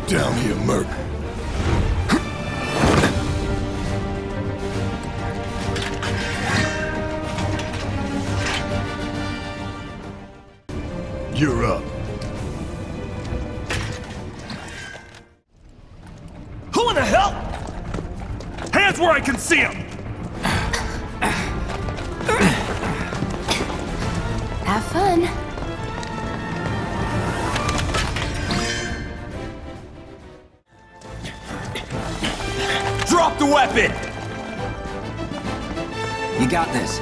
down here, Merc. You're up. Who in the hell? Hands where I can see them! Have fun. Drop the weapon! You got this.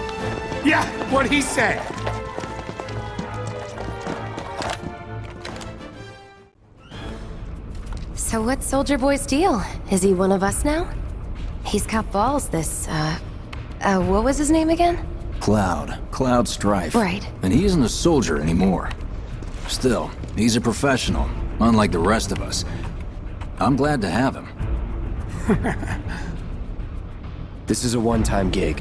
Yeah, what'd he say? So what's Soldier Boy's deal? Is he one of us now? He's got balls, this, what was his name again? Cloud Strife. Right. And he isn't a soldier anymore. Still, he's a professional, unlike the rest of us. I'm glad to have him. This is a one-time gig.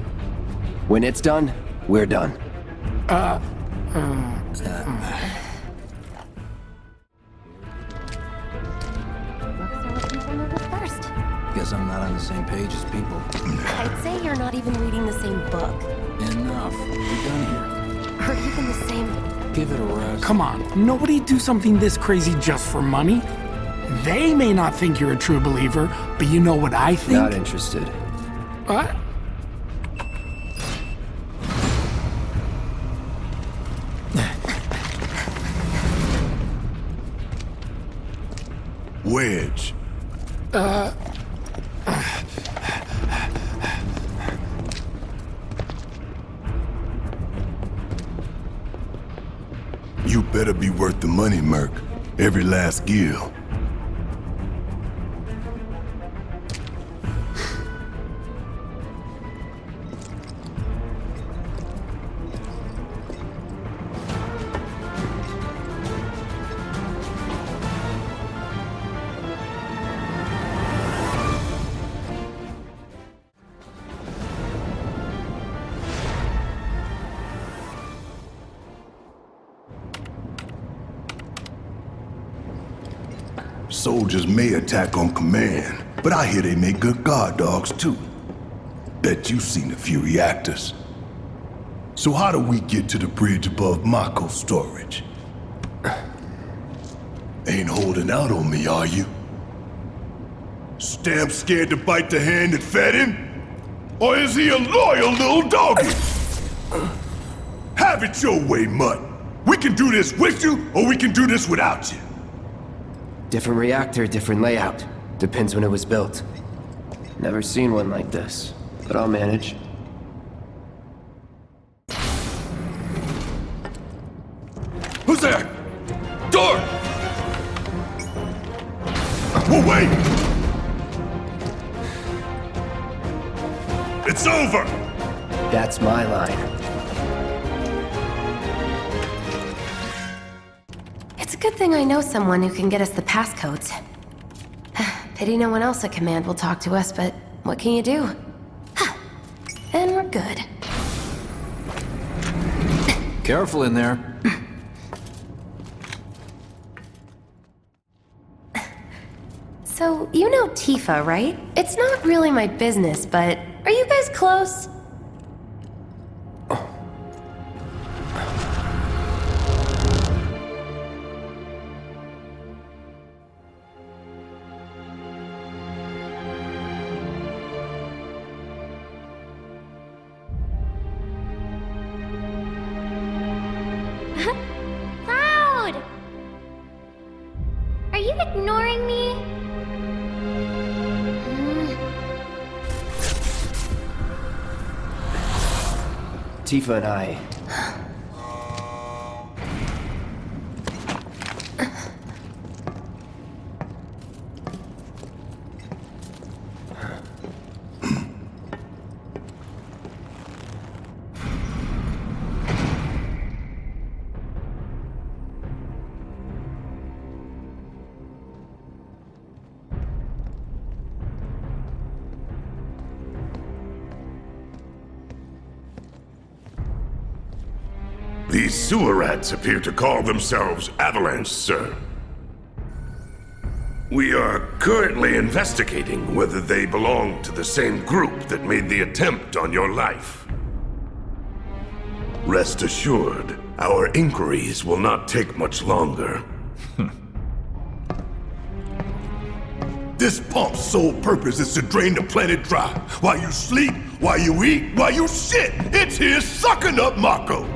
When it's done, we're done. First. Guess I'm not on the same page as people. I'd say you're not even reading the same book. Enough. We're done here. Or even the same... Give it a rest. Come on, nobody do something this crazy just for money. They may not think you're a true believer, but you know what I think? Not interested. What? Wedge. You better be worth the money, Merc. Every last gill. Soldiers may attack on command, but I hear they make good guard dogs too. Bet you've seen a few reactors. So how do we get to the bridge above Mako storage? Ain't holding out on me, are you? Stamp scared to bite the hand that fed him? Or is he a loyal little doggy? Have it your way, Mutt. We can do this with you, or we can do this without you. Different reactor, different layout. Depends when it was built. Never seen one like this, but I'll manage. Who's there? Door! Whoa, wait! It's over! That's my line. It's a good thing I know someone who can get us the passcodes. Pity no one else at command will talk to us, but what can you do? And we're good. Careful in there. So, you know Tifa, right? It's not really my business, but are you guys close? Cloud! Are you ignoring me? Tifa and I... These sewer rats appear to call themselves Avalanche, sir. We are currently investigating whether they belong to the same group that made the attempt on your life. Rest assured, our inquiries will not take much longer. This pump's sole purpose is to drain the planet dry. While you sleep, while you eat, while you shit, it's here sucking up Mako.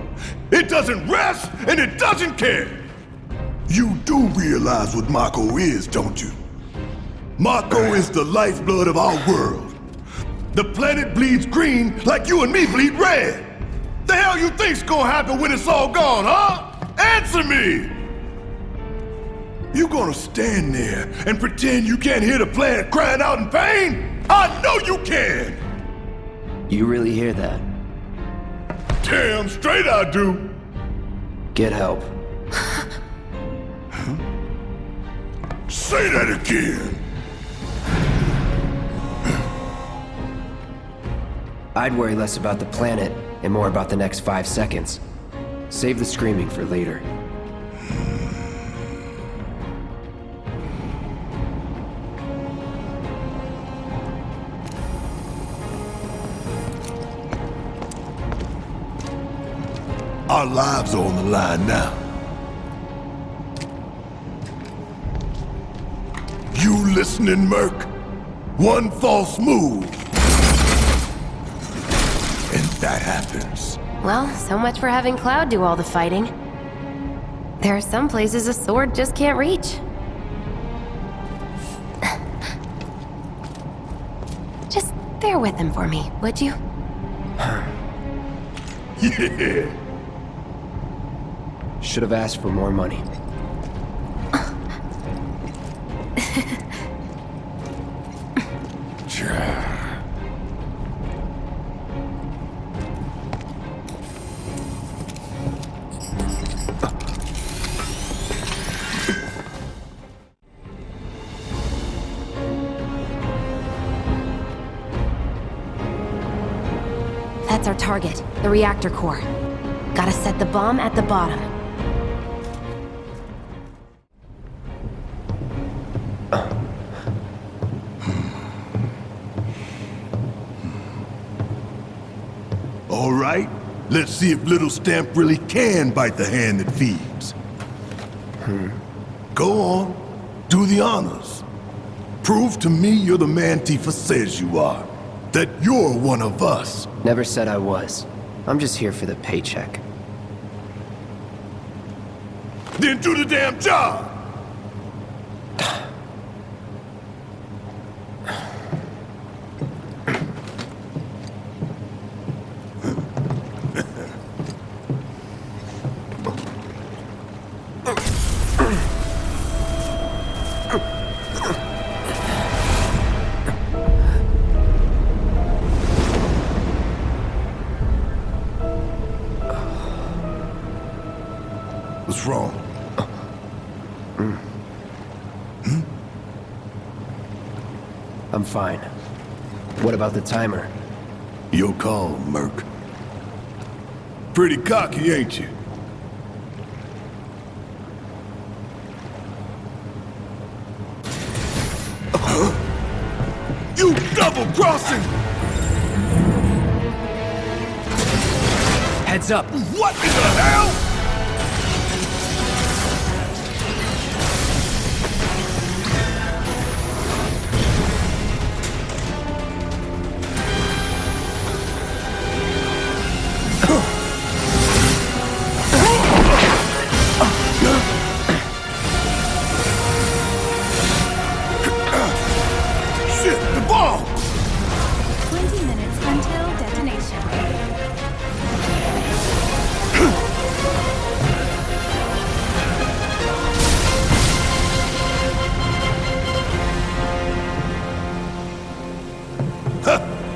It doesn't rest, and it doesn't care. You do realize what Mako is, don't you? Mako is the lifeblood of our world. The planet bleeds green like you and me bleed red. The hell you think's gonna happen when it's all gone, huh? Answer me! You gonna stand there and pretend you can't hear the planet crying out in pain? I know you can! You really hear that? Damn straight I do! Get help. Say that again! I'd worry less about the planet and more about the next 5 seconds. Save the screaming for later. Our lives are on the line now. You listening, Merc? One false move, and that happens. Well, so much for having Cloud do all the fighting. There are some places a sword just can't reach. Just bear with him for me, would you? Yeah. Should have asked for more money. That's our target, the reactor core. Gotta set the bomb at the bottom. All right, let's see if Little Stamp really can bite the hand that feeds. Go on, do the honors. Prove to me you're the man Tifa says you are. That you're one of us. Never said I was. I'm just here for the paycheck. Then do the damn job! What's wrong? I'm fine. What about the timer? Your call, Merc. Pretty cocky, ain't you? You double-crossing! Heads up! What in the hell? Shit, the bomb! 20 minutes until detonation.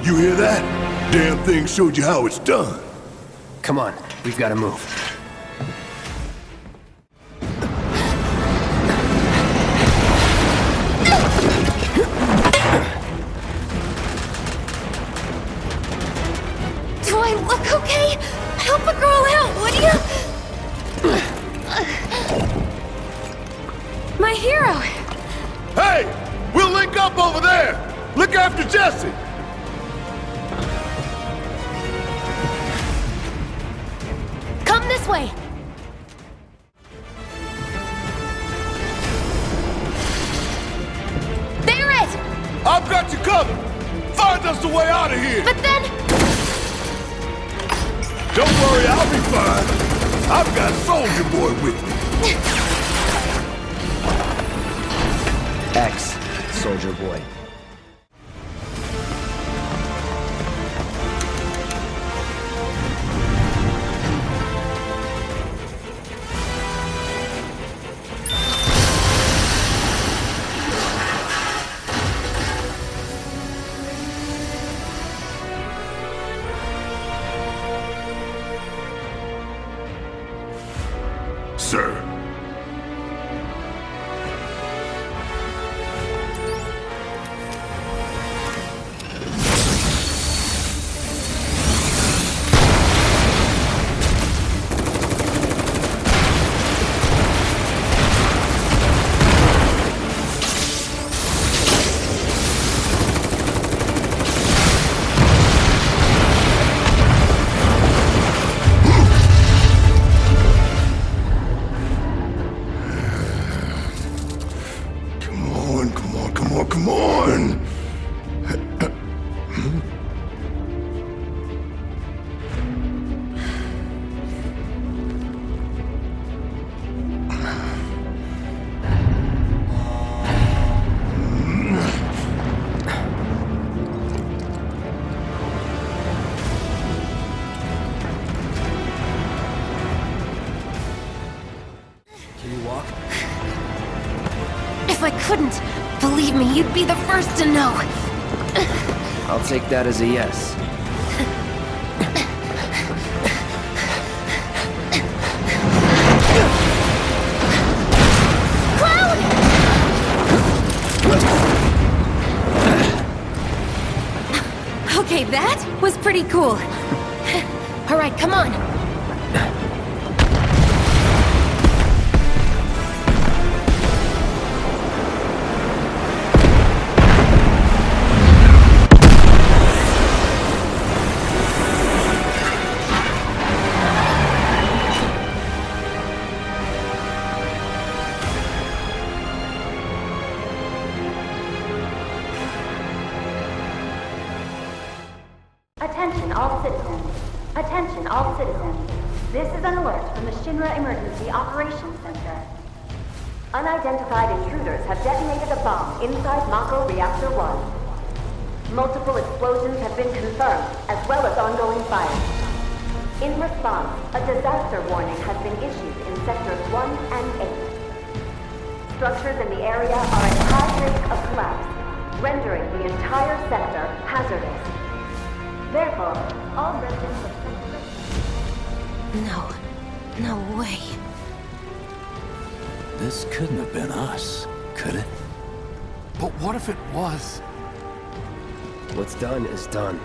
You hear that? Damn thing showed you how it's done. Come on, we've got to move. Do I look okay? Help a girl out, would you? My hero! Hey! We'll link up over there! Look after Jesse! Come this way! Bear it! I've got you covered! Find us the way out of here! But then... Don't worry, I'll be fine. I've got Soldier Boy with me. X, Soldier Boy. Sir. Come on! If I couldn't, believe me, you'd be the first to know. I'll take that as a yes. Okay, that was pretty cool. All right, come on. Attention all citizens. Attention all citizens. This is an alert from the Shinra Emergency Operations Center. Unidentified intruders have detonated a bomb inside Mako Reactor 1. Multiple explosions have been confirmed, as well as ongoing fire. In response, a disaster warning has been issued in Sectors 1 and 8. Structures in the area are at high risk of collapse, rendering the entire sector hazardous. Therefore, all residents of No way. This couldn't have been us, could it? But what if it was? What's done is done.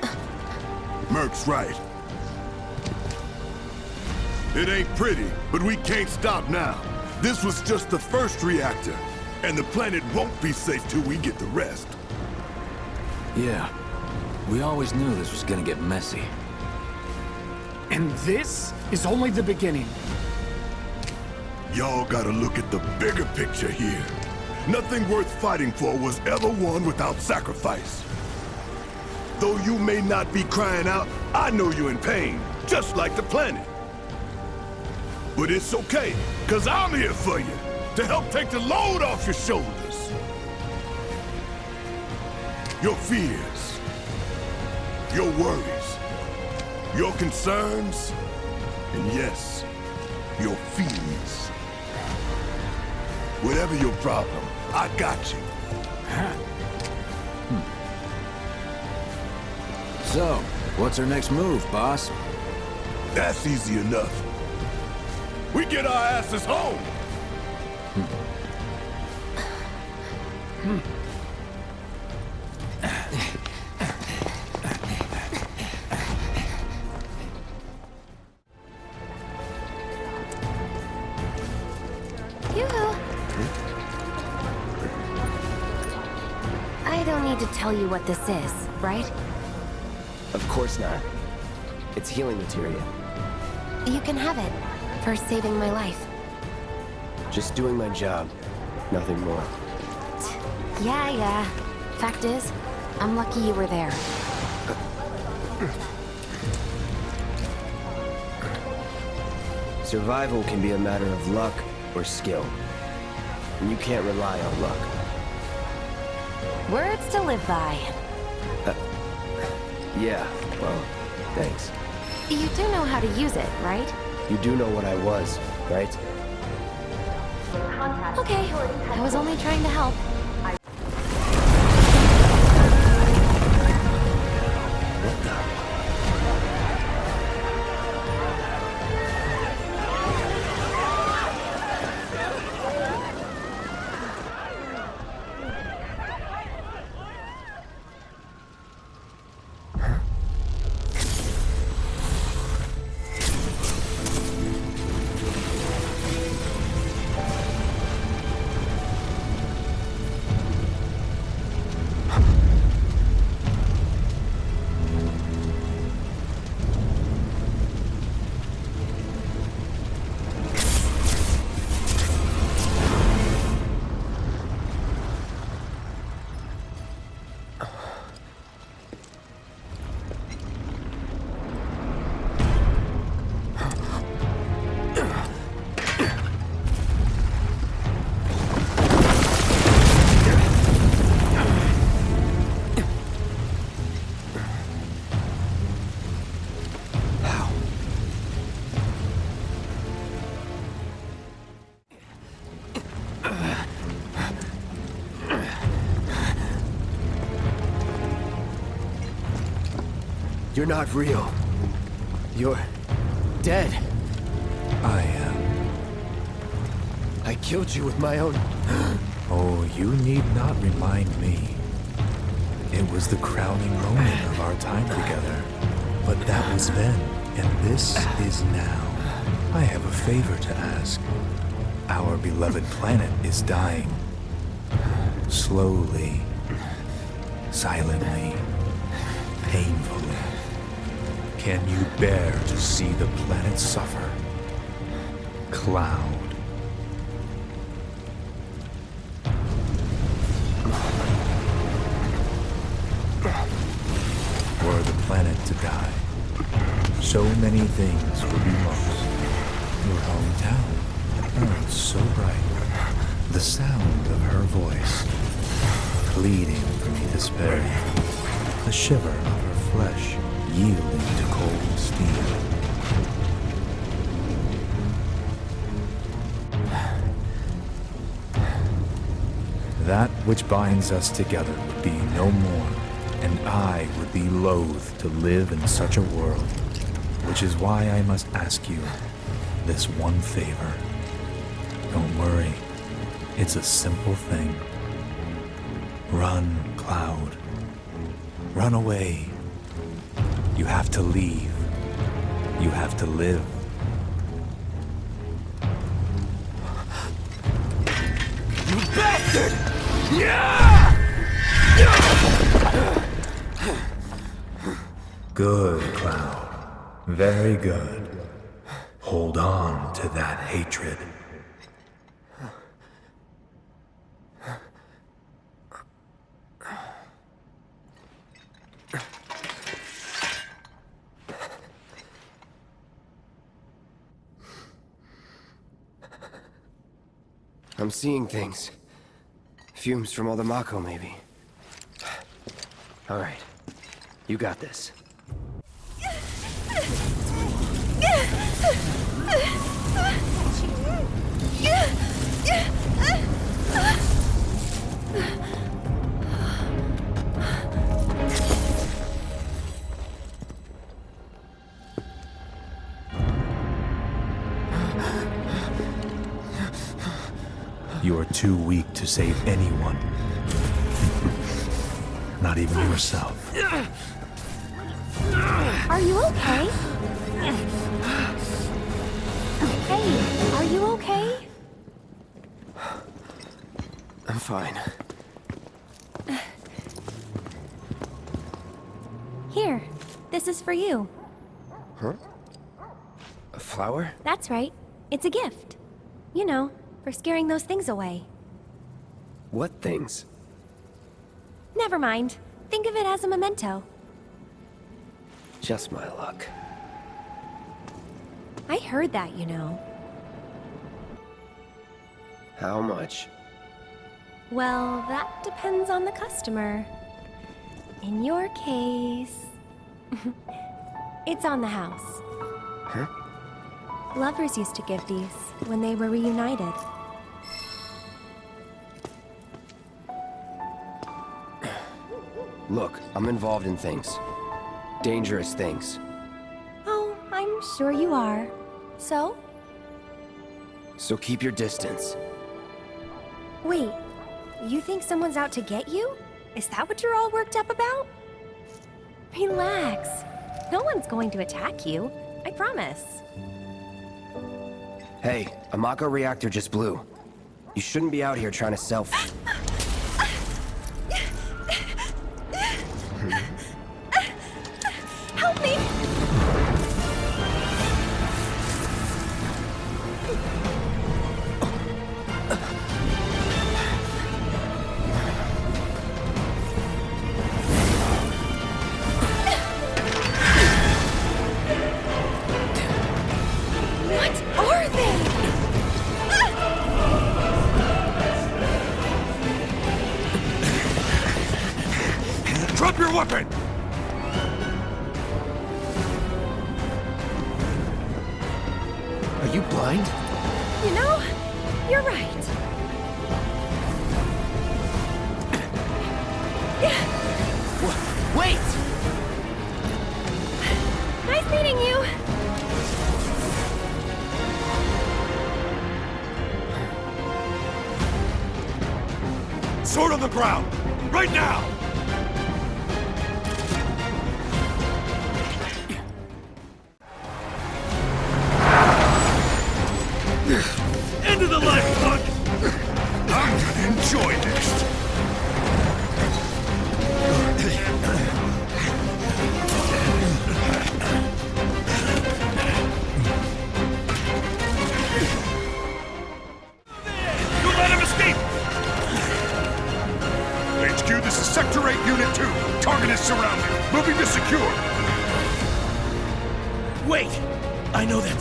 Merc's right. It ain't pretty, but we can't stop now. This was just the first reactor, and the planet won't be safe till we get the rest. Yeah. We always knew this was gonna get messy. And this is only the beginning. Y'all gotta look at the bigger picture here. Nothing worth fighting for was ever won without sacrifice. Though you may not be crying out, I know you're in pain, just like the planet. But it's okay, 'cause I'm here for you, to help take the load off your shoulders. Your fears, your worries, your concerns, and yes, your feelings. Whatever your problem, I got you. So, what's our next move, boss? That's easy enough. We get our asses home! Yoo-hoo. need to tell you what this is, right? Of course not. It's healing materia. You can have it, for saving my life. Just doing my job. Nothing more. Yeah. Fact is, I'm lucky you were there. Survival can be a matter of luck or skill. And you can't rely on luck. Words to live by. Yeah, well, thanks. You do know how to use it, right? You do know what I was, right? Okay, I was only trying to help. What the? You're not real. You're dead. I am. I killed you with my own... Oh, you need not remind me. It was the crowning moment of our time together. But that was then, and this is now. I have a favor to ask. Our beloved planet is dying. Slowly. Silently. Painfully. Can you bear to see the planet suffer? Cloud. Were the planet to die, so many things would be lost. Your hometown, Earth so bright, the sound of her voice, pleading for me to spare you, the shiver of her flesh yielding to cold steel. That which binds us together would be no more, and I would be loath to live in such a world, which is why I must ask you this one favor. Don't worry, it's a simple thing. Run, Cloud. Run away. You have to leave. You have to live. You bastard! Good, Cloud. Very good. Hold on to that hatred. I'm seeing things. Fumes from all the mako, maybe. All right. You got this. You are too weak to save anyone. Not even yourself. Are you okay? Hey, are you okay? I'm fine. This is for you. Huh? A flower? That's right. It's a gift. You know, for scaring those things away. What things? Never mind. Think of it as a memento. Just my luck. I heard that, you know. How much? Well, that depends on the customer. In your case... it's on the house. Huh? Lovers used to give these when they were reunited. Look, I'm involved in things. Dangerous things. Oh, I'm sure you are. So? So keep your distance. Wait, you think someone's out to get you? Is that what you're all worked up about? Relax. No one's going to attack you. I promise. Hey, a mako reactor just blew. You shouldn't be out here trying to sell. Help me! What are they? Drop your weapon! Are you blind? You know, you're right. Wait! Nice meeting you. Sword on the ground! Right now! Into the light, bud! I'm gonna enjoy this. You let him escape! HQ, this is Sector 8, Unit 2. Target is surrounded. Moving to secure. Wait! I know that.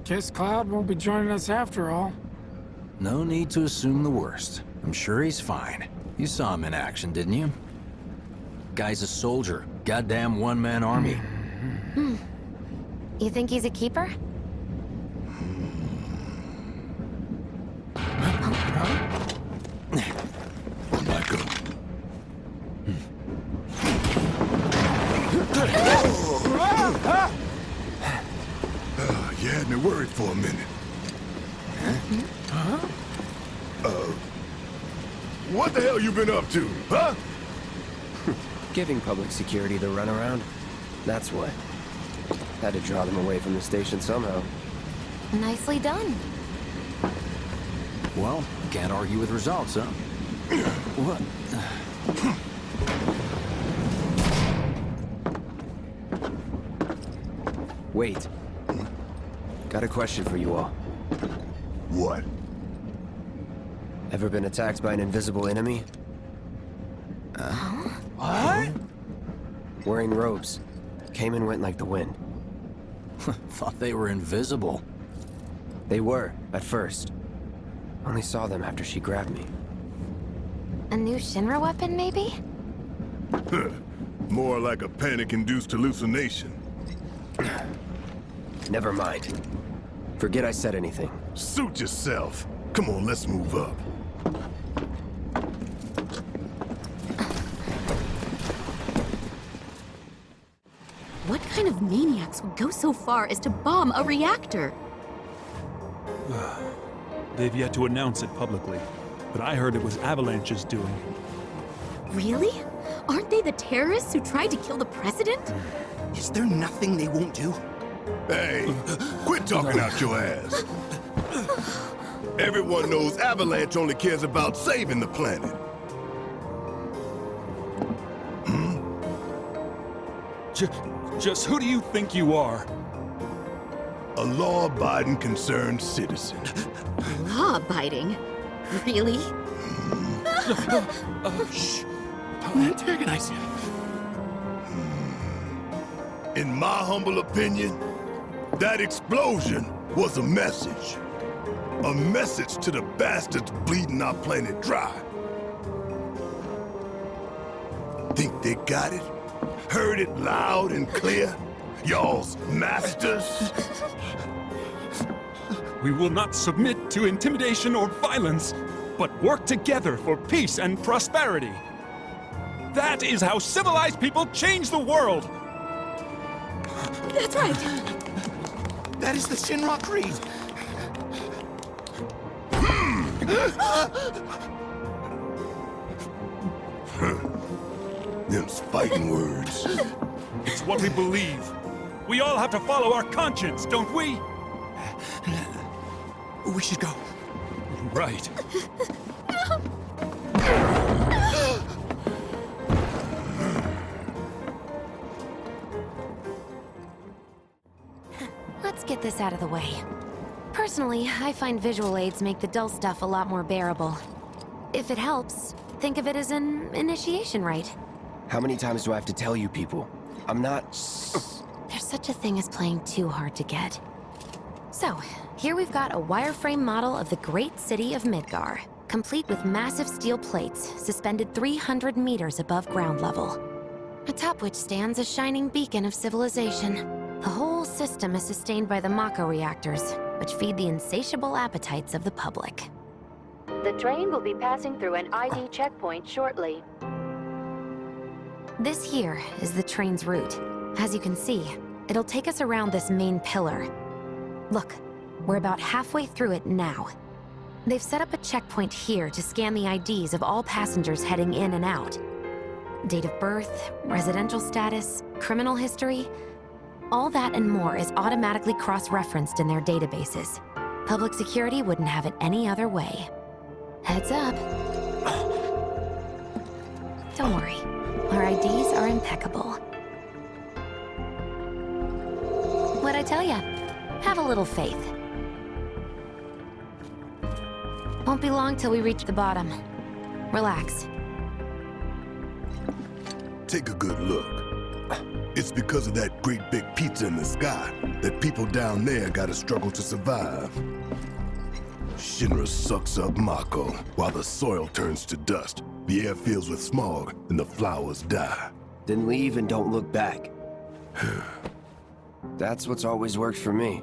Guess Cloud won't be joining us after all. No need to assume the worst. I'm sure he's fine. You saw him in action, didn't you? Guy's a soldier. Goddamn one-man army. You think he's a keeper? Mako. You had me worried for a minute. What the hell you been up to, huh? Giving public security the runaround? That's what. Had to draw them away from the station somehow. Nicely done. Well, can't argue with results, huh? What? Wait. Got a question for you all. What? Ever been attacked by an invisible enemy? What? Wearing robes. Came and went like the wind. Thought they were invisible. They were, at first. Only saw them after she grabbed me. A new Shinra weapon, maybe? More like a panic-induced hallucination. Never mind. Forget I said anything. Suit yourself. Come on, let's move up. What kind of maniac else would go so far as to bomb a reactor? They've yet to announce it publicly, but I heard it was Avalanche's doing. Really? Aren't they the terrorists who tried to kill the president? Is there nothing they won't do? Hey, quit talking out your ass. Everyone knows Avalanche only cares about saving the planet. Just who do you think you are? A law-abiding, concerned citizen. Law-abiding? Really? Shh. Don't antagonize him. In my humble opinion, that explosion was a message. A message to the bastards bleeding our planet dry. Think they got it? Heard it loud and clear? Y'all's masters? We will not submit to intimidation or violence, but work together for peace and prosperity. That is how civilized people change the world! That's right! That is the Shinra Creed! Them's fighting words. It's what we believe. We all have to follow our conscience, don't we? We should go. Right. Let's get this out of the way. Personally, I find visual aids make the dull stuff a lot more bearable. If it helps, think of it as an initiation rite. How many times do I have to tell you people? I'm not... There's such a thing as playing too hard to get. So, here we've got a wireframe model of the great city of Midgar, complete with massive steel plates suspended 300 meters above ground level, atop which stands a shining beacon of civilization. The whole system is sustained by the mako reactors, which feed the insatiable appetites of the public. The train will be passing through an ID checkpoint shortly. This here is the train's route. As you can see, it'll take us around this main pillar. Look, we're about halfway through it now. They've set up a checkpoint here to scan the IDs of all passengers heading in and out. Date of birth, residential status, criminal history, all that and more is automatically cross-referenced in their databases. Public security wouldn't have it any other way. Heads up. Don't worry, our IDs are impeccable. What'd I tell ya? Have a little faith. Won't be long till we reach the bottom. Relax. Take a good look. It's because of that great big pizza in the sky that people down there gotta struggle to survive. Shinra sucks up mako while the soil turns to dust, the air fills with smog, and the flowers die. Then leave and don't look back. That's what's always worked for me.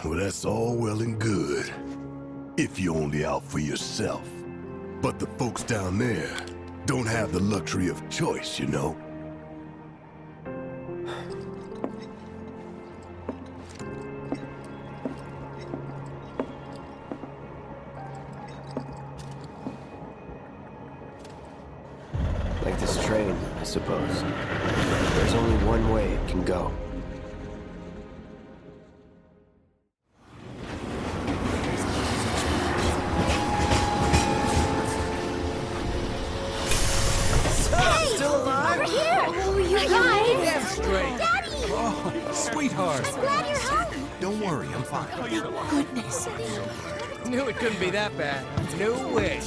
Well, that's all well and good. If you're only out for yourself. But the folks down there don't have the luxury of choice, you know? Like this train, I suppose. There's only one way it can go. Sweetheart. I'm glad you're home. Don't worry, I'm fine. Goodness. Knew it couldn't be that bad. No way.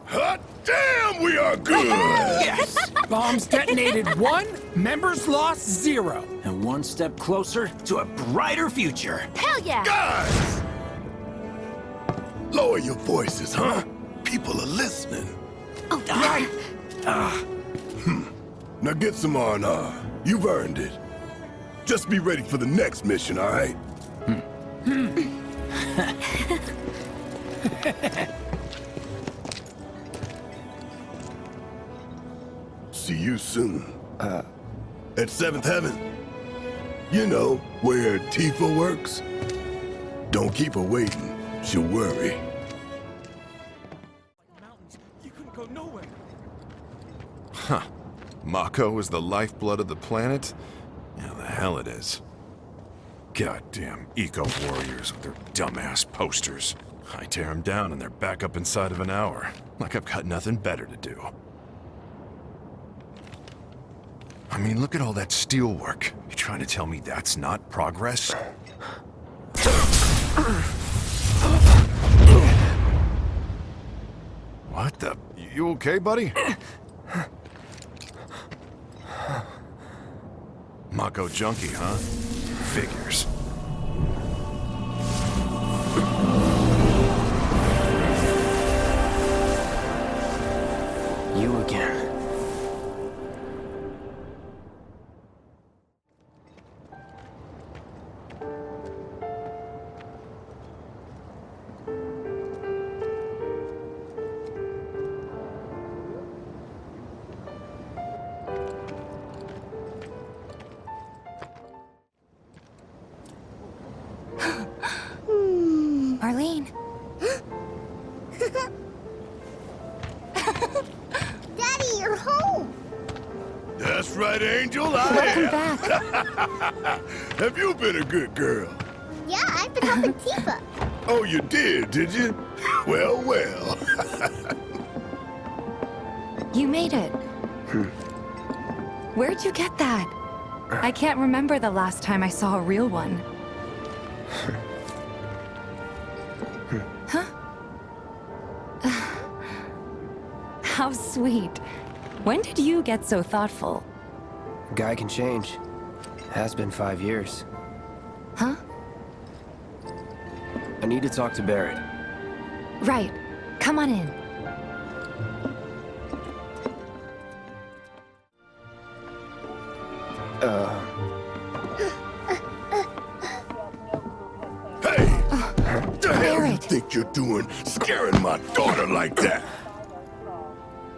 Hot damn, we are good! Yes! Bombs detonated 1, members lost 0. And one step closer to a brighter future. Hell yeah! Guys! Lower your voices, huh? People are listening. Oh, Right! Now get some R&R. You've earned it. Just be ready for the next mission, all right? see you soon. At 7th Heaven. You know, where Tifa works. Don't keep her waiting. She'll worry. Mountains, you couldn't go nowhere. Huh. Mako is the lifeblood of the planet? Yeah, the hell it is. Goddamn eco-warriors with their dumbass posters. I tear them down and they're back up inside of an hour. Like I've got nothing better to do. I mean, look at all that steel work. You trying to tell me that's not progress? What the? You okay, buddy? Mako junkie, huh? Figures. You again. Marlene. Daddy, you're home! That's right, Angel. Welcome back. Have you been a good girl? Yeah, I've been helping Tifa. Oh, you did you? Well, well. You made it. Where'd you get that? I can't remember the last time I saw a real one. Huh? How sweet. When did you get so thoughtful? A guy can change. Has been 5 years. Huh? I need to talk to Barrett. Right. Come on in. What the hell you think you're doing, scaring my daughter like that?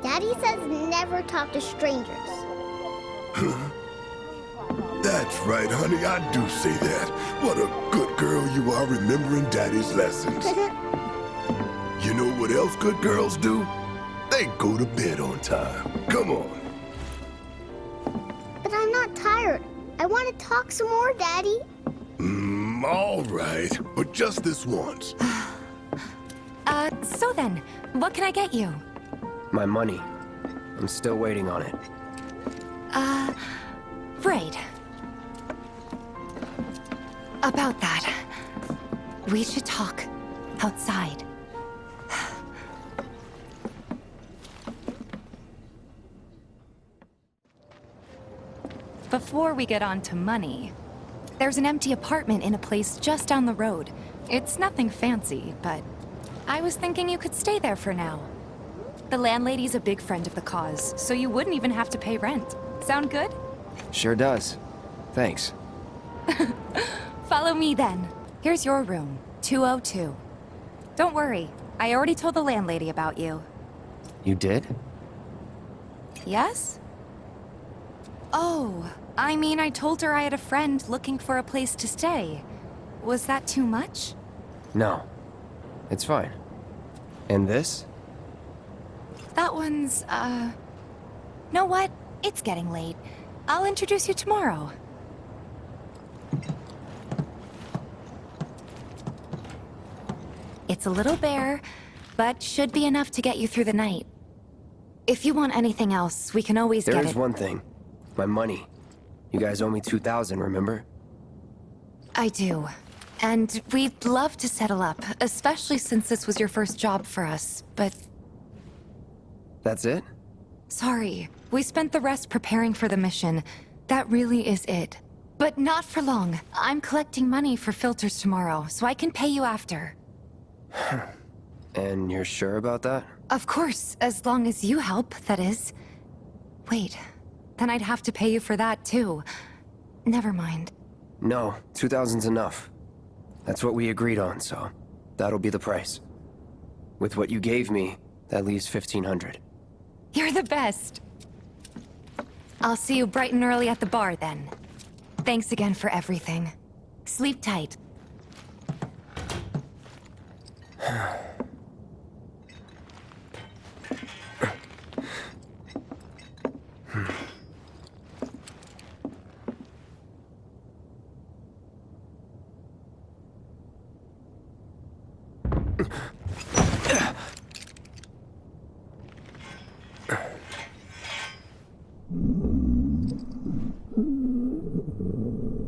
Daddy says never talk to strangers. That's right, honey, I do say that. What a good girl you are remembering Daddy's lessons. You know what else good girls do? They go to bed on time. Come on. But I'm not tired. I want to talk some more, Daddy. All right, but just this once. So then, what can I get you? My money. I'm still waiting on it. Right. About that. We should talk outside. Before we get on to money, there's an empty apartment in a place just down the road. It's nothing fancy, but I was thinking you could stay there for now. The landlady's a big friend of the cause, so you wouldn't even have to pay rent. Sound good? Sure does. Thanks. Follow me then. Here's your room, 202. Don't worry, I already told the landlady about you. You did? Yes? Oh, I mean, I told her I had a friend looking for a place to stay. Was that too much? No. It's fine. And this? That one's, know what? It's getting late. I'll introduce you tomorrow. It's a little bare, but should be enough to get you through the night. If you want anything else, we can always get it. There is one thing. My money. You guys owe me 2,000, remember? I do. And we'd love to settle up, especially since this was your first job for us, but... That's it? Sorry. We spent the rest preparing for the mission. That really is it. But not for long. I'm collecting money for filters tomorrow, so I can pay you after. And you're sure about that? Of course, as long as you help, that is. Wait, then I'd have to pay you for that too. Never mind. No, 2,000's enough. That's what we agreed on, so that'll be the price. With what you gave me, that leaves 1,500. You're the best. I'll see you bright and early at the bar then. Thanks again for everything. Sleep tight.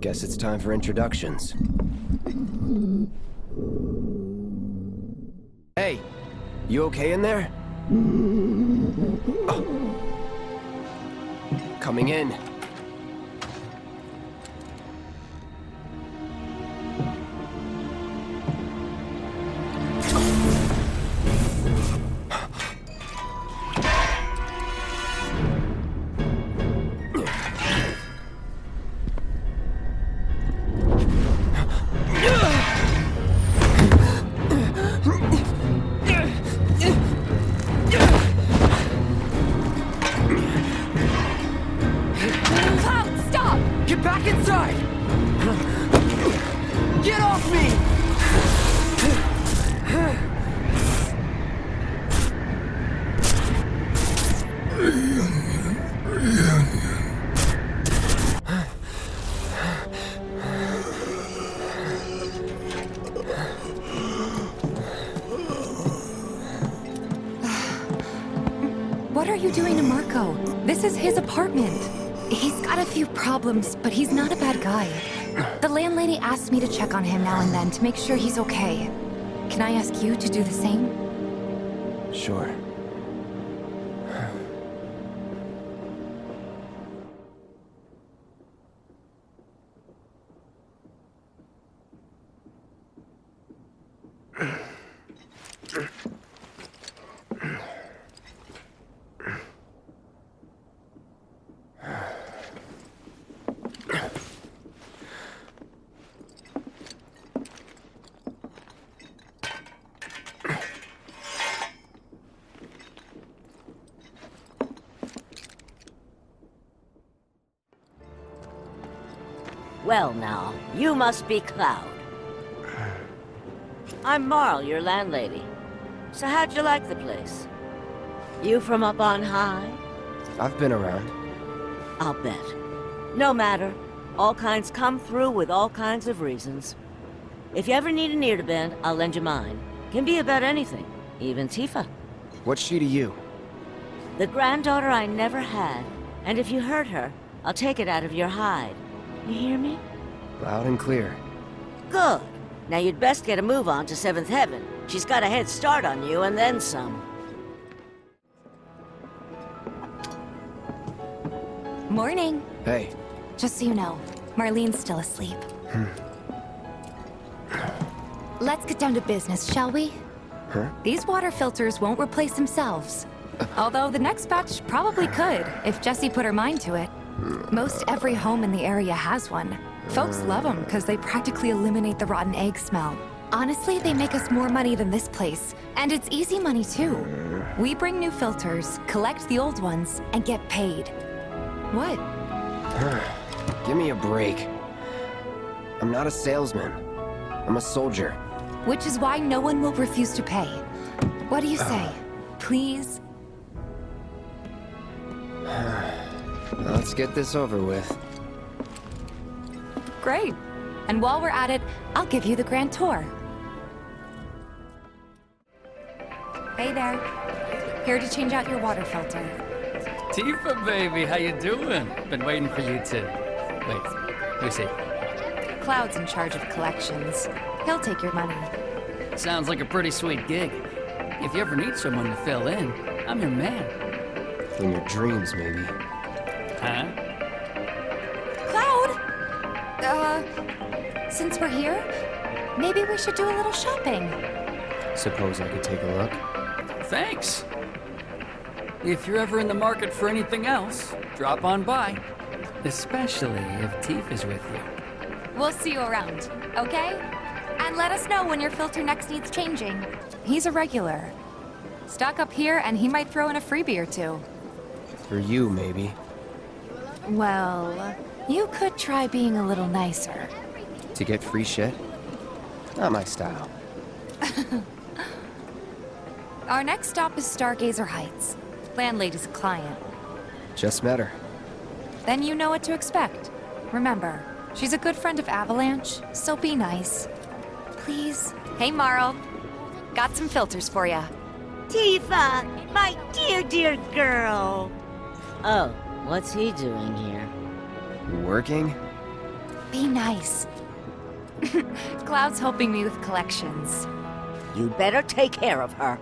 Guess it's time for introductions. Hey, you okay in there? Oh. Coming in. What are you doing to Marco? This is his apartment. He's got a few problems, but he's not a bad guy. The landlady asked me to check on him now and then to make sure he's okay. Can I ask you to do the same? Sure. Well now, you must be Cloud. I'm Marl, your landlady. So how'd you like the place? You from up on high? I've been around. I'll bet. No matter. All kinds come through with all kinds of reasons. If you ever need an ear to bend, I'll lend you mine. Can be about anything, even Tifa. What's she to you? The granddaughter I never had. And if you hurt her, I'll take it out of your hide. You hear me? Loud and clear. Good. Now you'd best get a move on to 7th Heaven. She's got a head start on you and then some. Morning. Hey. Just so you know, Marlene's still asleep. Let's get down to business, shall we? Huh? These water filters won't replace themselves. Although the next batch probably could, if Jessie put her mind to it. Most every home in the area has one. Folks love them because they practically eliminate the rotten egg smell. Honestly, they make us more money than this place. And it's easy money too. We bring new filters, collect the old ones, and get paid. What? Give me a break. I'm not a salesman. I'm a soldier. Which is why no one will refuse to pay. What do you say? Please? Let's get this over with. Great. And while we're at it, I'll give you the grand tour. Hey there. Here to change out your water filter. Tifa, baby, how you doing? Been waiting for you to... Wait, who's he? Cloud's in charge of collections. He'll take your money. Sounds like a pretty sweet gig. If you ever need someone to fill in, I'm your man. In your dreams, maybe. Huh? Cloud! Since we're here, maybe we should do a little shopping. Suppose I could take a look? Thanks. If you're ever in the market for anything else, drop on by. Especially if Tifa's with you. We'll see you around, okay? And let us know when your filter next needs changing. He's a regular. Stock up here and he might throw in a freebie or two. For you, maybe. Well, you could try being a little nicer. To get free shit? Not my style. Our next stop is Stargazer Heights. Landlady's a client. Just met her. Then you know what to expect. Remember, she's a good friend of Avalanche, so be nice. Please. Hey, Marl. Got some filters for ya. Tifa, my dear, dear girl. Oh, what's he doing here? Working? Be nice. Cloud's helping me with collections. You better take care of her.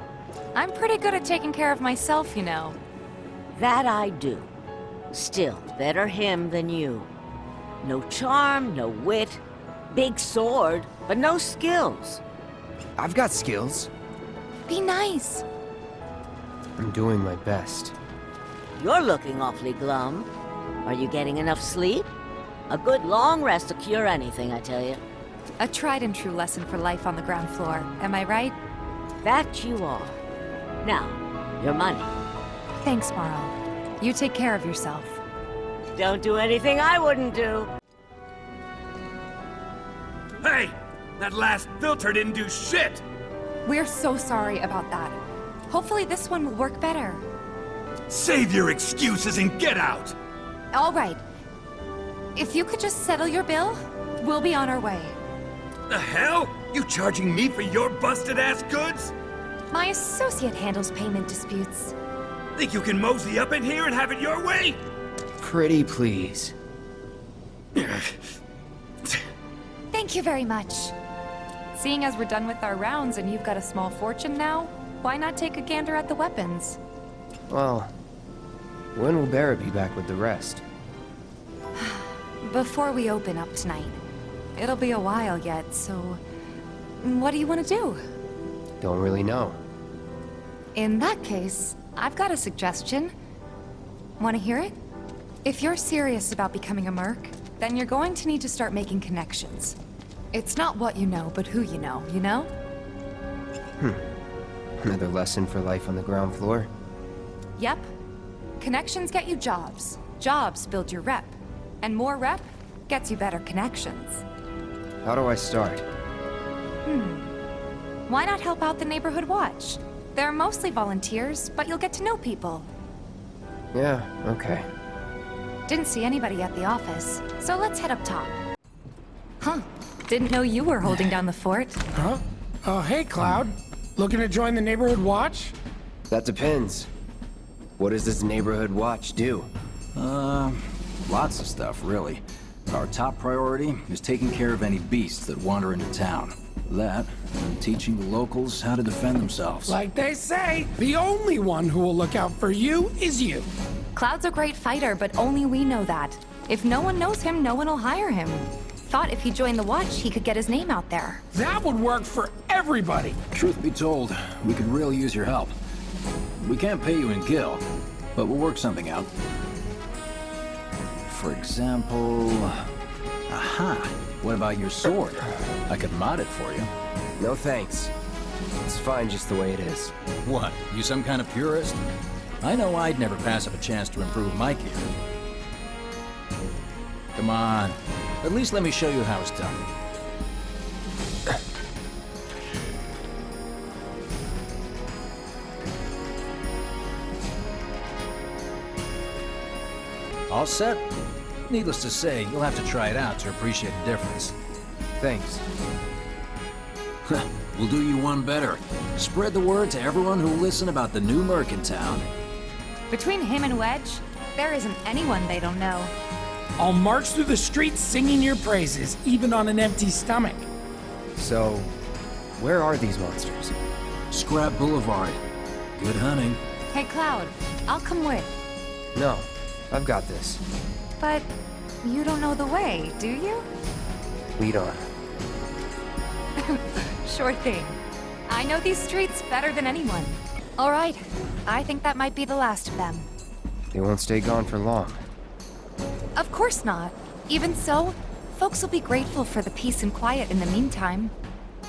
I'm pretty good at taking care of myself, you know. That I do. Still, better him than you. No charm, no wit. Big sword, but no skills. I've got skills. Be nice. I'm doing my best. You're looking awfully glum. Are you getting enough sleep? A good long rest to cure anything, I tell you. A tried and true lesson for life on the ground floor, am I right? That you are. Now, your money. Thanks, Marl. You take care of yourself. Don't do anything I wouldn't do. Hey! That last filter didn't do shit! We're so sorry about that. Hopefully this one will work better. Save your excuses and get out! All right. If you could just settle your bill, we'll be on our way. The hell? You charging me for your busted-ass goods? My associate handles payment disputes. Think you can mosey up in here and have it your way? Pretty please. Thank you very much. Seeing as we're done with our rounds and you've got a small fortune now, why not take a gander at the weapons? Well, when will Barra be back with the rest? Before we open up tonight. It'll be a while yet, so... what do you want to do? Don't really know. In that case, I've got a suggestion. Want to hear it? If you're serious about becoming a merc, then you're going to need to start making connections. It's not what you know, but who you know, you know? Another lesson for life on the ground floor? Yep. Connections get you jobs. Jobs build your rep. And more rep gets you better connections. How do I start? Why not help out the Neighborhood Watch? They're mostly volunteers, but you'll get to know people. Yeah, okay. Didn't see anybody at the office, so let's head up top. Huh. Didn't know you were holding down the fort. Huh? Oh, hey, Cloud. Looking to join the Neighborhood Watch? That depends. What does this Neighborhood Watch do? Lots of stuff, really. Our top priority is taking care of any beasts that wander into town. That, and teaching the locals how to defend themselves. Like they say, the only one who will look out for you is you. Cloud's a great fighter, but only we know that. If no one knows him, no one will hire him. Thought if he joined the Watch, he could get his name out there. That would work for everybody. Truth be told, we could really use your help. We can't pay you in gil, but we'll work something out. For example... Aha! What about your sword? I could mod it for you. No thanks. It's fine just the way it is. What? You some kind of purist? I know I'd never pass up a chance to improve my gear. Come on. At least let me show you how it's done. All set? Needless to say, you'll have to try it out to appreciate the difference. Thanks. We'll do you one better. Spread the word to everyone who'll listen about the new merc in town. Between him and Wedge, there isn't anyone they don't know. I'll march through the streets singing your praises, even on an empty stomach. So, where are these monsters? Scrap Boulevard. Good hunting. Hey, Cloud, I'll come with. No, I've got this. But you don't know the way, do you? Lead on. Sure thing. I know these streets better than anyone. All right, I think that might be the last of them. They won't stay gone for long. Of course not. Even so, folks will be grateful for the peace and quiet in the meantime.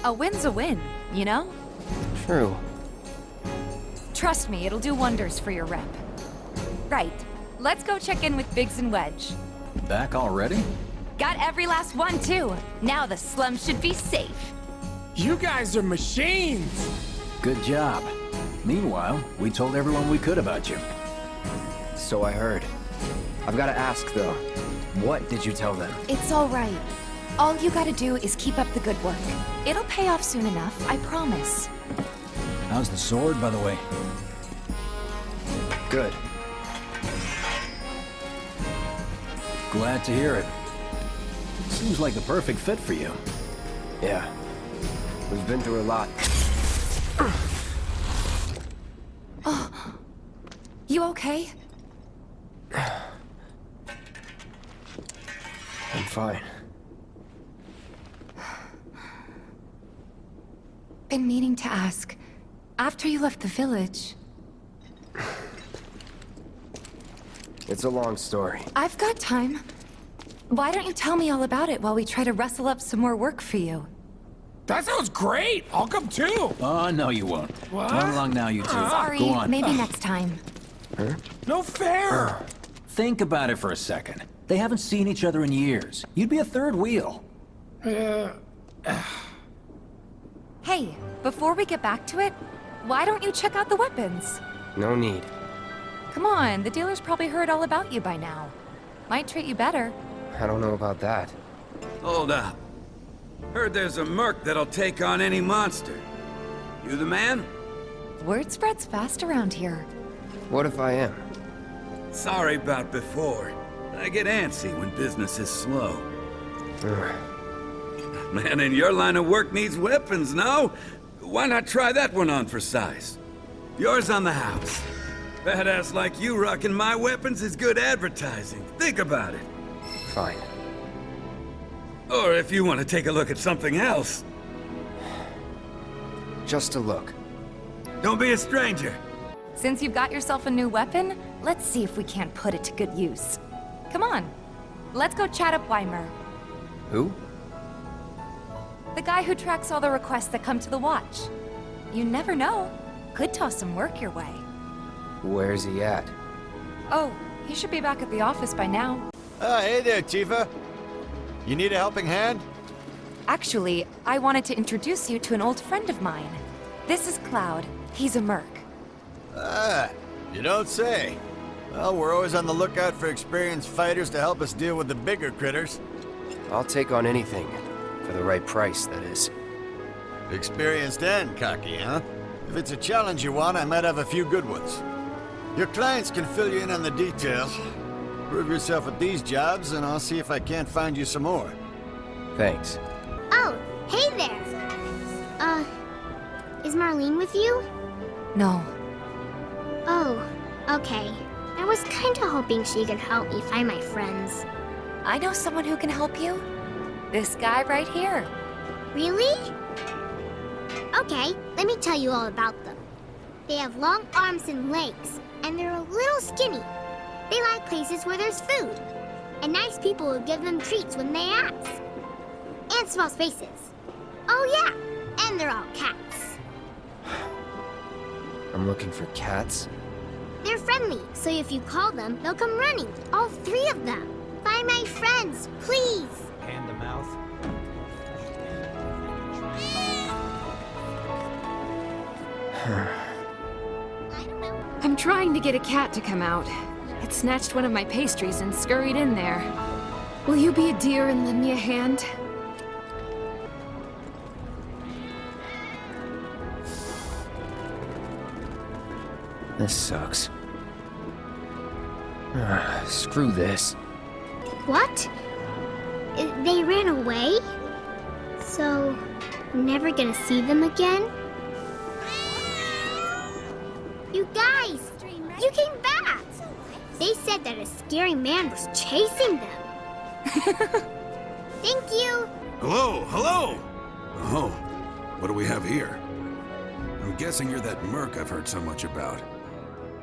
A win's a win, you know? True. Trust me, it'll do wonders for your rep. Right. let's go check in with Biggs and Wedge. Back already? Got every last one, too. Now the slums should be safe. You guys are machines! Good job. Meanwhile, we told everyone we could about you. So I heard. I've got to ask, though. What did you tell them? It's all right. All you gotta do is keep up the good work. It'll pay off soon enough, I promise. How's the sword, by the way? Good. Glad to hear it. Seems like the perfect fit for you. Yeah. We've been through a lot. Oh. You okay? I'm fine. Been meaning to ask. After you left the village... It's a long story. I've got time. Why don't you tell me all about it while we try to rustle up some more work for you? That sounds great! I'll come too! Oh, no you won't. What? Run along now, you two. Sorry, Go on. maybe next time. Huh? No fair! Think about it for a second. They haven't seen each other in years. You'd be a third wheel. Hey, before we get back to it, why don't you check out the weapons? No need. Come on, the dealer's probably heard all about you by now. Might treat you better. I don't know about that. Hold up. Heard there's a merc that'll take on any monster. You the man? Word spreads fast around here. What if I am? Sorry about before. I get antsy when business is slow. Man in your line of work needs weapons, no? Why not try that one on for size? Yours on the house. Badass like you rocking my weapons is good advertising. Think about it. Fine. Or if you want to take a look at something else. Just a look. Don't be a stranger. Since you've got yourself a new weapon, let's see if we can't put it to good use. Come on, let's go chat up Weimer. Who? The guy who tracks all the requests that come to the watch. You never know. Could toss some work your way. Where's he at? Oh, he should be back at the office by now. Hey there, Tifa. You need a helping hand? Actually, I wanted to introduce you to an old friend of mine. This is Cloud. He's a merc. Ah, you don't say. Well, we're always on the lookout for experienced fighters to help us deal with the bigger critters. I'll take on anything. For the right price, that is. Experienced and cocky, huh? If it's a challenge you want, I might have a few good ones. Your clients can fill you in on the details. Prove yourself at these jobs, and I'll see if I can't find you some more. Thanks. Oh, hey there! Is Marlene with you? No. Oh, okay. I was kinda hoping she could help me find my friends. I know someone who can help you. This guy right here. Really? Okay, let me tell you all about them. They have long arms and legs, and they're a little skinny. They like places where there's food, and nice people will give them treats when they ask. And small spaces. Oh yeah, and they're all cats. I'm looking for cats? They're friendly, so if you call them, they'll come running. All 3 of them. Find my friends, please. Hand to mouth. I'm trying to get a cat to come out. It snatched one of my pastries and scurried in there. Will you be a dear and lend me a hand? This sucks. Screw this. What? They ran away? So, I'm never gonna see them again? You guys! You came back! They said that a scary man was chasing them. Thank you! Hello, hello! Oh, what do we have here? I'm guessing you're that merc I've heard so much about.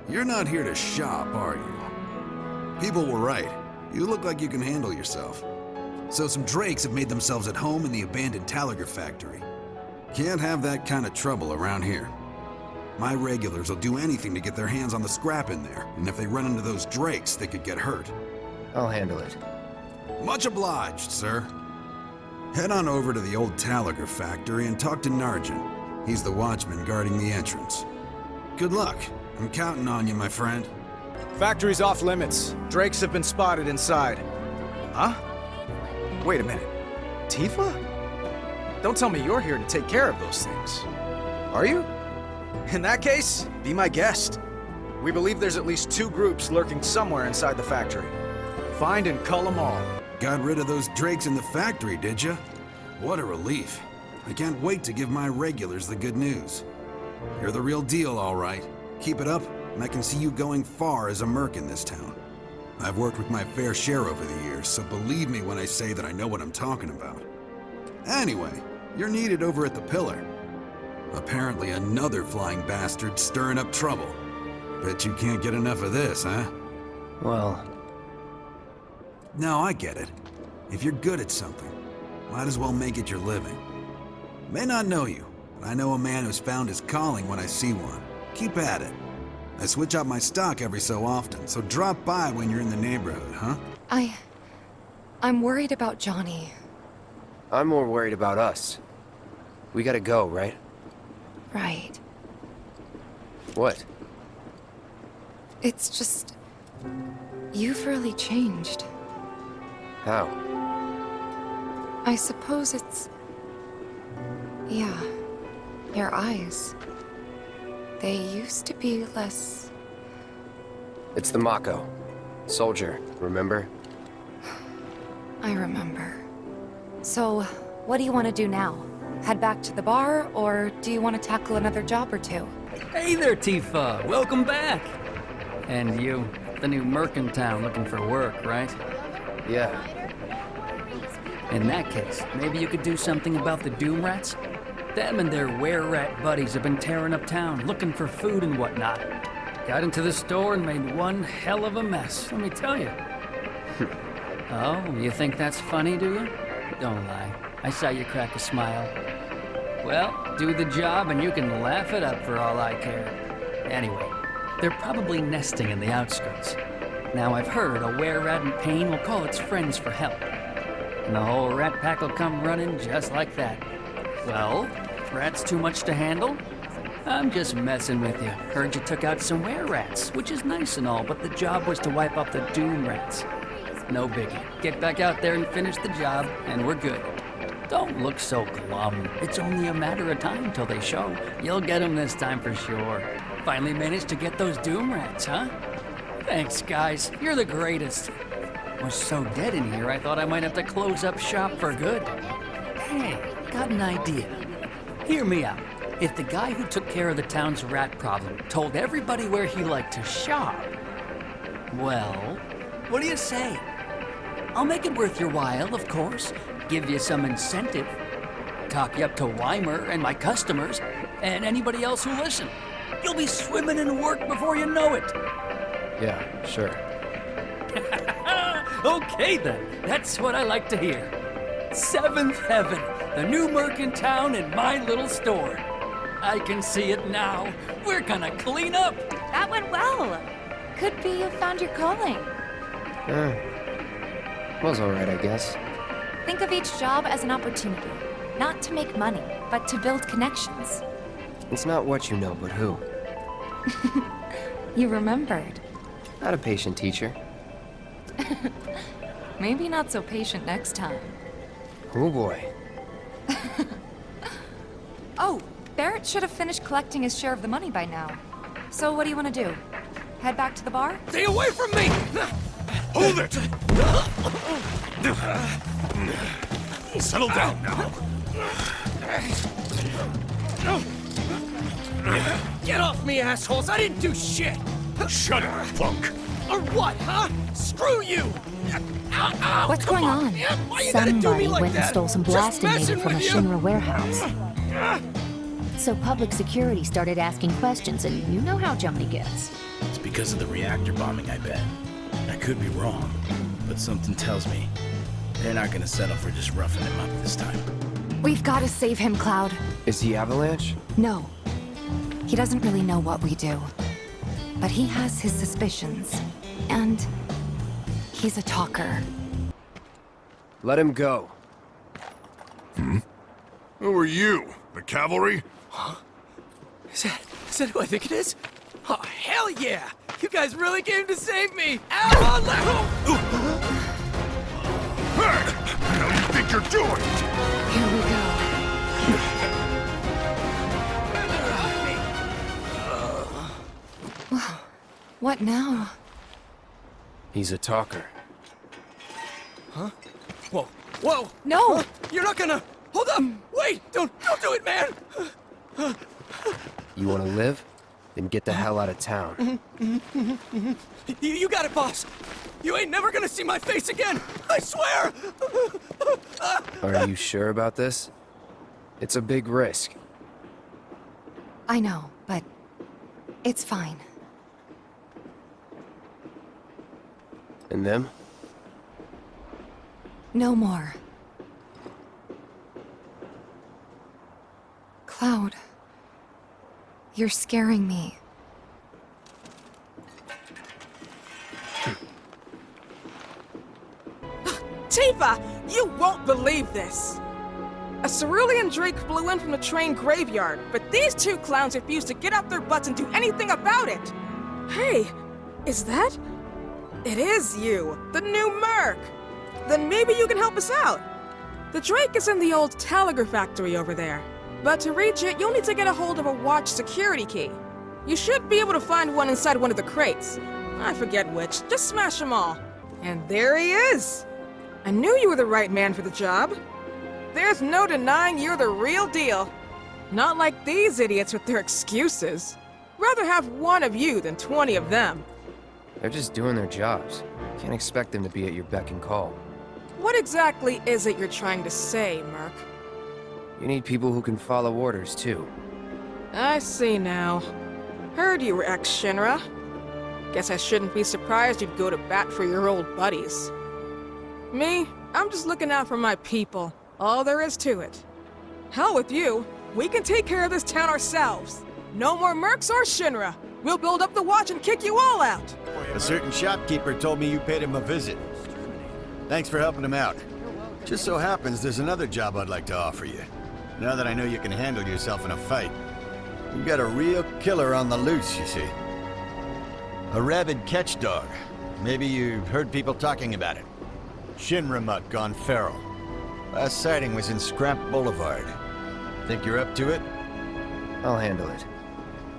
You're not here to shop, are you? People were right. You look like you can handle yourself. So some drakes have made themselves at home in the abandoned Talagar factory. Can't have that kind of trouble around here. My regulars will do anything to get their hands on the scrap in there, and if they run into those drakes, they could get hurt. I'll handle it. Much obliged, sir. Head on over to the old Talagar factory and talk to Narjan. He's the watchman guarding the entrance. Good luck. I'm counting on you, my friend. Factory's off limits. Drakes have been spotted inside. Huh? Wait a minute. Tifa? Don't tell me you're here to take care of those things. Are you? In that case, be my guest. We believe there's at least 2 groups lurking somewhere inside the factory. Find and cull them all. Got rid of those drakes in the factory, did ya? What a relief. I can't wait to give my regulars the good news. You're the real deal, all right. Keep it up, and I can see you going far as a merc in this town. I've worked with my fair share over the years, so believe me when I say that I know what I'm talking about. Anyway, you're needed over at the Pillar. Apparently another flying bastard stirring up trouble. Bet you can't get enough of this, huh? Well... No, I get it. If you're good at something, might as well make it your living. May not know you, but I know a man who's found his calling when I see one. Keep at it. I switch out my stock every so often, so drop by when you're in the neighborhood, huh? I'm worried about Johnny. I'm more worried about us. We gotta go, right? Right. What? It's just... you've really changed. How? I suppose it's... yeah. Your eyes. They used to be less... It's the Mako. Soldier, remember? I remember. So, what do you want to do now? Head back to the bar, or do you want to tackle another job or 2? Hey there, Tifa. Welcome back. And you, the new merc in town looking for work, right? Yeah. In that case, maybe you could do something about the Doom Rats? Them and their were-rat buddies have been tearing up town, looking for food and whatnot. Got into the store and made one hell of a mess, let me tell you. Oh, you think that's funny, do you? Don't lie. I saw you crack a smile. Well, do the job and you can laugh it up for all I care. Anyway, they're probably nesting in the outskirts. Now I've heard a were-rat in pain will call its friends for help. And the whole rat pack will come running just like that. Well, rats too much to handle? I'm just messing with you. Heard you took out some were-rats, which is nice and all, but the job was to wipe up the Doom Rats. No biggie. Get back out there and finish the job, and we're good. Don't look so glum. It's only a matter of time till they show. You'll get them this time for sure. Finally managed to get those Doom Rats, huh? Thanks, guys. You're the greatest. Was so dead in here, I thought I might have to close up shop for good. Hey, got an idea. Hear me out. If the guy who took care of the town's rat problem told everybody where he liked to shop, well, what do you say? I'll make it worth your while, of course. Give you some incentive. Talk you up to Weimer and my customers, and anybody else who listen. You'll be swimming in work before you know it. Yeah, sure. Okay then, that's what I like to hear. 7th Heaven, the new merc in town and my little store. I can see it now. We're gonna clean up. That went well. Could be you found your calling. Was alright, I guess. Think of each job as an opportunity. Not to make money, but to build connections. It's not what you know, but who. You remembered. Not a patient teacher. Maybe not so patient next time. Oh boy. Oh, Barrett should have finished collecting his share of the money by now. So what do you want to do? Head back to the bar? Stay away from me! Hold it! Settle down now. Get off me, assholes! I didn't do shit! Shut up, punk! Or what, huh? Screw you! What's going on? Somebody went and stole some blasting data from a Shinra warehouse. So public security started asking questions, and you know how Johnny gets. It's because of the reactor bombing, I bet. I could be wrong, but something tells me they're not gonna settle for just roughing him up this time. We've got to save him, Cloud. Is he Avalanche? No. He doesn't really know what we do. But he has his suspicions. And he's a talker. Let him go. Who are you? The cavalry? Huh? Is that who I think it is? Oh, hell yeah! You guys really came to save me! Ow! Hey! How do you think you're doing? Here we go. What now? He's a talker. Huh? Whoa! Whoa! No! Huh? You're not gonna... Hold up! Wait! Don't do it, man! You want to live? Then get the hell out of town. You got it, boss! You ain't never gonna see my face again! I swear! Are you sure about this? It's a big risk. I know, but it's fine. And them? No more. Cloud, you're scaring me. Tifa, you won't believe this! A cerulean Drake flew in from the train graveyard, but these two clowns refused to get off their butts and do anything about it! Hey, is that? It is you, the new Merc! Then maybe you can help us out. The Drake is in the old Telegraph factory over there. But to reach it, you'll need to get a hold of a watch security key. You should be able to find one inside one of the crates. I forget which, just smash them all. And there he is! I knew you were the right man for the job. There's no denying you're the real deal. Not like these idiots with their excuses. Rather have one of you than 20 of them. They're just doing their jobs. Can't expect them to be at your beck and call. What exactly is it you're trying to say, Merc? You need people who can follow orders, too. I see now. Heard you were ex-Shinra. Guess I shouldn't be surprised you'd go to bat for your old buddies. Me, I'm just looking out for my people. All there is to it. Hell with you. We can take care of this town ourselves. No more Mercs or Shinra. We'll build up the watch and kick you all out. A certain shopkeeper told me you paid him a visit. Thanks for helping him out. Just so happens there's another job I'd like to offer you. Now that I know you can handle yourself in a fight. You got a real killer on the loose, you see. A rabid catch dog. Maybe you've heard people talking about it. Shinra mutt gone feral. Last sighting was in Scrap Boulevard. Think you're up to it? I'll handle it.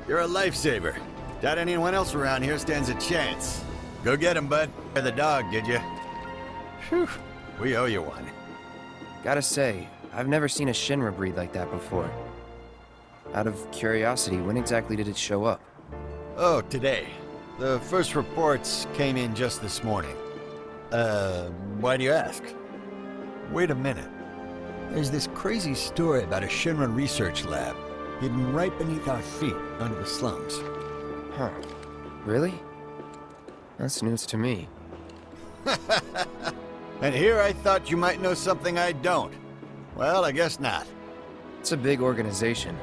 You're a lifesaver. Doubt anyone else around here stands a chance. Go get him, bud. You're the dog, did you? Phew. We owe you one. Gotta say, I've never seen a Shinra breed like that before. Out of curiosity, when exactly did it show up? Oh, today. The first reports came in just this morning. Why do you ask? Wait a minute. There's this crazy story about a Shinra research lab hidden right beneath our feet under the slums. Huh. Really? That's news to me. And here I thought you might know something I don't. Well, I guess not. It's a big organization.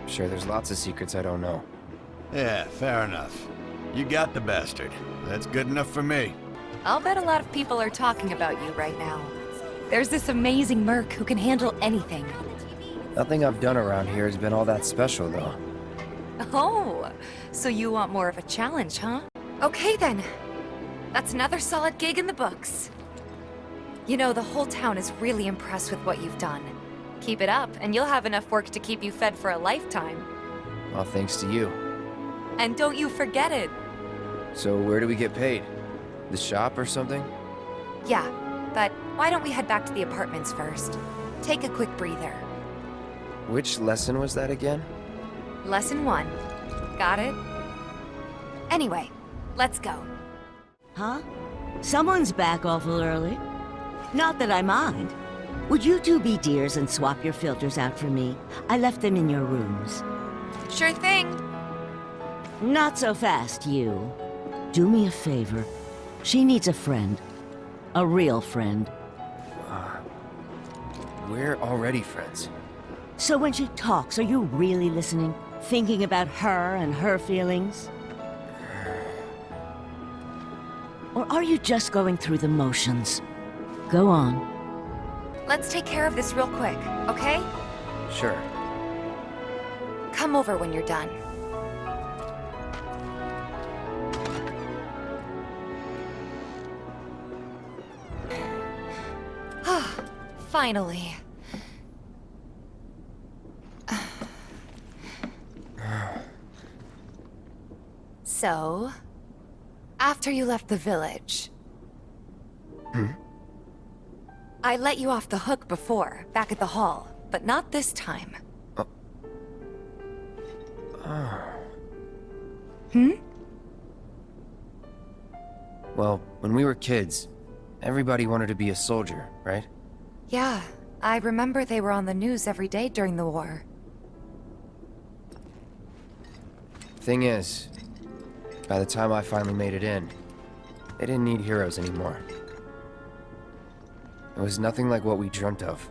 I'm sure there's lots of secrets I don't know. Yeah, fair enough. You got the bastard. That's good enough for me. I'll bet a lot of people are talking about you right now. There's this amazing Merc who can handle anything. Nothing I've done around here has been all that special, though. Oh, so you want more of a challenge, huh? Okay then. That's another solid gig in the books. You know, the whole town is really impressed with what you've done. Keep it up, and you'll have enough work to keep you fed for a lifetime. All thanks to you. And don't you forget it. So where do we get paid? The shop or something? Yeah, but why don't we head back to the apartments first? Take a quick breather. Which lesson was that again? Lesson 1. Got it? Anyway, let's go. Huh? Someone's back awful early. Not that I mind. Would you two be dears and swap your filters out for me? I left them in your rooms. Sure thing. Not so fast, you. Do me a favor. She needs a friend. A real friend. We're already friends. So when she talks, are you really listening? Thinking about her and her feelings? Or are you just going through the motions? Go on. Let's take care of this real quick, okay? Sure. Come over when you're done. Finally. So, after you left the village, I let you off the hook before, back at the hall, but not this time. Well, when we were kids, everybody wanted to be a soldier, right? Yeah, I remember they were on the news every day during the war. Thing is, by the time I finally made it in, they didn't need heroes anymore. It was nothing like what we dreamt of.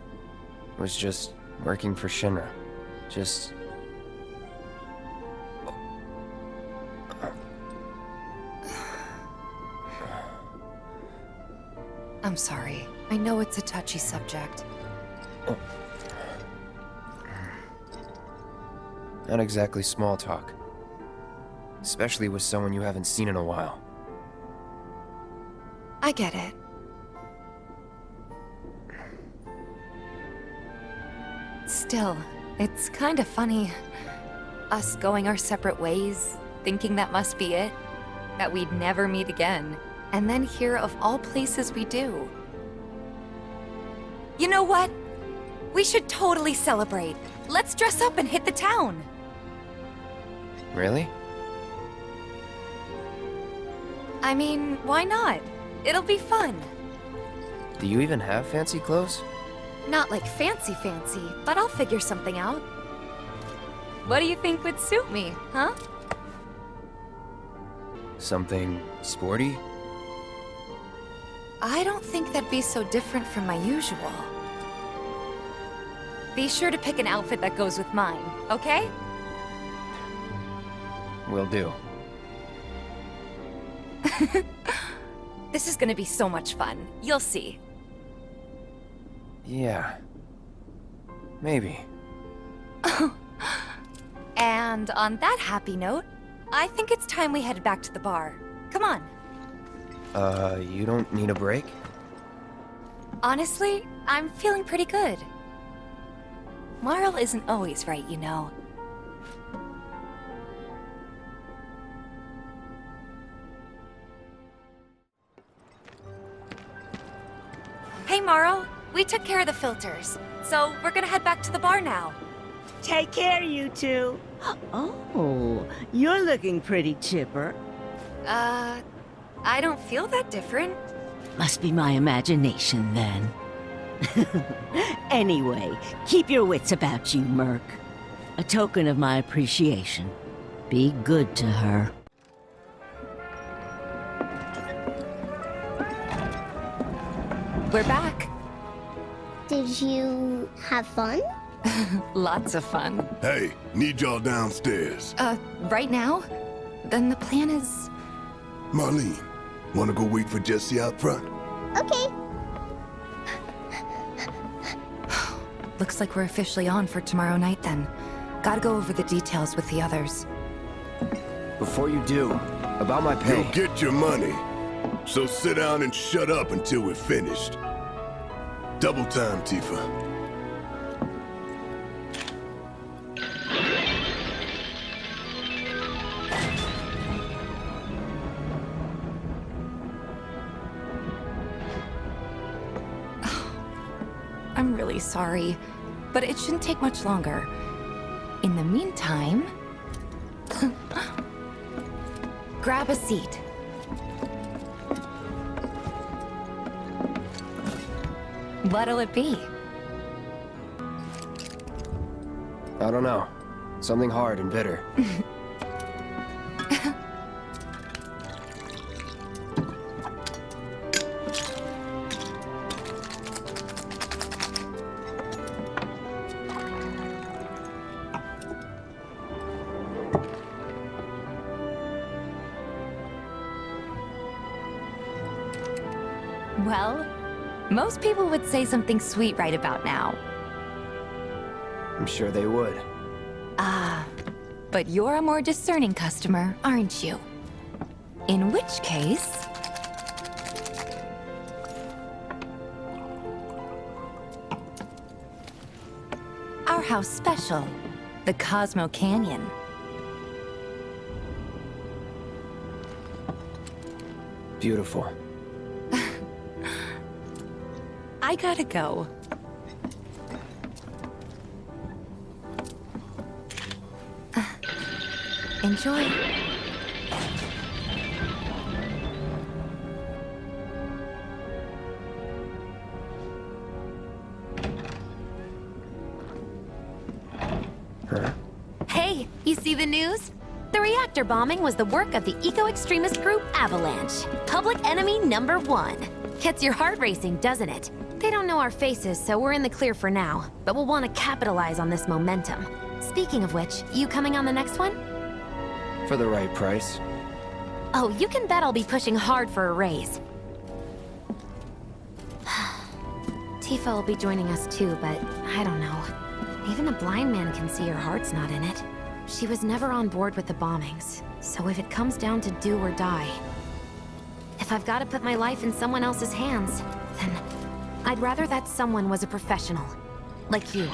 It was just working for Shinra. Just... I'm sorry. I know it's a touchy subject. Not exactly small talk. Especially with someone you haven't seen in a while. I get it. Still, it's kind of funny. Us going our separate ways, thinking that must be it. That we'd never meet again. And then here, of all places, we do. You know what? We should totally celebrate. Let's dress up and hit the town. Really? I mean, why not? It'll be fun. Do you even have fancy clothes? Not like fancy, but I'll figure something out. What do you think would suit me, huh? Something sporty? I don't think that'd be so different from my usual. Be sure to pick an outfit that goes with mine, okay? Will do. This is gonna be so much fun. You'll see. Yeah. Maybe. And on that happy note, I think it's time we headed back to the bar. Come on. You don't need a break? Honestly, I'm feeling pretty good. Marl isn't always right, you know. Hey, Marl. We took care of the filters, so we're gonna head back to the bar now. Take care, you two. Oh, you're looking pretty chipper. I don't feel that different. Must be my imagination, then. Anyway, keep your wits about you, Merc. A token of my appreciation. Be good to her. We're back. Did you have fun? Lots of fun. Hey, need y'all downstairs. Right now? Then the plan is... Marlene, wanna go wait for Jesse out front? Okay. Looks like we're officially on for tomorrow night then. Gotta go over the details with the others. Before you do, about my pay... You'll get your money. So sit down and shut up until we're finished. Double time, Tifa. I'm really sorry, but it shouldn't take much longer. In the meantime... grab a seat. What'll it be? I don't know. Something hard and bitter. Well, most people would say something sweet right about now. I'm sure they would. Ah, but you're a more discerning customer, aren't you? In which case... our house special, the Cosmo Canyon. Beautiful. I gotta go. Enjoy. Hey, you see the news? The reactor bombing was the work of the eco-extremist group Avalanche. Public enemy #1. Gets your heart racing, doesn't it? They don't know our faces, so we're in the clear for now. But we'll want to capitalize on this momentum. Speaking of which, you coming on the next one? For the right price. Oh, you can bet I'll be pushing hard for a raise. Tifa will be joining us too, but I don't know. Even a blind man can see her heart's not in it. She was never on board with the bombings, so if it comes down to do or die... if I've got to put my life in someone else's hands, then I'd rather that someone was a professional. Like you.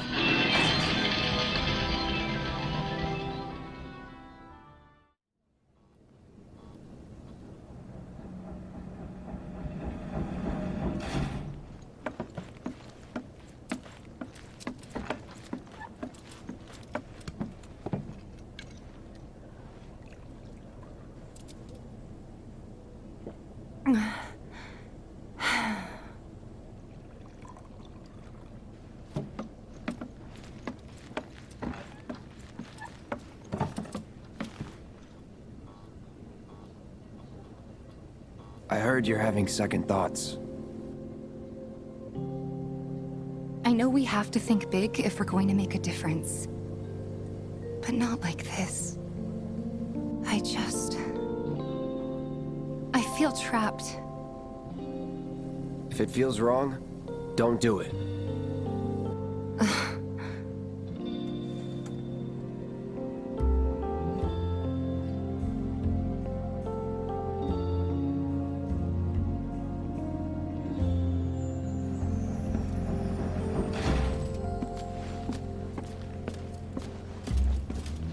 I heard you're having second thoughts. I know we have to think big if we're going to make a difference. But not like this. I feel trapped. If it feels wrong, don't do it.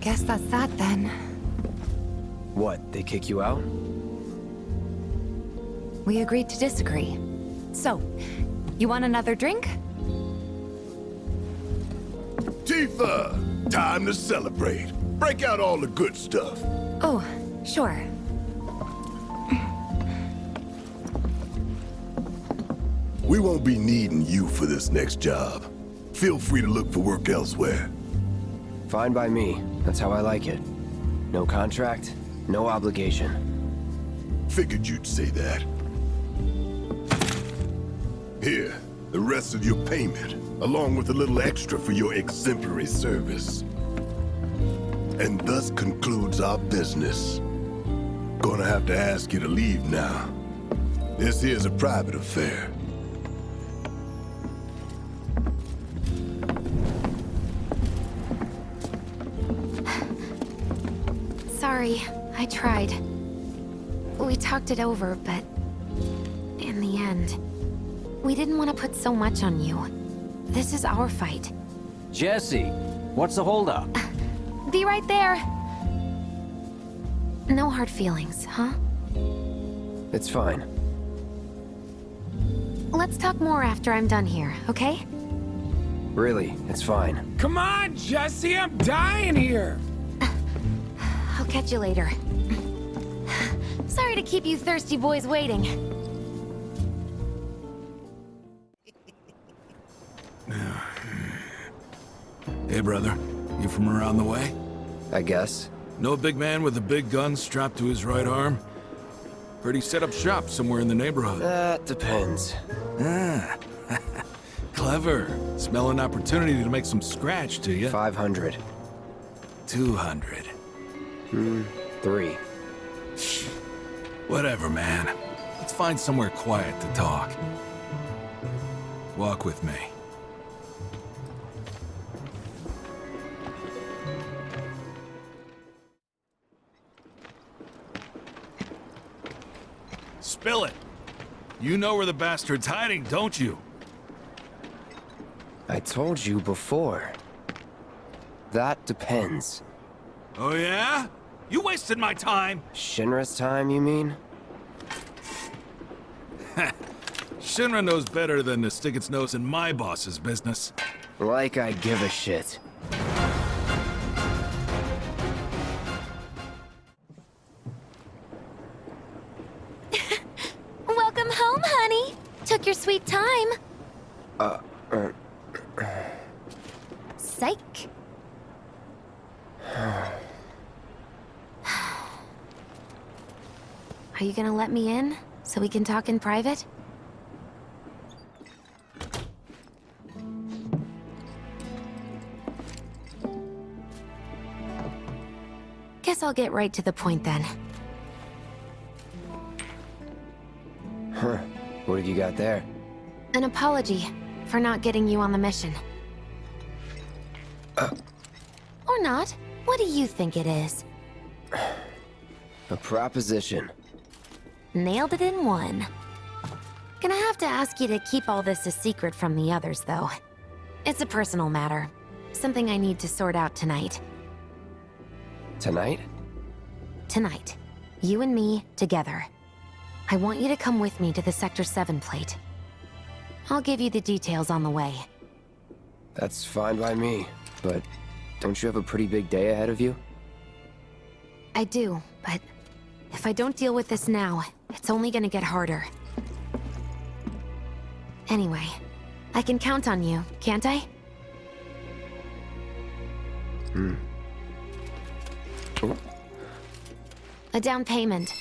Guess that's that then. What, they kick you out? We agreed to disagree. So, you want another drink? Tifa! Time to celebrate. Break out all the good stuff. Oh, sure. We won't be needing you for this next job. Feel free to look for work elsewhere. Fine by me. That's how I like it. No contract, no obligation. Figured you'd say that. Here, the rest of your payment, along with a little extra for your exemplary service. And thus concludes our business. Gonna have to ask you to leave now. This here's a private affair. Sorry, I tried. We talked it over, but... in the end... we didn't want to put so much on you. This is our fight. Jesse, what's the holdup? Be right there! No hard feelings, huh? It's fine. Let's talk more after I'm done here, okay? Really, it's fine. Come on, Jesse, I'm dying here! I'll catch you later. Sorry to keep you thirsty boys waiting. Hey, brother. You from around the way? I guess. No big man with a big gun strapped to his right arm? Heard he set up shop somewhere in the neighborhood. That depends. Ah. Clever. Smell an opportunity to make some scratch to you. 500. 200. 3. Whatever, man. Let's find somewhere quiet to talk. Walk with me. Spill it! You know where the bastard's hiding, don't you? I told you before. That depends. Oh yeah? You wasted my time! Shinra's time, you mean? Shinra knows better than to stick its nose in my boss's business. Like I give a shit. Welcome home, honey. Took your sweet time. Psych. Are you gonna let me in so we can talk in private? Guess I'll get right to the point then. Huh. What have you got there? An apology for not getting you on the mission. Or not. What do you think it is? A proposition. Nailed it in one. Gonna have to ask you to keep all this a secret from the others, though. It's a personal matter. Something I need to sort out tonight. Tonight? Tonight. You and me, together. I want you to come with me to the Sector 7 plate. I'll give you the details on the way. That's fine by me, but don't you have a pretty big day ahead of you? I do, but if I don't deal with this now, it's only gonna get harder. Anyway, I can count on you, can't I? Oh. A down payment.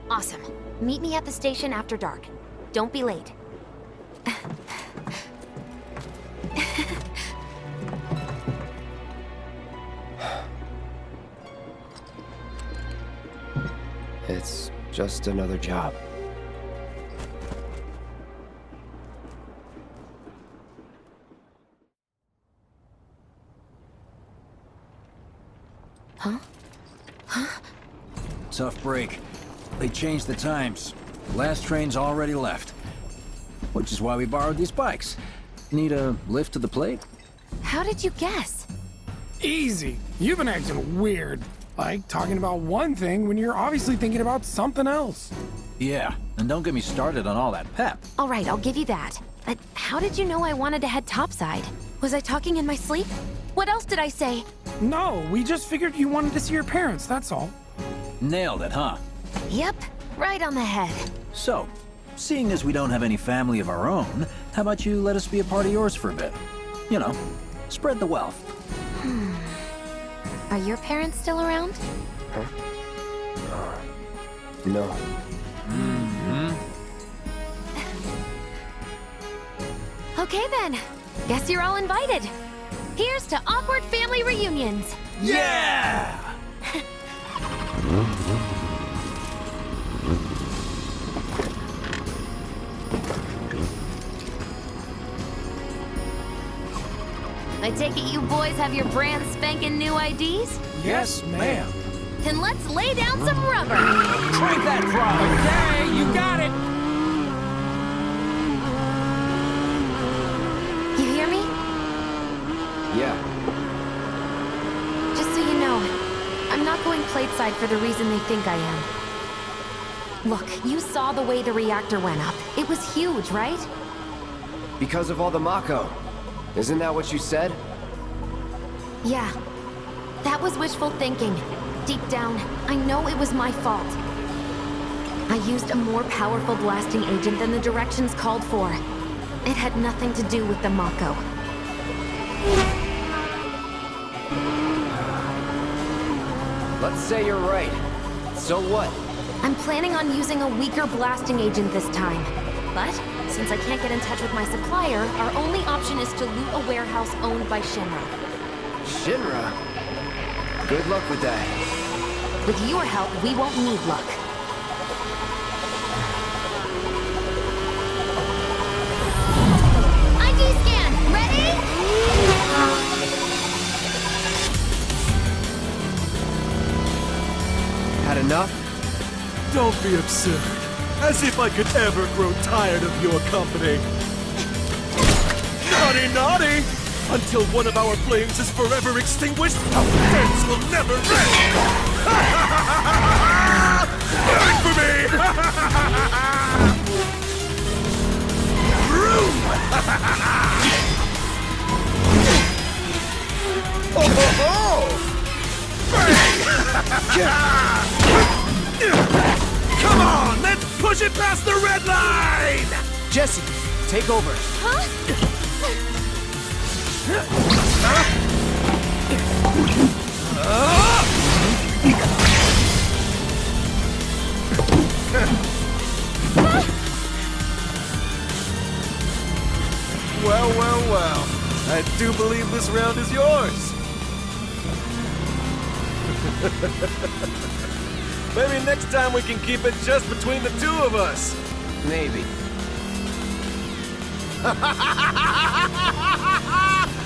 Awesome. Meet me at the station after dark. Don't be late. It's just another job. Huh? Tough break. They changed the times. Last train's already left. Which is why we borrowed these bikes. Need a lift to the plate? How did you guess? Easy. You've been acting weird. Like talking about one thing when you're obviously thinking about something else. Yeah, and don't get me started on all that pep. All right, I'll give you that. But how did you know I wanted to head topside? Was I talking in my sleep? What else did I say? No, we just figured you wanted to see your parents, that's all. Nailed it, huh? Yep, right on the head. So, seeing as we don't have any family of our own, how about you let us be a part of yours for a bit? You know, spread the wealth. Are your parents still around? Huh? No. Okay then. Guess you're all invited. Here's to awkward family reunions. Yeah! I take it you boys have your brand spanking new IDs? Yes, ma'am. Then let's lay down some rubber. Crank that drum. Okay, you got it. You hear me? Yeah. Just so you know, I'm not going plateside for the reason they think I am. Look, you saw the way the reactor went up. It was huge, right? Because of all the mako. Isn't that what you said? Yeah. That was wishful thinking. Deep down, I know it was my fault. I used a more powerful blasting agent than the directions called for. It had nothing to do with the mako. Let's say you're right. So what? I'm planning on using a weaker blasting agent this time. But, since I can't get in touch with my supplier, our only option is to loot a warehouse owned by Shinra. Shinra? Good luck with that. With your help, we won't need luck. ID scan, ready? Had enough? Don't be absurd. As if I could ever grow tired of your company. Naughty, naughty! Until one of our flames is forever extinguished, our dance will never end! Wait for me! Oh ho ho! Come on, let's push it past the red line! Jesse, take over. Huh? Well, well, well. I do believe this round is yours. Maybe next time we can keep it just between the two of us. Maybe.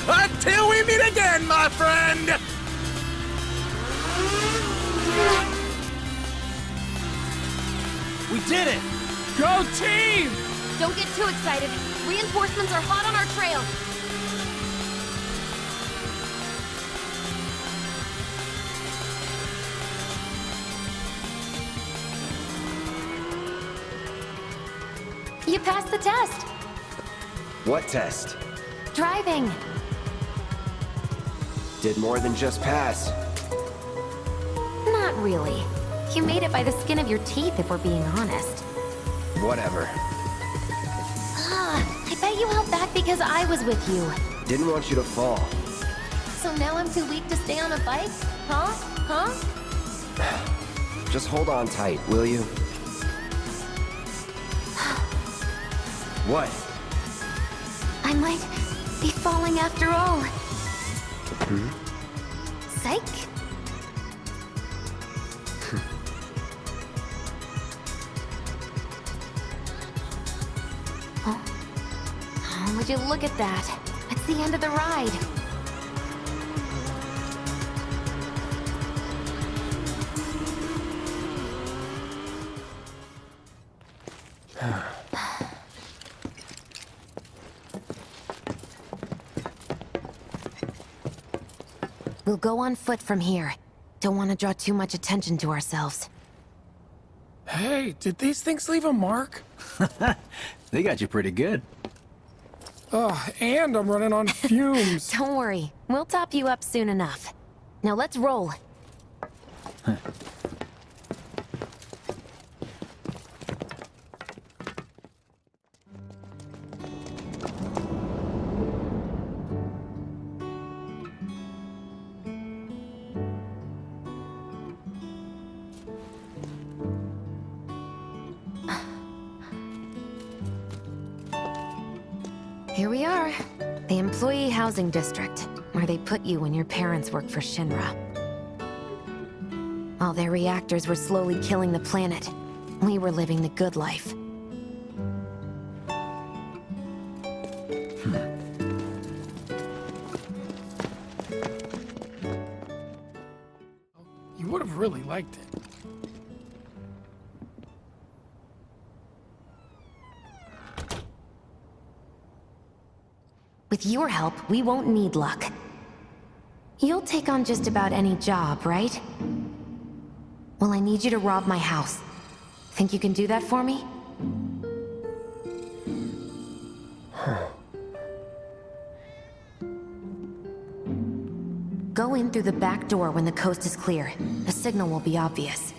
Until we meet again, my friend! We did it! Go team! Don't get too excited. Reinforcements are hot on our trail. You passed the test. What test? Driving. Did more than just pass. Not really. You made it by the skin of your teeth, if we're being honest. Whatever. I bet you held back because I was with you. Didn't want you to fall. So now I'm too weak to stay on a bike? Huh? Huh? Just hold on tight, will you? What? I might be falling after all. Hmm? Psych? Oh, would you look at that? It's the end of the ride. We'll go on foot from here. Don't want to draw too much attention to ourselves. Hey, did these things leave a mark? They got you pretty good. Oh, and I'm running on fumes. Don't worry. We'll top you up soon enough. Now let's roll. Here we are. The Employee Housing District, where they put you when your parents worked for Shinra. While their reactors were slowly killing the planet, we were living the good life. You would have really liked it. With your help, we won't need luck. You'll take on just about any job, right? Well, I need you to rob my house. Think you can do that for me? Go in through the back door when the coast is clear. The signal will be obvious.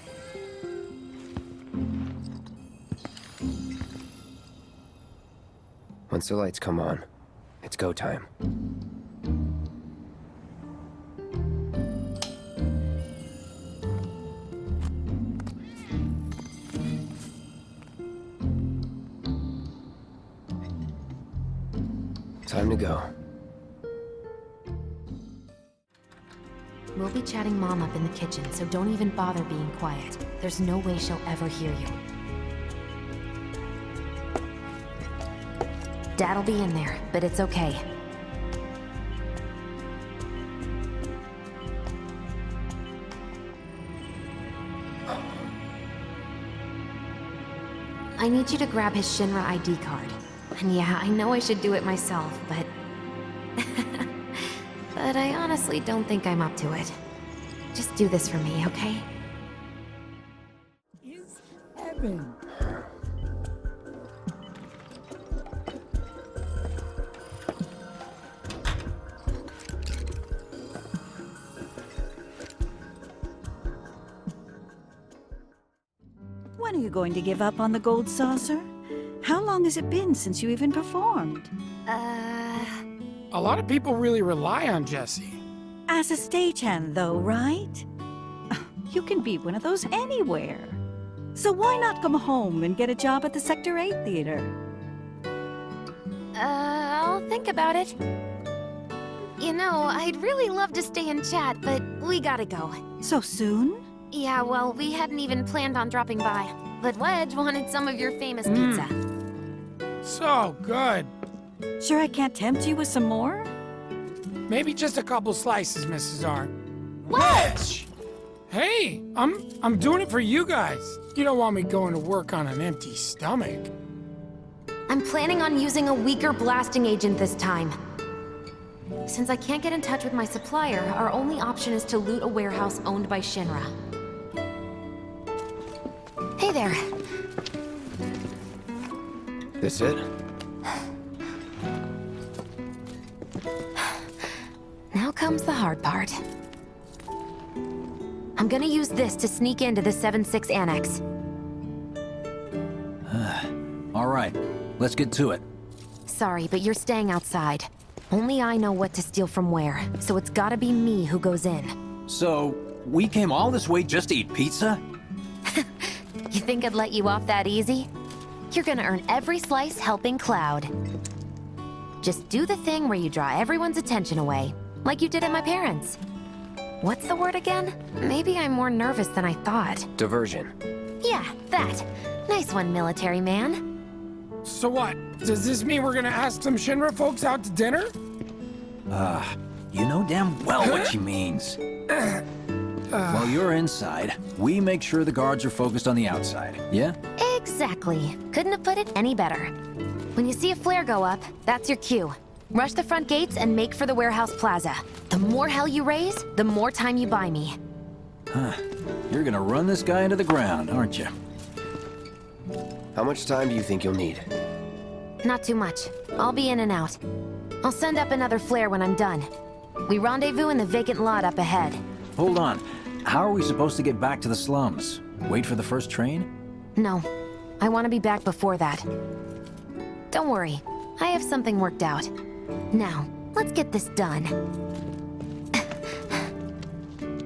Once the lights come on, it's go time. Time to go. We'll be chatting Mom up in the kitchen, so don't even bother being quiet. There's no way she'll ever hear you. Dad'll be in there, but it's okay. I need you to grab his Shinra ID card. And yeah, I know I should do it myself, but... but I honestly don't think I'm up to it. Just do this for me, okay? Is heaven. When are you going to give up on the gold saucer? How long has it been since you even performed? A lot of people really rely on Jesse. As a stagehand, though, right? You can be one of those anywhere. So why not come home and get a job at the Sector 8 theater? I'll think about it. You know, I'd really love to stay and chat, but we gotta go. So soon? Yeah, well, we hadn't even planned on dropping by. But Wedge wanted some of your famous pizza. So good. Sure I can't tempt you with some more? Maybe just a couple slices, Mrs. R. Wedge! Hey, I'm doing it for you guys. You don't want me going to work on an empty stomach. I'm planning on using a weaker blasting agent this time. Since I can't get in touch with my supplier, our only option is to loot a warehouse owned by Shinra. Hey there. This it? Now comes the hard part. I'm gonna use this to sneak into the 7-6 annex. All right, let's get to it. Sorry, but you're staying outside. Only I know what to steal from where, so it's gotta be me who goes in. So, we came all this way just to eat pizza? You think I'd let you off that easy? You're gonna earn every slice helping Cloud. Just do the thing where you draw everyone's attention away, like you did at my parents'. What's the word again? Maybe I'm more nervous than I thought. Diversion. Yeah, that. Nice one, military man. So what? Does this mean we're gonna ask some Shinra folks out to dinner? You know damn well what she means. While you're inside, we make sure the guards are focused on the outside, yeah? Exactly. Couldn't have put it any better. When you see a flare go up, that's your cue. Rush the front gates and make for the warehouse plaza. The more hell you raise, the more time you buy me. You're gonna run this guy into the ground, aren't you? How much time do you think you'll need? Not too much. I'll be in and out. I'll send up another flare when I'm done. We rendezvous in the vacant lot up ahead. Hold on. How are we supposed to get back to the slums? Wait for the first train? No. I want to be back before that. Don't worry. I have something worked out. Now, let's get this done.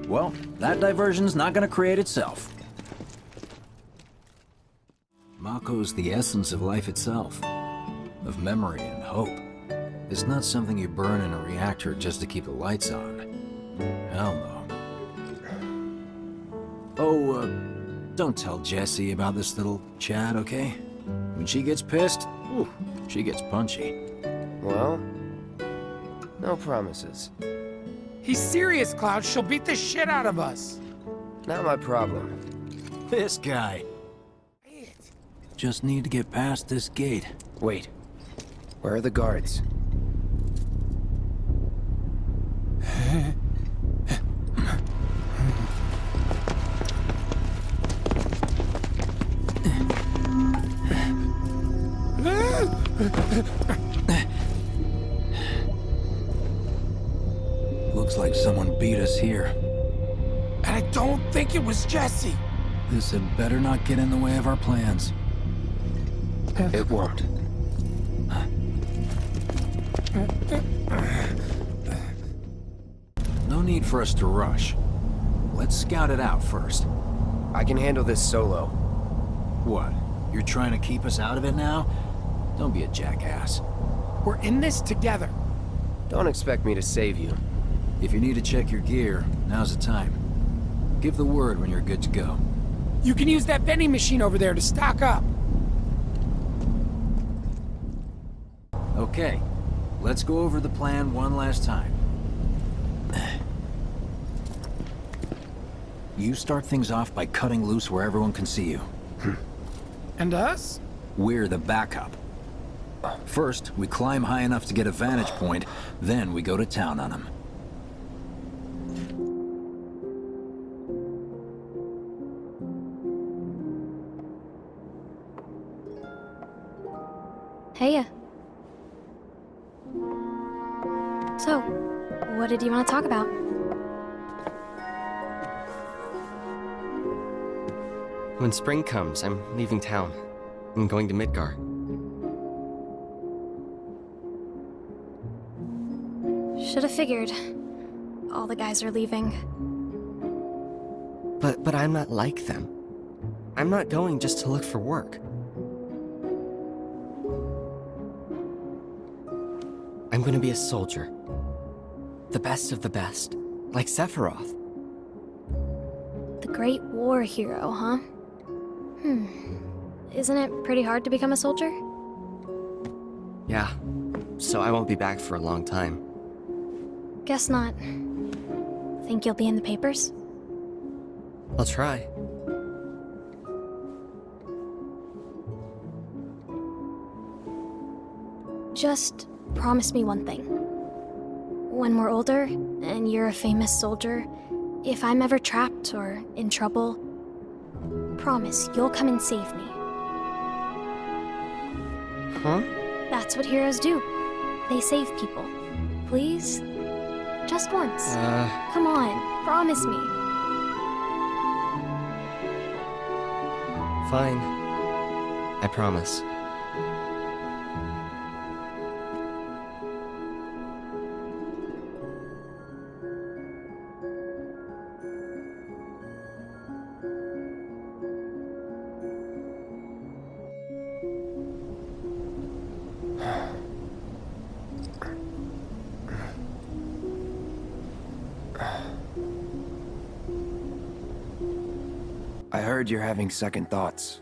Well, that diversion's not gonna create itself. Mako's the essence of life itself. Of memory and hope. It's not something you burn in a reactor just to keep the lights on. Hell no. Oh, don't tell Jessie about this little chat, okay? When she gets pissed, ooh, she gets punchy. Well, no promises. He's serious, Cloud. She'll beat the shit out of us. Not my problem. This guy. Just need to get past this gate. Wait. Where are the guards? Looks like someone beat us here. And I don't think it was Jesse. This had better not get in the way of our plans. It won't. No need for us to rush. Let's scout it out first. I can handle this solo. What? You're trying to keep us out of it now? Don't be a jackass. We're in this together. Don't expect me to save you. If you need to check your gear, now's the time. Give the word when you're good to go. You can use that vending machine over there to stock up. Okay, let's go over the plan one last time. You start things off by cutting loose where everyone can see you. And us? We're the backup. First, we climb high enough to get a vantage point, then we go to town on them. Heya. So, what did you want to talk about? When spring comes, I'm leaving town. I'm going to Midgar. Should have figured. All the guys are leaving. But I'm not like them. I'm not going just to look for work. I'm gonna be a soldier. The best of the best. Like Sephiroth. The Great War hero, huh? Isn't it pretty hard to become a soldier? Yeah. So I won't be back for a long time. Guess not. Think you'll be in the papers? I'll try. Just promise me one thing. When we're older, and you're a famous soldier, if I'm ever trapped or in trouble, promise you'll come and save me. Huh? That's what heroes do. They save people. Please? Just once. Come on, promise me. Fine. I promise. I heard you're having second thoughts.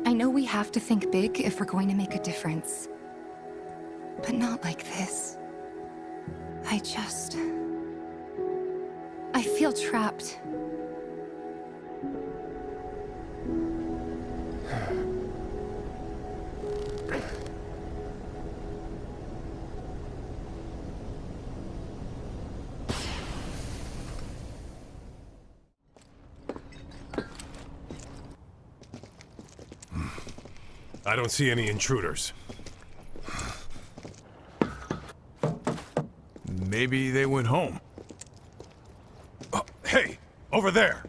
I know we have to think big if we're going to make a difference. But not like this. I feel trapped. I don't see any intruders. Maybe they went home. Hey, over there!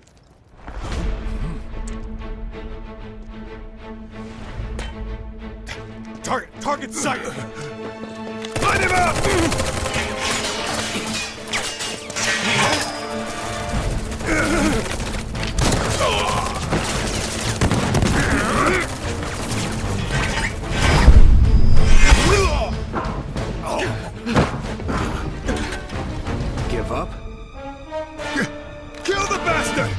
Target sight! Light him up! Give up? Kill the bastard!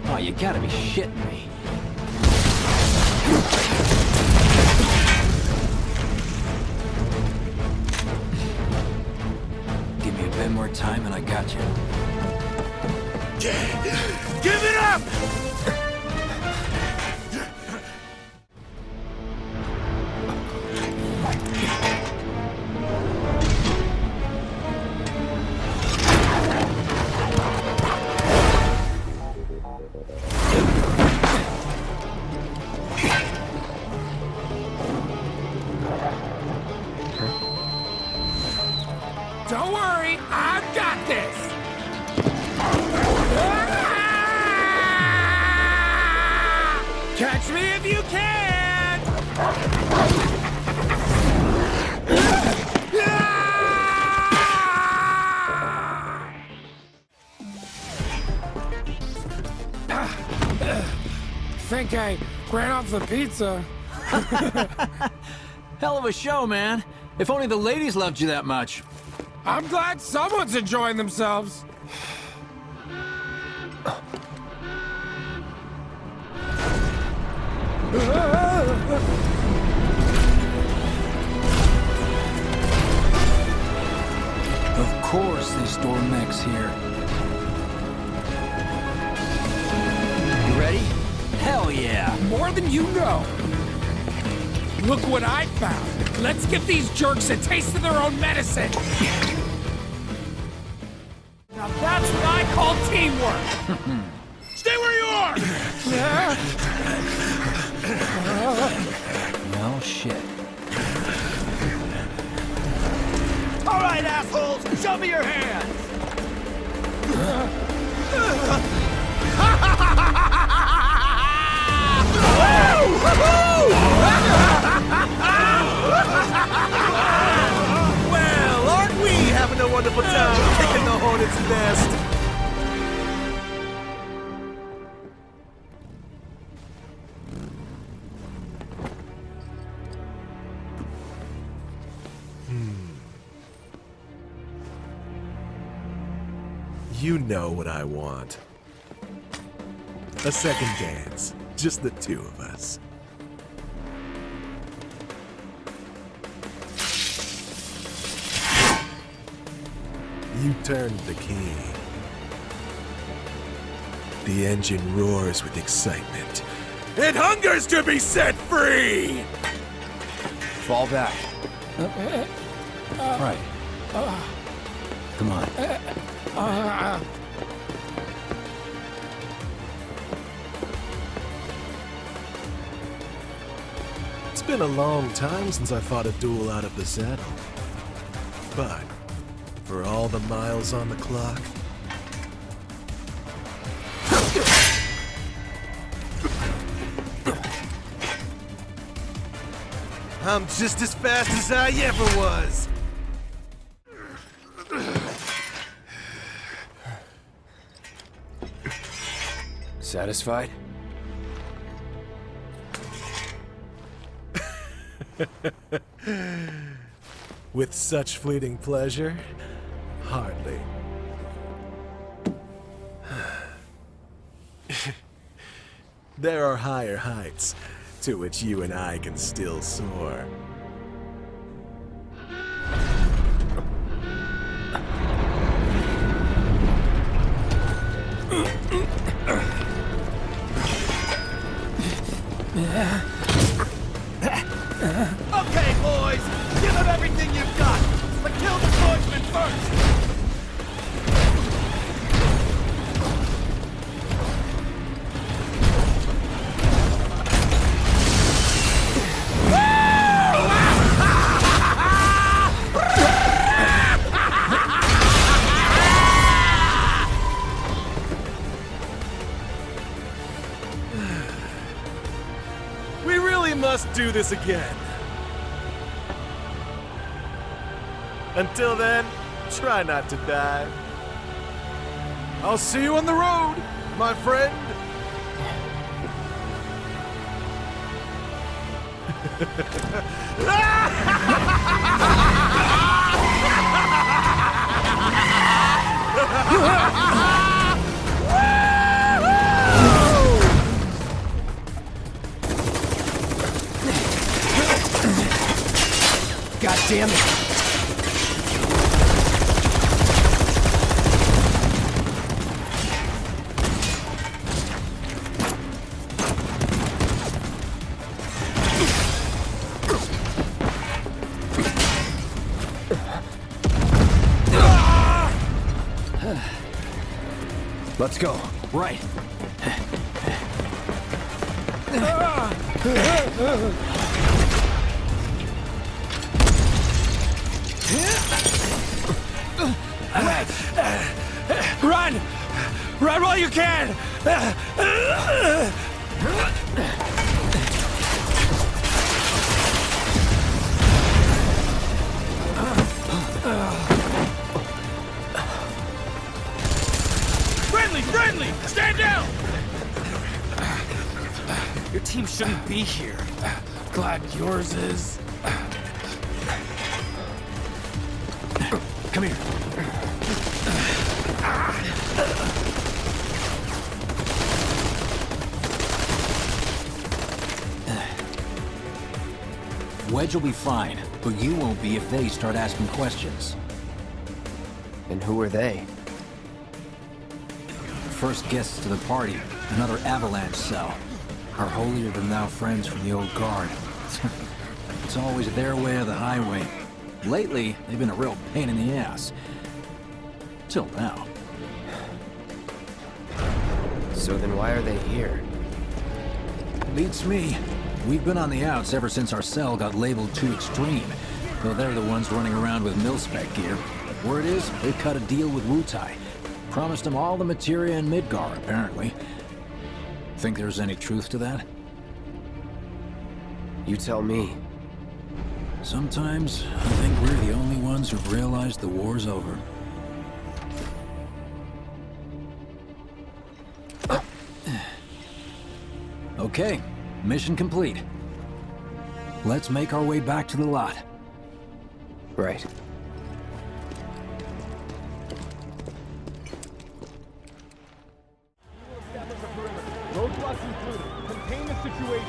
Oh, you gotta be shitting me. Give me a bit more time and I got you. Give it up! Don't worry, I've got this! Catch me if you can! Think I ran off the pizza. Hell of a show, man. If only the ladies loved you that much. I'm glad someone's enjoying themselves. Of course they store mechs here. You ready? Hell yeah! More than you know. Look what I found. Let's give these jerks a taste of their own medicine. Now that's what I call teamwork. Stay where you are! No shit. All right, assholes, show me your hands! Well, aren't we having a wonderful time kicking the hornet's nest? You know what I want. A second dance. Just the two of us. You turned the key. The engine roars with excitement. It hungers to be set free! Fall back. Right. Come on. It's been a long time since I fought a duel out of the saddle. But, for all the miles on the clock, I'm just as fast as I ever was! Satisfied? With such fleeting pleasure? Hardly. There are higher heights to which you and I can still soar. Okay, boys, give them everything you've got, but kill the swordsman first! We really must do this again. Until then, try not to die. I'll see you on the road, my friend. God damn it! Let's go. Right. Run! Run while you can! Friendly! Friendly! Stand down! Your team shouldn't be here. Glad yours is. Come here. Wedge will be fine, but you won't be if they start asking questions. And who are they? First guests to the party, another Avalanche cell. Our holier-than-thou friends from the old guard. It's always their way or the highway. Lately, they've been a real pain in the ass. Till now. So then why are they here? Beats me. We've been on the outs ever since our cell got labeled too extreme. Though they're the ones running around with mil-spec gear. Word is, they cut a deal with Wutai. Promised them all the materia in Midgar, apparently. Think there's any truth to that? You tell me. Sometimes, I think we're the only ones who've realized the war's over. Okay, mission complete. Let's make our way back to the lot. Right.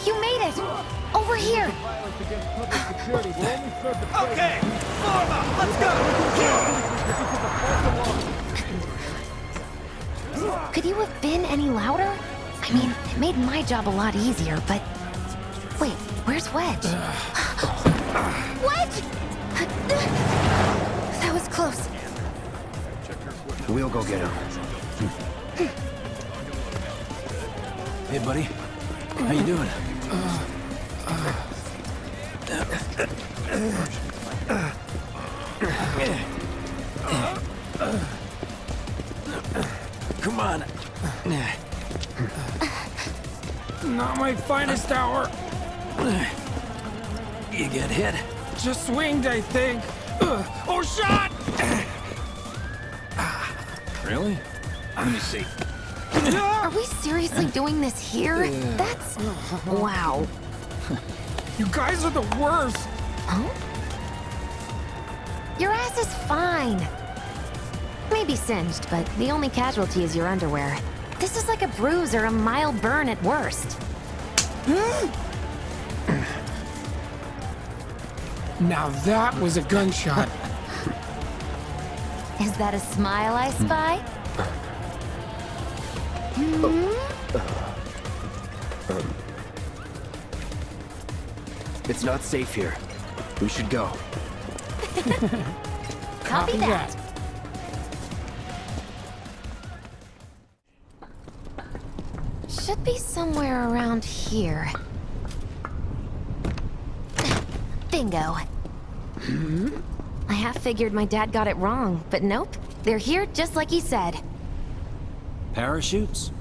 You made it! Over here! Okay, form up, let's go! Could you have been any louder? I mean, it made my job a lot easier, but... Wait, where's Wedge? Wedge! That was close. We'll go get him. Hey, buddy. How you doing? Come on. Not my finest hour. You get hit? Just swinged, I think. Oh, shot! Really? Let me see. Are we seriously doing this here? That's... wow. You guys are the worst! Huh? Your ass is fine. Maybe singed, but the only casualty is your underwear. This is like a bruise or a mild burn at worst. Now that was a gunshot. Is that a smile I spy? It's not safe here. We should go. Copy that. Should be somewhere around here. Bingo. I half figured my dad got it wrong, but nope. They're here just like he said. Parachutes?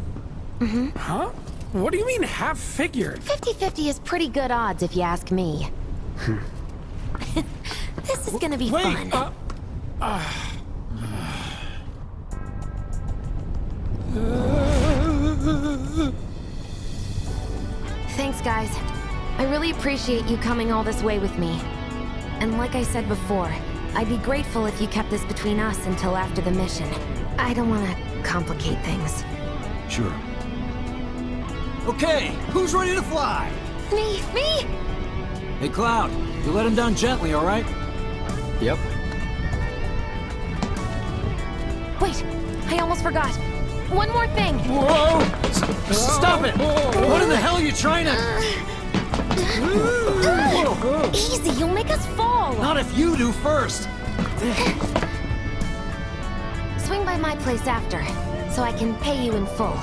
Huh? What do you mean half figured? 50-50 is pretty good odds if you ask me. This is gonna be fun. Thanks, guys. I really appreciate you coming all this way with me. And like I said before, I'd be grateful if you kept this between us until after the mission. I don't want to complicate things. Sure. Okay, who's ready to fly? Me! Hey, Cloud, you let him down gently, all right? Yep. Wait, I almost forgot. One more thing. Whoa! Stop it! What in the hell are you trying to... Easy, you'll make us fall. Not if you do first. Swing by my place after, so I can pay you in full.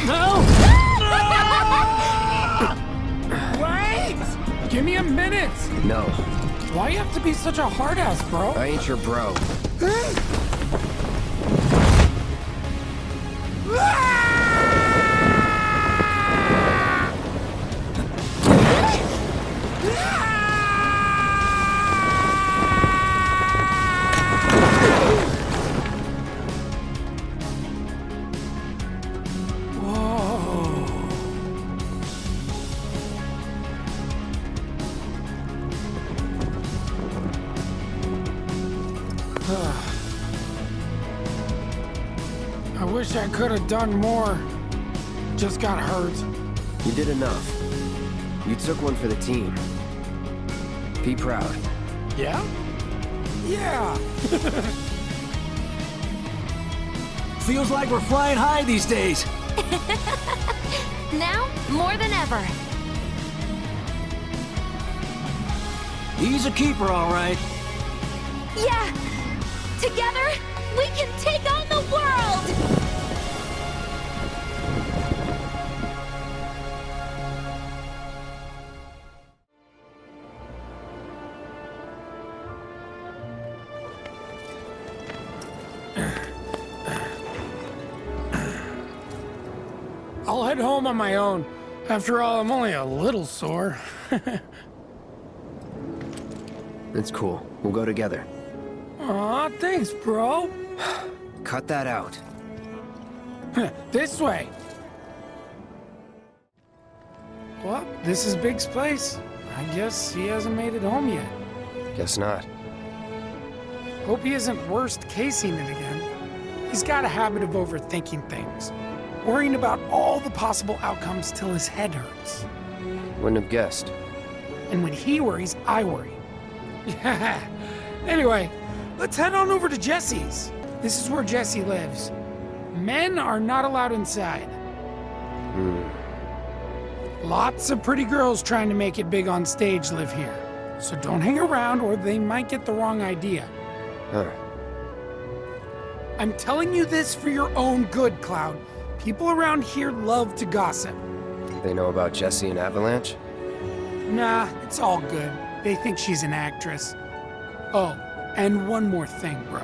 No! Wait! Give me a minute! No. Why you have to be such a hard-ass, bro? I ain't your bro. wish I could have done more. Just got hurt. You did enough. You took one for the team. Be proud. Yeah? Yeah! Feels like we're flying high these days. Now, more than ever. He's a keeper, all right. Yeah! Together, we can take on the world! I'll head home on my own. After all, I'm only a little sore. It's cool. We'll go together. Aw, thanks, bro. Cut that out. This way. Well, this is Big's place. I guess he hasn't made it home yet. Guess not. Hope he isn't worst casing it again. He's got a habit of overthinking things. Worrying about all the possible outcomes till his head hurts. Wouldn't have guessed. And when he worries, I worry. Anyway, let's head on over to Jesse's. This is where Jesse lives. Men are not allowed inside. Lots of pretty girls trying to make it big on stage live here. So don't hang around or they might get the wrong idea. Huh. I'm telling you this for your own good, Cloud. People around here love to gossip. They know about Jesse and Avalanche? Nah, it's all good. They think she's an actress. Oh, and one more thing, bro.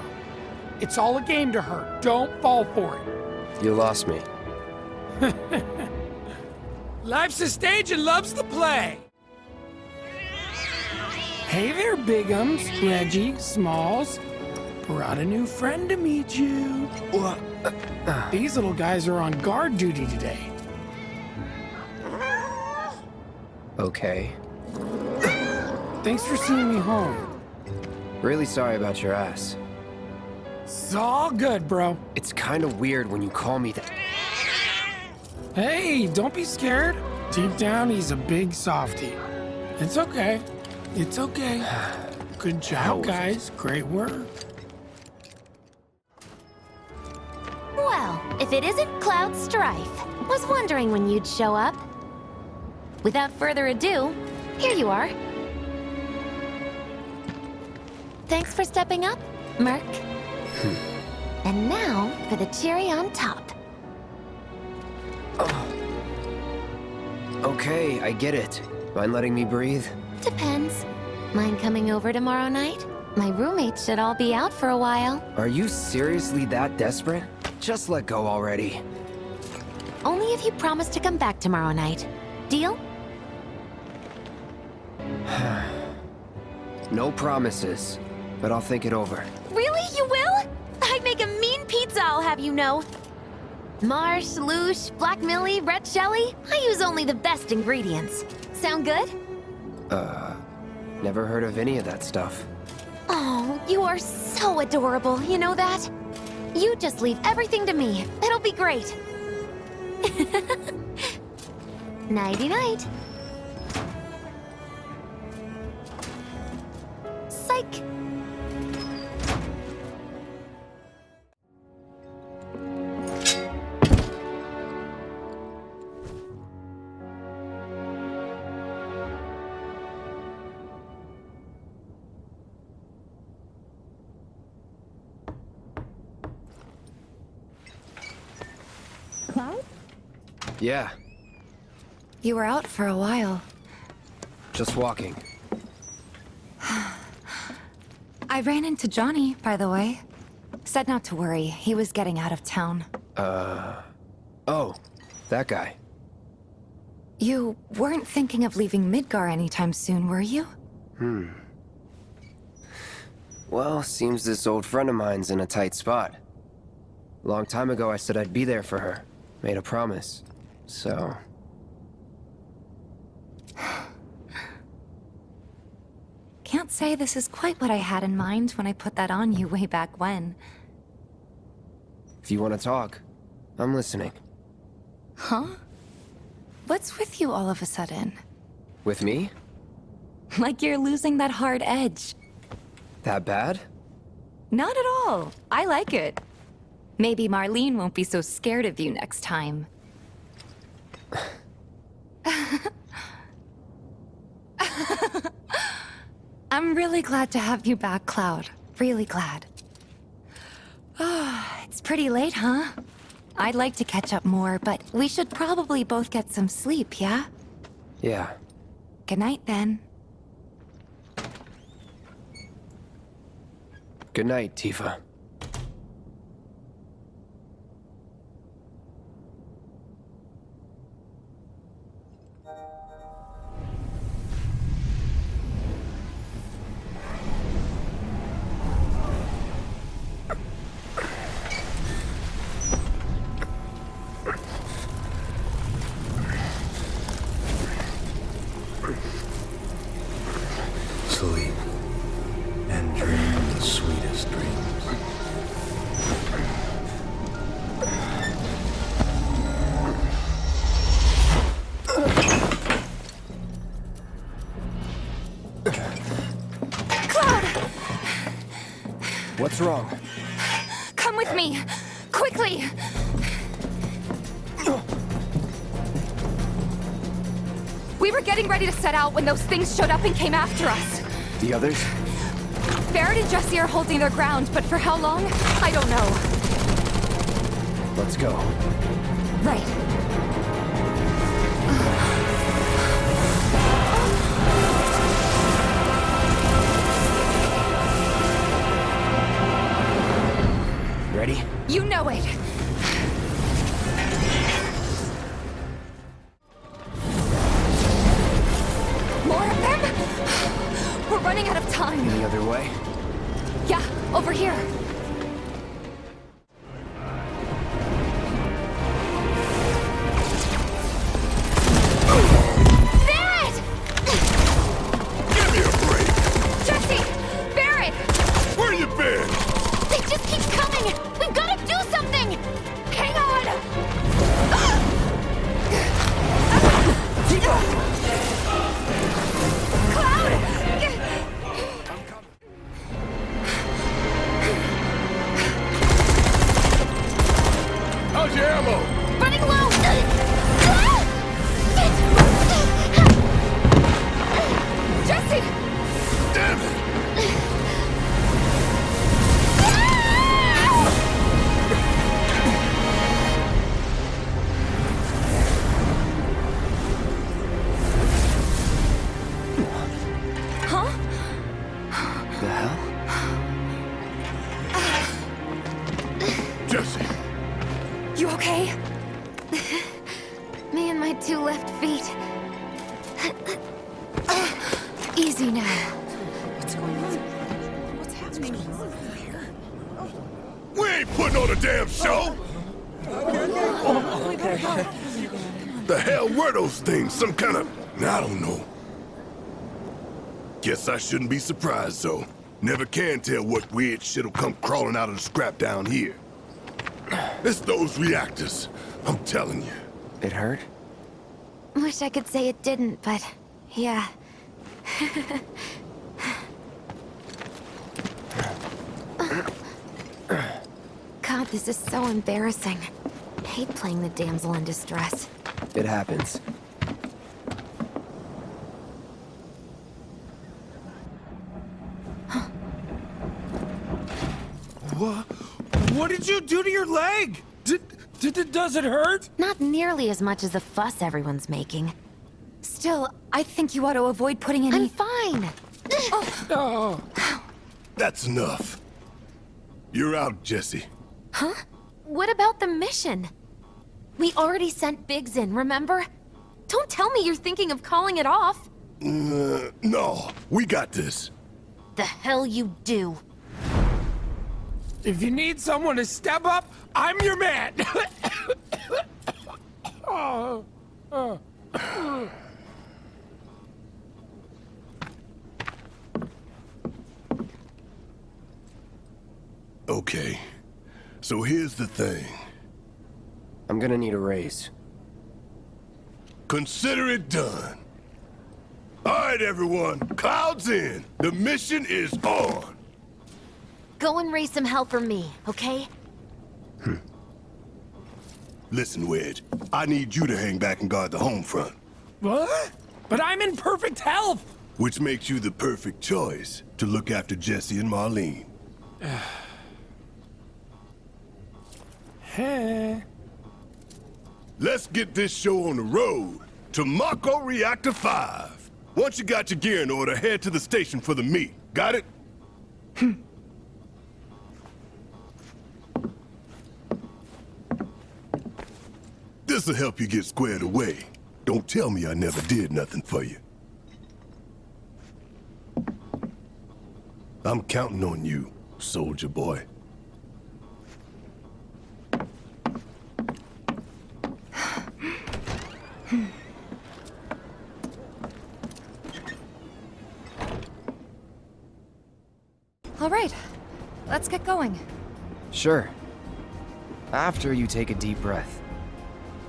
It's all a game to her. Don't fall for it. You lost me. Life's a stage and love's the play. Hey there, Bigums, Reggie, Smalls. Brought a new friend to meet you. These little guys are on guard duty today. Okay. Thanks for seeing me home. Really sorry about your ass. It's all good, bro. It's kind of weird when you call me that. Hey, don't be scared. Deep down, he's a big softie. It's okay. It's okay. Good job, guys. Great work. Well, if it isn't Cloud Strife. Was wondering when you'd show up. Without further ado, here you are. Thanks for stepping up, Merc. And now for the cherry on top. Okay, I get it. Mind letting me breathe? Depends. Mind coming over tomorrow night? My roommates should all be out for a while. Are you seriously that desperate? Just let go already. Only if you promise to come back tomorrow night. Deal? No promises, but I'll think it over. Really? You will? I'd make a mean pizza, I'll have you know. Marsh, Loosh, Black Millie, Red Shelly. I use only the best ingredients. Sound good? Never heard of any of that stuff. Oh, you are so adorable, you know that? You just leave everything to me. It'll be great. Nighty-night. Psych. Cloud? Yeah, You were out for a while. just walking. I ran into Johnny, by the way. Said not to worry, he was getting out of town. Oh, that guy. You weren't thinking of leaving Midgar anytime soon, were you? Well, seems this old friend of mine's in a tight spot. Long time ago, I said I'd be there for her. Made a promise. So... Can't say this is quite what I had in mind when I put that on you way back when. if you want to talk, I'm listening. Huh? What's with you all of a sudden? With me? Like you're losing that hard edge. That bad? Not at all. I like it. Maybe Marlene won't be so scared of you next time. I'm really glad to have you back, Cloud. Really glad. It's pretty late, huh? I'd like to catch up more, but we should probably both get some sleep, yeah? Yeah. Good night, then. Good night, Tifa. Sleep and dream the sweetest dreams. Cloud! What's wrong? Come with me! Quickly! We were getting ready to set out when those things showed up and came after us. The others? Barrett and Jesse are holding their ground, but for how long? I don't know. Let's go. Right. Ready? You know it. More of them? We're running out of time. Any other way? Yeah, over here. Barrett! Give me a break! Jesse! Barrett! Where you been? They just keep coming! We've got to do something! Hang on! Cloud! How's your ammo? Running low! Jesse! Damn it! Huh? The hell? Jesse! You okay? Me and my two left feet. Easy now. What's going on? What's happening here? We ain't putting on a damn show! The hell were those things? Some kind of... I don't know. Guess I shouldn't be surprised, though. Never can tell what weird shit'll come crawling out of the scrap down here. It's those reactors. I'm telling you. It hurt? Wish I could say it didn't, but yeah. God, this is so embarrassing. I hate playing the damsel in distress. It happens. What did you do to your leg? Does it hurt? Not nearly as much as the fuss everyone's making. Still, I think you ought to avoid putting any... I'm fine! Oh. That's enough. You're out, Jesse. Huh? What about the mission? We already sent Biggs in, remember? Don't tell me you're thinking of calling it off. No, we got this. The hell you do. If you need someone to step up, I'm your man. Okay, so here's the thing. I'm gonna need a raise. Consider it done. All right, everyone, clouds in. The mission is on. Go and raise some hell for me, okay? Listen, Wedge, I need you to hang back and guard the home front. What? But I'm in perfect health! Which makes you the perfect choice to look after Jesse and Marlene. Hey. Let's get this show on the road to Mako Reactor 5. Once you got your gear in order, head to the station for the meet. Got it? This'll help you get squared away. Don't tell me I never did nothing for you. I'm counting on you, soldier boy. All right, let's get going. Sure. After you take a deep breath.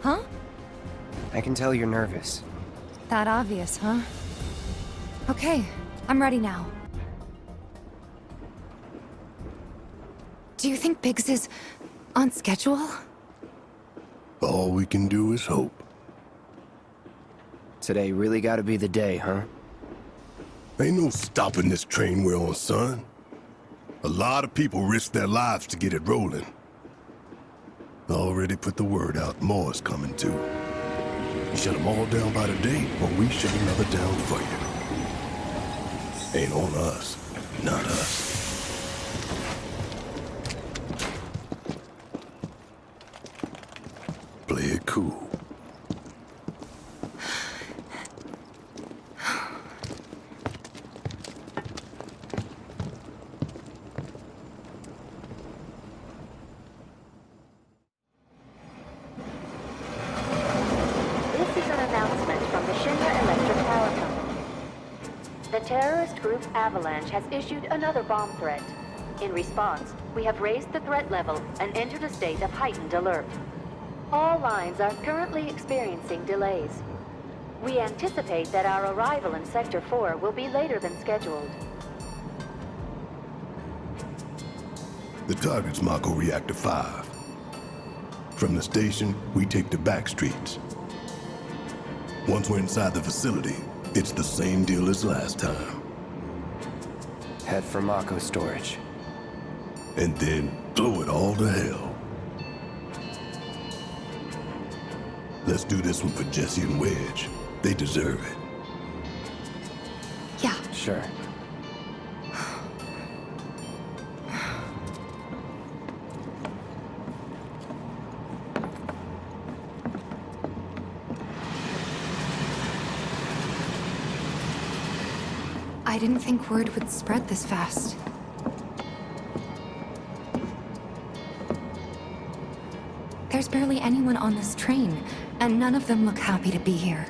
Huh? I can tell you're nervous. That obvious, huh? Okay, I'm ready now. Do you think Biggs is on schedule? All we can do is hope. Today really gotta be the day, huh? Ain't no stopping this train we're on, son. A lot of people risk their lives to get it rolling. Already put the word out, more is coming too. You shut them all down by the day, or we shut another down for you. Ain't on us, not us. Play it cool. The terrorist group Avalanche has issued another bomb threat. In response, we have raised the threat level and entered a state of heightened alert. All lines are currently experiencing delays. We anticipate that our arrival in Sector 4 will be later than scheduled. The target's Mako Reactor 5. From the station, we take the back streets. Once we're inside the facility, it's the same deal as last time. Head for Mako storage. And then blow it all to hell. Let's do this one for Jesse and Wedge. They deserve it. Yeah. Sure. I didn't think word would spread this fast. There's barely anyone on this train, and none of them look happy to be here.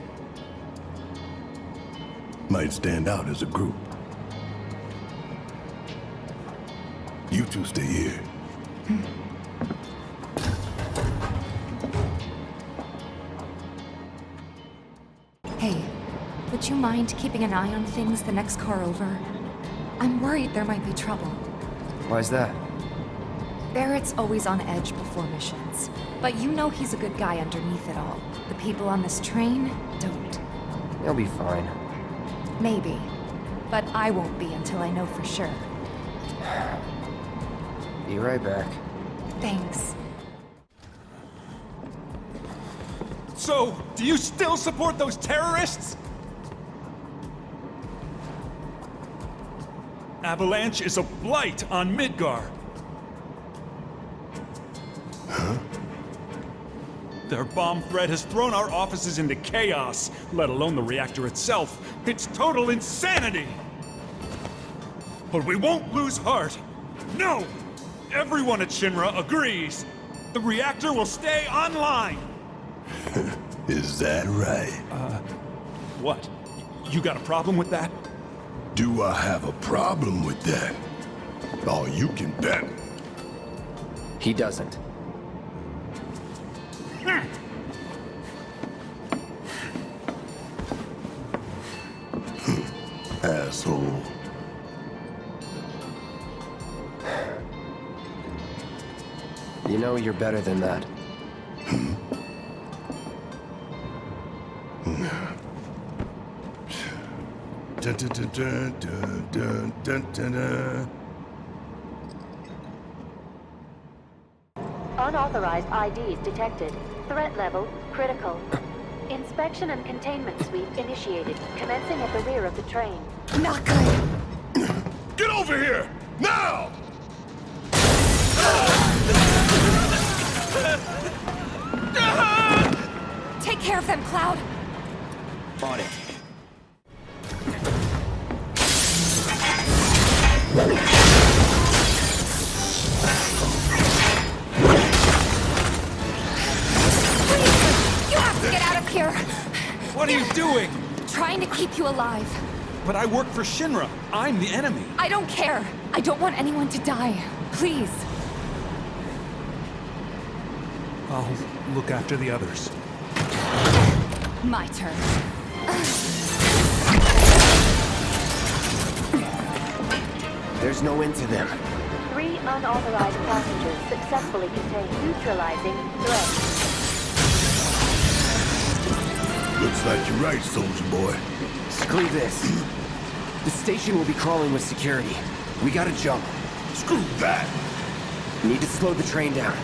Might stand out as a group. You two stay here. Hey, would you mind keeping an eye on things the next car over? I'm worried there might be trouble. Why's that? Barrett's always on edge before missions, but you know he's a good guy underneath it all. The people on this train don't. He'll be fine. Maybe, but I won't be until I know for sure. Be right back. Thanks. So, do you still support those terrorists? Avalanche is a blight on Midgar. Huh? Their bomb threat has thrown our offices into chaos, let alone the reactor itself. It's total insanity! But we won't lose heart. No! Everyone at Shinra agrees. The reactor will stay online. Is that right? What? You got a problem with that? Do I have a problem with that? Oh, you can bet. He doesn't. asshole. You know you're better than that. Dun, dun, dun, dun, dun, dun, dun, dun. Unauthorized IDs detected. Threat level critical. Inspection and containment sweep initiated, commencing at the rear of the train. Not good. Get over here! Now! Take care of them, Cloud. On it. You have to get out of here. What are you doing? Trying to keep you alive. But I work for Shinra. I'm the enemy. I don't care. I don't want anyone to die. Please. I'll look after the others. My turn. There's no end to them. 3 unauthorized passengers successfully contained. Neutralizing threat. Looks like you're right, soldier boy. Screw this. The station will be crawling with security. We gotta jump. Screw that! Need to slow the train down.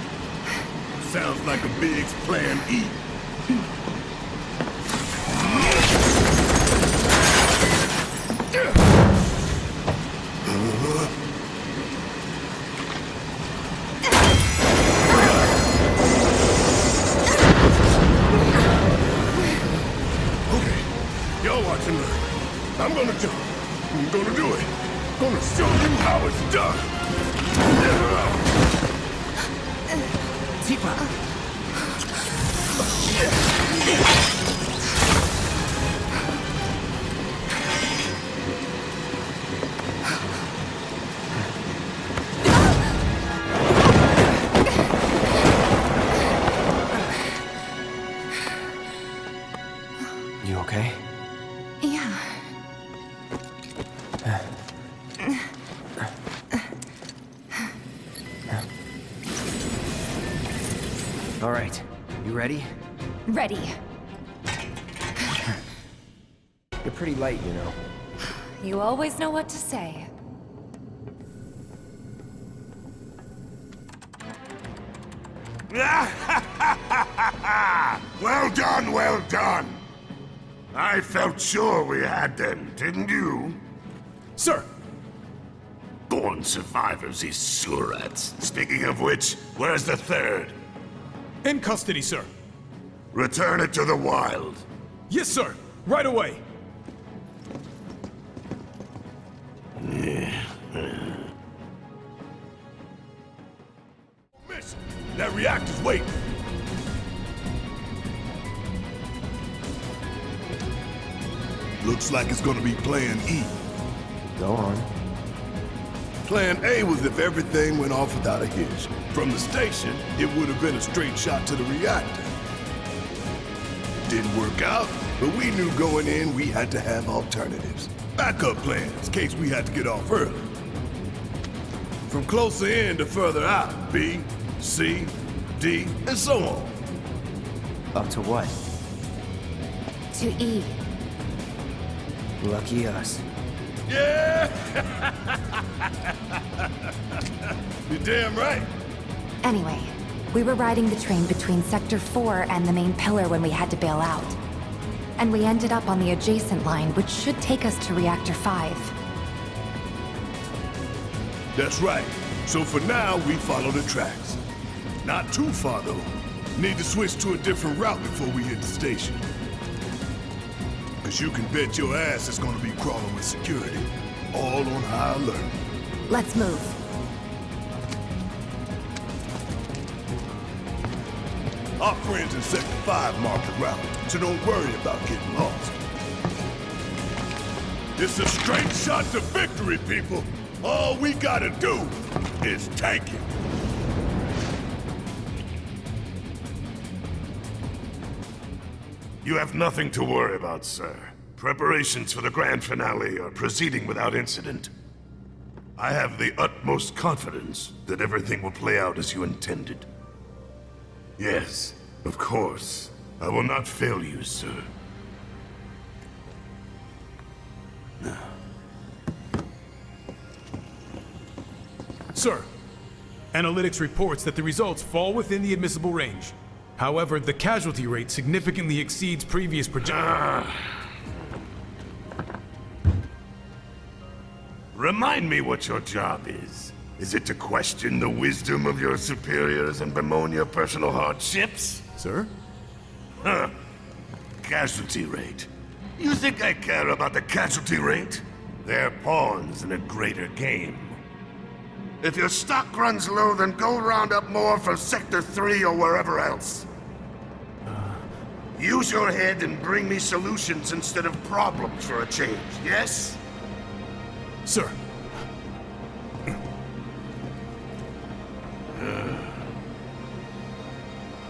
Sounds like a Biggs plan E. Okay, y'all watch and learn. I'm gonna jump. I'm gonna do it. Gonna show you how it's done. Tifa! You okay? Yeah. All right, you ready? Ready. You're pretty light, you know. You always know what to say. Well done, well done. I felt sure we had them, didn't you? Sir! Born survivors, these surats. Speaking of which, where's the third? In custody, sir. Return it to the wild. Yes, sir. Right away. Mission! That reactor's waiting. Looks like it's gonna be Plan E. Go on. Plan A was if everything went off without a hitch. From the station, it would have been a straight shot to the reactor. Didn't work out, but we knew going in we had to have alternatives. Backup plans, in case we had to get off early. From closer in to further out, B, C, D, and so on. Up to what? To E. Lucky us. Yeah! You're damn right. Anyway, we were riding the train between Sector 4 and the main pillar when we had to bail out. And we ended up on the adjacent line, which should take us to Reactor 5. That's right. So for now, we follow the tracks. Not too far, though. Need to switch to a different route before we hit the station. Cause you can bet your ass it's gonna be crawling with security. All on high alert. Let's move. Our friends in Sector 5 marked the route, so don't worry about getting lost. It's a straight shot to victory, people. All we gotta do is take it. You have nothing to worry about, sir. Preparations for the grand finale are proceeding without incident. I have the utmost confidence that everything will play out as you intended. Yes, of course. I will not fail you, sir. Sir, analytics reports that the results fall within the admissible range. However, the casualty rate significantly exceeds previous projections. Remind me what your job is. Is it to question the wisdom of your superiors and bemoan your personal hardships? Sir? Huh. Casualty rate. You think I care about the casualty rate? They're pawns in a greater game. If your stock runs low, then go round up more for Sector 3 or wherever else. Use your head and bring me solutions instead of problems for a change, yes? Sir.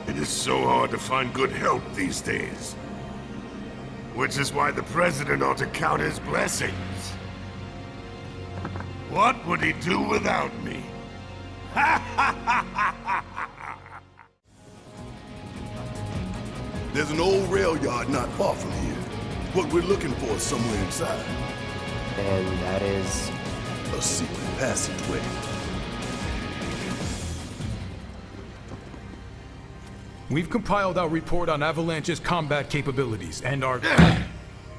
It is so hard to find good help these days. Which is why the President ought to count his blessings. What would he do without me? There's an old rail yard not far from here. What we're looking for is somewhere inside. And that is... a secret passageway. We've compiled our report on Avalanche's combat capabilities and our...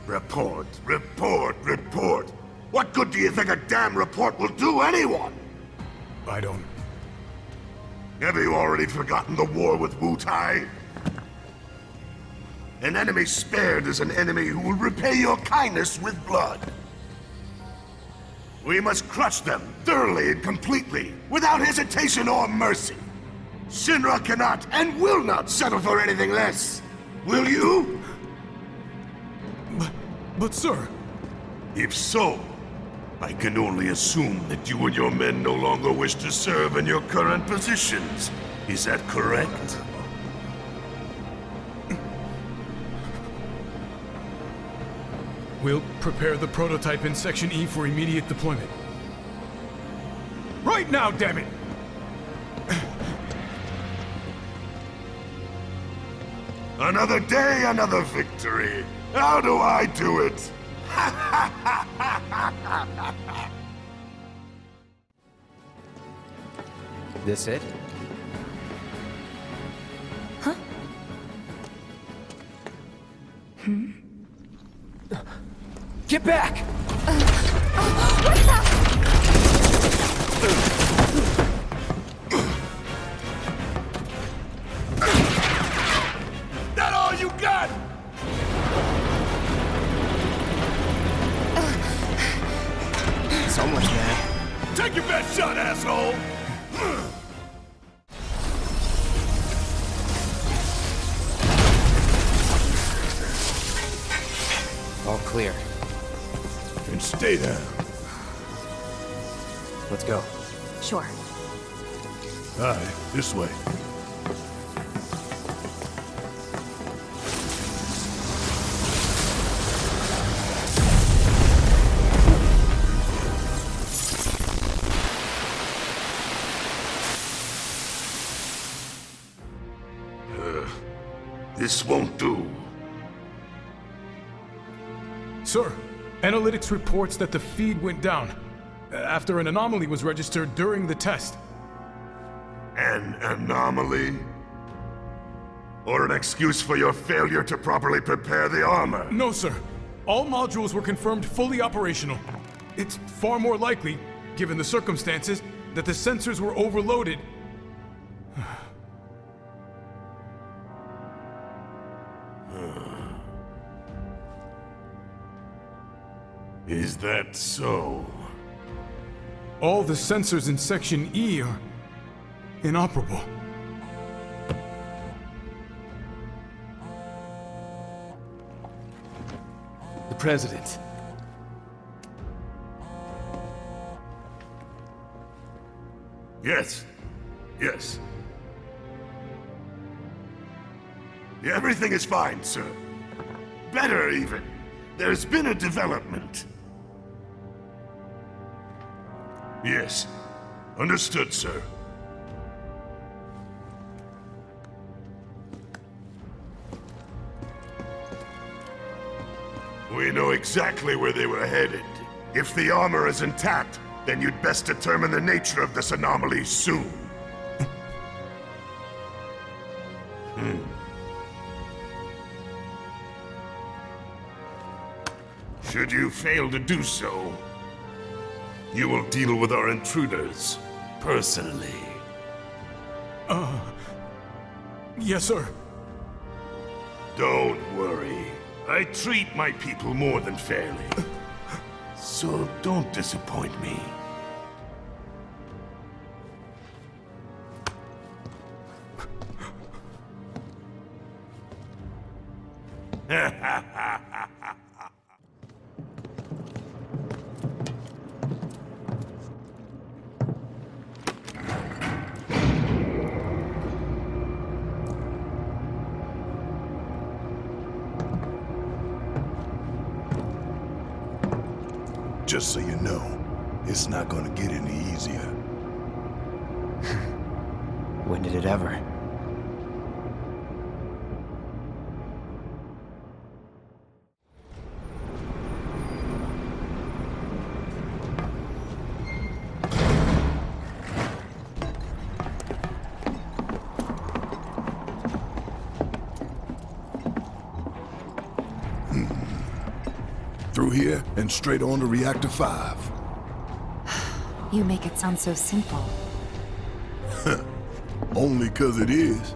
Report, report, report. What good do you think a damn report will do anyone? I don't... Have you already forgotten the war with Wutai? An enemy spared is an enemy who will repay your kindness with blood. We must crush them thoroughly and completely, without hesitation or mercy. Shinra cannot and will not settle for anything less. Will you? But sir... If so, I can only assume that you and your men no longer wish to serve in your current positions. Is that correct? We'll prepare the prototype in Section E for immediate deployment. Right now, damn it! Another day, another victory. How do I do it? This it? Huh? Get back! What the? That all you got? Someone's mad. Take your best shot, asshole! All clear. And stay down. Let's go. Sure. Aye, this way. This won't do. Sir, analytics reports that the feed went down after an anomaly was registered during the test. An anomaly? Or an excuse for your failure to properly prepare the armor? No, sir. All modules were confirmed fully operational. It's far more likely, given the circumstances, that the sensors were overloaded. Is that so? All the sensors in Section E are inoperable. The President. Yes. Yes. Everything is fine, sir. Better, even. There's been a development. Yes. Understood, sir. We know exactly where they were headed. If the armor is intact, then you'd best determine the nature of this anomaly soon. Should you fail to do so, you will deal with our intruders personally. Yes, sir. Don't worry. I treat my people more than fairly. So don't disappoint me. Just so you know, it's not gonna get any easier. When did it ever? Through here and straight on to Reactor 5. You make it sound so simple. Only 'cause it is.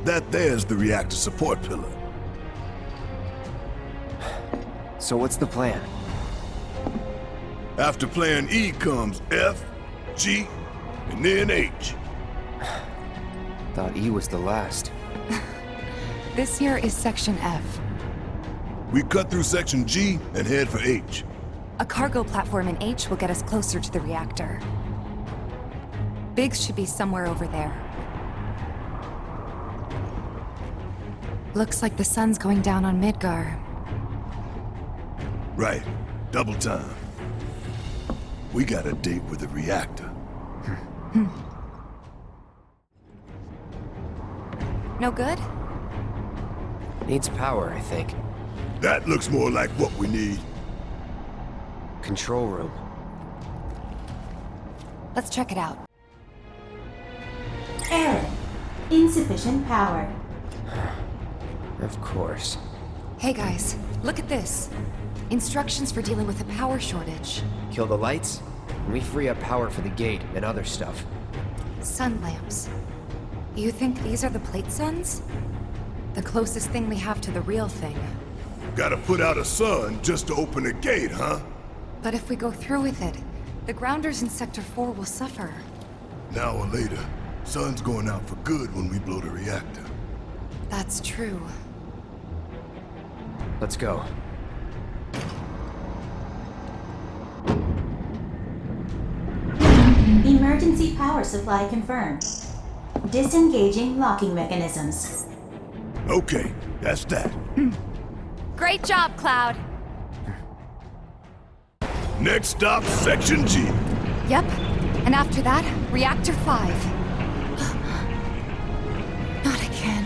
That there's the reactor support pillar. So what's the plan? After plan E comes F, G, and then H. Thought E was the last. This here is Section F. We cut through Section G and head for H. A cargo platform in H will get us closer to the reactor. Biggs should be somewhere over there. Looks like the sun's going down on Midgar. Right. Double time. We got a date with the reactor. No good? Needs power, I think. That looks more like what we need. Control room. Let's check it out. Error. Insufficient power. Of course. Hey guys, look at this. Instructions for dealing with a power shortage. Kill the lights, and we free up power for the gate and other stuff. Sun lamps. You think these are the plate suns? The closest thing we have to the real thing. Gotta put out a sun just to open a gate, huh? But if we go through with it, the grounders in Sector 4 will suffer. An hour later, sun's going out for good when we blow the reactor. That's true. Let's go. Emergency power supply confirmed. Disengaging locking mechanisms. Okay, that's that. Great job, Cloud. Next stop, Section G. Yep. And after that, Reactor 5. Not again.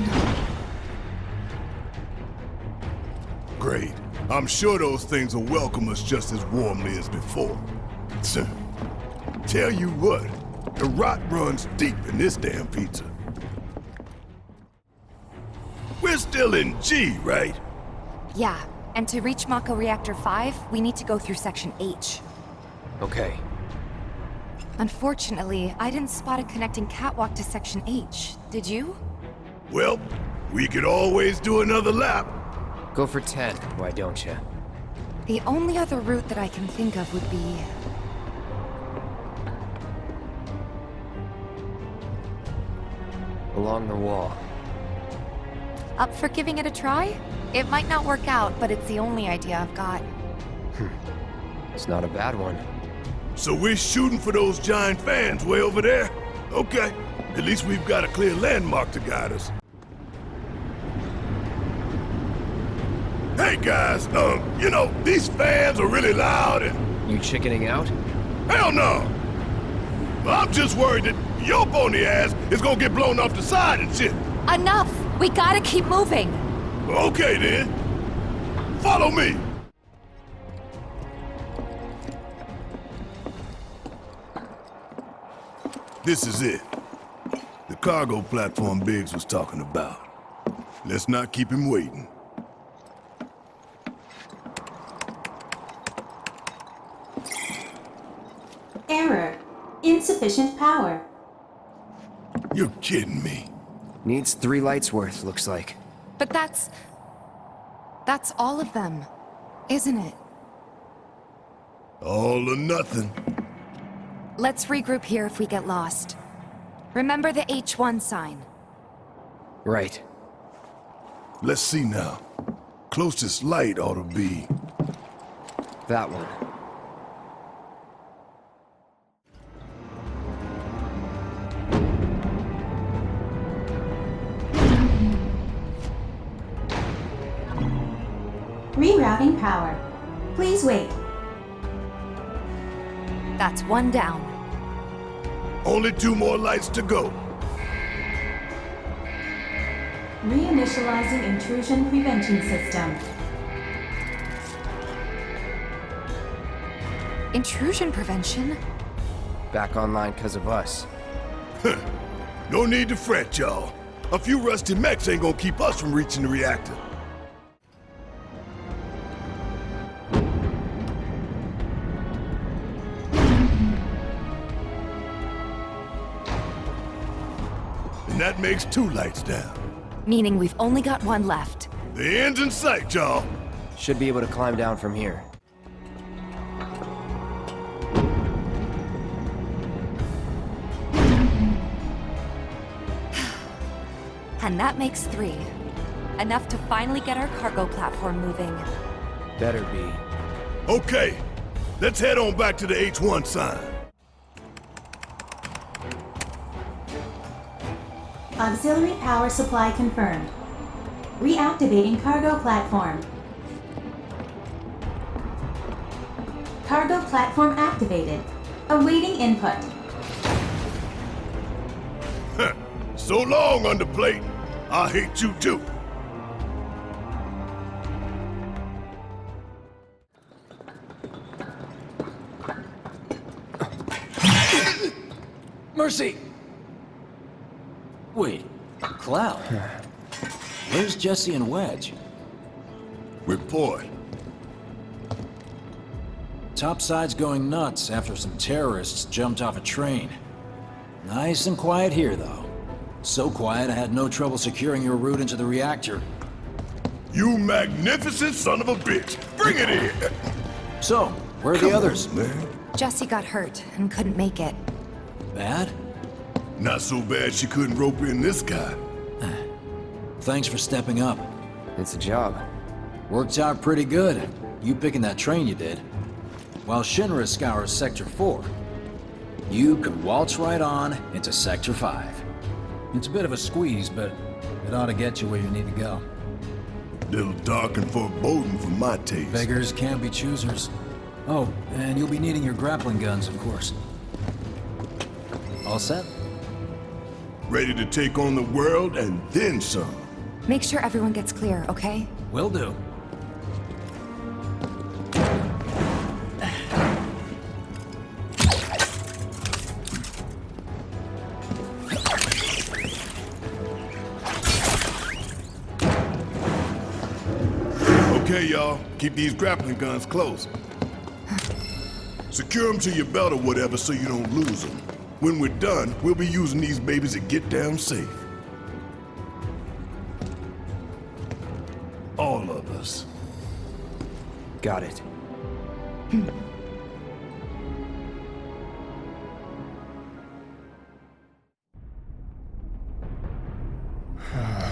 Great. I'm sure those things will welcome us just as warmly as before. Tell you what, the rot runs deep in this damn pizza. We're still in G, right? Yeah, and to reach Mako Reactor 5, we need to go through Section H. Okay. Unfortunately, I didn't spot a connecting catwalk to Section H. Did you? Well, we could always do another lap. Go for 10, why don't you? The only other route that I can think of would be... along the wall. Up for giving it a try? It might not work out, but it's the only idea I've got. It's not a bad one. So we're shooting for those giant fans way over there? Okay. At least we've got a clear landmark to guide us. Hey guys, you know, these fans are really loud and... You chickening out? Hell no! I'm just worried that your bony ass is gonna get blown off the side and shit. Enough! We gotta keep moving. Okay then. Follow me. This is it. The cargo platform Biggs was talking about. Let's not keep him waiting. Error. Insufficient power. You're kidding me. Needs 3 lights worth, looks like. But that's all of them, isn't it? All or nothing. Let's regroup here if we get lost. Remember the H1 sign. Right. Let's see now. Closest light ought to be... that one. Rerouting power. Please wait. That's 1 down. Only 2 more lights to go. Reinitializing intrusion prevention system. Intrusion prevention? Back online because of us. No need to fret, y'all. A few rusty mechs ain't gonna keep us from reaching the reactor. And that makes 2 lights down. Meaning we've only got 1 left. The end's in sight, y'all. Should be able to climb down from here. And that makes 3. Enough to finally get our cargo platform moving. Better be. Okay, let's head on back to the H1 sign. Auxiliary power supply confirmed. Reactivating cargo platform. Cargo platform activated. Awaiting input. So long, underplate. I hate you too. Mercy! Wait, Cloud? Where's Jesse and Wedge? Report. Topside's going nuts after some terrorists jumped off a train. Nice and quiet here, though. So quiet I had no trouble securing your route into the reactor. You magnificent son of a bitch! Bring it in! So, where are the others? Man. Jesse got hurt and couldn't make it. Bad? Not so bad she couldn't rope in this guy. Thanks for stepping up. It's a job. Worked out pretty good. You picking that train you did. While Shinra scours Sector 4, you could waltz right on into Sector 5. It's a bit of a squeeze, but it ought to get you where you need to go. Little dark and foreboding for my taste. Beggars can't be choosers. Oh, and you'll be needing your grappling guns, of course. All set? Ready to take on the world and then some. Make sure everyone gets clear, okay? Will do. Okay, y'all. Keep these grappling guns close. Secure them to your belt or whatever so you don't lose them. When we're done, we'll be using these babies to get down safe. All of us. Got it.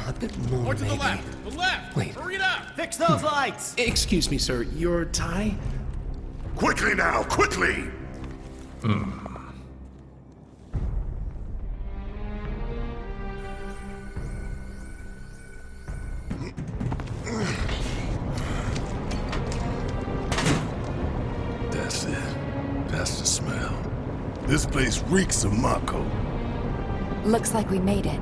A bit more, More to the maybe. left! The left! Wait. Hurry it up! Fix those lights! Excuse me, sir. Your tie? Quickly now, quickly! This place reeks of mako. Looks like we made it.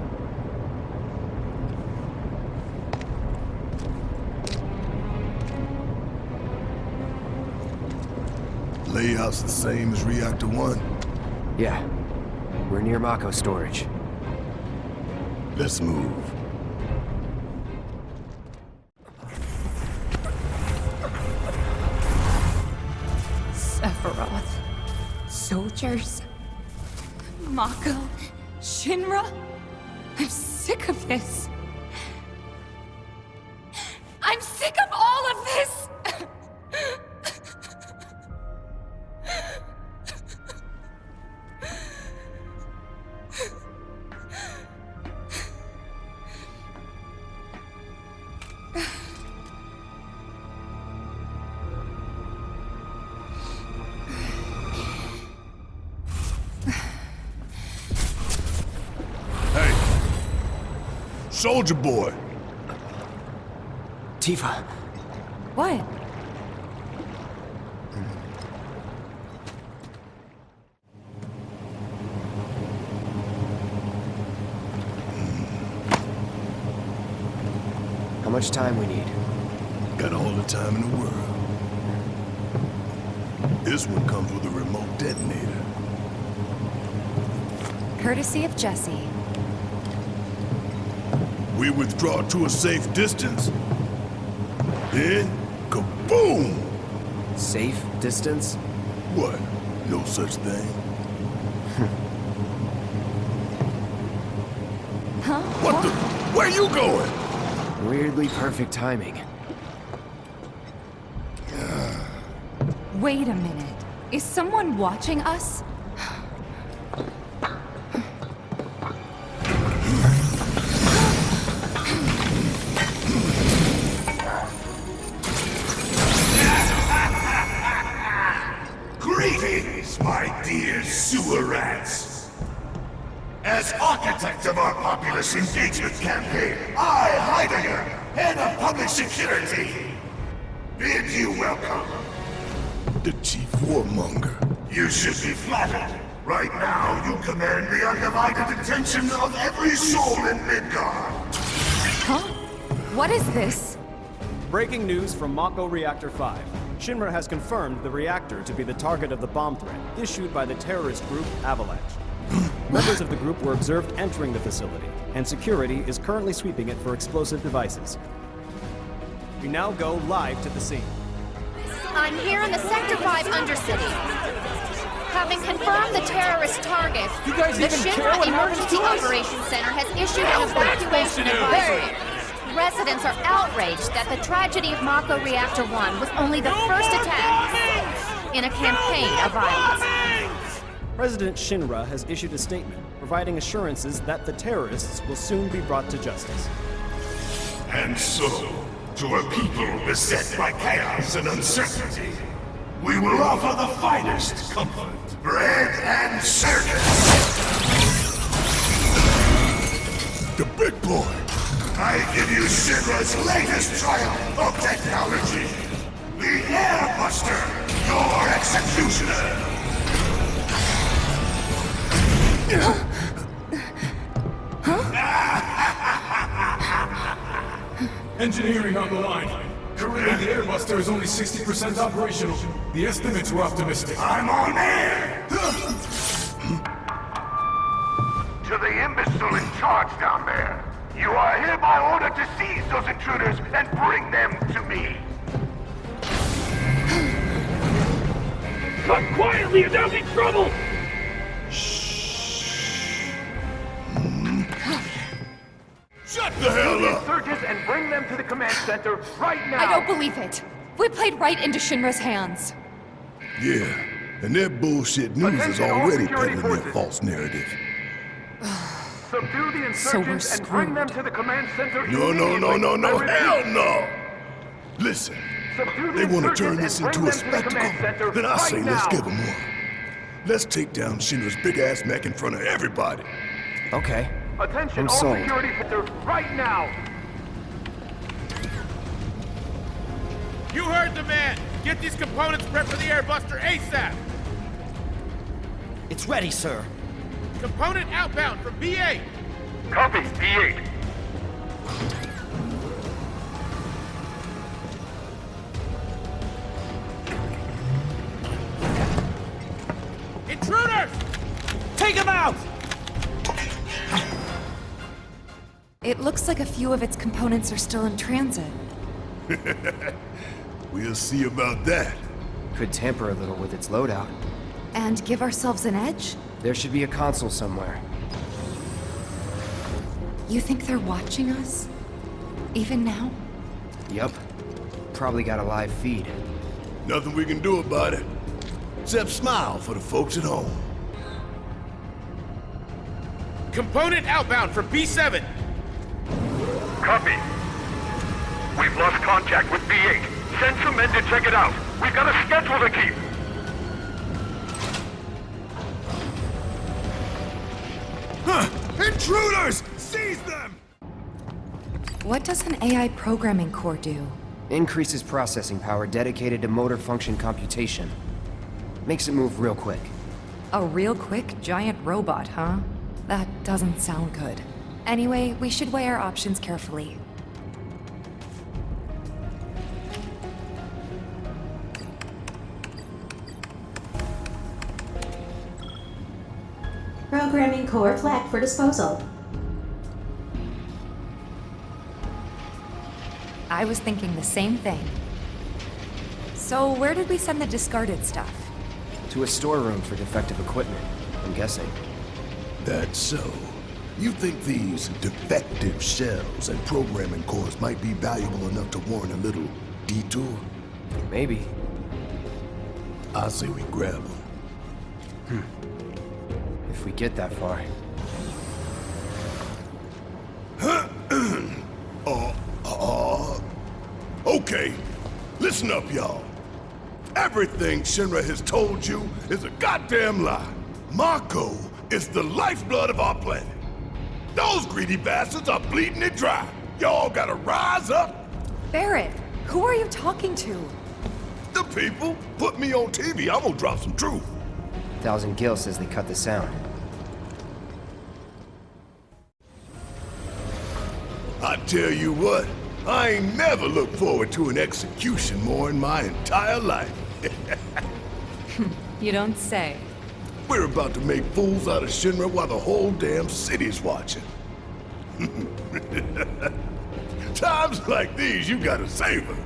Layout's the same as Reactor 1? Yeah. We're near mako storage. Let's move. Sephiroth. Soldiers. Mako. Shinra. I'm sick of this. I'm sick of all of this! Soldier boy! Tifa. What? How much time we need? Got all the time in the world. This one comes with a remote detonator. Courtesy of Jesse. We withdraw to a safe distance. Then, kaboom! Safe distance? What? No such thing? Huh? What the? Where are you going? Weirdly perfect timing. Wait a minute. Is someone watching us? Greetings, my dear sewer rats. As architect of our populace engagement campaign, I, Heidegger, head of public security, bid you welcome. The chief warmonger. You should be flattered. Right now, you command the undivided attention of every soul in Midgar. Huh? What is this? Breaking news from Mako Reactor 5. Shinra has confirmed the reactor to be the target of the bomb threat issued by the terrorist group Avalanche. Members of the group were observed entering the facility, and security is currently sweeping it for explosive devices. We now go live to the scene. I'm here in the Sector 5 Undercity. Having confirmed the terrorist target, the Shinra Emergency Operations Center has issued an evacuation advisory. Residents are outraged that the tragedy of Mako Reactor 1 was only the first attack in a campaign of violence. President Shinra has issued a statement providing assurances that the terrorists will soon be brought to justice. And so, to a people beset by chaos and uncertainty, we will offer the finest comfort, bread and circus. The big boy. I give you Shinra's latest triumph of technology. The Airbuster, your executioner. Engineering on the line. Currently, the Airbuster is only 60% operational. The estimates were optimistic. I'm on air! To the imbecile in charge down there, you are hereby ordered to seize those intruders and bring them to me. Cut quietly or there'll be trouble! Shut the hell up! Insurgents and bring them to the command center right now! I don't believe it. We played right into Shinra's hands. Yeah, and their bullshit news is Attention, all already security peddling their forces. false narrative. Subdue the So we're insurgents and bring them to the command center No, immediately. no, I repeat, hell no! Listen, subdue the they want to turn insurgents this and into bring a them to the spectacle. command center Then I right say let's now. give them one. Let's take down Shinra's big-ass neck in front of everybody. Okay. Attention, I'm all sold. security center right now! You heard the man! Get these components prepped for the Airbuster ASAP! It's ready, sir. Component outbound from B8. Copy, B8. Intruders! Take him out! It looks like a few of its components are still in transit. We'll see about that. Could tamper a little with its loadout. And give ourselves an edge? There should be a console somewhere. You think they're watching us? Even now? Yup. Probably got a live feed. Nothing we can do about it. Except smile for the folks at home. Component outbound from B7. Copy. We've lost contact with B8. Send some men to check it out. We've got a schedule to keep. Intruders! Seize them! What does an AI programming core do? Increases processing power dedicated to motor function computation. Makes it move real quick. A real quick giant robot, huh? That doesn't sound good. Anyway, we should weigh our options carefully. Programming core flagged for disposal. I was thinking the same thing. So where did we send the discarded stuff? To a storeroom for defective equipment, I'm guessing. That's so. You think these defective shells and programming cores might be valuable enough to warrant a little detour? Maybe. I say we grab them. If we get that far. Okay, listen up, y'all. Everything Shinra has told you is a goddamn lie. Mako is the lifeblood of our planet. Those greedy bastards are bleeding it dry. Y'all gotta rise up. Barrett, who are you talking to? The people. Put me on TV, I'm gonna drop some truth. 1000 Gil says they cut the sound. I tell you what, I ain't never looked forward to an execution more in my entire life. You don't say. We're about to make fools out of Shinra while the whole damn city's watching. Times like these, you gotta savor.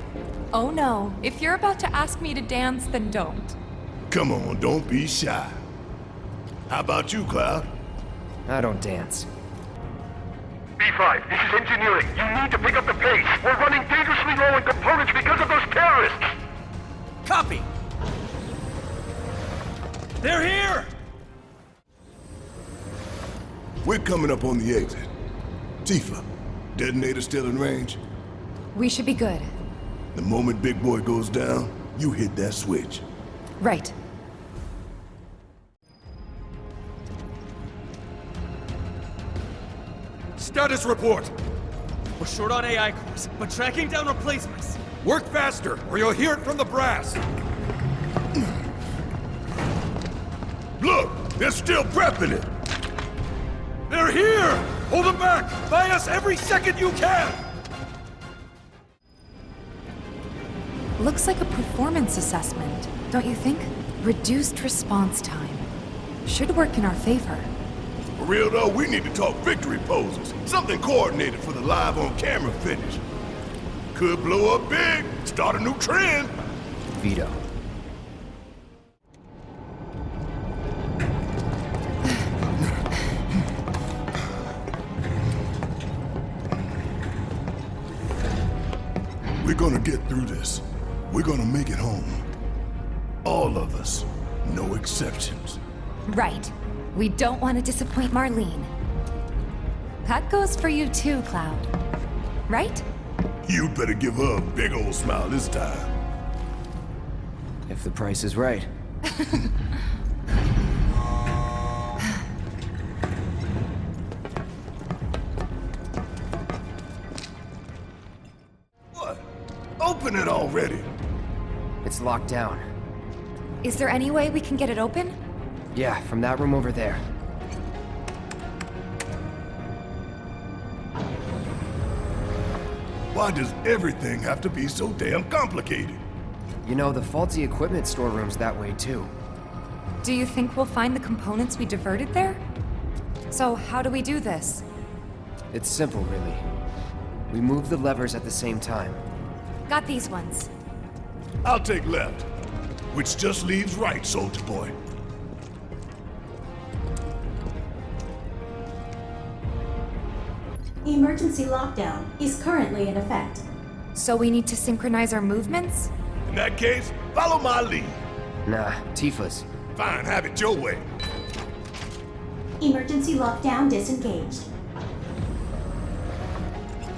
Oh no, if you're about to ask me to dance, then don't. Come on, don't be shy. How about you, Cloud? I don't dance. B5, this is engineering. You need to pick up the pace. We're running dangerously low on components because of those terrorists. Copy! They're here! We're coming up on the exit. Tifa, detonator still in range? We should be good. The moment Big Boy goes down, you hit that switch. Right. Status report. We're short on AI cores, but tracking down replacements. Work faster, or you'll hear it from the brass. Look, they're still prepping it. They're here! Hold them back! Buy us every second you can! Looks like a performance assessment, don't you think? Reduced response time. Should work in our favor. For real though, we need to talk victory poses. Something coordinated for the live on camera finish. Could blow up big, start a new trend. Veto. We're gonna get through this. We're gonna make it home. All of us. No exceptions. Right. We don't want to disappoint Marlene. That goes for you too, Cloud. Right? You'd better give her a big old smile this time. If the price is right. What? Open it already! It's locked down. Is there any way we can get it open? Yeah, from that room over there. Why does everything have to be so damn complicated? You know, the faulty equipment storeroom's that way too. Do you think we'll find the components we diverted there? So how do we do this? It's simple, really. We move the levers at the same time. Got these ones. I'll take left, which just leaves right, soldier boy. Emergency lockdown is currently in effect. So we need to synchronize our movements? In that case, follow my lead. Nah, Tifa's. Fine, have it your way. Emergency lockdown disengaged.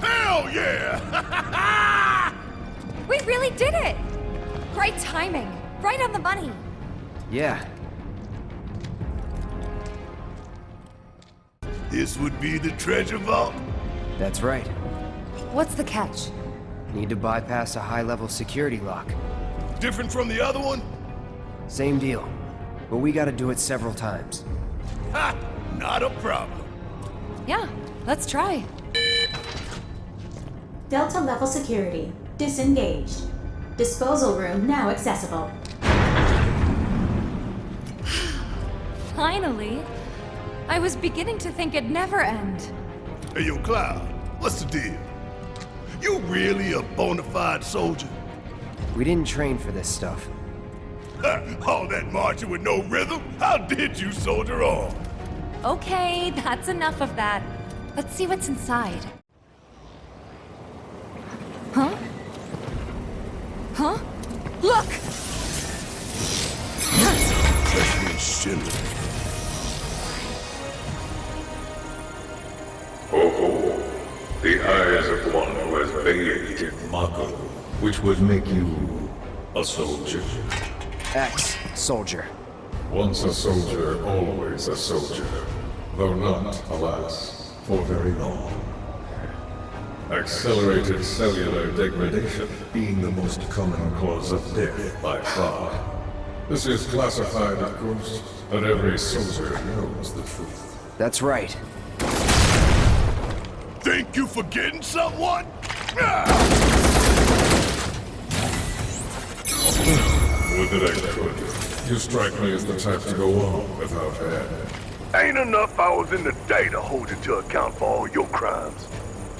Hell yeah! We really did it! Great timing. Right on the money. Yeah. This would be the treasure vault? That's right. What's the catch? Need to bypass a high-level security lock. Different from the other one? Same deal. But we gotta do it several times. Ha! Not a problem. Yeah, let's try. Delta level security disengaged. Disposal room now accessible. Finally. I was beginning to think it'd never end. Hey, yo, Cloud, what's the deal? You really a bona fide soldier? We didn't train for this stuff. All that marching with no rhythm? How did you soldier on? Okay, that's enough of that. Let's see what's inside. Huh? Huh? Look! Freshman Shinra. Oh, the eyes of one who has bathed in mako, which would make you a soldier. Ex-soldier. Once a soldier, always a soldier. Though not, alas, for very long. Accelerated cellular degradation being the most common cause of death by far. This is classified, of course, but every soldier knows the truth. That's right. Think you forgetting someone? Would that I could. You strike me as the type to go on without head. Ain't enough hours in the day to hold you to account for all your crimes.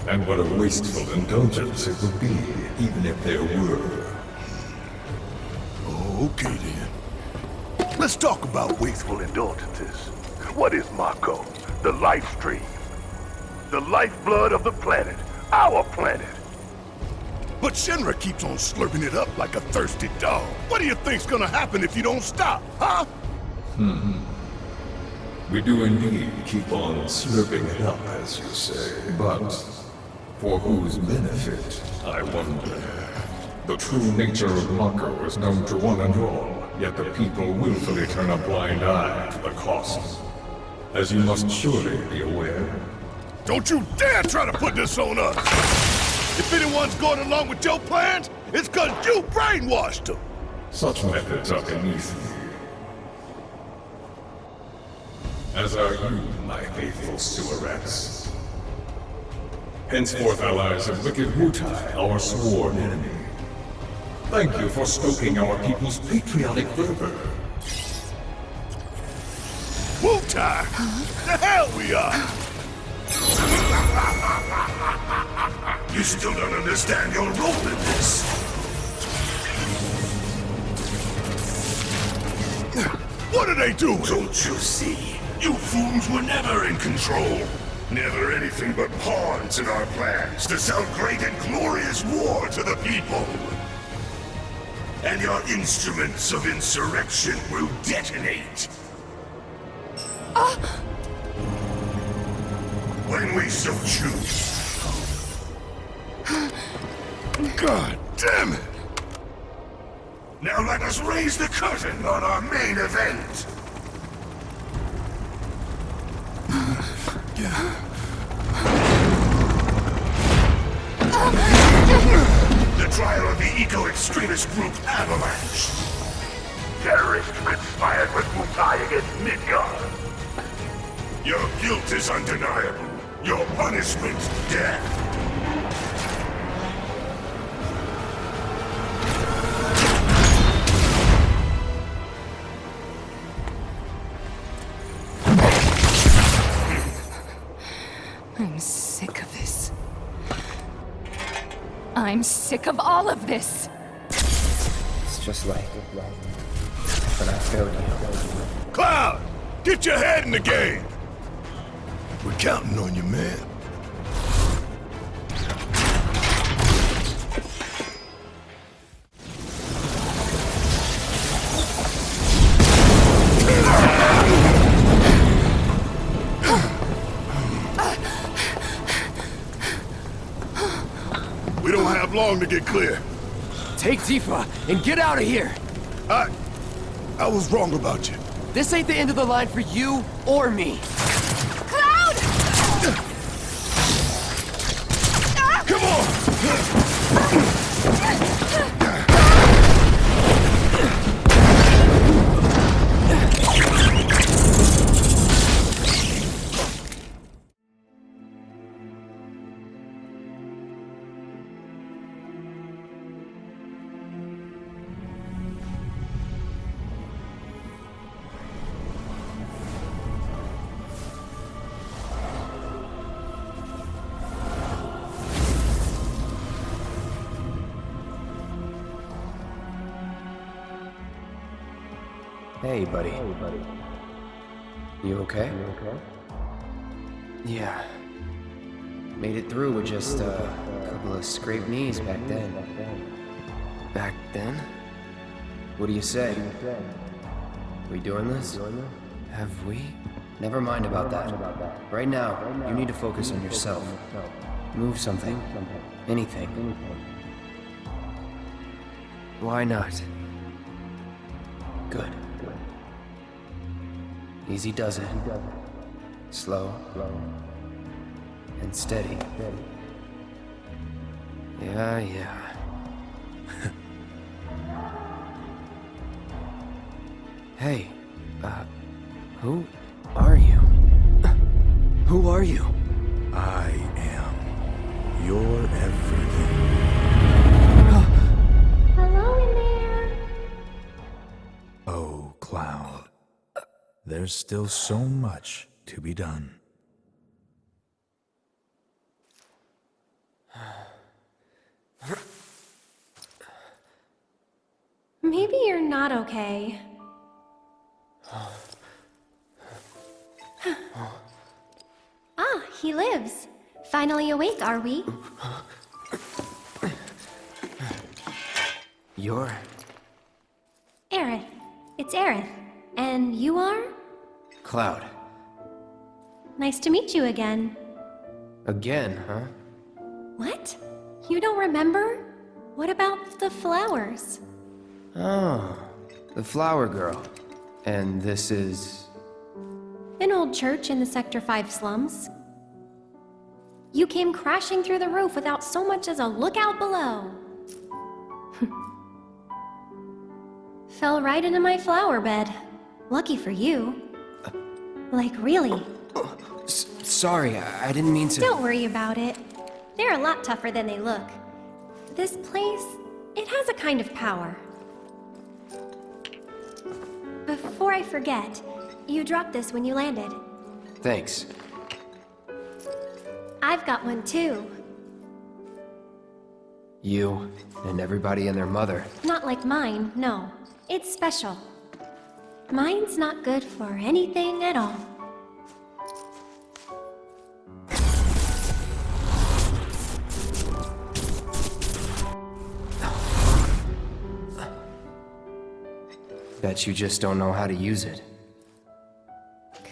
And what a wasteful indulgence it would be, even if there were. Okay then. Let's talk about wasteful indulgences. What is mako? The life stream. The lifeblood of the planet. Our planet. But Shinra keeps on slurping it up like a thirsty dog. What do you think's gonna happen if you don't stop, huh? We do indeed keep on slurping it up, as you say, but for whose benefit, I wonder. The true nature of mako is known to one and all, yet the people willfully turn a blind eye to the costs. As you must surely be aware. Don't you dare try to put this on us! If anyone's going along with your plans, it's 'cause you brainwashed them! Such methods are beneath me. As are you, my faithful sewer rats. Henceforth allies of wicked Wutai, our sworn enemy. Thank you for stoking our people's patriotic fervor. Wutai! The hell we are! You still don't understand your role in this. What are they doing? Don't you see? You fools were never in control. Never anything but pawns in our plans to sell great and glorious war to the people. And your instruments of insurrection will detonate. When we so choose. God damn it! Now let us raise the curtain on our main event. The trial of the eco-extremist group Avalanche. terrorists conspired with Wutai against Midgar. Your guilt is undeniable. Your punishment's death. I'm sick of this. I'm sick of all of this. It's just like when I failed you. Cloud! Get your head in the game! We're counting on you, man. We don't have long to get clear. Take Tifa and get out of here! I was wrong about you. This ain't the end of the line for you or me. Cloud! Come on! Hey, buddy. You okay? Yeah. Made it through with just a couple of scraped knees back then. Back then? What do you say? We doing this? Have we? Never mind about that. Right now, you need to focus on yourself. Move something. Anything. Why not? Good. Easy does it. Slow. And steady. Yeah. Hey, who are you? Who are you? I am your everything. Hello in there. Oh, Cloud. There's still so much to be done. Maybe you're not okay. Ah, he lives. Finally awake, are we? You're... Aerith. It's Aerith. And you are? Cloud. Nice to meet you again. Again, huh? What? You don't remember? What about the flowers? Oh, the flower girl. And this is... An old church in the Sector 5 slums. You came crashing through the roof without so much as a look out below. Fell right into my flower bed. Lucky for you. Like, really. Sorry, I didn't mean to... Don't worry about it. They're a lot tougher than they look. This place, it has a kind of power. Before I forget, you dropped this when you landed. Thanks. I've got one too. You and everybody and their mother. Not like mine, no. It's special. Mine's not good for anything at all. Bet you just don't know how to use it.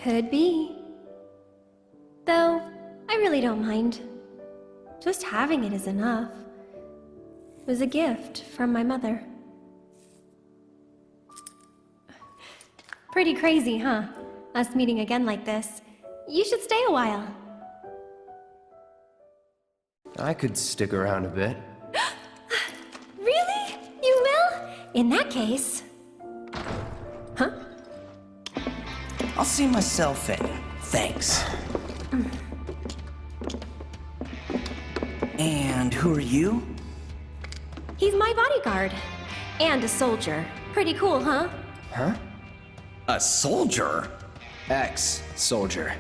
Could be. Though, I really don't mind. Just having it is enough. It was a gift from my mother. Pretty crazy, huh? Us meeting again like this. You should stay a while. I could stick around a bit. Really? You will? In that case... I'll see myself in. Thanks. And who are you? He's my bodyguard. And a soldier. Pretty cool, huh? Huh? A soldier? Ex-soldier.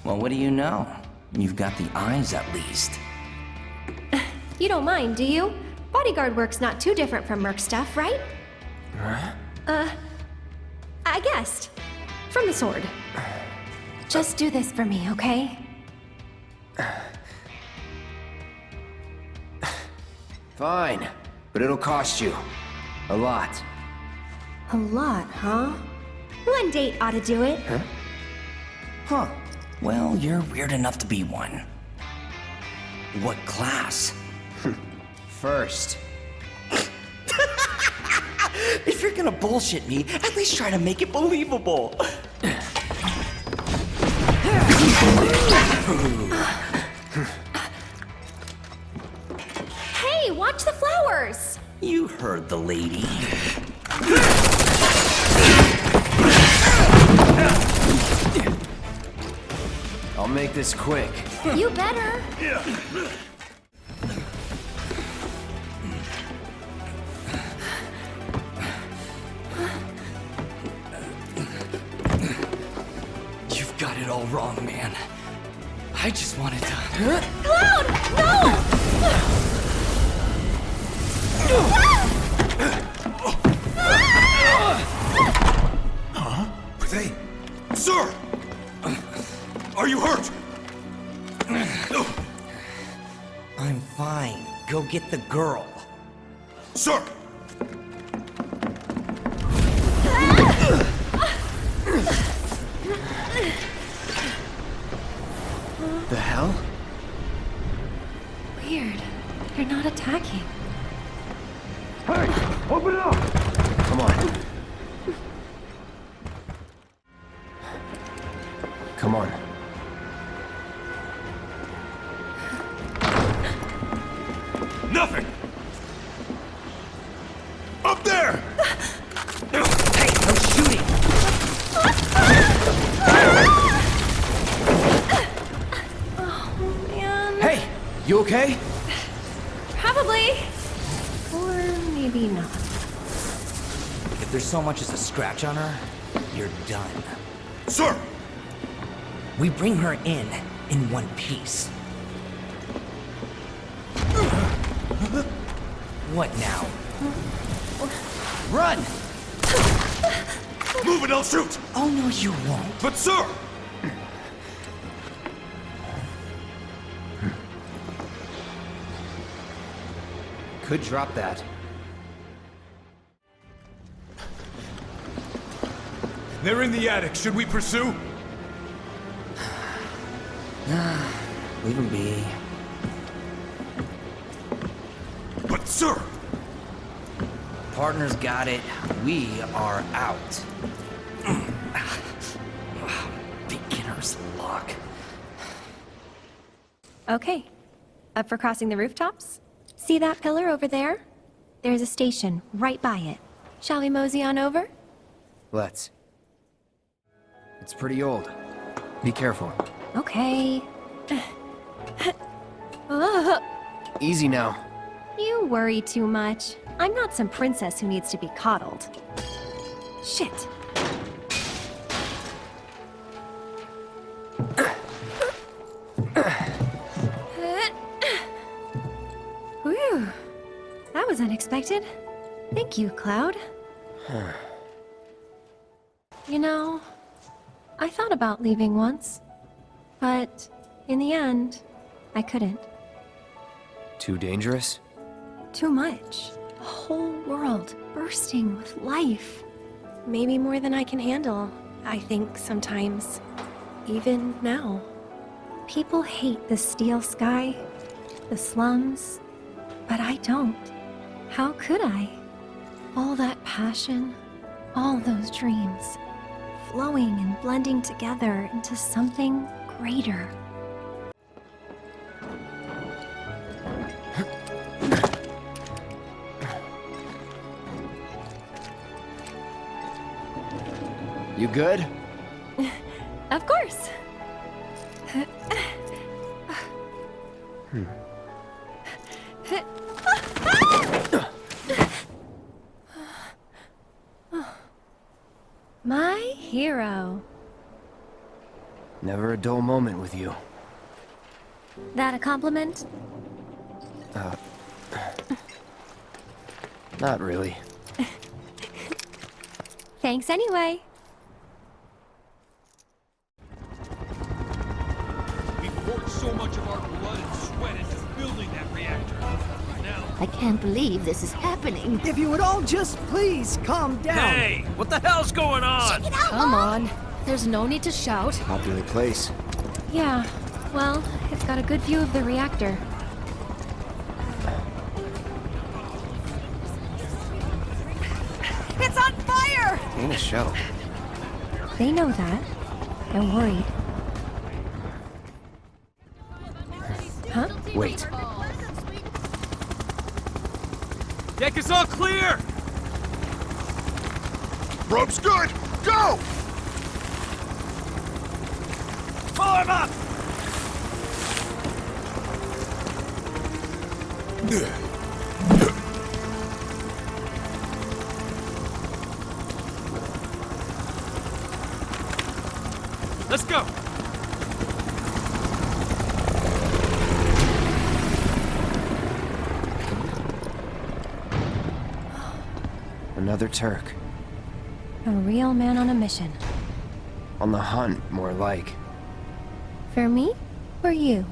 Well, what do you know? You've got the eyes, at least. You don't mind, do you? Bodyguard work's not too different from merc stuff, right? Huh? I guessed. From the sword. Just do this for me, okay? Fine, but it'll cost you. A lot. A lot, huh? One date ought to do it. Huh. Well, you're weird enough to be one. What class? First. If you're gonna bullshit me, at least try to make it believable. Hey, watch the flowers! You heard the lady. I'll make this quick. You better. You've got it all wrong, man. I just wanted to... Cloud! No! Huh? They... Sir! Are you hurt? I'm fine. Go get the girl. Sir! The hell? Weird. They're not attacking. Hey! Open it up! Come on. Come on. Nothing! Up there! Hey, no shooting! Oh, man. Hey! You okay? Probably. Or maybe not. If there's so much as a scratch on her, you're done. Sir! We bring her in one piece. What now? Run! Move it, I'll shoot! Oh, no, you won't. But sir! Could drop that. They're in the attic. Should we pursue? Leave him be. But sir! Partner's got it. We are out. Beginner's luck. Okay. Up for crossing the rooftops? See that pillar over there? There's a station right by it. Shall we mosey on over? Let's. It's pretty old. Be careful. Okay. Easy now. You worry too much. I'm not some princess who needs to be coddled. Shit. Whew. That was unexpected. Thank you, Cloud. You know, I thought about leaving once, but in the end, I couldn't. Too dangerous? Too much. A whole world bursting with life. Maybe more than I can handle, I think sometimes. Even now. People hate the steel sky, the slums, but I don't. How could I? All that passion, all those dreams, flowing and blending together into something greater. You good? hero. Never a dull moment with you. That a compliment? Not really. Thanks anyway. We poured so much of our blood and sweat into building that reactor. Now, I can't believe this is happening. If you would all just please calm down. hey, what the hell's going on? Come on. There's no need to shout. Popular place. Yeah, well, it's got a good view of the reactor. It's on fire! Ain't a show. They know that. They're worried. Huh? Wait. Deck is all clear! Rope's good! Go! Pull him up! Let's go! Another Turk. A real man on a mission. On the hunt, more like. For me? Or you?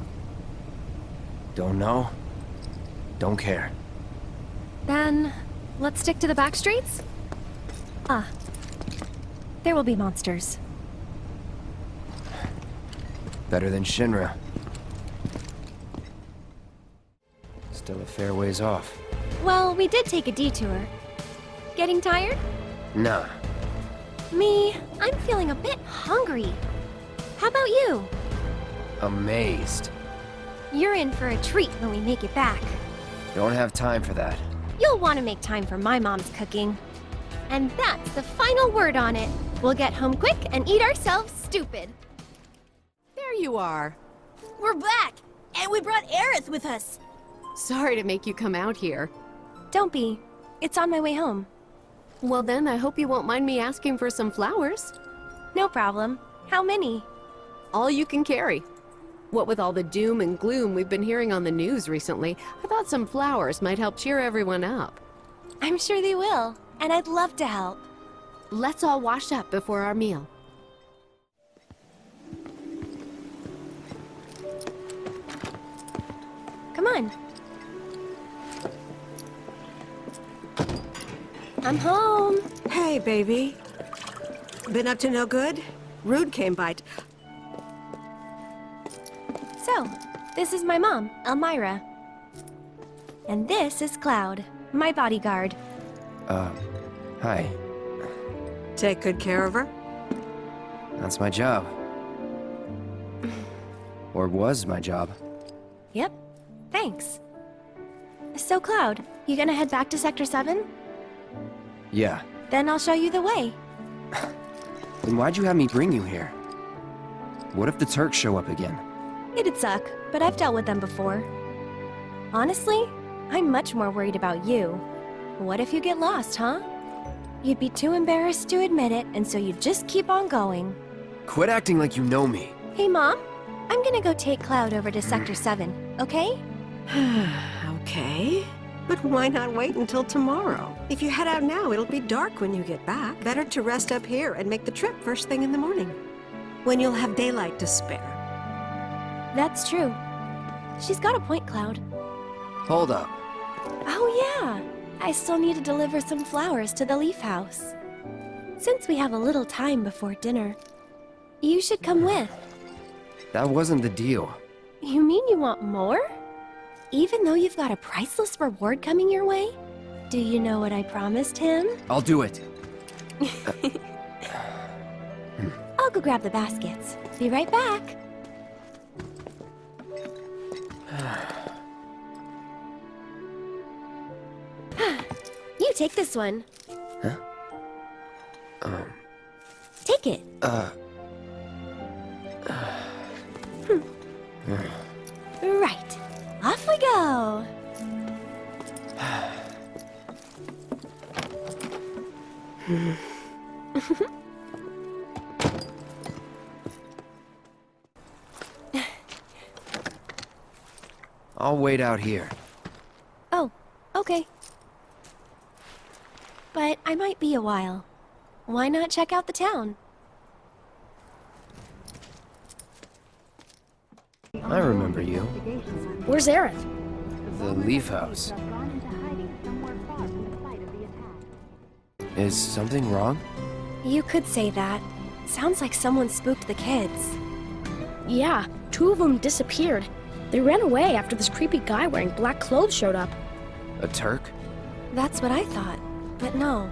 Don't know. Don't care. Then, let's stick to the back streets? Ah. There will be monsters. Better than Shinra. Still a fair ways off. Well, we did take a detour. Getting tired? Nah. Me, I'm feeling a bit hungry. How about you? Amazed. You're in for a treat when we make it back. Don't have time for that. You'll want to make time for my mom's cooking. And that's the final word on it. We'll get home quick and eat ourselves stupid. There you are. We're back, and we brought Aerith with us. Sorry to make you come out here. Don't be. It's on my way home. Well then, I hope you won't mind me asking for some flowers. No problem. How many? All you can carry. What with all the doom and gloom we've been hearing on the news recently, I thought some flowers might help cheer everyone up. I'm sure they will, and I'd love to help. Let's all wash up before our meal. Come on. I'm home. Hey, baby. Been up to no good? Rude came by. So, this is my mom, Elmira. And this is Cloud, my bodyguard. Hi. Take good care of her? That's my job. Or was my job. Yep. Thanks. So, Cloud, you gonna head back to Sector 7? Yeah. Then I'll show you the way. Then why'd you have me bring you here? What if the Turks show up again? It'd suck, but I've dealt with them before. Honestly, I'm much more worried about you. What if you get lost, huh? You'd be too embarrassed to admit it, and so you'd just keep on going. Quit acting like you know me. Hey, Mom. I'm gonna go take Cloud over to Sector 7, okay? Okay. But why not wait until tomorrow? If you head out now, it'll be dark when you get back. Better to rest up here and make the trip first thing in the morning, when you'll have daylight to spare. That's true. She's got a point, Cloud. Hold up. Oh yeah, I still need to deliver some flowers to the Leaf House. Since we have a little time before dinner, you should come with. That wasn't the deal. You mean you want more? Even though you've got a priceless reward coming your way? Do you know what I promised him? I'll do it. I'll go grab the baskets. Be right back. You take this one. Huh? Take it. Right. Off we go. I'll wait out here. Oh, okay. But I might be a while. Why not check out the town? I remember you. Where's Aerith? The Leaf House. Is something wrong? You could say that. Sounds like someone spooked the kids. Yeah, 2 of them disappeared. They ran away after this creepy guy wearing black clothes showed up. A Turk? That's what I thought, but no.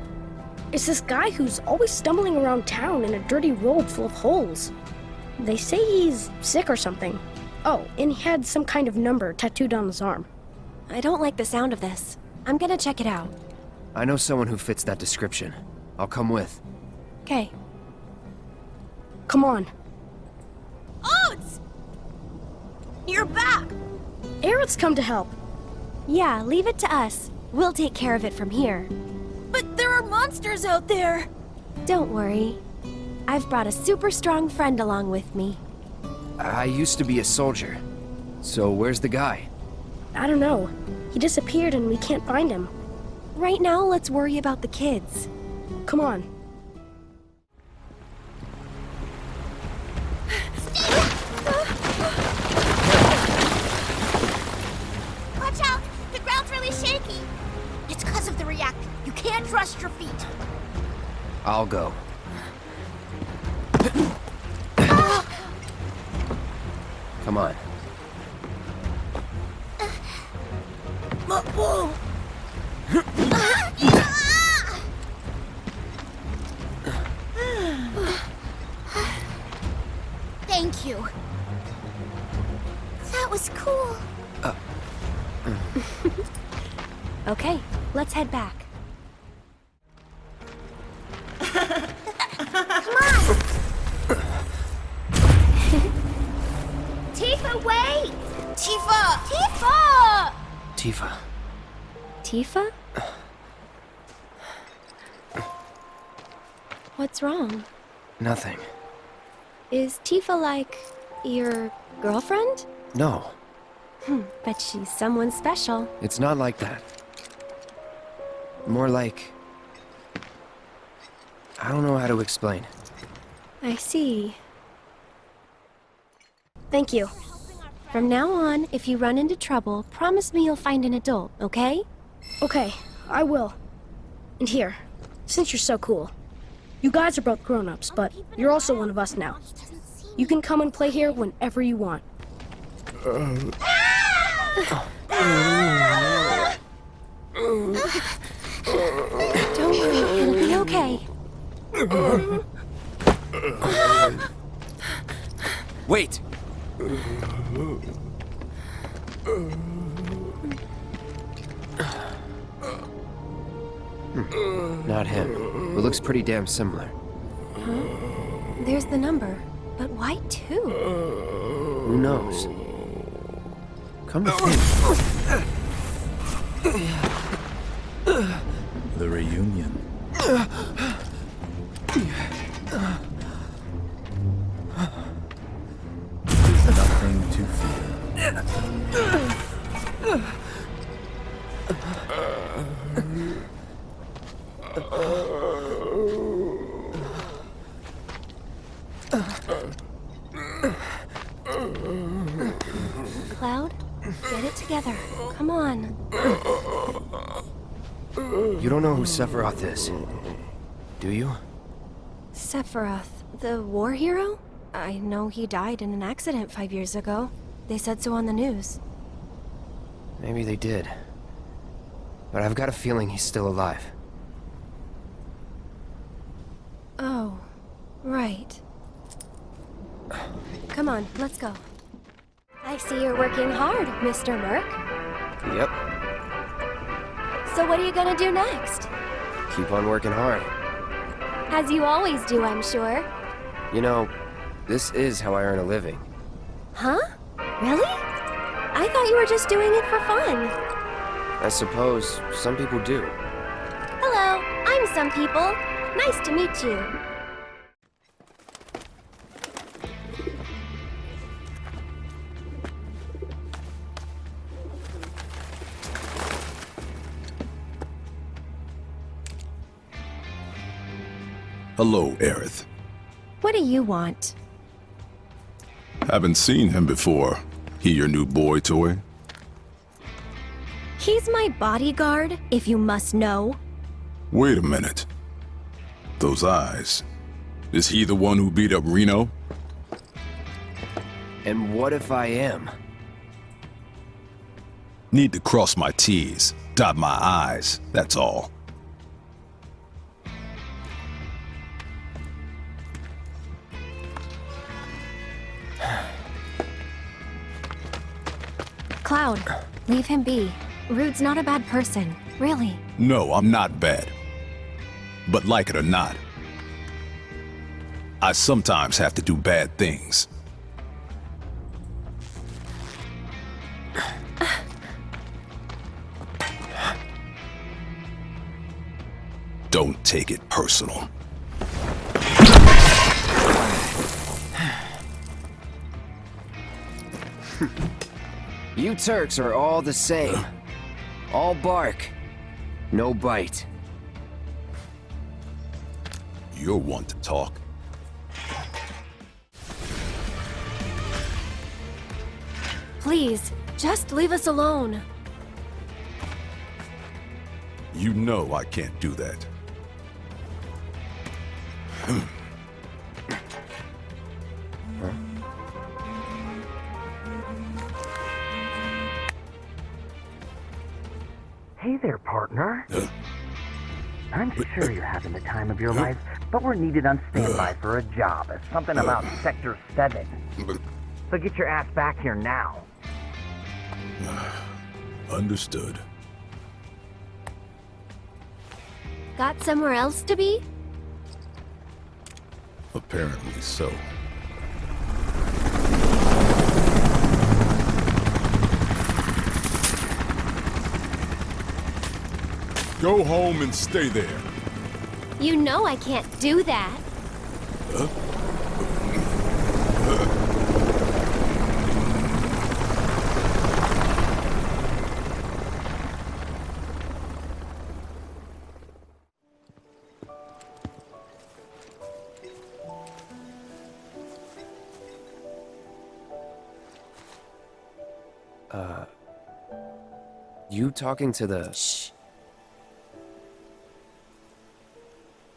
It's this guy who's always stumbling around town in a dirty robe full of holes. They say he's sick or something. Oh, and he had some kind of number tattooed on his arm. I don't like the sound of this. I'm gonna check it out. I know someone who fits that description. I'll come with. Okay. Come on. Oats! You're back! Aerith's come to help. Yeah, leave it to us. We'll take care of it from here. But there are monsters out there! Don't worry. I've brought a super strong friend along with me. I used to be a soldier. So where's the guy? I don't know. He disappeared and we can't find him. Right now, let's worry about the kids. Come on. Watch out! The ground's really shaky! It's because of the reactor. You can't trust your feet. I'll go. Come on. Whoa! Thank you. That was cool. Okay, let's head back. Come on! Tifa, wait! Tifa! Tifa! Tifa. Tifa? What's wrong? Nothing. Is Tifa like your girlfriend? No. Bet she's someone special. It's not like that. More like... I don't know how to explain. I see. Thank you. From now on, if you run into trouble, promise me you'll find an adult, okay? Okay, I will. And here, since you're so cool, you guys are both grown-ups, but you're also one of us now. You can come and play here whenever you want. Don't worry, it'll be okay. Wait! Not him. It looks pretty damn similar. Huh? There's the number, but why 2? Who knows? Come with me. The reunion. There's nothing to fear. Cloud, get it together. Come on. You don't know who Sephiroth is, do you? Sephiroth, the war hero? I know he died in an accident 5 years ago. They said so on the news. Maybe they did. But I've got a feeling he's still alive. Oh, right. Come on, let's go. I see you're working hard, Mr. Merc. Yep. So what are you gonna do next? Keep on working hard. As you always do, I'm sure. You know, this is how I earn a living. Huh? Really? I thought you were just doing it for fun. I suppose some people do. Hello, I'm some people. Nice to meet you. Hello, Aerith. What do you want? Haven't seen him before. He your new boy toy? He's my bodyguard, if you must know. Wait a minute. Those eyes. Is he the one who beat up Reno? And what if I am? Need to cross my T's, dot my I's, that's all. Cloud, leave him be. Rude's not a bad person, really. No, I'm not bad. But like it or not, I sometimes have to do bad things. Don't take it personal. You Turks are all the same. All bark, no bite. You're one to talk. Please, just leave us alone. You know I can't do that. Hey there, partner. I'm sure you're having the time of your life, but we're needed on standby for a job. It's something about Sector 7. So get your ass back here now. Understood. Got somewhere else to be? Apparently so. Go home and stay there. You know I can't do that. You talking to the... Shh.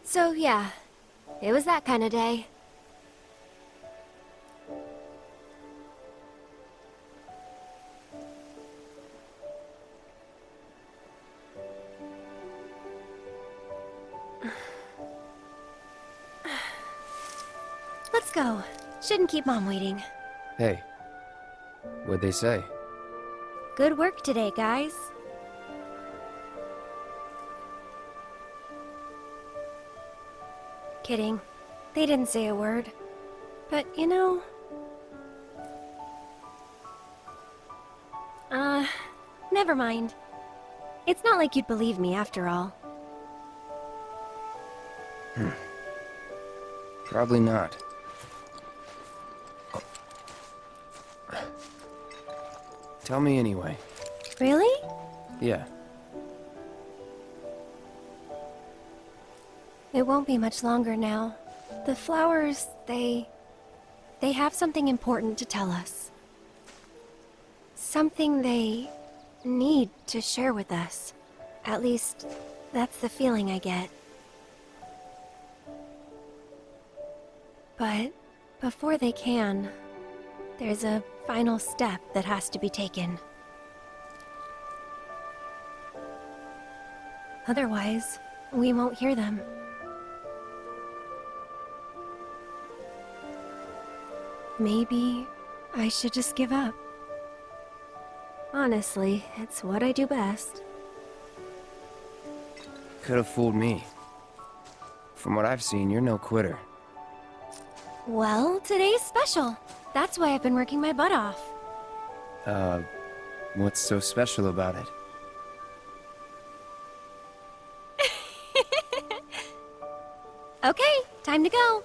So yeah, it was that kind of day. Let's go. Shouldn't keep Mom waiting. Hey, what'd they say? Good work today, guys. Kidding. They didn't say a word. But, you know... never mind. It's not like you'd believe me after all. Probably not. Tell me anyway. Really? Yeah. It won't be much longer now. The flowers, they have something important to tell us. Something they need to share with us. At least, that's the feeling I get. But before they can, there's a final step that has to be taken. Otherwise, we won't hear them. Maybe I should just give up. Honestly, it's what I do best. Could have fooled me. From what I've seen, you're no quitter. Well, today's special. That's why I've been working my butt off. What's so special about it? Okay, time to go.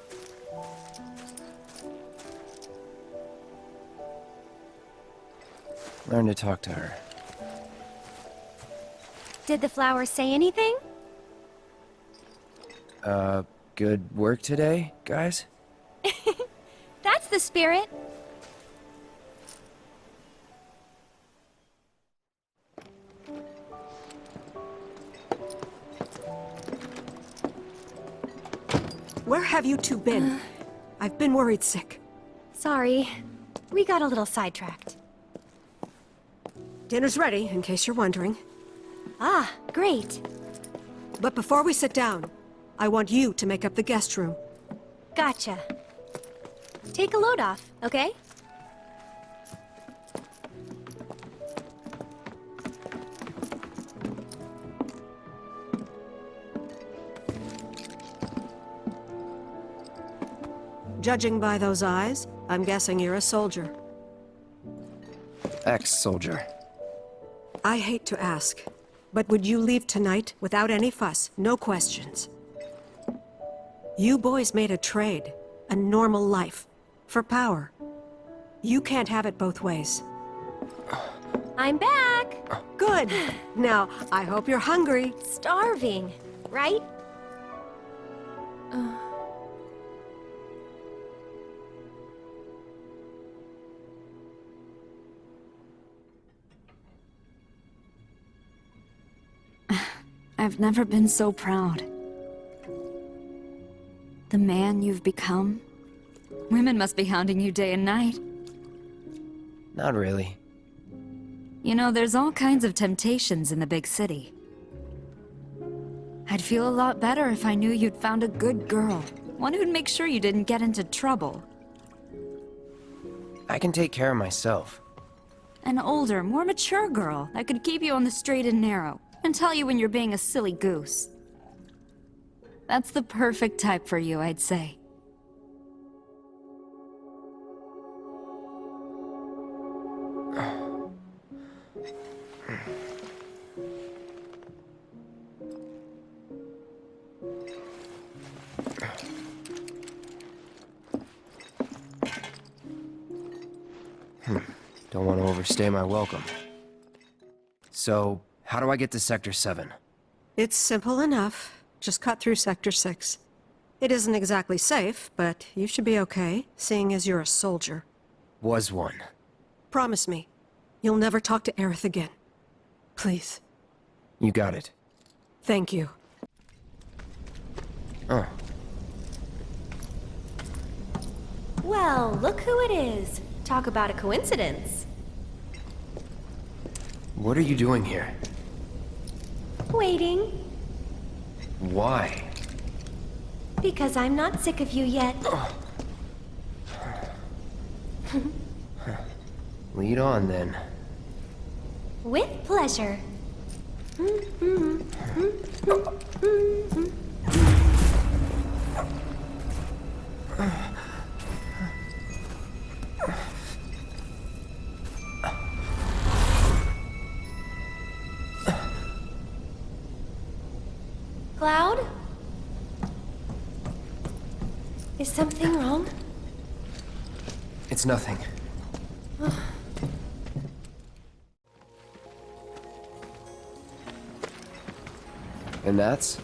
Learn to talk to her. Did the flowers say anything? Good work today, guys? That's the spirit. Where have you two been? I've been worried sick. Sorry. We got a little sidetracked. Dinner's ready, in case you're wondering. Ah, great. But before we sit down, I want you to make up the guest room. Gotcha. Take a load off, okay? Judging by those eyes, I'm guessing you're a soldier. Ex-soldier. I hate to ask, but would you leave tonight without any fuss, no questions? You boys made a trade, a normal life, for power. You can't have it both ways. I'm back! Good! Now, I hope you're hungry. Starving, right? I've never been so proud. The man you've become? Women must be hounding you day and night. Not really. You know, there's all kinds of temptations in the big city. I'd feel a lot better if I knew you'd found a good girl. One who'd make sure you didn't get into trouble. I can take care of myself. An older, more mature girl that could keep you on the straight and narrow, and tell you when you're being a silly goose. That's the perfect type for you, I'd say. Don't want to overstay my welcome. So, how do I get to Sector 7? It's simple enough. Just cut through Sector 6. It isn't exactly safe, but you should be okay, seeing as you're a soldier. Was one. Promise me, you'll never talk to Aerith again. Please. You got it. Thank you. Oh. Well, look who it is. Talk about a coincidence. What are you doing here? Waiting. Why? Because I'm not sick of you yet. Lead on, then. With pleasure. Cloud? Is something wrong? It's nothing. And that's?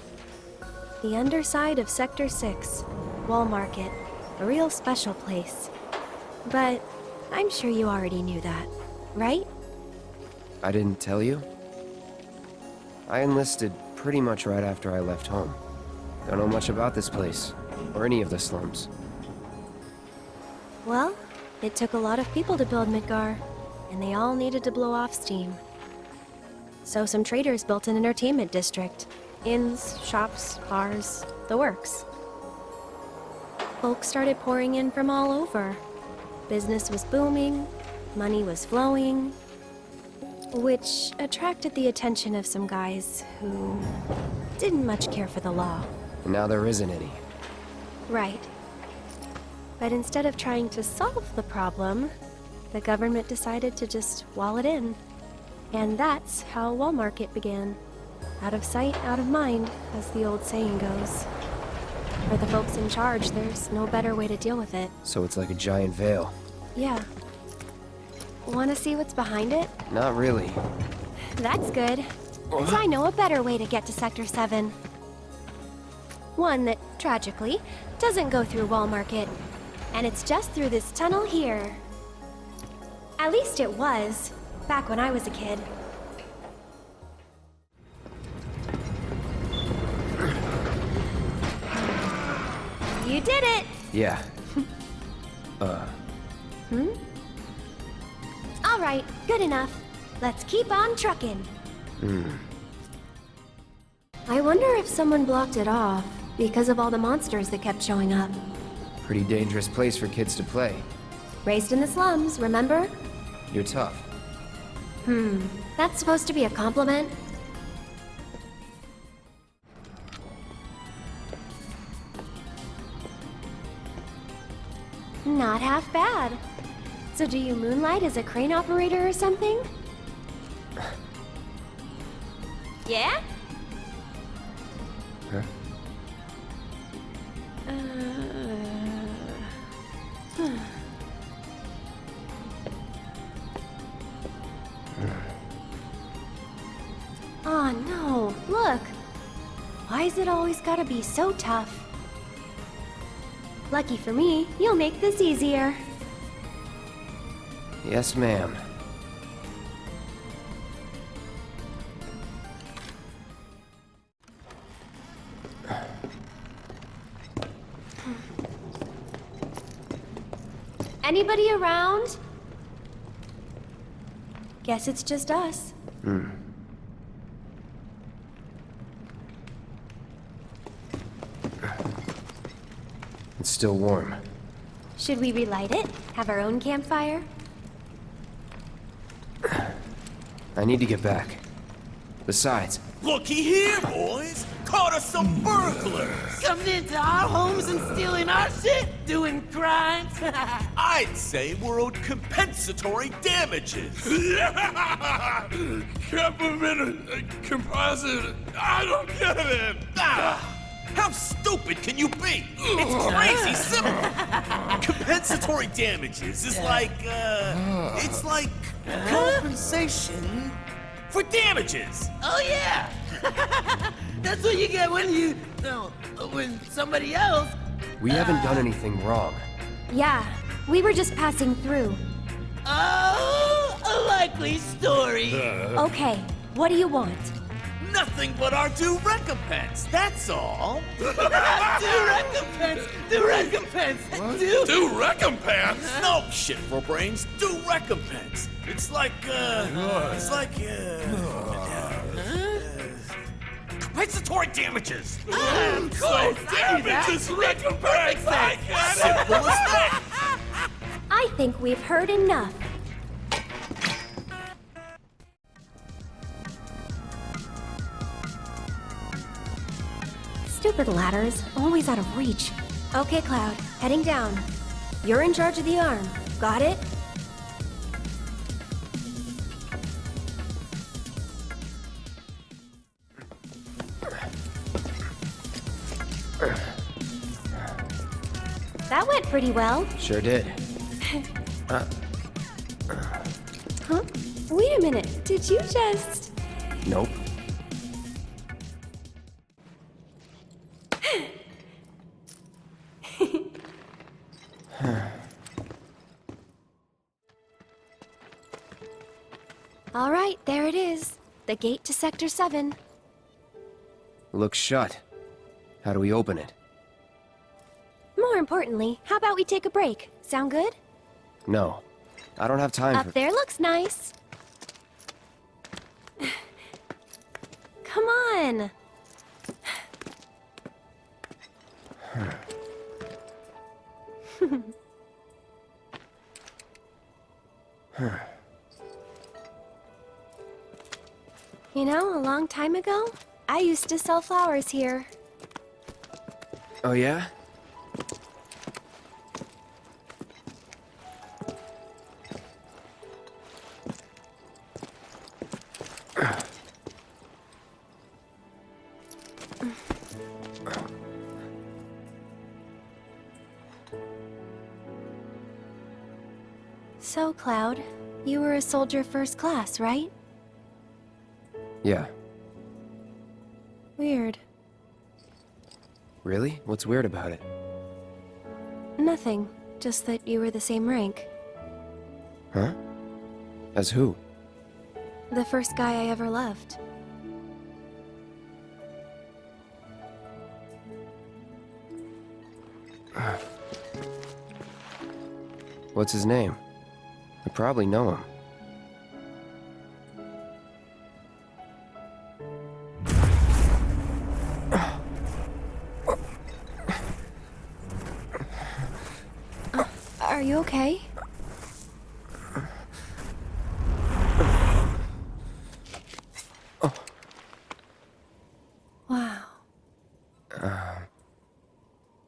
The underside of Sector 6. Wall Market. A real special place. But I'm sure you already knew that, right? I didn't tell you? I enlisted pretty much right after I left home. Don't know much about this place, or any of the slums. Well, it took a lot of people to build Midgar, and they all needed to blow off steam. So some traders built an entertainment district. Inns, shops, bars, the works. Folks started pouring in from all over. Business was booming, money was flowing, which attracted the attention of some guys who didn't much care for the law. And now there isn't any. Right. But instead of trying to solve the problem, the government decided to just wall it in. And that's how Wall Market began. Out of sight, out of mind, as the old saying goes. For the folks in charge, there's no better way to deal with it. So it's like a giant veil. Yeah. Want to see what's behind it? Not really. That's good. 'Cause I know a better way to get to Sector 7. One that, tragically, doesn't go through Wall Market. And it's just through this tunnel here. At least it was, back when I was a kid. You did it! Yeah. Alright, good enough. Let's keep on trucking. I wonder if someone blocked it off because of all the monsters that kept showing up. Pretty dangerous place for kids to play. Raised in the slums, remember? You're tough. That's supposed to be a compliment? Not half bad. So do you moonlight as a crane operator or something? Yeah? Huh? Oh no, look! Why is it always gotta be so tough? Lucky for me, you'll make this easier. Yes, ma'am. Anybody around? Guess it's just us. It's still warm. Should we relight it? Have our own campfire? I need to get back. Besides, Looky here, boys! Caught us some burglars! Coming into our homes and stealing our shit? Doing crimes? I'd say we're owed compensatory damages! Composite. I don't get it. How stupid can you be? It's crazy simple! Compensatory damages is like, it's like compensation for damages! Oh yeah! That's what you get when you... No, when somebody else... we haven't done anything wrong. Yeah, we were just passing through. Oh, a likely story. Okay, what do you want? Nothing but our due recompense, that's all! Due recompense! Due recompense! Due recompense? No shit for brains, due recompense! It's like, compensatory damages! Of course! Damages, recompense! I get it! Simple as that! I think we've heard enough. Stupid ladders, always out of reach. Okay, Cloud, heading down. You're in charge of the arm. Got it? That went pretty well. Sure did. Huh? Wait a minute, did you just... Nope. All right, there it is. The gate to Sector 7. Looks shut. How do we open it? More importantly, how about we take a break? Sound good? No. I don't have time Up there looks nice. Come on. You know, a long time ago, I used to sell flowers here. Oh yeah? So, Cloud, you were a soldier first class, right? Yeah. Weird. Really? What's weird about it? Nothing. Just that you were the same rank. Huh? As who? The first guy I ever loved. What's his name? I probably know him. Are you okay? Wow.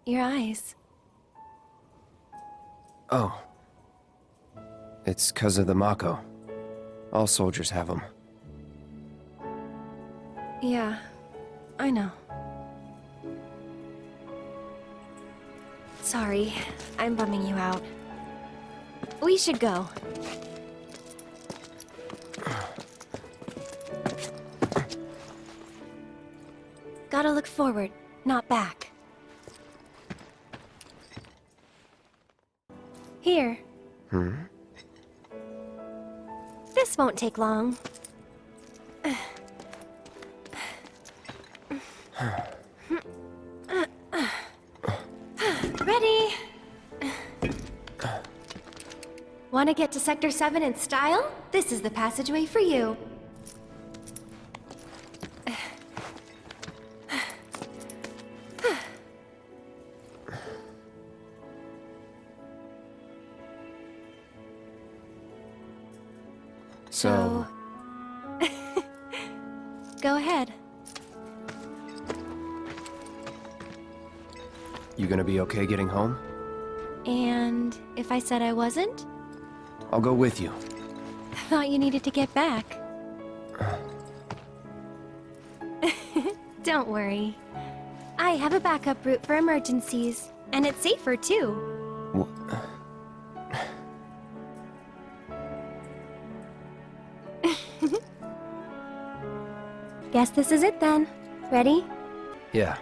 Your eyes. Oh. It's 'cause of the mako. All soldiers have them. Yeah, I know. Sorry, I'm bumming you out. We should go. Gotta look forward, not back. Here. This won't take long. Ready? Want to get to Sector 7 in style? This is the passageway for you. So... Go ahead. You gonna be okay getting home? And if I said I wasn't? I'll go with you. I thought you needed to get back. Don't worry. I have a backup route for emergencies, and it's safer too. Guess this is it then. Ready? Yeah.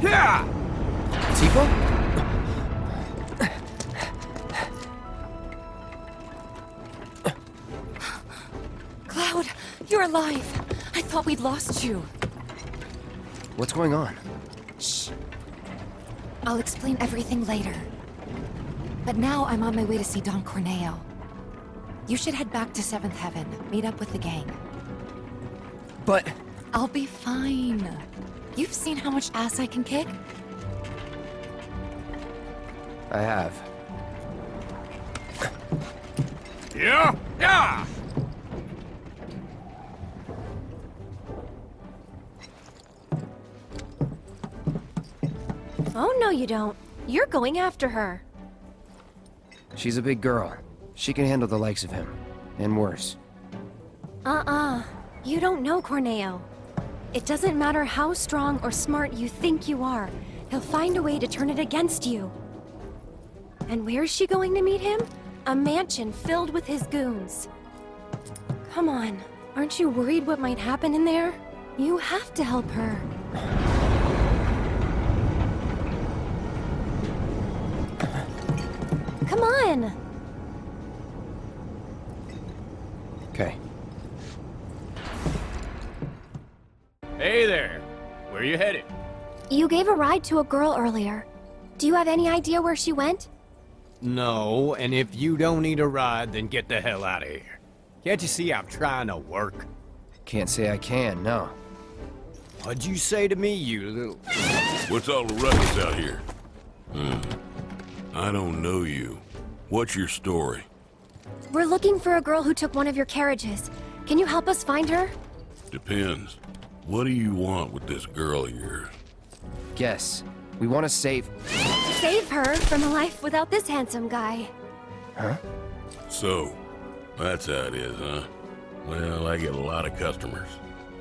Yeah! Tifa? Cloud, you're alive. I thought we'd lost you. What's going on? Shh. I'll explain everything later. But now I'm on my way to see Don Corneo. You should head back to 7th Heaven, meet up with the gang. But... I'll be fine. You've seen how much ass I can kick? I have. Yeah? Yeah! Oh, no you don't. You're going after her. She's a big girl. She can handle the likes of him. And worse. You don't know Corneo. It doesn't matter how strong or smart you think you are. He'll find a way to turn it against you. And where's she going to meet him? A mansion filled with his goons. Come on, aren't you worried what might happen in there? You have to help her. Come on! Okay. Hey there. Where you headed? You gave a ride to a girl earlier. Do you have any idea where she went? No, and if you don't need a ride, then get the hell out of here. Can't you see I'm trying to work? Can't say I can, no. What'd you say to me, you little... What's all the ruckus out here? I don't know you. What's your story? We're looking for a girl who took one of your carriages. Can you help us find her? Depends. What do you want with this girl of yours? Guess. We want to save... Save her from a life without this handsome guy. Huh? So, that's how it is, huh? Well, I get a lot of customers.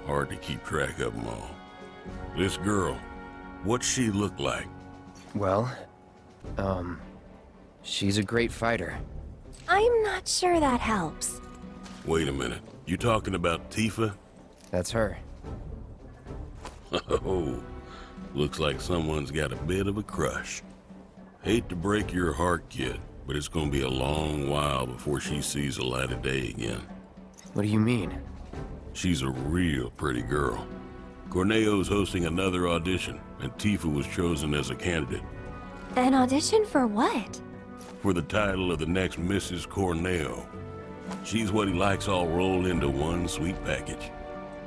Hard to keep track of them all. This girl, what's she look like? Well, she's a great fighter. I'm not sure that helps. Wait a minute. You talking about Tifa? That's her. Oh, looks like someone's got a bit of a crush. Hate to break your heart, kid, but it's gonna be a long while before she sees the light of day again. What do you mean? She's a real pretty girl. Corneo's hosting another audition, and Tifa was chosen as a candidate. An audition for what? For the title of the next Mrs. Corneo. She's what he likes all rolled into one sweet package.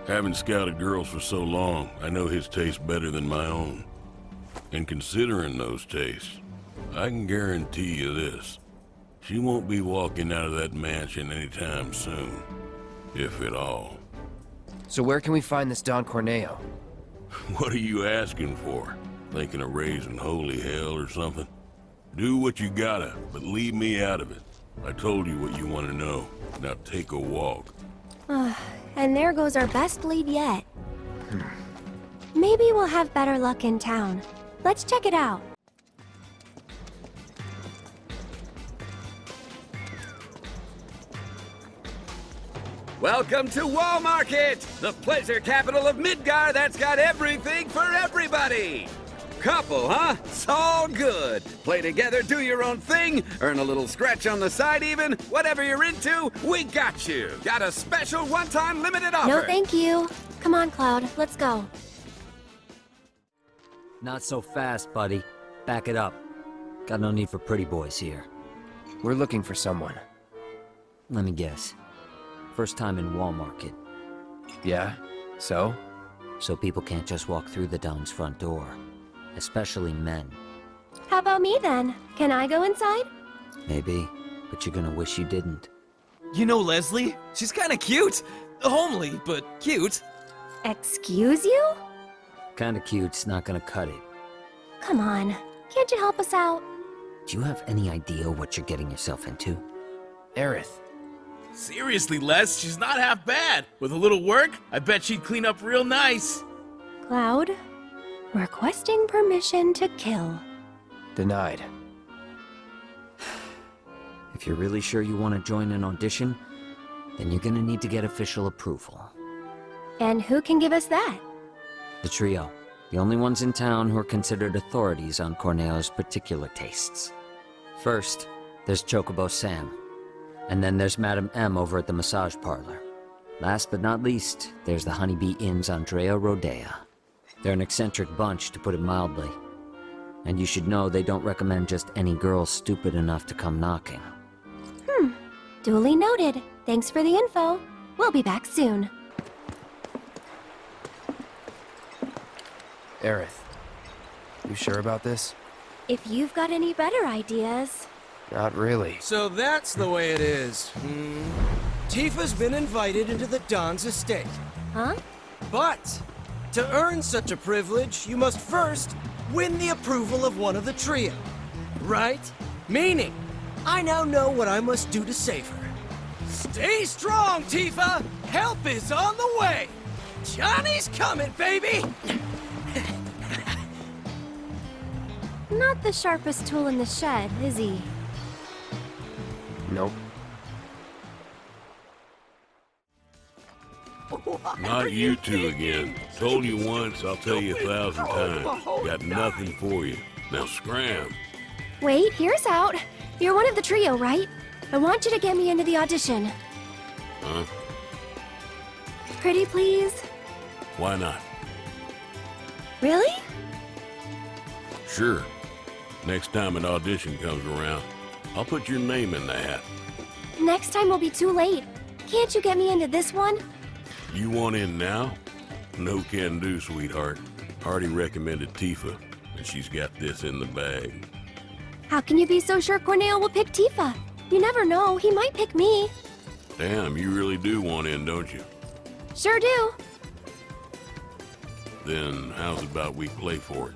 Having scouted girls for so long, I know his taste better than my own. And considering those tastes, I can guarantee you this. She won't be walking out of that mansion anytime soon. If at all. So where can we find this Don Corneo? What are you asking for? Thinking of raising holy hell or something? Do what you gotta, but leave me out of it. I told you what you want to know. Now take a walk. And there goes our best lead yet. Maybe we'll have better luck in town. Let's check it out. Welcome to Wall Market, the pleasure capital of Midgar that's got everything for everybody. Couple, huh? It's all good. Play together, do your own thing, earn a little scratch on the side even. Whatever you're into, we got you. Got a special one-time limited offer. No, thank you. Come on, Cloud. Let's go. Not so fast, buddy. Back it up. Got no need for pretty boys here. We're looking for someone. Let me guess. First time in Wall Market. Yeah? So? So people can't just walk through the Don's front door. Especially men. How about me then? Can I go inside? Maybe, but you're gonna wish you didn't. You know Leslie? She's kinda cute. Homely, but cute. Excuse you? Kinda cute's not gonna cut it. Come on. Can't you help us out? Do you have any idea what you're getting yourself into? Aerith. Seriously, Les, she's not half bad. With a little work, I bet she'd clean up real nice. Cloud, requesting permission to kill. Denied. If you're really sure you want to join an audition, then you're gonna need to get official approval. And who can give us that? The trio. The only ones in town who are considered authorities on Corneo's particular tastes. First, there's Chocobo Sam. And then there's Madam M over at the massage parlor. Last but not least, there's the Honeybee Inn's Andrea Rodea. They're an eccentric bunch, to put it mildly. And you should know they don't recommend just any girl stupid enough to come knocking. Duly noted. Thanks for the info. We'll be back soon. Aerith. You sure about this? If you've got any better ideas... Not really. So that's the way it is. Tifa's been invited into the Don's estate. Huh? But, to earn such a privilege, you must first win the approval of one of the trio. Right? Meaning, I now know what I must do to save her. Stay strong, Tifa! Help is on the way! Johnny's coming, baby! Not the sharpest tool in the shed, is he? Nope. Not you two again. Told you once, I'll tell you 1,000 times. Got nothing for you. Now scram. Wait, here's out. You're one of the trio, right? I want you to get me into the audition. Huh? Pretty please? Why not? Really? Sure. Next time an audition comes around, I'll put your name in the hat. Next time will be too late. Can't you get me into this one? You want in now? No can do, sweetheart. Already recommended Tifa, and she's got this in the bag. How can you be so sure Corneo will pick Tifa? You never know, he might pick me. Damn, you really do want in, don't you? Sure do. Then how's about we play for it?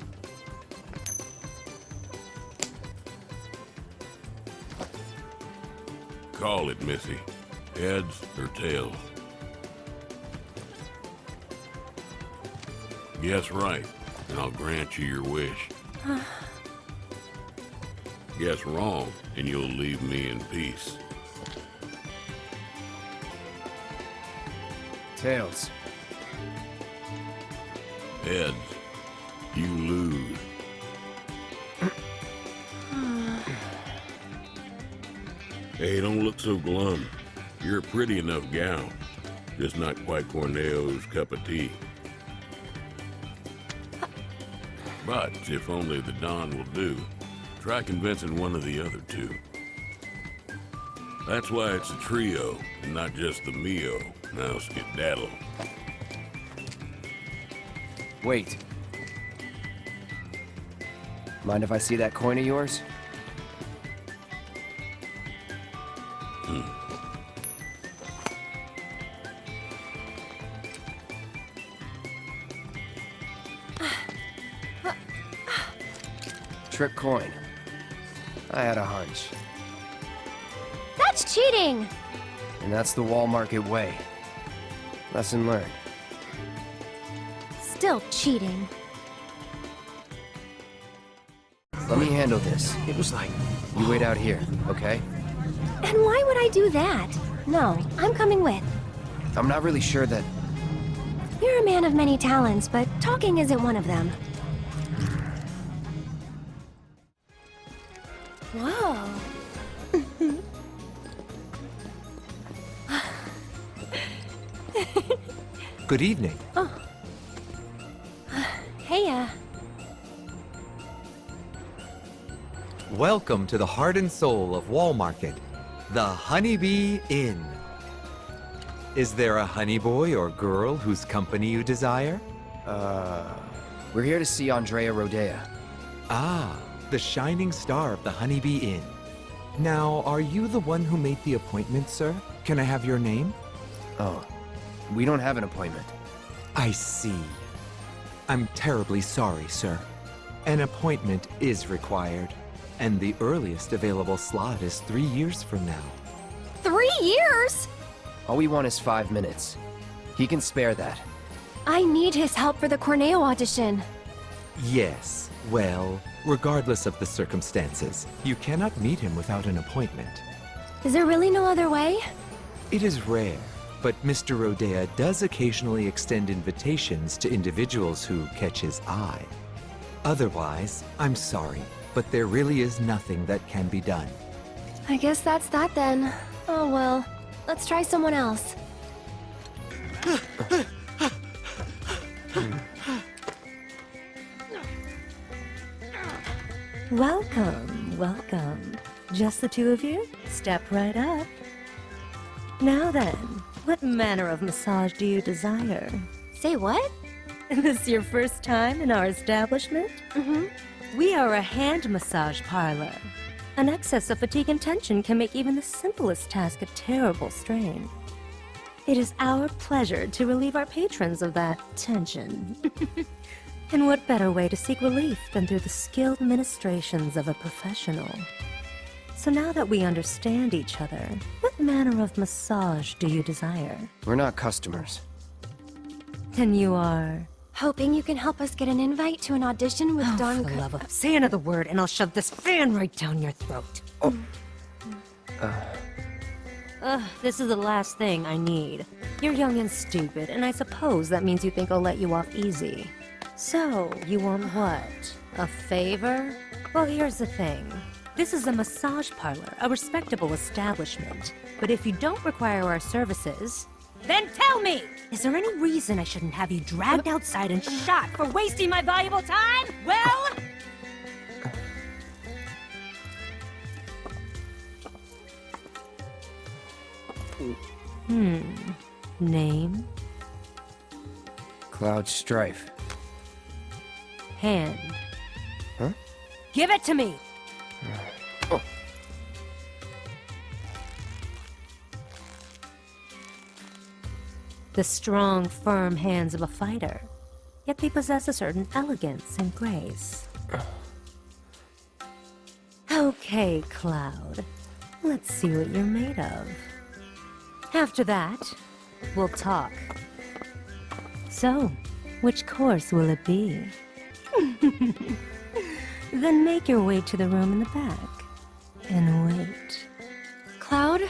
Call it, Missy. Heads or tails? Guess right, and I'll grant you your wish. Guess wrong, and you'll leave me in peace. Tails. Heads. You lose. Hey, don't look so glum. You're a pretty enough gal. Just not quite Corneo's cup of tea. But if only the Don will do, try convincing one of the other two. That's why it's a trio, and not just the Mio. Now skedaddle. Wait. Mind if I see that coin of yours? Trick coin. I had a hunch. That's cheating! And that's the Wall Market way. Lesson learned. Still cheating. Let me handle this. It was like... You wait out here, okay? And why would I do that? No, I'm coming with. I'm not really sure that... You're a man of many talents, but talking isn't one of them. Whoa. Good evening. Oh. Hey, Welcome to the heart and soul of Wall Market, the Honeybee Inn. Is there a honey boy or girl whose company you desire? We're here to see Andrea Rodea. Ah, the shining star of the Honeybee Inn. Now, are you the one who made the appointment, sir? Can I have your name? Oh, we don't have an appointment. I see. I'm terribly sorry, sir. An appointment is required, and the earliest available slot is 3 years from now. 3 years? All we want is 5 minutes. He can spare that. I need his help for the Corneo audition. Yes, well, regardless of the circumstances, you cannot meet him without an appointment. Is there really no other way? It is rare, but Mr. Rodea does occasionally extend invitations to individuals who catch his eye. Otherwise, I'm sorry, but there really is nothing that can be done. I guess that's that then. Oh well, let's try someone else. Welcome, welcome. Just the two of you? Step right up. Now then, what manner of massage do you desire? Say what? Is this your first time in our establishment? Mm-hmm. We are a hand massage parlor. An excess of fatigue and tension can make even the simplest task a terrible strain. It is our pleasure to relieve our patrons of that tension. And what better way to seek relief than through the skilled ministrations of a professional? So now that we understand each other, what manner of massage do you desire? We're not customers. Then you are... Hoping you can help us get an invite to an audition with Don... For the love of... Say another word and I'll shove this fan right down your throat. This is the last thing I need. You're young and stupid, and I suppose that means you think I'll let you off easy. So, you want what? A favor? Well, here's the thing. This is a massage parlor, a respectable establishment. But if you don't require our services, then tell me! Is there any reason I shouldn't have you dragged outside and shot for wasting my valuable time? Well... Name? Cloud Strife. Hand. Huh? Give it to me! The strong, firm hands of a fighter, yet they possess a certain elegance and grace. Okay, Cloud. Let's see what you're made of. After that, we'll talk. So, which course will it be? Then make your way to the room in the back. and wait. Cloud?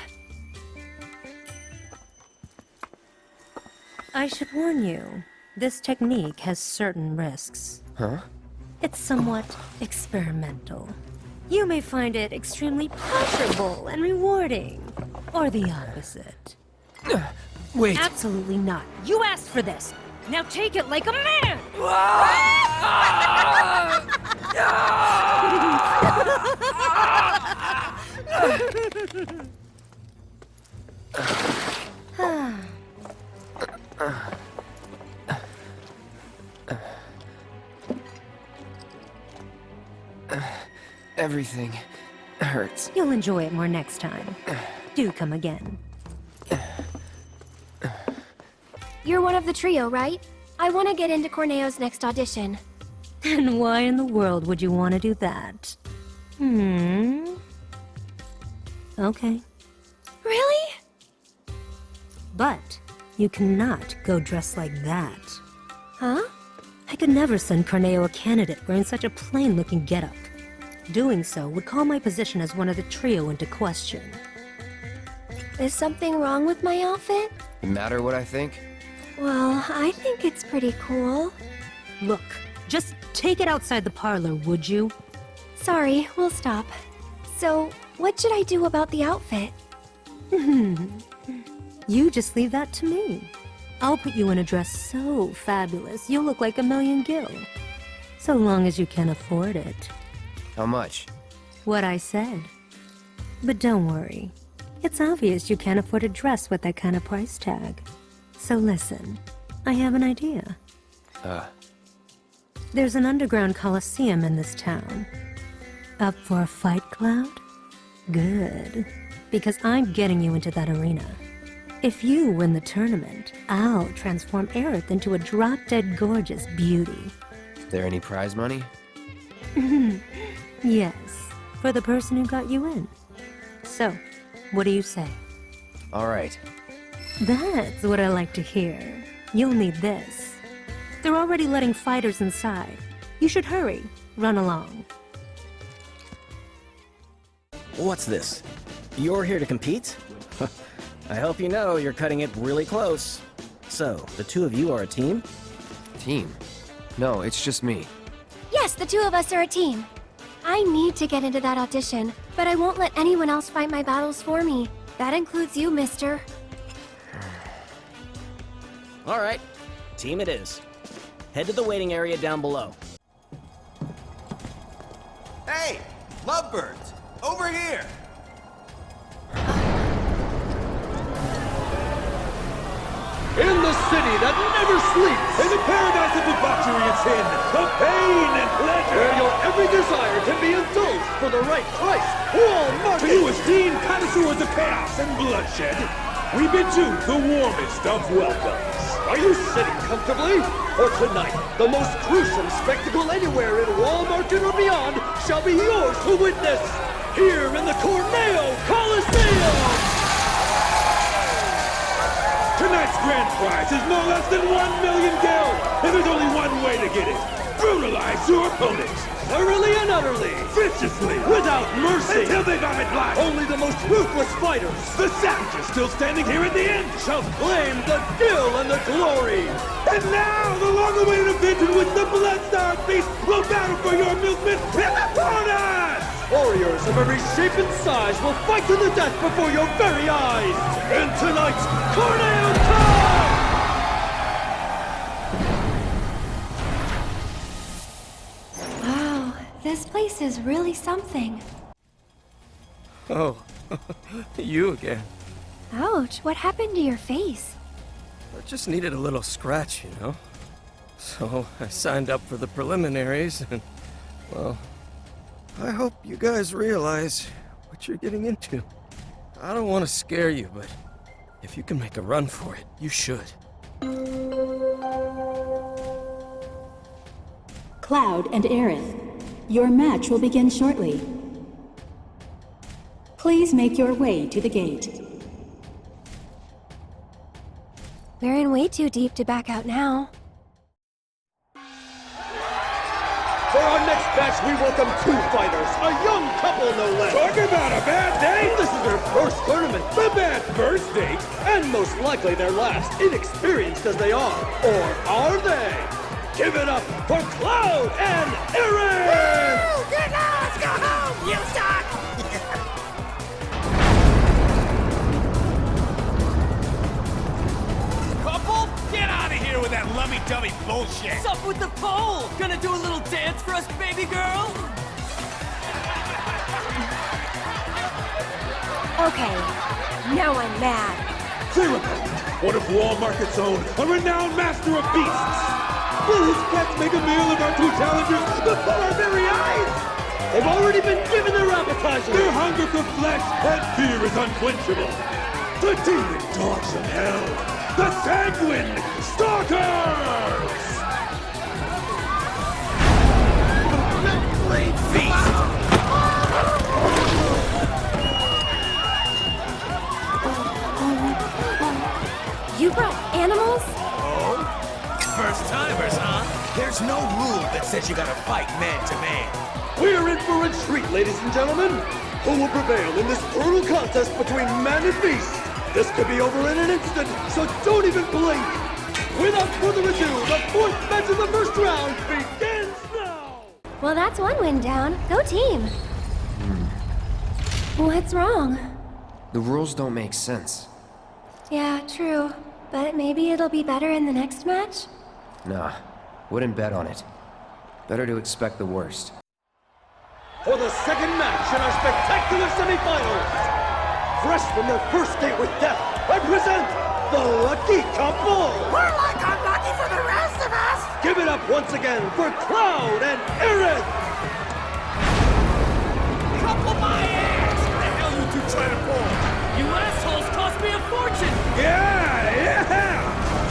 I should warn you, this technique has certain risks. Huh? It's somewhat experimental. You may find it extremely pleasurable and rewarding, or the opposite. Wait. Absolutely not. You asked for this. Now take it like a man! Everything hurts. You'll enjoy it more next time. Do come again. You're one of the trio, right? I want to get into Corneo's next audition. And why in the world would you want to do that? Okay. Really? But you cannot go dressed like that. Huh? I could never send Corneo a candidate wearing such a plain-looking getup. Doing so would call my position as one of the trio into question. Is something wrong with my outfit? Matter what I think? Well, I think it's pretty cool. Look, just take it outside the parlor, would you? Sorry, we'll stop. So, what should I do about the outfit? You just leave that to me. I'll put you in a dress so fabulous, you'll look like a million gil. So long as you can afford it. How much? What I said. But don't worry. It's obvious you can't afford a dress with that kind of price tag. So listen, I have an idea. There's an underground coliseum in this town. Up for a fight, Cloud? Good. Because I'm getting you into that arena. If you win the tournament, I'll transform Aerith into a drop-dead gorgeous beauty. Is there any prize money? Yes, for the person who got you in. So, what do you say? All right. That's what I like to hear. You'll need this. They're already letting fighters inside. You should hurry. Run along. What's this? You're here to compete? I hope you know you're cutting it really close. So, the two of you are a team? Team? No, it's just me. Yes, the two of us are a team. I need to get into that audition, but I won't let anyone else fight my battles for me. That includes you, mister. All right, team it is. Head to the waiting area down below. Hey, lovebirds, over here! In the city that never sleeps! In the paradise of debauchery and sin, the pain and pleasure! Where your every desire can be indulged for the right price! Wall Market! To you esteemed connoisseurs of chaos and bloodshed, we bid you the warmest of welcomes. Are you sitting comfortably? For tonight, the most gruesome spectacle anywhere in Wall Market or beyond shall be yours to witness! Here in the Corneo Coliseum! Tonight's grand prize is no less than 1 million gil, and there's only one way to get it. Brutalize your opponents, thoroughly and utterly, viciously, without mercy, until they vomit blood. Only the most ruthless fighters, the savages still standing here at the end, shall claim the gil and the glory. And now, the long-awaited event in which the Blood-Starved Beast will battle for your milkman in the corner! Warriors of every shape and size will fight to the death before your very eyes! And tonight's Corneo time! Wow, this place is really something. Oh, you again. Ouch, what happened to your face? I just needed a little scratch, you know? So I signed up for the preliminaries and, well, I hope you guys realize what you're getting into. I don't want to scare you, but if you can make a run for it, you should. Cloud and Aerith, your match will begin shortly. Please make your way to the gate. We're in way too deep to back out now. For our next match, we welcome two fighters, a young couple no less. Talk about a bad date! This is their first tournament, the bad first date, and most likely their last, inexperienced as they are. Or are they? Give it up for Cloud and Aaron! Woo! Get lost! Go home! You suck! Couple, get out of here with that lovey-dovey bullshit! What's up with the pole? Gonna do a little dance for us, baby girl? Okay, now I'm mad. VII Remake, one of Wall Market's own, a renowned master of beasts. Will his pets make a meal of our two challengers before our very eyes? They've already been given their appetizer. Their hunger for flesh and fear is unquenchable. The demon dogs of hell, the sanguine stalkers! Blade feast! You brought animals? Oh? First timers, huh? There's no rule that says you gotta fight man to man. We're in for a treat, ladies and gentlemen. Who will prevail in this brutal contest between man and beast? This could be over in an instant, so don't even blink. Without further ado, the fourth match of the first round begins now. Well, that's one win down. Go team. What's wrong? The rules don't make sense. Yeah, true. But maybe it'll be better in the next match? Nah, wouldn't bet on it. Better to expect the worst. For the second match in our spectacular semifinals, fresh from their first date with death, I present the Lucky Couple! We're like unlucky for the rest of us! Give it up once again for Cloud and Aaron! Couple my ass! What the hell you two trying to pull? You assholes cost me a fortune! Yeah!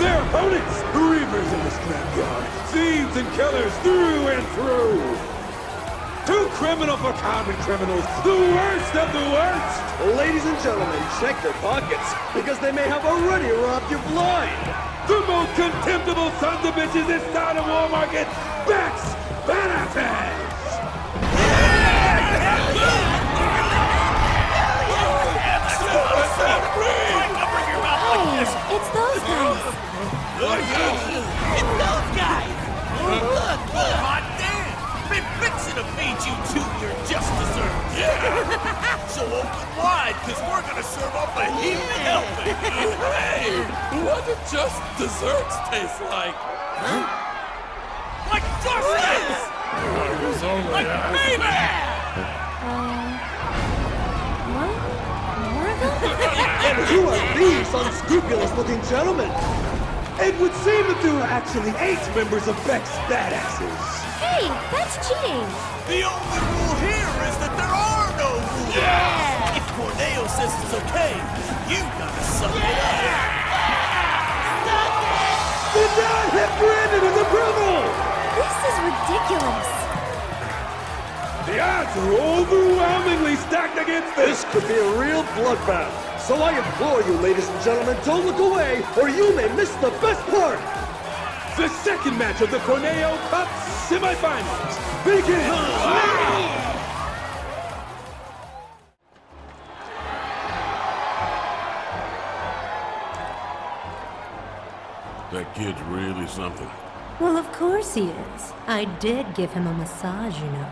Their opponents, reavers in the scrapyard, thieves and killers through and through! Too criminal for common criminals, the worst of the worst! Ladies and gentlemen, check their pockets, because they may have already robbed you blind! The most contemptible sons of bitches this side of Wall Market, Bex Benefits! Hey, it's those guys. It's those guys! Look, hot damn! Been fixing to feed you two your just desserts! Yeah! So open wide, cause we're gonna serve up a heap of helping! Hey! What do just desserts taste like? Huh? Like Dorflex! Like Mayman! What? More of them? And who are these unscrupulous-looking gentlemen? It would seem that there are actually 8 members of Beck's badasses. Hey, that's cheating. The only rule here is that there are no rules! Yeah! If Corneo says it's okay, you gotta suck it up! The non-hip-branded is approval! This is ridiculous. The odds are overwhelmingly stacked against this. This could be a real bloodbath. So I implore you, ladies and gentlemen, don't look away, or you may miss the best part. The second match of the Corneo Cup semifinals begins now. That kid's really something. Well, of course he is. I did give him a massage, you know.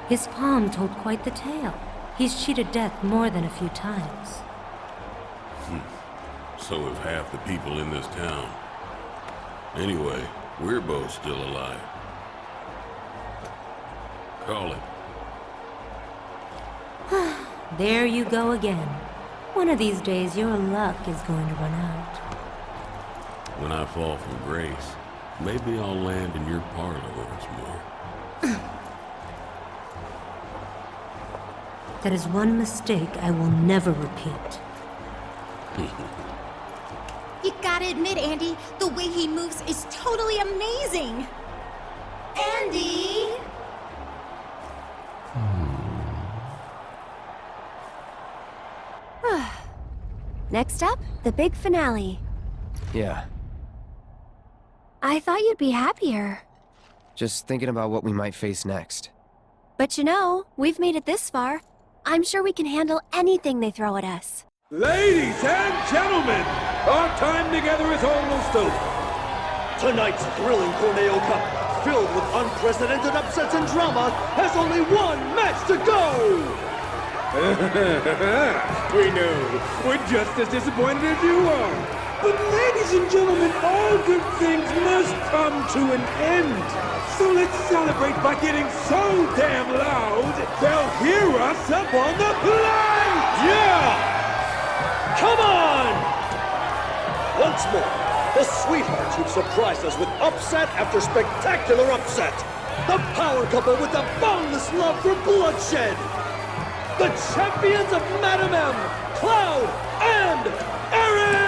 His palm told quite the tale. He's cheated death more than a few times. So have half the people in this town. Anyway, we're both still alive. Call it. There you go again. One of these days, your luck is going to run out. When I fall from grace, maybe I'll land in your parlor once more. That is one mistake I will never repeat. You gotta admit, Andy, the way he moves is totally amazing! Andy! Next up, the big finale. Yeah. I thought you'd be happier. Just thinking about what we might face next. But you know, we've made it this far. I'm sure we can handle anything they throw at us. Ladies and gentlemen, our time together is almost over. Tonight's thrilling Corneo Cup, filled with unprecedented upsets and drama, has only one match to go! We know. We're just as disappointed as you are. But ladies and gentlemen, all good things must come to an end. So let's celebrate by getting so damn loud, they'll hear us up on the plane! Yeah! Come on! Once more, the sweethearts who've surprised us with upset after spectacular upset. The power couple with the boundless love for bloodshed. The champions of Madam M, Cloud, and Aaron!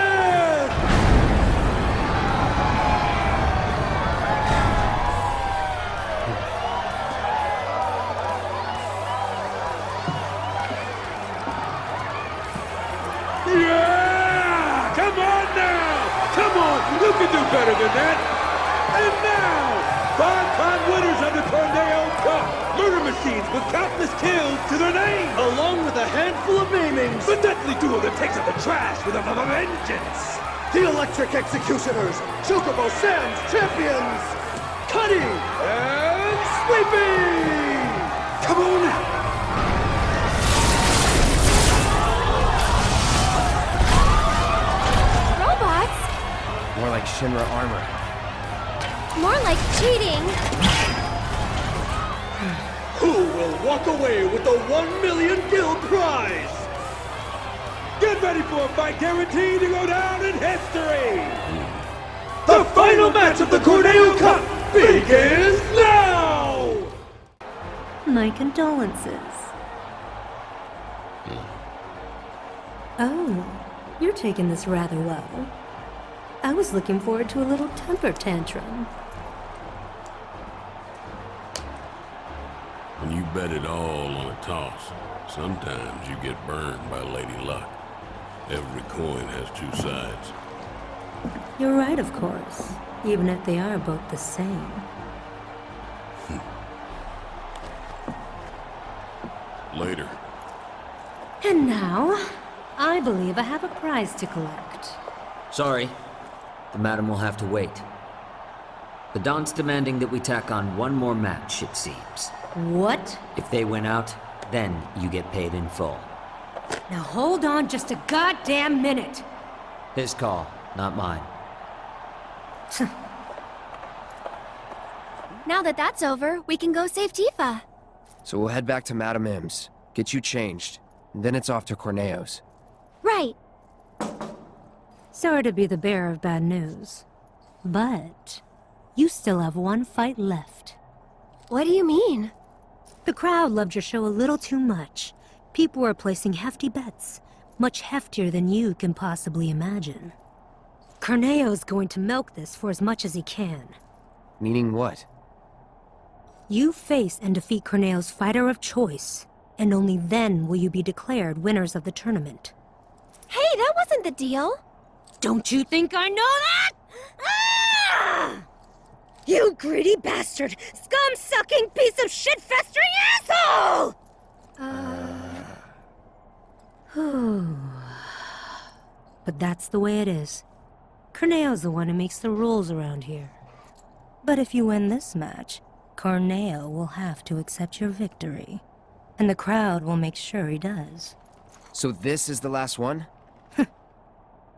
Yeah! Come on now! Come on! You can do better than that! And now, 5-time winners of the Corneo Cup! Murder machines with countless kills to their name! Along with a handful of maimings! The deadly duo that takes out the trash with a vengeance! The Electric Executioners! Chocobo Sam's champions! Cuddy! And Sleepy! Come on now! More like Shinra armor. More like cheating! Who will walk away with the 1 million guild prize? Get ready for a fight guaranteed to go down in history! The final match of the Corneo Cup begins now! My condolences. Oh, you're taking this rather well. I was looking forward to a little temper tantrum. When you bet it all on a toss, sometimes you get burned by Lady Luck. Every coin has two sides. You're right, of course, even if they are both the same. Later. And now, I believe I have a prize to collect. Sorry. The madam will have to wait. The Don's demanding that we tack on one more match, it seems. What? If they win out, then you get paid in full. Now hold on just a goddamn minute! His call, not mine. Now that that's over, we can go save Tifa. So we'll head back to Madam M's, get you changed, and then it's off to Corneo's. Right. Sorry to be the bearer of bad news, but you still have one fight left. What do you mean? The crowd loved your show a little too much. People were placing hefty bets, much heftier than you can possibly imagine. Corneo's going to milk this for as much as he can. Meaning what? You face and defeat Corneo's fighter of choice, and only then will you be declared winners of the tournament. Hey, that wasn't the deal! Don't you think I know that? Ah! You greedy bastard! Scum-sucking piece of shit-festering asshole! But that's the way it is. Corneo's the one who makes the rules around here. But if you win this match, Corneo will have to accept your victory. And the crowd will make sure he does. So this is the last one?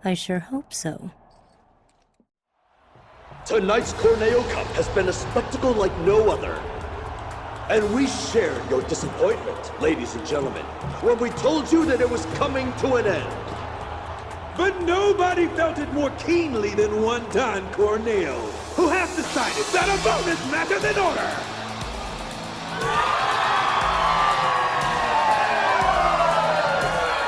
I sure hope so. Tonight's Corneo Cup has been a spectacle like no other. And we shared your disappointment, ladies and gentlemen, when we told you that it was coming to an end. But nobody felt it more keenly than one Don Corneo, who has decided that a bonus match is in order!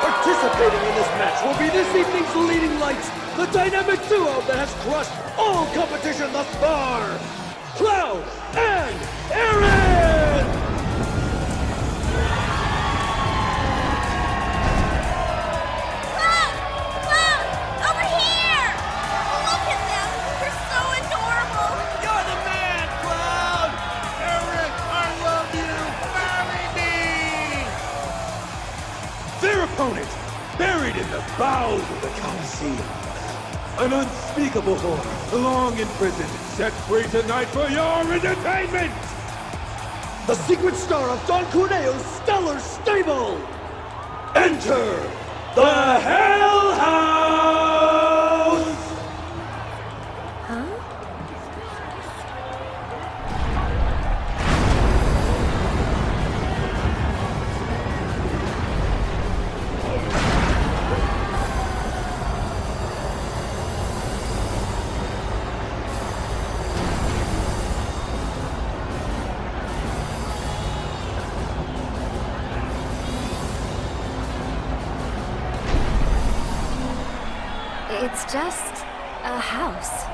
Participating in this match will be this evening's leading lights, the dynamic duo that has crushed all competition thus far, Cloud and Aaron! Cloud! Over here! Look at them! They're so adorable! You're the man, Cloud! bowels of the Coliseum. An unspeakable horror, long imprisoned, set free tonight for your entertainment! The secret star of Don Corneo's stellar stable! Enter the Hell House! Huh? It's just a house.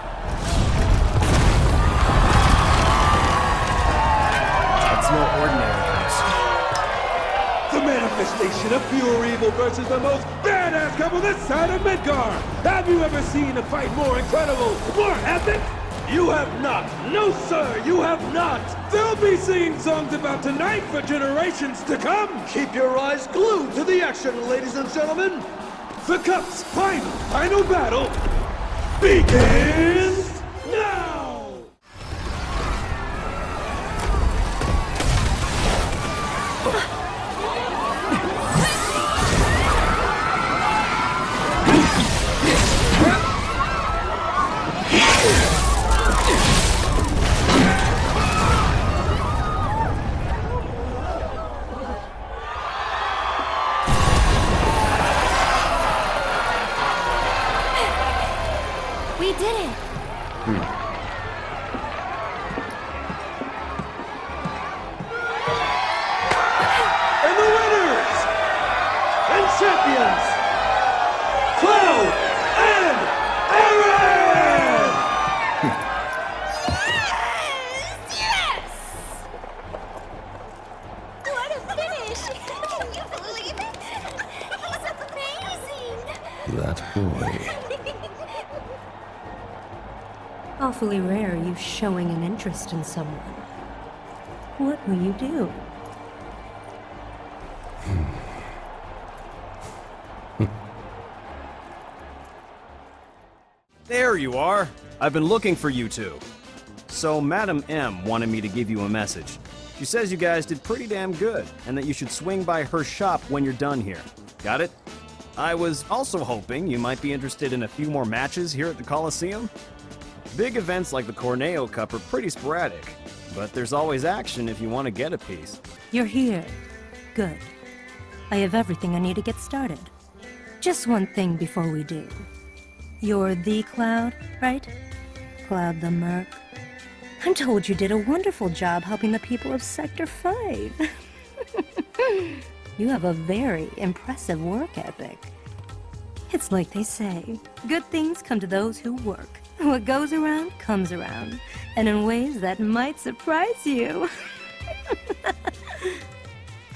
It's no ordinary house. The manifestation of pure evil versus the most badass couple this side of Midgar! Have you ever seen a fight more incredible, more epic? You have not! No, sir, you have not! They'll be singing songs about tonight for generations to come! Keep your eyes glued to the action, ladies and gentlemen! The Cup's final battle begins now! We did it! And the winners and champions, Cloud and Aaron! Yes! What a finish! Can you believe it? He's amazing! That boy. Awfully rare you showing an interest in someone. What will you do? There you are! I've been looking for you two. So, Madam M wanted me to give you a message. She says you guys did pretty damn good, and that you should swing by her shop when you're done here. Got it? I was also hoping you might be interested in a few more matches here at the Coliseum. Big events like the Corneo Cup are pretty sporadic, but there's always action if you want to get a piece. You're here. Good. I have everything I need to get started. Just one thing before we do. You're the Cloud, right? Cloud the Merc. I'm told you did a wonderful job helping the people of Sector 5. You have a very impressive work ethic. It's like they say, good things come to those who work. What goes around comes around, and in ways that might surprise you.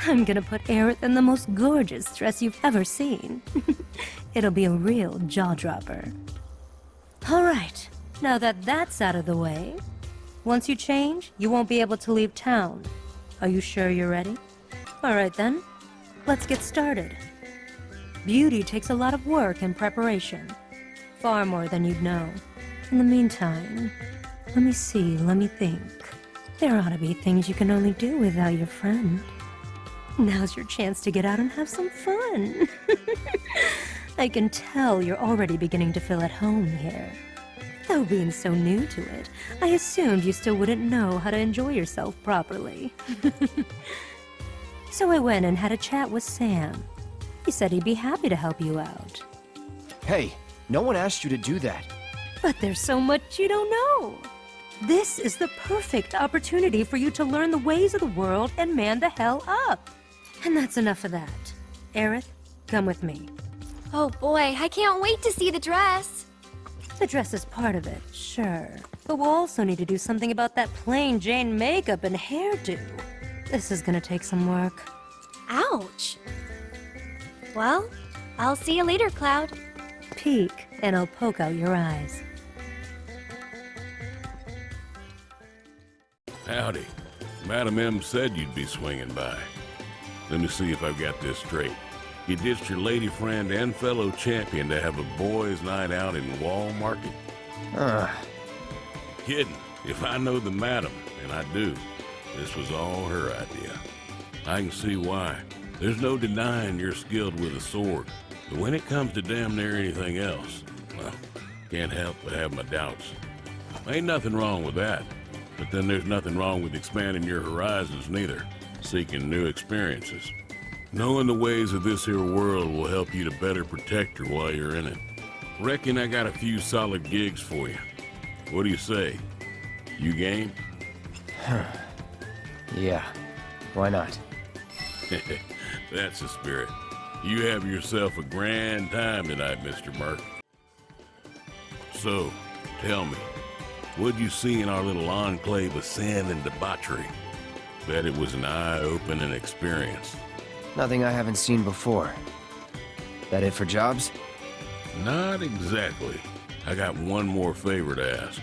I'm gonna put Aerith in the most gorgeous dress you've ever seen. It'll be a real jaw-dropper. All right, now that that's out of the way, once you change, you won't be able to leave town. Are you sure you're ready? All right then, let's get started. Beauty takes a lot of work and preparation. Far more than you'd know. In the meantime, let me think. There ought to be things you can only do without your friend. Now's your chance to get out and have some fun. I can tell you're already beginning to feel at home here. Though being so new to it, I assumed you still wouldn't know how to enjoy yourself properly. So I went and had a chat with Sam. He said he'd be happy to help you out. Hey, no one asked you to do that. But there's so much you don't know. This is the perfect opportunity for you to learn the ways of the world and man the hell up. And that's enough of that. Aerith, come with me. Oh boy, I can't wait to see the dress. The dress is part of it, sure. But we'll also need to do something about that plain Jane makeup and hairdo. This is gonna take some work. Ouch. Well, I'll see you later, Cloud. Peek, and I'll poke out your eyes. Howdy. Madam M said you'd be swinging by. Let me see if I've got this straight. You ditched your lady friend and fellow champion to have a boys' night out in Wall Market? Kidding. If I know the madam, and I do, this was all her idea. I can see why. There's no denying you're skilled with a sword. But when it comes to damn near anything else, well, can't help but have my doubts. Ain't nothing wrong with that. But then there's nothing wrong with expanding your horizons neither. Seeking new experiences. Knowing the ways of this here world will help you to better protect her while you're in it. Reckon I got a few solid gigs for you. What do you say? You game? Yeah, why not? That's the spirit. You have yourself a grand time tonight, Mr. Merc. So, tell me, what'd you see in our little enclave of sin and debauchery? Bet it was an eye-opening experience. Nothing I haven't seen before. That it for jobs? Not exactly. I got one more favor to ask.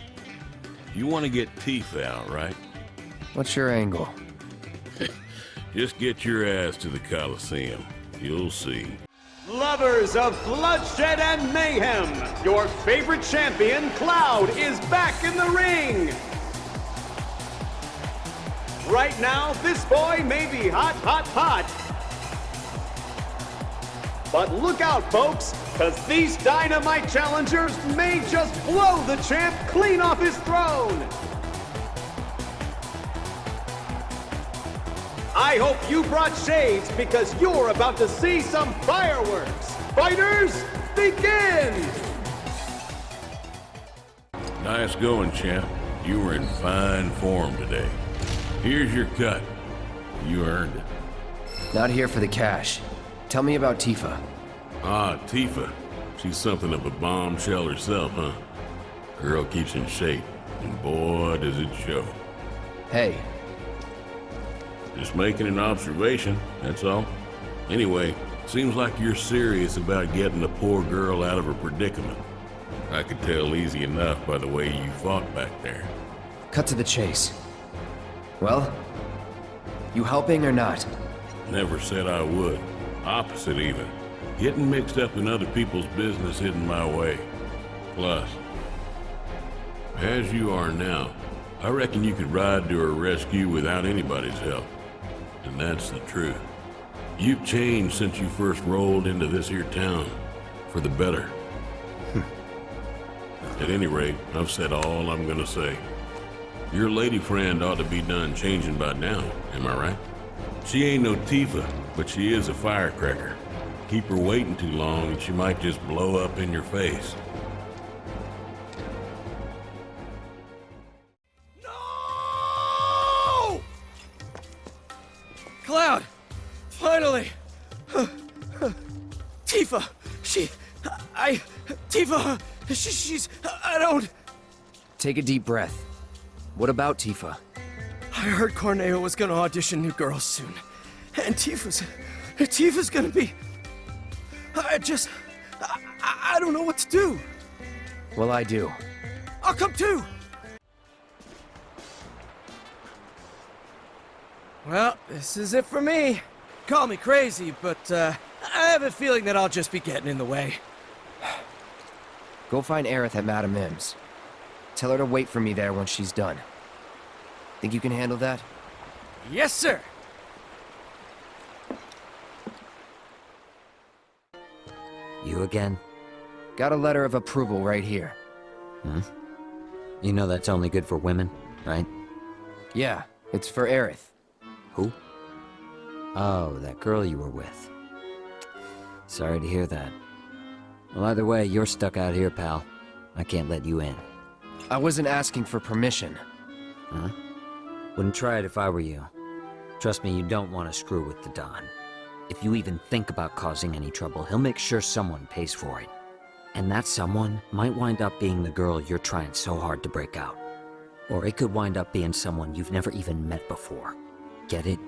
You want to get Tifa out, right? What's your angle? Just get your ass to the Coliseum. You'll see. Lovers of bloodshed and mayhem, your favorite champion, Cloud, is back in the ring! Right now, this boy may be hot, hot, hot. But look out, folks, because these dynamite challengers may just blow the champ clean off his throne! I hope you brought shades because you're about to see some fireworks! Fighters, begin! Nice going, champ. You were in fine form today. Here's your cut. You earned it. Not here for the cash. Tell me about Tifa. Ah, Tifa. She's something of a bombshell herself, huh? Girl keeps in shape, and boy, does it show. Hey. Just making an observation, that's all. Anyway, seems like you're serious about getting the poor girl out of her predicament. I could tell easy enough by the way you fought back there. Cut to the chase. Well, you helping or not? Never said I would. Opposite even. Getting mixed up in other people's business isn't my way. Plus, as you are now, I reckon you could ride to her rescue without anybody's help. And that's the truth. You've changed since you first rolled into this here town. For the better. At any rate, I've said all I'm gonna say. Your lady friend ought to be done changing by now, am I right? She ain't no Tifa, but she is a firecracker. Keep her waiting too long and she might just blow up in your face. No! Cloud! Finally! Tifa! She's... I don't... Take a deep breath. What about Tifa? I heard Corneo was gonna audition new girls soon. And Tifa's gonna be... I don't know what to do. Well, I do. I'll come too! Well, this is it for me. Call me crazy, but I have a feeling that I'll just be getting in the way. Go find Aerith at Madame M's. Tell her to wait for me there when she's done. Think you can handle that? Yes, sir! You again? Got a letter of approval right here. Hmm? You know that's only good for women, right? Yeah, it's for Aerith. Who? Oh, that girl you were with. Sorry to hear that. Well, either way, you're stuck out here, pal. I can't let you in. I wasn't asking for permission. Huh? Wouldn't try it if I were you. Trust me, you don't want to screw with the Don. If you even think about causing any trouble, he'll make sure someone pays for it. And that someone might wind up being the girl you're trying so hard to break out. Or it could wind up being someone you've never even met before. Get it?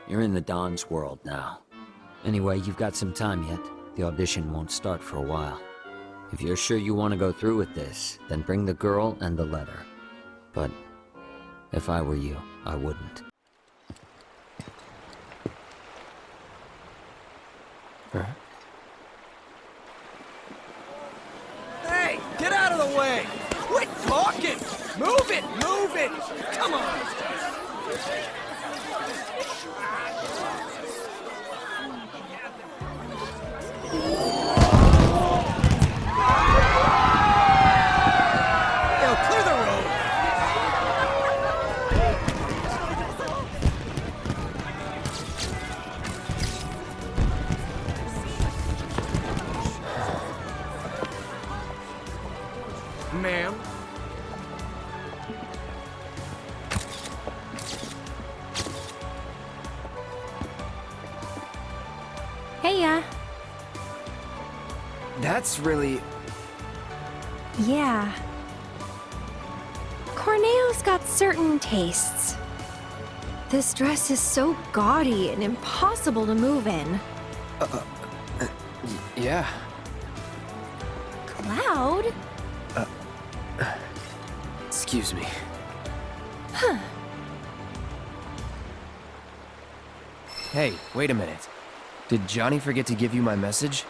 You're in the Don's world now. Anyway, you've got some time yet. The audition won't start for a while. If you're sure you want to go through with this, then bring the girl and the letter. But if I were you, I wouldn't. Rodea. That's really... Yeah. Corneo's got certain tastes. This dress is so gaudy and impossible to move in. Yeah. Cloud? Excuse me. Huh. Hey, wait a minute. Did Johnny forget to give you my message?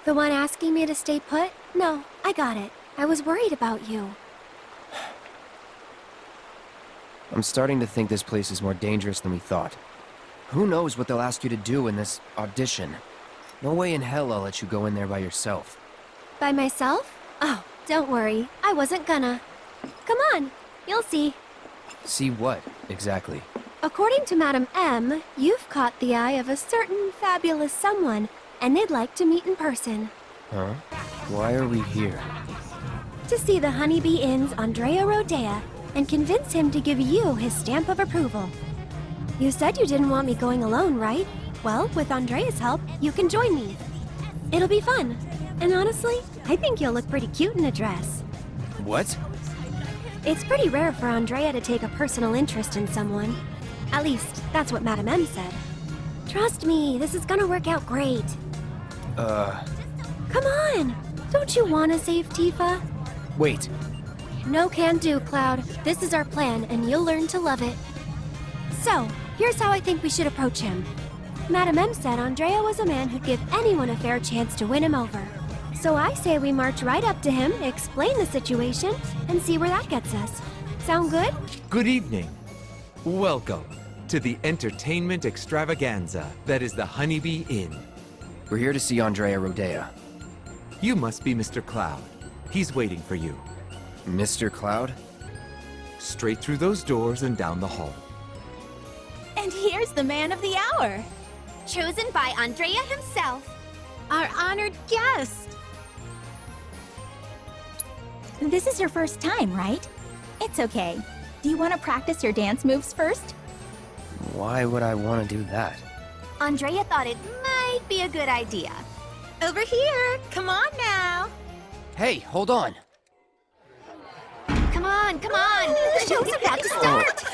The one asking me to stay put? No, I got it. I was worried about you. I'm starting to think this place is more dangerous than we thought. Who knows what they'll ask you to do in this audition? No way in hell I'll let you go in there by yourself. By myself? Oh, don't worry. I wasn't gonna. Come on, you'll see. See what, exactly? According to Madam M, you've caught the eye of a certain fabulous someone, and they'd like to meet in person. Huh? Why are we here? To see the Honeybee Inn's Andrea Rodea and convince him to give you his stamp of approval. You said you didn't want me going alone, right? Well, with Andrea's help, you can join me. It'll be fun. And honestly, I think you'll look pretty cute in a dress. What? It's pretty rare for Andrea to take a personal interest in someone. At least, that's what Madam M said. Trust me, this is gonna work out great. Come on! Don't you want to save Tifa? Wait. No can do, Cloud. This is our plan, and you'll learn to love it. So, here's how I think we should approach him. Madam M said Andrea was a man who'd give anyone a fair chance to win him over. So I say we march right up to him, explain the situation, and see where that gets us. Sound good? Good evening. Welcome to the entertainment extravaganza that is the Honeybee Inn. We're here to see Andrea Rodea. You must be Mr. Cloud. He's waiting for you. Mr. Cloud? Straight through those doors and down the hall. And here's the man of the hour. Chosen by Andrea himself. Our honored guest. This is your first time, right? It's okay. Do you want to practice your dance moves first? Why would I want to do that? Andrea thought it might be a good idea. Over here! Come on now! Hey, hold on! Come on, come on! The show's about to start!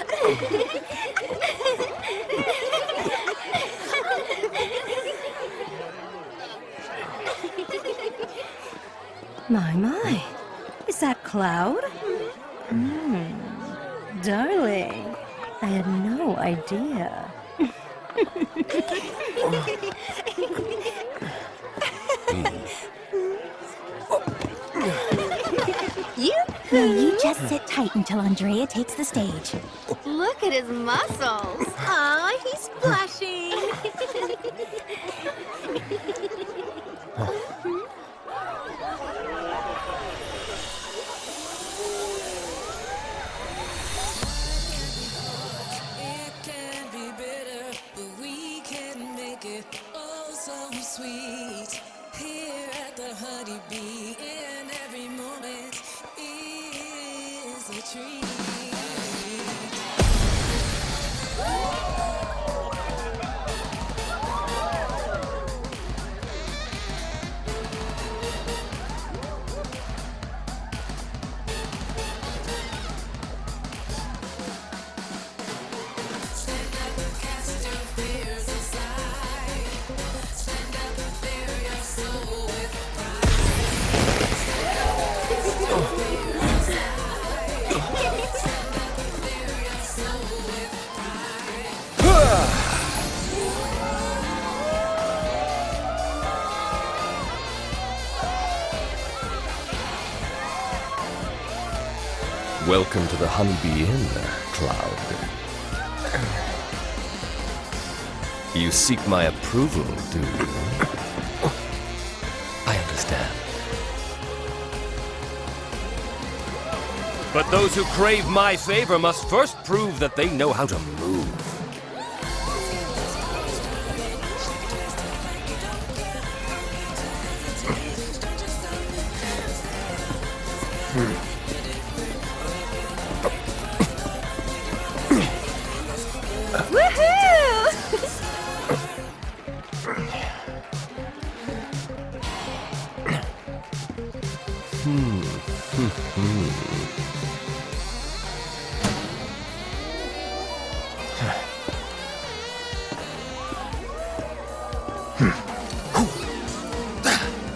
My. Is that Cloud? Darling, I had no idea. You just sit tight until Andrea takes the stage. Look at his muscles. Aw, he's blushing. Sweet here at the Honeybee Inn, every moment is a treat. Welcome to the Honeybee Inn, Cloud. You seek my approval, do you? I understand. But those who crave my favor must first prove that they know how to move.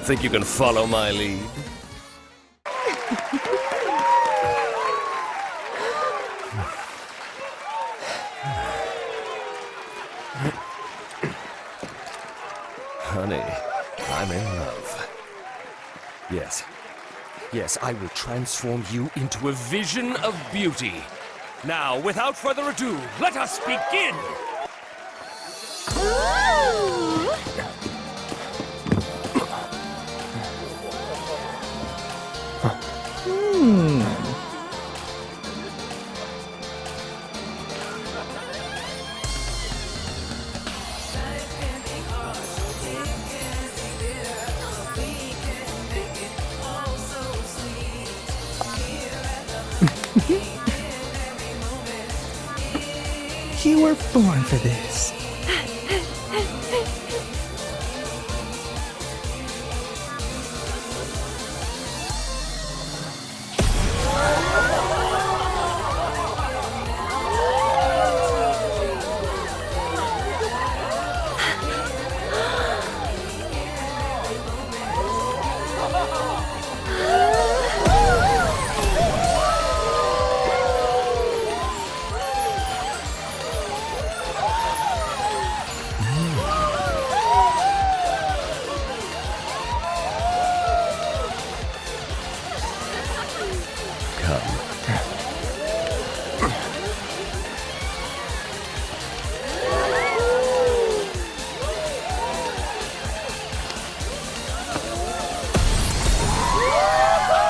Think you can follow my lead? Honey, I'm in love. Yes. Yes, I will transform you into a vision of beauty. Now, without further ado, let us begin! You were born for this.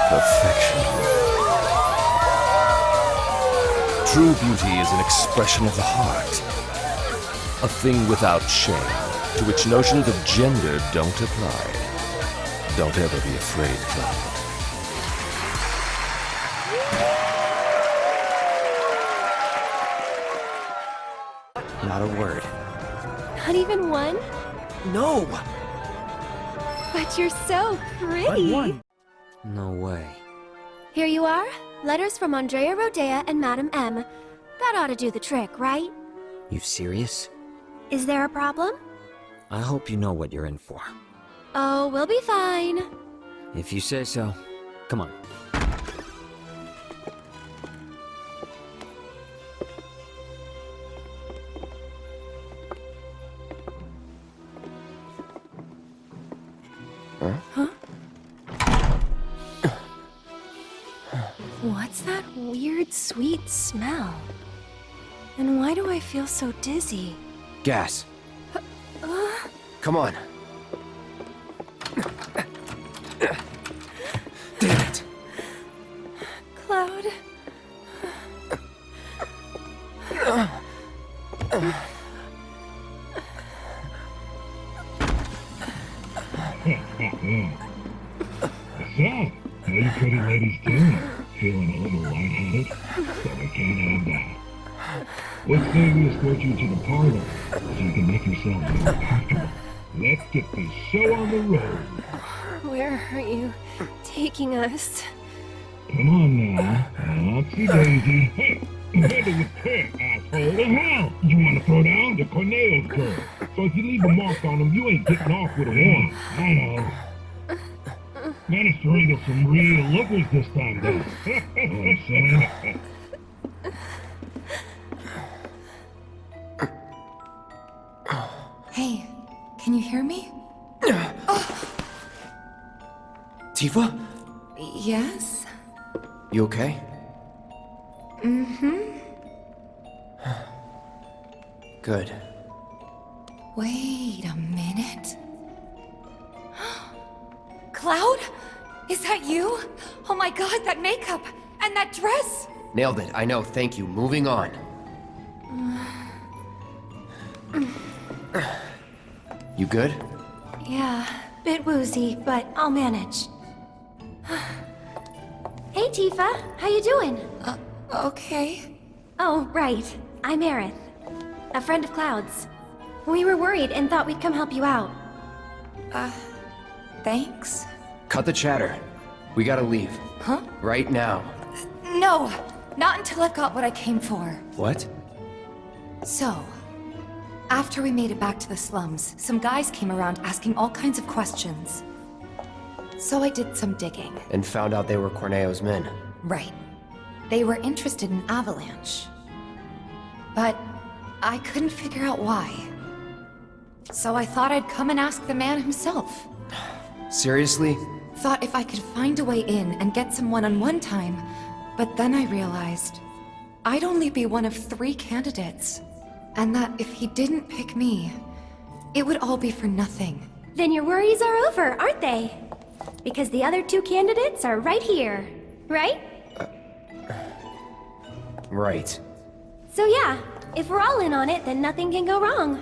Perfection. True beauty is an expression of the heart. A thing without shame, to which notions of gender don't apply. Don't ever be afraid, Cloud. Not a word. Not even one? No! But you're so pretty! No way. Here you are. Letters from Andrea Rodea and Madame M. That ought to do the trick, right? You serious? Is there a problem? I hope you know what you're in for. Oh, we'll be fine. If you say so. Come on. What's that weird, sweet smell? And why do I feel so dizzy? Gas. Come on. Damn it. Cloud. So, how you pretty ladies doing? Feeling a little lightheaded? So we can't have that. Let's say we escort you to the parlor, so you can make yourself more comfortable. Let's get this show on the road. Where are you taking us? Come on now, Oopsie Daisy. Hey, handle your pet, asshole. The hell? You want to throw down? The Corneo's girl. So if you leave a mark on him, you ain't getting off with a one. I know. Managed to wrangle some real lookers this time, though. You know what I'm saying? Hey, can you hear me? Tifa? Yes? You okay? Mm-hmm. Good. Wait a minute. Cloud? Is that you? Oh my god, that makeup! And that dress! Nailed it, I know, thank you. Moving on. You good? Yeah, bit woozy, but I'll manage. Hey, Tifa, how you doing? Okay. Oh, right. I'm Aerith, a friend of Cloud's. We were worried and thought we'd come help you out. Thanks? Cut the chatter. We gotta leave. Huh? Right now. No! Not until I've got what I came for. What? So, after we made it back to the slums, some guys came around asking all kinds of questions. So I did some digging. And found out they were Corneo's men. Right. They were interested in Avalanche. But I couldn't figure out why. So I thought I'd come and ask the man himself. Seriously? Thought if I could find a way in and get some one-on-one time, but then I realized I'd only be one of 3 candidates, and that if he didn't pick me, it would all be for nothing. Then your worries are over, aren't they? Because the other 2 candidates are right here, right? Right. So yeah, if we're all in on it, then nothing can go wrong.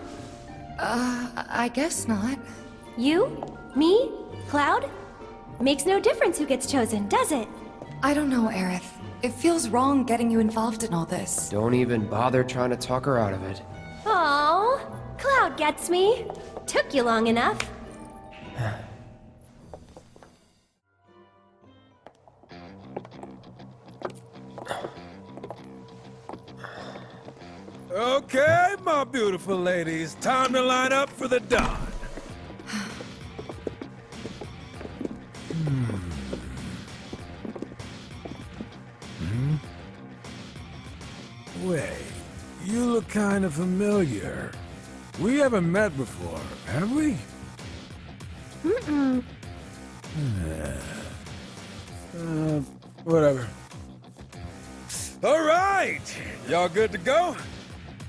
I guess not. You? Me? Cloud? Makes no difference who gets chosen, does it? I don't know, Aerith. It feels wrong getting you involved in all this. Don't even bother trying to talk her out of it. Aww, Cloud gets me. Took you long enough. Okay, my beautiful ladies, time to line up for the dawn. Wait, you look kind of familiar. We haven't met before, have we? Mm-mm. Whatever. All right, y'all good to go?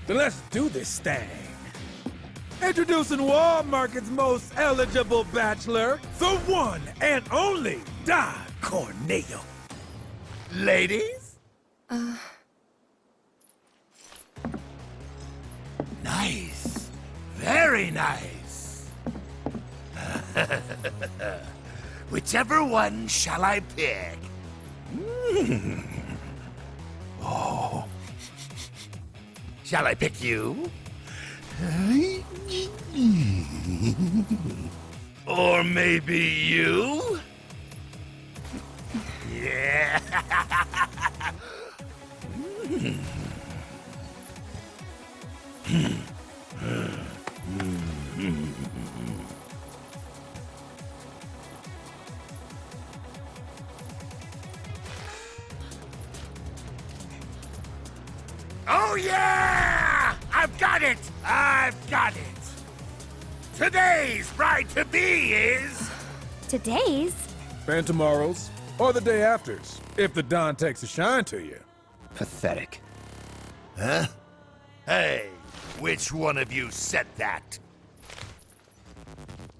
Then let's do this thing. Introducing Wall Market's most eligible bachelor, the one and only Don Corneo. Ladies? Nice. Very nice. Whichever one shall I pick? Oh. Shall I pick you? Or maybe you? Yeah. Oh yeah! I've got it! I've got it! Today's bride-to-be is... Today's? And tomorrow's, or the day after's, if the Don takes a shine to you. Pathetic. Huh? Hey, which one of you said that?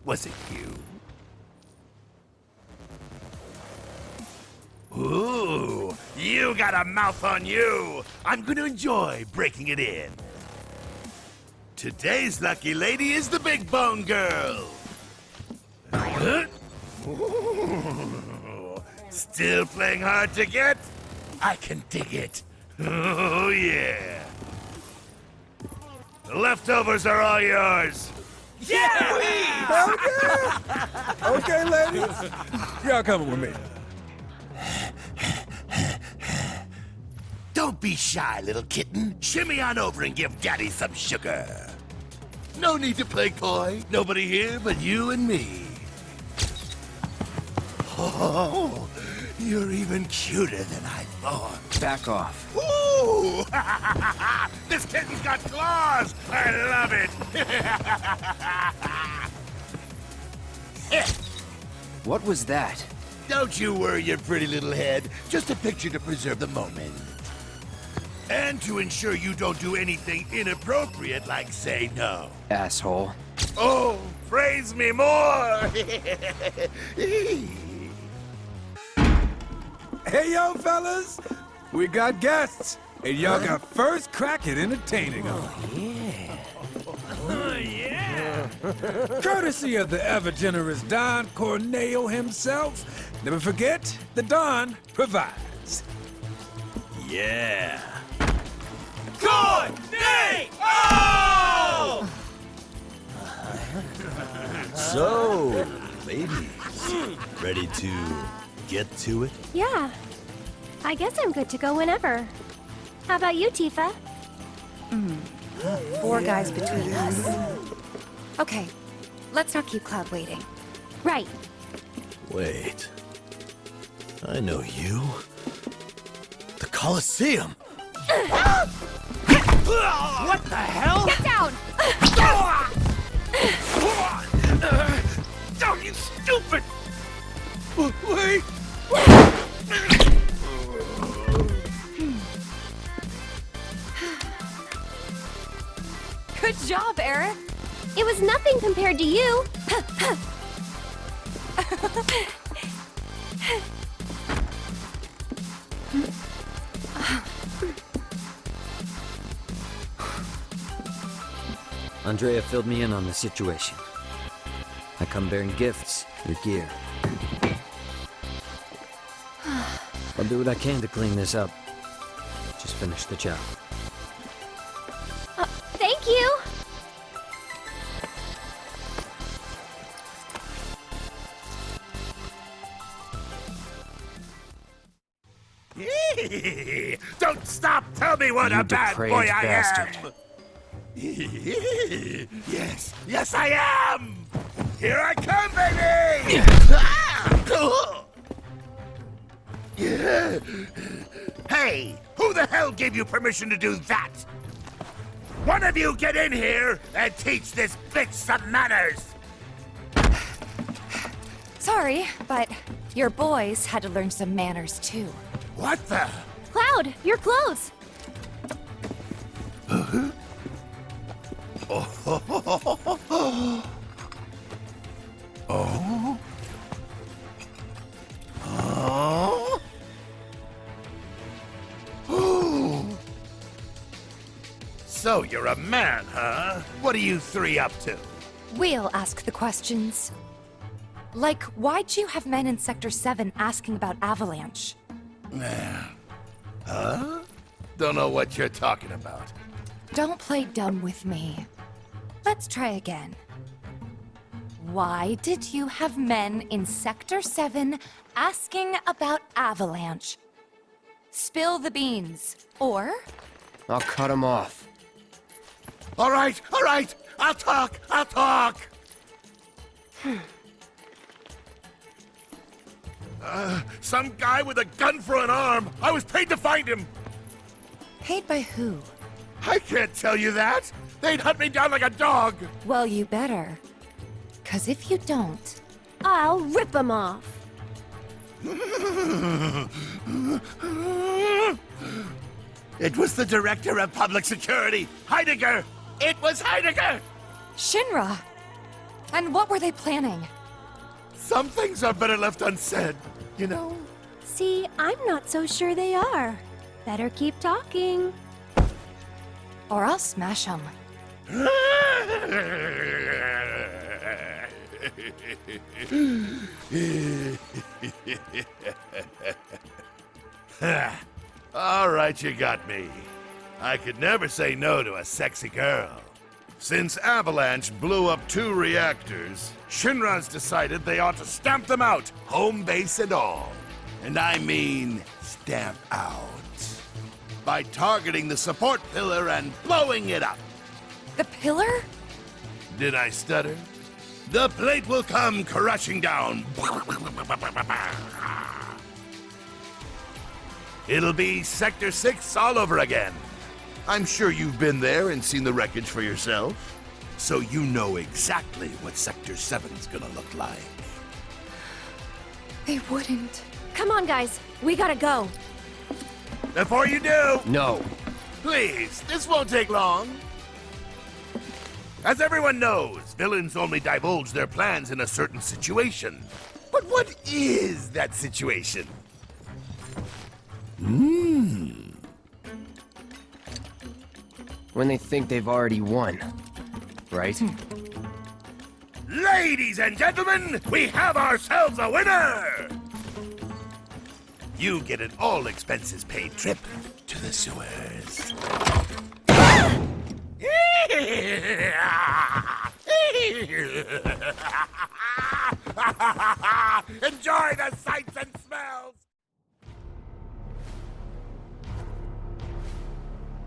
Was it you? Ooh, you got a mouth on you! I'm gonna enjoy breaking it in. Today's lucky lady is the Big Bone Girl! Huh? Ooh, still playing hard to get? I can dig it. Oh, yeah. The leftovers are all yours. Yeah! Okay, ladies. Y'all coming with me. Don't be shy, little kitten. Shimmy on over and give Daddy some sugar. No need to play coy. Nobody here but you and me. Oh, you're even cuter than I thought. Back off. Ooh! This kitten's got claws! I love it! What was that? Don't you worry your pretty little head. Just a picture to preserve the moment. And to ensure you don't do anything inappropriate like say no. Asshole. Oh, praise me more! Hey, yo, fellas. We got guests, and y'all got first crack at entertaining them. Oh, yeah! Courtesy of the ever-generous Don Corneo himself. Never forget, the Don provides. Yeah. Corneo! So, ladies, ready to get to it? Yeah. I guess I'm good to go whenever. How about you, Tifa? 4 guys between us. Okay, let's not keep Cloud waiting. Right. Wait. I know you. The Colosseum! What the hell? Get down! Down, you stupid! Wait! Good job, Aerith! It was nothing compared to you. Andrea filled me in on the situation. I come bearing gifts, your gear. I'll do what I can to clean this up. Just finish the job. Thank you. Don't stop! Tell me what You a bad depraved boy I bastard. am! Yes, I am! Here I come, baby! Hey, who the hell gave you permission to do that? One of you get in here and teach this bitch some manners! Sorry, but your boys had to learn some manners too. What the? Cloud, your clothes. So you're a man, huh? What are you 3 up to? We'll ask the questions. Like, why'd you have men in Sector 7 asking about Avalanche? Huh? Don't know what you're talking about. Don't play dumb with me. Let's try again. Why did you have men in Sector 7 asking about Avalanche? Spill the beans, or... I'll cut him off. All right, I'll talk! Some guy with a gun for an arm. I was paid to find him. Paid by who? I can't tell you that. They'd hunt me down like a dog. Well, you better. 'Cause if you don't... I'll rip them off. It was the Director of Public Security, Heidegger. It was Heidegger. Shinra! And what were they planning? Some things are better left unsaid, you know? See, I'm not so sure they are. Better keep talking. Or I'll smash them. All right, you got me. I could never say no to a sexy girl. Since Avalanche blew up 2 reactors, Shinra's decided they ought to stamp them out, home base and all. And I mean stamp out. By targeting the support pillar and blowing it up. The pillar? Did I stutter? The plate will come crashing down. It'll be Sector 6 all over again. I'm sure you've been there and seen the wreckage for yourself. So you know exactly what Sector 7's gonna look like. They wouldn't. Come on, guys. We gotta go. Before you do... No. Please, this won't take long. As everyone knows, villains only divulge their plans in a certain situation. But what is that situation? When they think they've already won, right? Ladies and gentlemen, we have ourselves a winner! You get an all-expenses-paid trip to the sewers. Enjoy the sights and smells!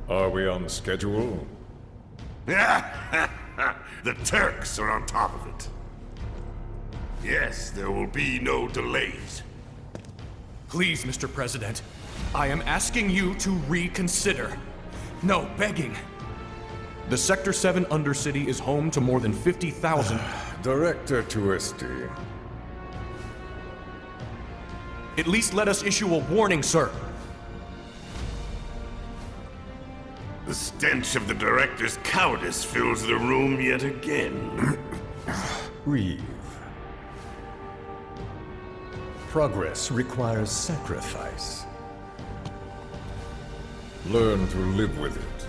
Are we on schedule? The Turks are on top of it. Yes, there will be no delays. Please, Mr. President, I am asking you to reconsider. No, begging. The Sector 7 Undercity is home to more than 50,000... Director Twisty. At least let us issue a warning, sir. The stench of the Director's cowardice fills the room yet again. Reeve. Progress requires sacrifice. Learn to live with it.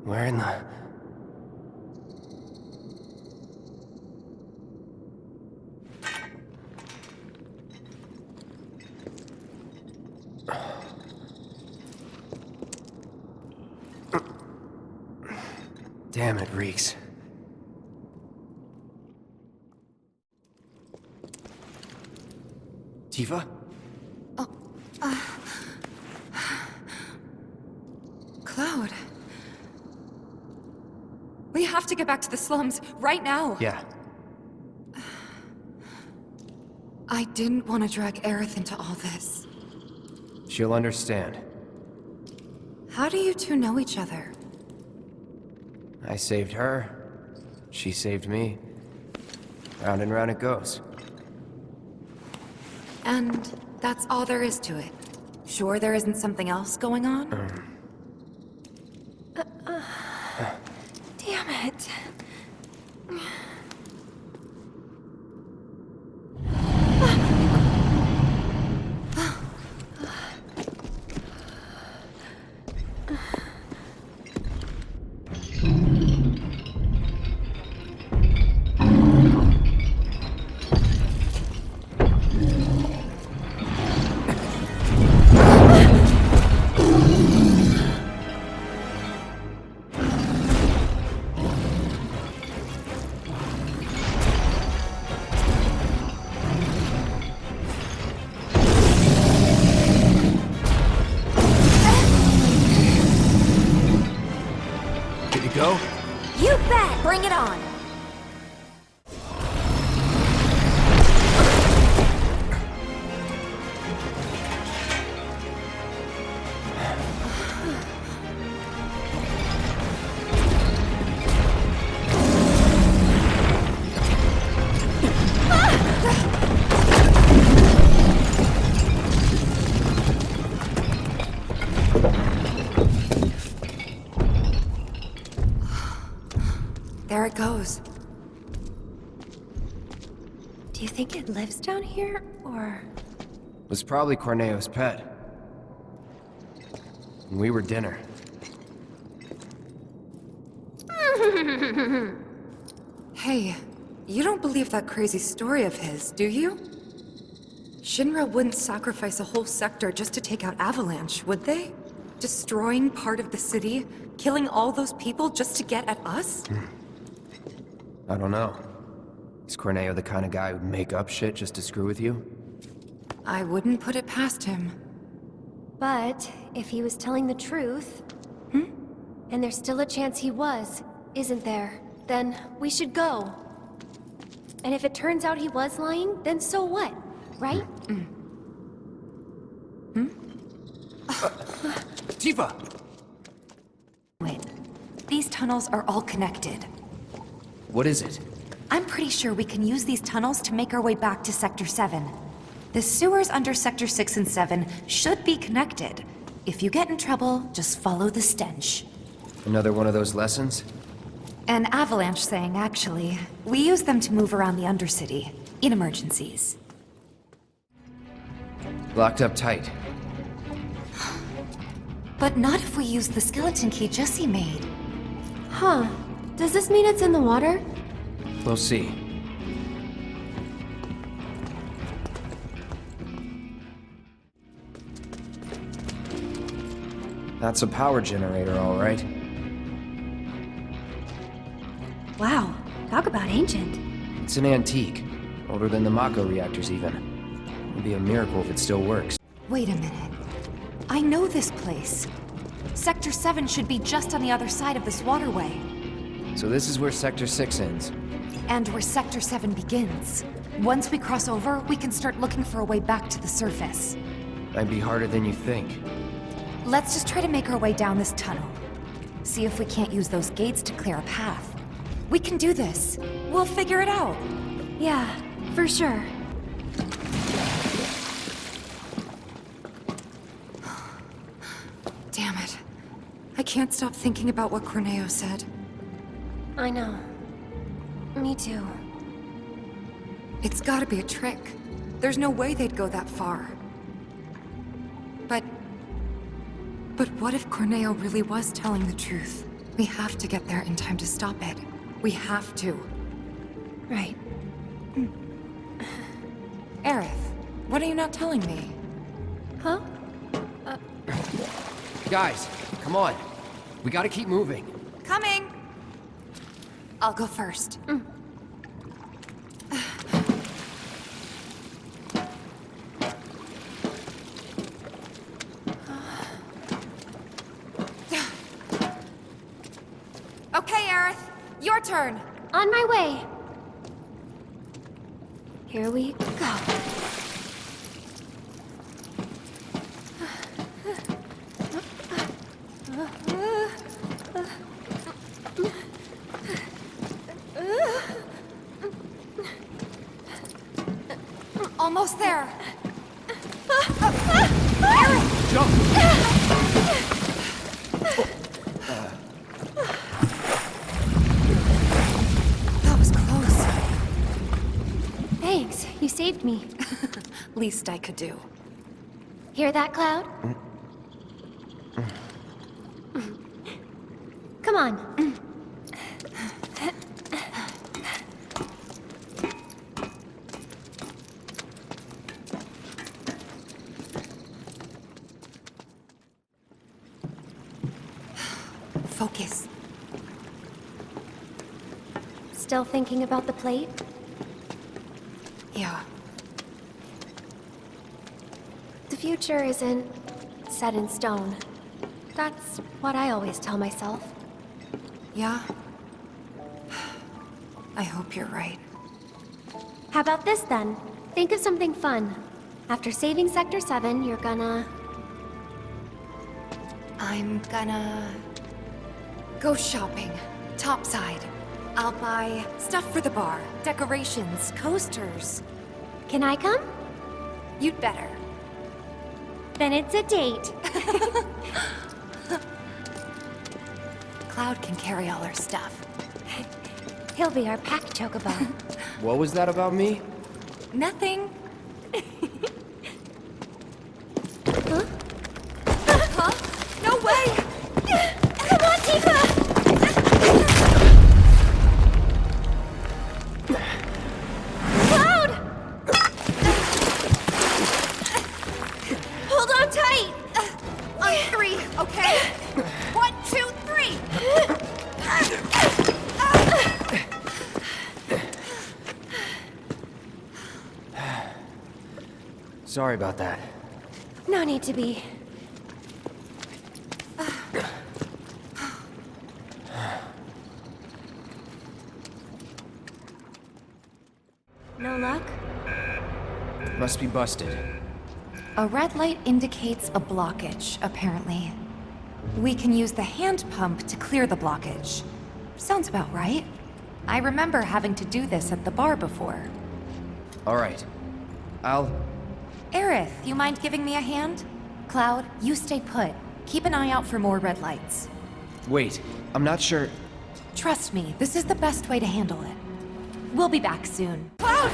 Where in the... Damn, it reeks. Tifa? Cloud. We have to get back to the slums, right now! Yeah. I didn't want to drag Aerith into all this. She'll understand. How do you two know each other? I saved her. She saved me. Round and round it goes. And that's all there is to it? Sure there isn't something else going on? Damn it. Go? You bet! Bring it on! There it goes. Do you think it lives down here, or...? It was probably Corneo's pet. And we were dinner. Hey, you don't believe that crazy story of his, do you? Shinra wouldn't sacrifice a whole sector just to take out Avalanche, would they? Destroying part of the city, killing all those people just to get at us? I don't know. Is Corneo the kind of guy who'd make up shit just to screw with you? I wouldn't put it past him. But if he was telling the truth... And there's still a chance he was, isn't there? Then we should go. And if it turns out he was lying, then so what? Right? Tifa! Wait. These tunnels are all connected. What is it? I'm pretty sure we can use these tunnels to make our way back to Sector 7. The sewers under Sector 6 and 7 should be connected. If you get in trouble, just follow the stench. Another one of those lessons? An Avalanche thing, actually. We use them to move around the Undercity, in emergencies. Locked up tight. But not if we use the skeleton key Jesse made. Huh. Does this mean it's in the water? We'll see. That's a power generator, all right. Wow. Talk about ancient. It's an antique. Older than the Mako reactors, even. It'd be a miracle if it still works. Wait a minute. I know this place. Sector 7 should be just on the other side of this waterway. So this is where Sector 6 ends. And where Sector 7 begins. Once we cross over, we can start looking for a way back to the surface. Might be harder than you think. Let's just try to make our way down this tunnel. See if we can't use those gates to clear a path. We can do this. We'll figure it out. Yeah, for sure. Damn it. I can't stop thinking about what Corneo said. I know. Me too. It's gotta be a trick. There's no way they'd go that far. But what if Corneo really was telling the truth? We have to get there in time to stop it. We have to. Right. Aerith, what are you not telling me? Huh? Guys, come on. We gotta keep moving. Coming! I'll go first. Okay, Aerith. Your turn. On my way. Here we go. Almost there. Jump! That was close. Thanks, you saved me. Least I could do. Hear that, Cloud? Come on. Focus. Still thinking about the plate? Yeah. The future isn't set in stone. That's what I always tell myself. Yeah? I hope you're right. How about this then? Think of something fun. After saving Sector 7, you're gonna... I'm gonna... go shopping. Topside. I'll buy stuff for the bar. Decorations, coasters. Can I come? You'd better. Then it's a date. Cloud can carry all our stuff. He'll be our pack chocobo. What was that about me? Nothing. Huh? Huh? No way! Come on, Tifa! Cloud! Hold on tight! On three, okay? 1, 2, 3! Sorry about that. No need to be. No luck? Must be busted. A red light indicates a blockage, apparently. We can use the hand pump to clear the blockage. Sounds about right. I remember having to do this at the bar before. All right. Aerith, you mind giving me a hand? Cloud, you stay put. Keep an eye out for more red lights. Wait, I'm not sure... Trust me, this is the best way to handle it. We'll be back soon. Cloud!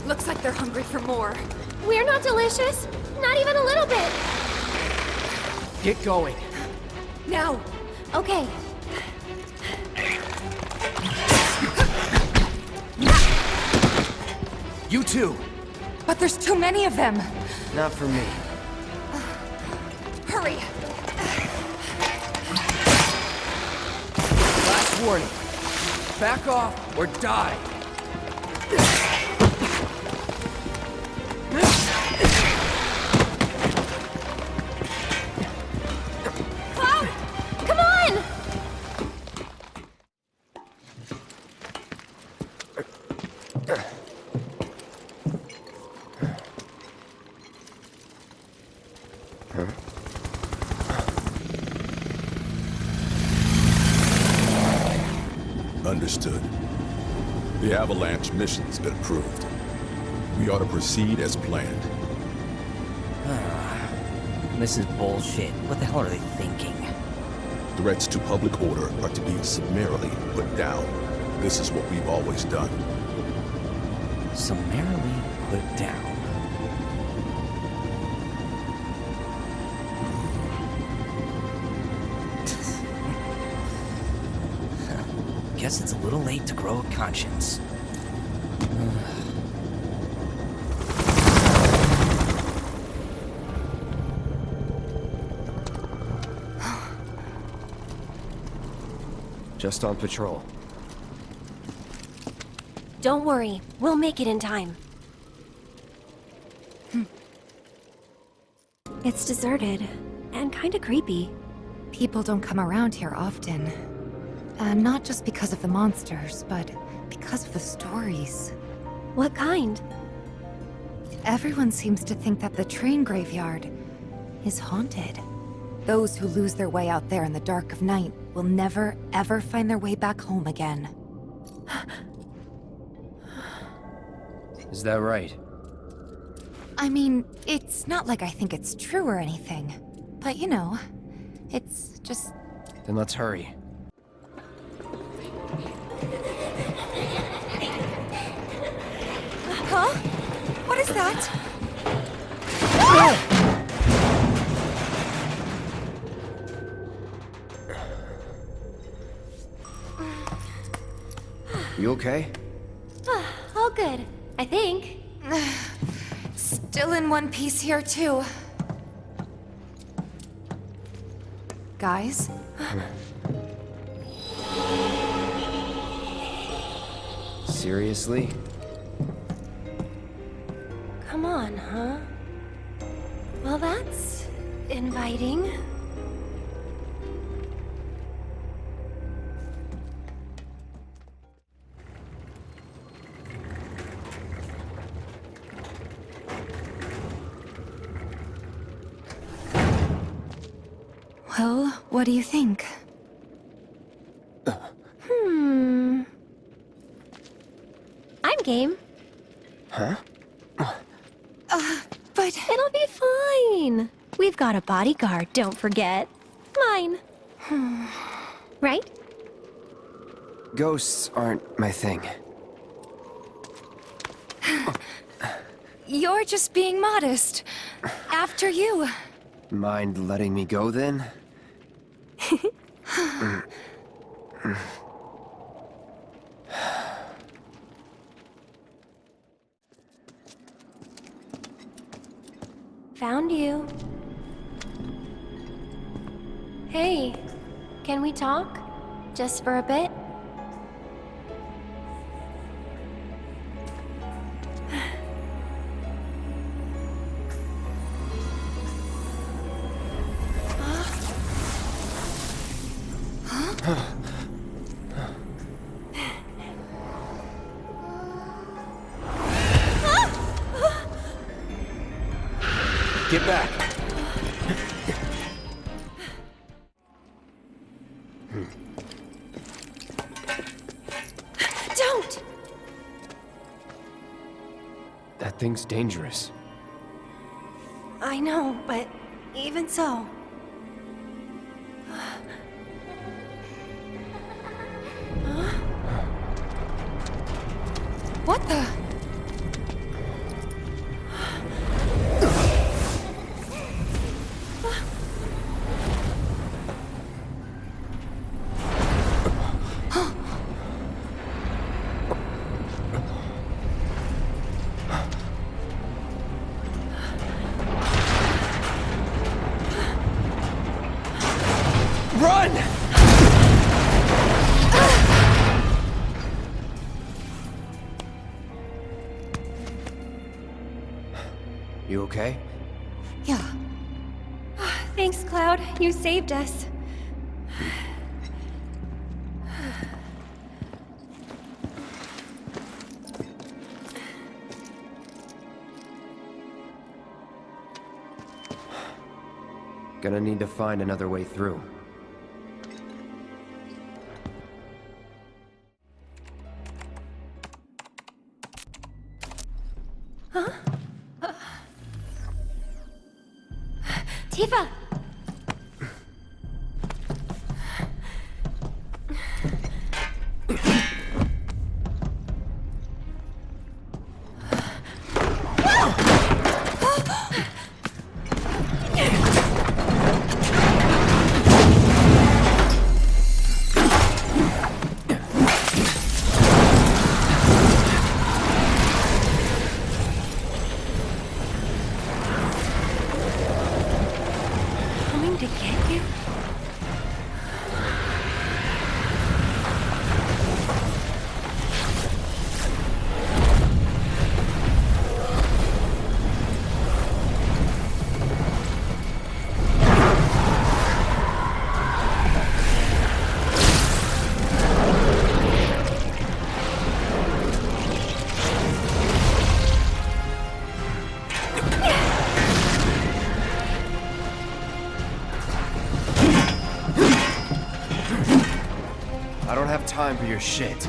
Looks like they're hungry for more. We're not delicious. Not even a little bit. Get going. Now! Okay. You too. But there's too many of them! Not for me. Hurry! Last warning. Back off or die. Cloud! Come on! Understood. The Avalanche mission's been approved. We ought to proceed as planned. This is bullshit. What the hell are they thinking? Threats to public order are to be summarily put down. This is what we've always done. Summarily put down. Guess it's a little late to grow a conscience. Just on patrol. Don't worry. We'll make it in time. It's deserted. And kinda creepy. People don't come around here often. Not just because of the monsters, but because of the stories. What kind? Everyone seems to think that the train graveyard is haunted. Those who lose their way out there in the dark of night will never, ever find their way back home again. Is that right? I mean, it's not like I think it's true or anything. But you know, it's just... Then let's hurry. Huh? What is that? You okay? All good, I think. Still in one piece here, too. Guys? Seriously? Come on, huh? Well, that's inviting. Well, what do you think? I'm game. Huh? But... It'll be fine. We've got a bodyguard, don't forget. Mine. Right? Ghosts aren't my thing. You're just being modest. After you. Mind letting me go then? Found you. Hey, can we talk? Just for a bit? Get back! Don't! That thing's dangerous. I know, but even so... What the? You okay? Yeah. Thanks, Cloud. You saved us. Gonna need to find another way through. Huh? Tifa! Coming to get you? I don't have time for your shit.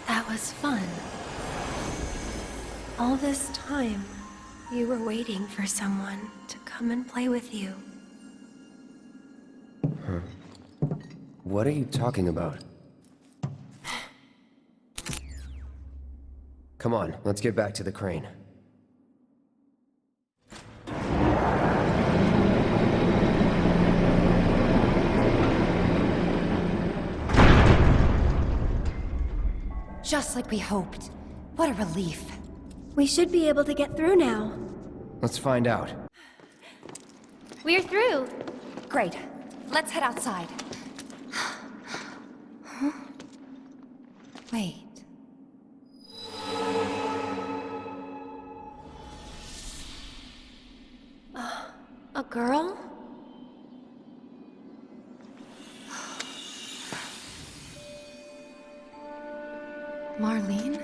That was fun. All this time, you were waiting for someone to come and play with you. Huh. What are you talking about? Come on, let's get back to the crane. Just like we hoped. What a relief. We should be able to get through now. Let's find out. We're through. Great. Let's head outside. Huh? Wait. A girl? Marlene?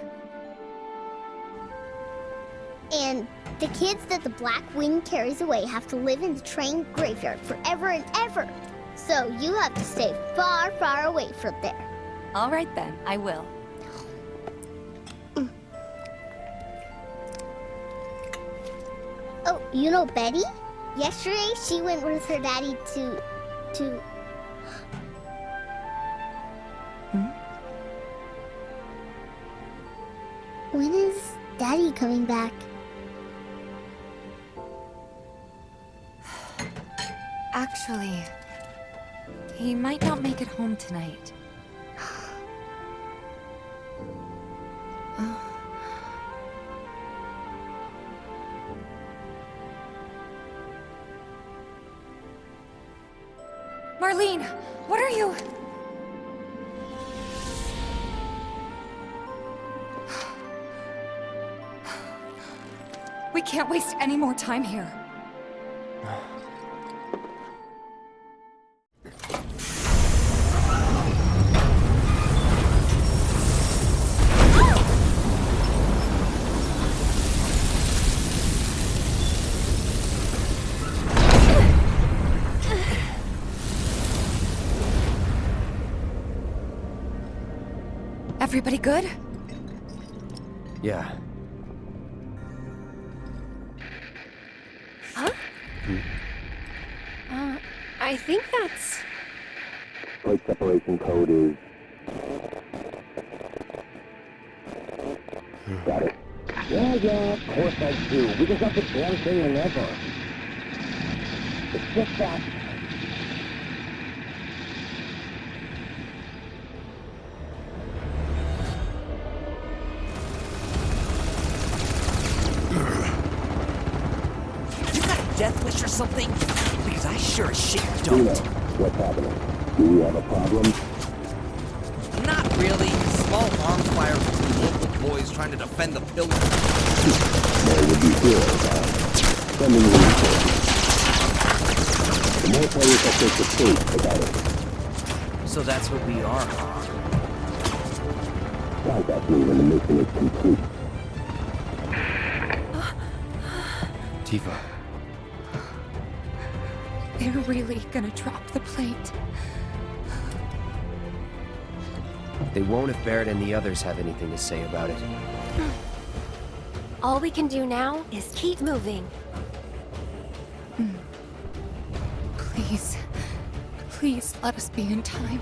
And the kids that the Black Wing carries away have to live in the train graveyard forever and ever. So you have to stay far, far away from there. All right then, I will. Oh, you know Betty? Yesterday, she went with her daddy to... When is Daddy coming back? Actually, he might not make it home tonight. Marlene, what are you? We can't waste any more time here. Everybody good? Yeah. Huh? I think that's... Plate separation code is... Got it. Yeah, of course I do. We just got the damn thing whenever. It's just that... You got a death wish or something? Because I sure as shit don't. What's happening? Do we have a problem? Not really. Small arms fire from some local boys trying to defend the building. More would be good, sending reinforcements. The more players that take the stage, the better. So that's what we are, huh? Contact me when the mission is complete. Tifa. They're really gonna drop the plate. They won't if Barrett and the others have anything to say about it. All we can do now is keep moving. Please. Please let us be in time.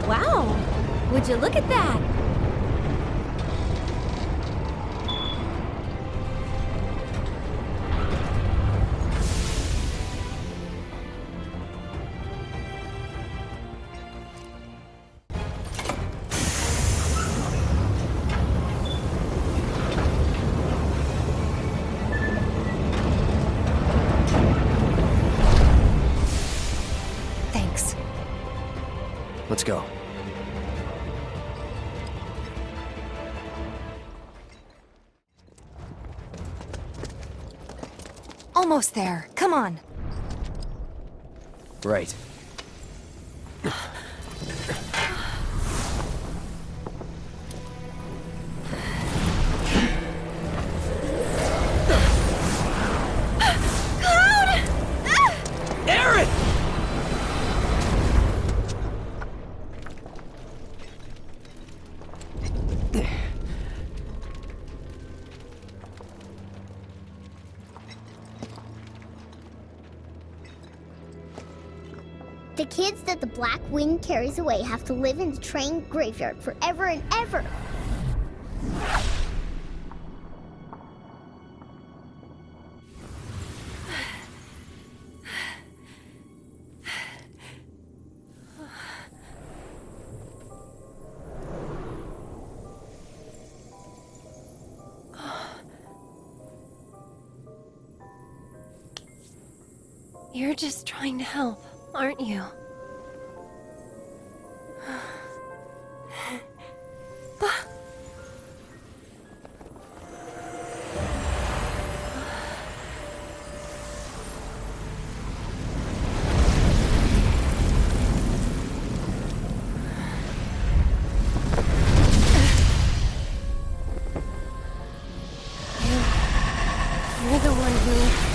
Wow! Would you look at that? Thanks. Let's go. Almost there. Come on. Right. Aaron! The kids that the Black Wind carries away have to live in the train graveyard forever and ever. You're just trying to help, aren't you? You're the one who...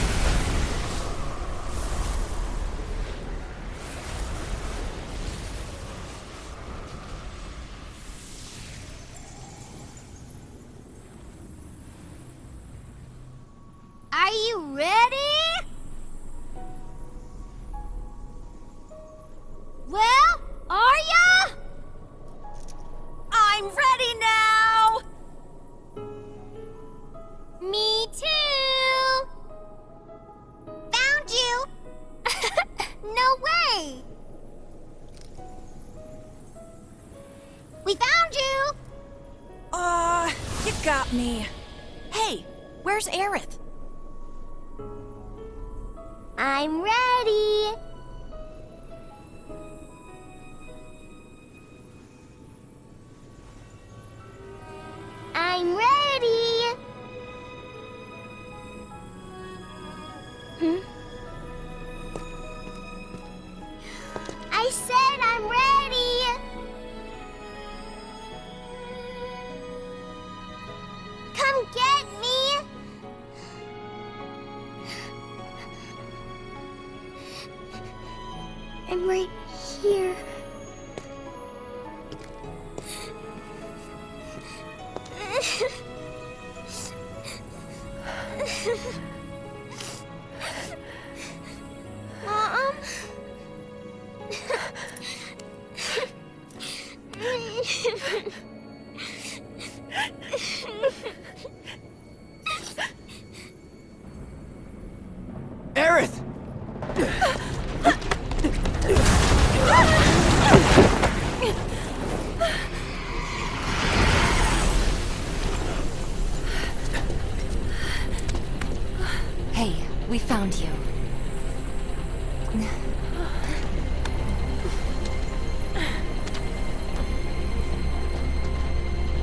Are you ready? Well, are ya? I'm ready now! Me too. Found you. No way. We found you. You got me. Hey, where's Aerith? I'm ready. I'm ready. I said I'm ready. Come get me. I'm right here. Mom? Aerith!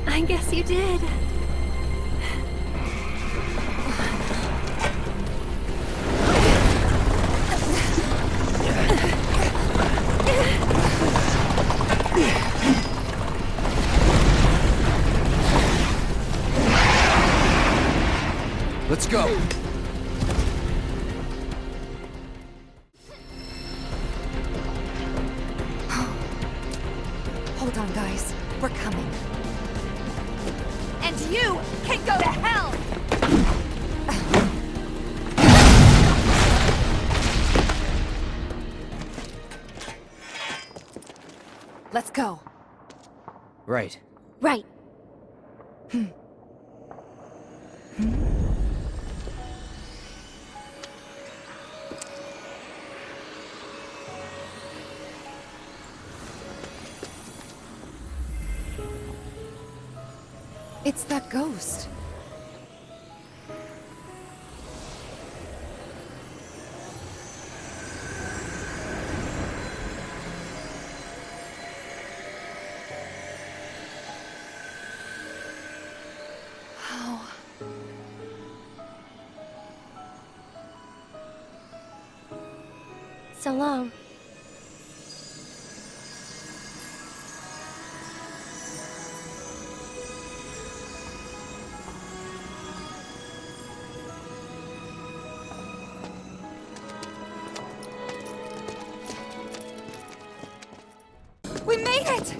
I guess you did. Let's go. Hold on, guys. We're coming. And you can go to hell! Let's go. Right. Right. It's that ghost. How? So long. We made it!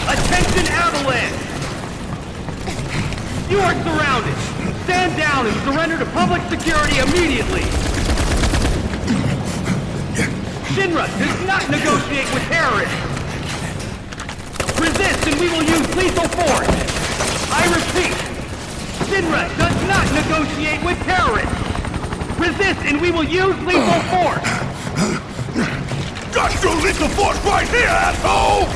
Attention, Avalanche! You are surrounded! Stand down and surrender to public security immediately! Shinra does not negotiate with terrorists! Resist and we will use lethal force! I repeat, Shinra does not negotiate with terrorists! Resist and we will use lethal force! Got your lethal force right here, asshole!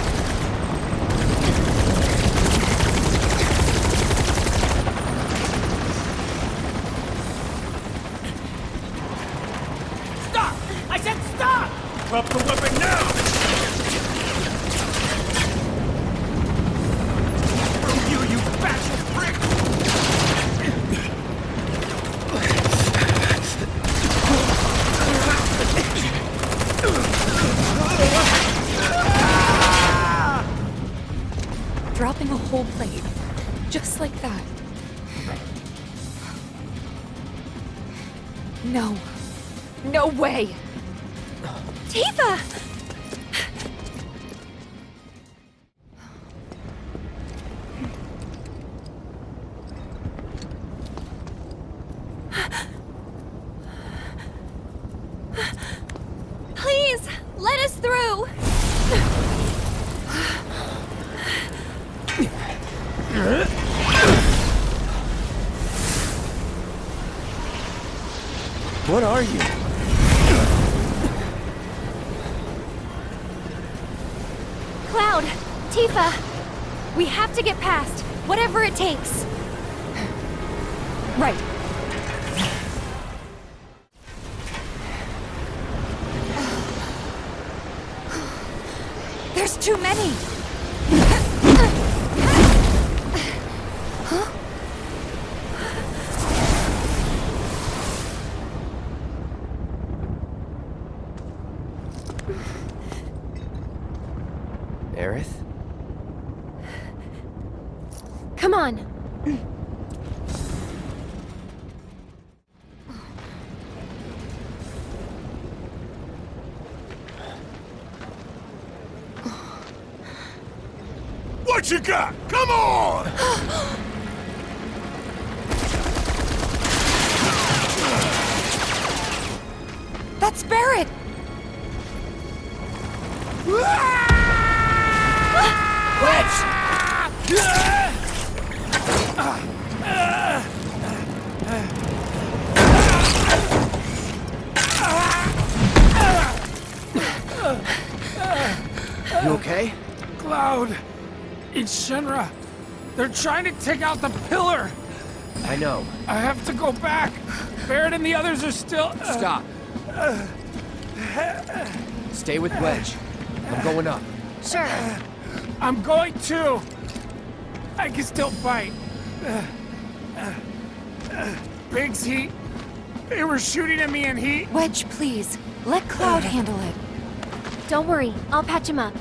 Stop! I said stop! Drop the weapon now! Screw you, you bashful prick! Dropping a whole plate. Just like that. No. No way! Tifa! Please, let us through! What are you? Cloud! Tifa! We have to get past, whatever it takes. Right. There's too many! Huh? Aerith? Come on. what you got. Come on! That's Barrett! You okay? Cloud! It's Shinra! They're trying to take out the pillar! I know. I have to go back! Barrett and the others are still... Stop. Stay with Wedge. I'm going up. Sure. I'm going too! I can still fight. Biggs, they were shooting at me and he... Wedge, please. Let Cloud handle it. Don't worry, I'll patch him up.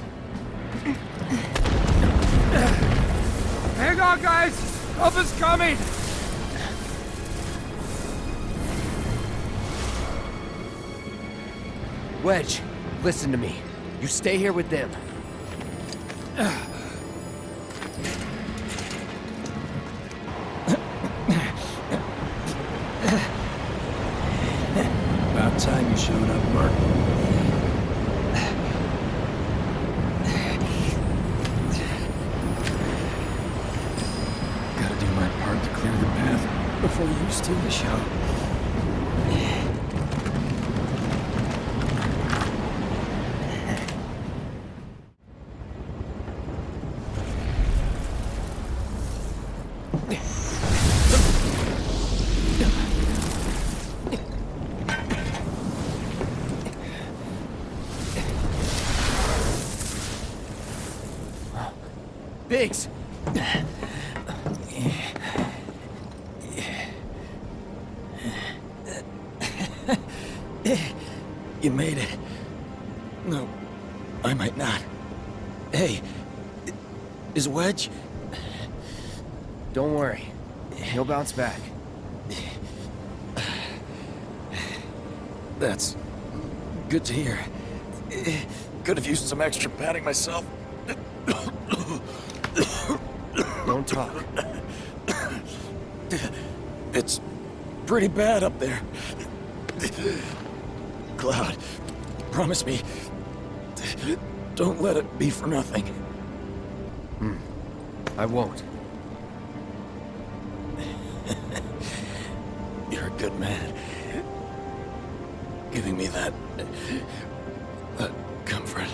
Hang on, guys! Help is coming! Wedge, listen to me. You stay here with them. About time you showed up, Mark. Gotta do my part to clear the path before you steal the show. Biggs! You made it. No, I might not. Hey, is Wedge? Don't worry. He'll bounce back. That's good to hear. Could have used some extra padding myself. Don't talk. It's pretty bad up there. Cloud, promise me, don't let it be for nothing. I won't. You're a good man. Giving me that comfort.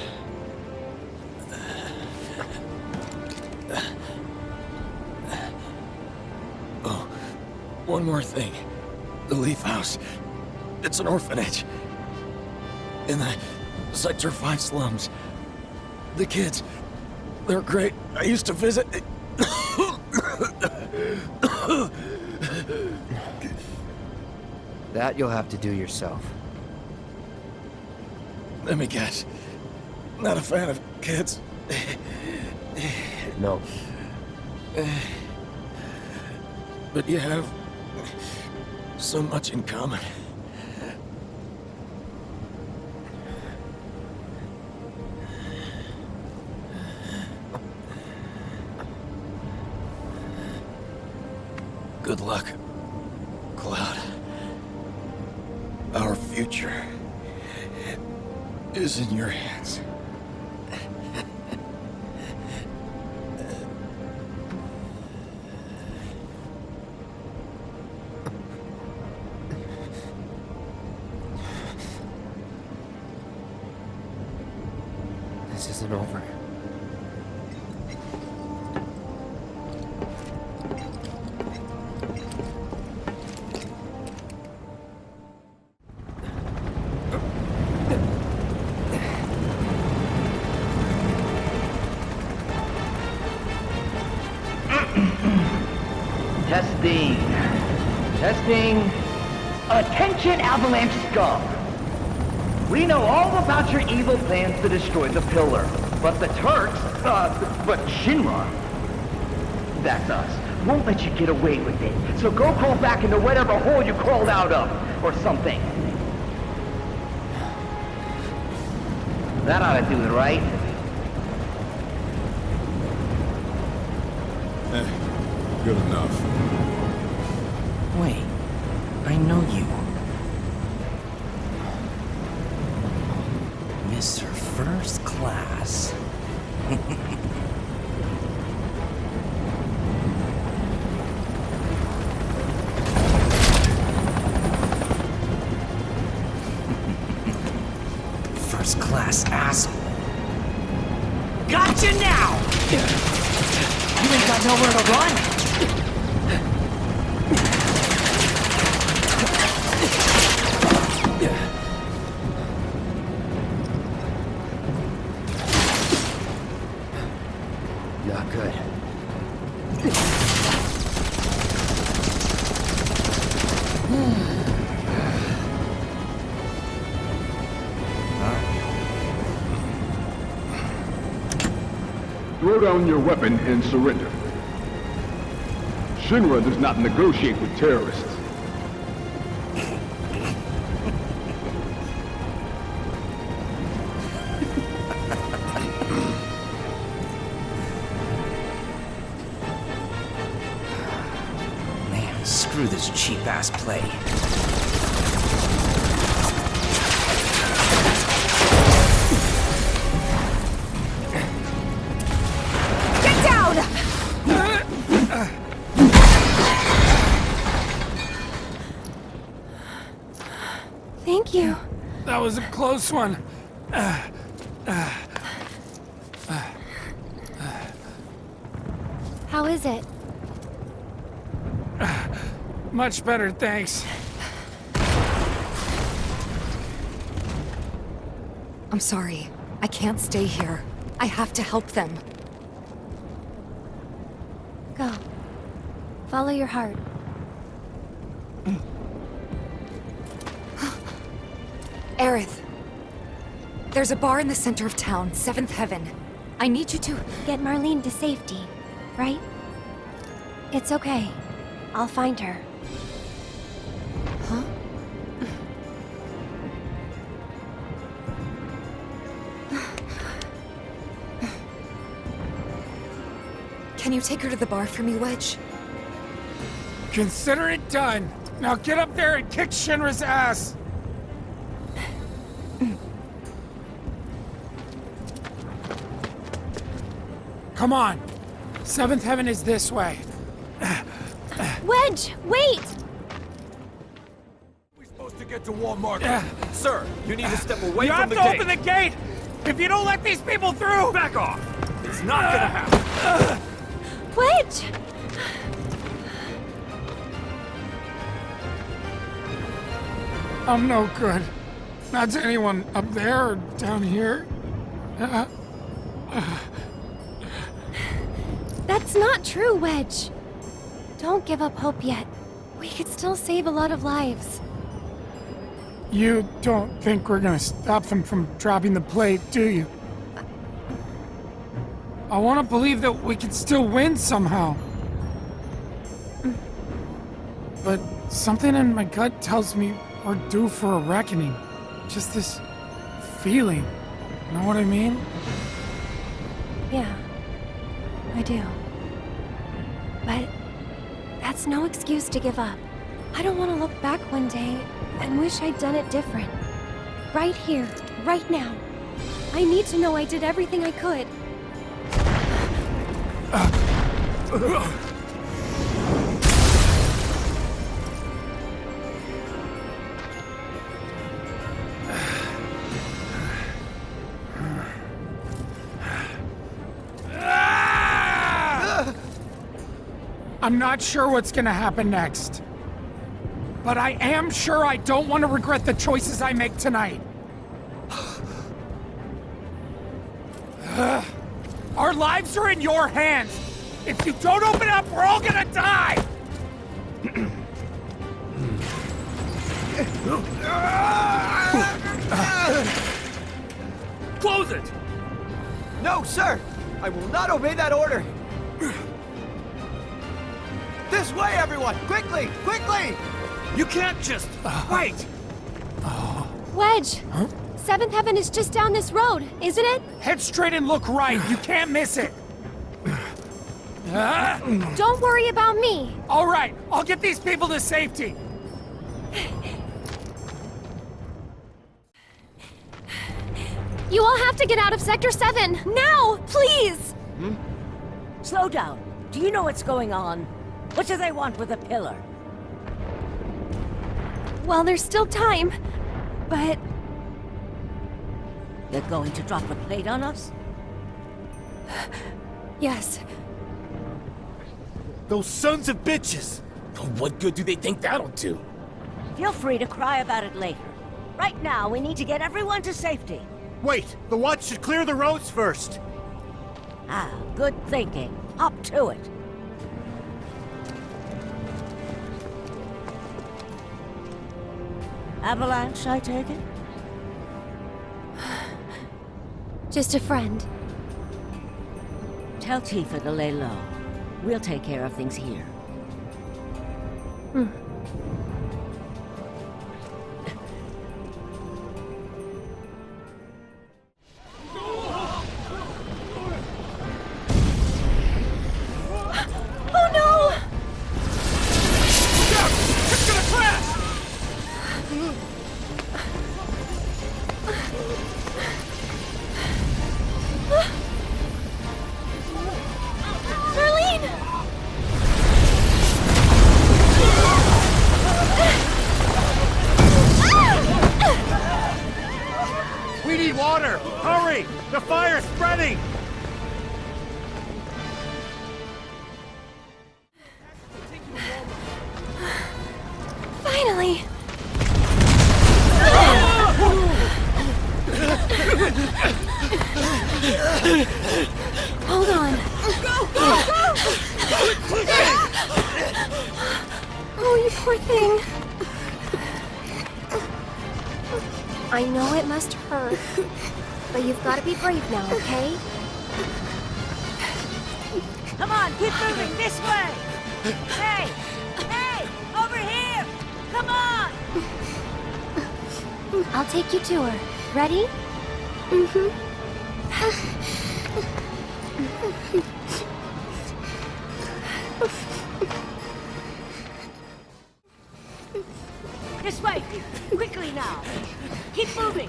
Oh, one more thing. The Leaf House. It's an orphanage. In the Sector 5 slums. The kids, they're great. I used to visit. That you'll have to do yourself. Let me guess. Not a fan of kids. No. But you have so much in common. Good luck, Cloud. Our future is in your hands. This isn't over. Testing. Testing. Attention, Avalanche scum. We know all about your evil plans to destroy the pillar. But the Turks, but Shinra, that's us, won't let you get away with it. So go crawl back into whatever hole you crawled out of, or something. That ought to do it, right? Good enough. Wait, I know you. Mr. First Class. First class asshole. Gotcha now! You ain't got nowhere to run! Not good. Throw down your weapon and surrender. Shinra does not negotiate with terrorists. Man, screw this cheap-ass play. Thank you. That was a close one. How is it? Much better, thanks. I'm sorry. I can't stay here. I have to help them. Go. Follow your heart. Aerith. There's a bar in the center of town, Seventh Heaven. I need you to... Get Marlene to safety, right? It's okay. I'll find her. Huh? Can you take her to the bar for me, Wedge? Consider it done. Now get up there and kick Shinra's ass. Come on. Seventh Heaven is this way. Wedge, wait! We're supposed to get to Walmart. Sir, you need to step away You from have the to gate. open the gate! If you don't let these people through! Back off! It's not gonna happen. Wedge! I'm no good. Not to anyone up there or down here. That's not true, Wedge. Don't give up hope yet. We could still save a lot of lives. You don't think we're gonna stop them from dropping the plate, do you? I want to believe that we can still win somehow. But something in my gut tells me we're due for a reckoning. Just this feeling. Know what I mean? Yeah, I do. But that's no excuse to give up. I don't want to look back one day and wish I'd done it different. Right here, right now. I need to know I did everything I could. I'm not sure what's gonna happen next. But I am sure I don't want to regret the choices I make tonight. Our lives are in your hands. If you don't open up, we're all gonna die! Close it! No, sir! I will not obey that order! This way, everyone! Quickly! Quickly! You can't just... wait! Wedge! Huh? Seventh Heaven is just down this road, isn't it? Head straight and look right. You can't miss it. Don't worry about me. All right, I'll get these people to safety. You all have to get out of Sector 7, now, please! Slow down. Do you know what's going on? What do they want with the pillar? Well, there's still time, but... They're going to drop a plate on us? Yes. Those sons of bitches! What good do they think that'll do? Feel free to cry about it later. Right now, we need to get everyone to safety. Wait, the watch should clear the roads first. Ah, good thinking. Up to it. Avalanche, I take it? Just a friend. Tell Tifa to lay low. We'll take care of things here. Oh no! Look out! It's gonna crash! Marlene! We need water! Hurry! The fire's spreading! Finally! Hold on. Go! Oh, you poor thing. I know it must hurt, but you've got to be brave now, okay? Come on, keep moving this way! Hey! Hey! Over here! Come on! I'll take you to her. Ready? This way! Quickly now! Keep moving!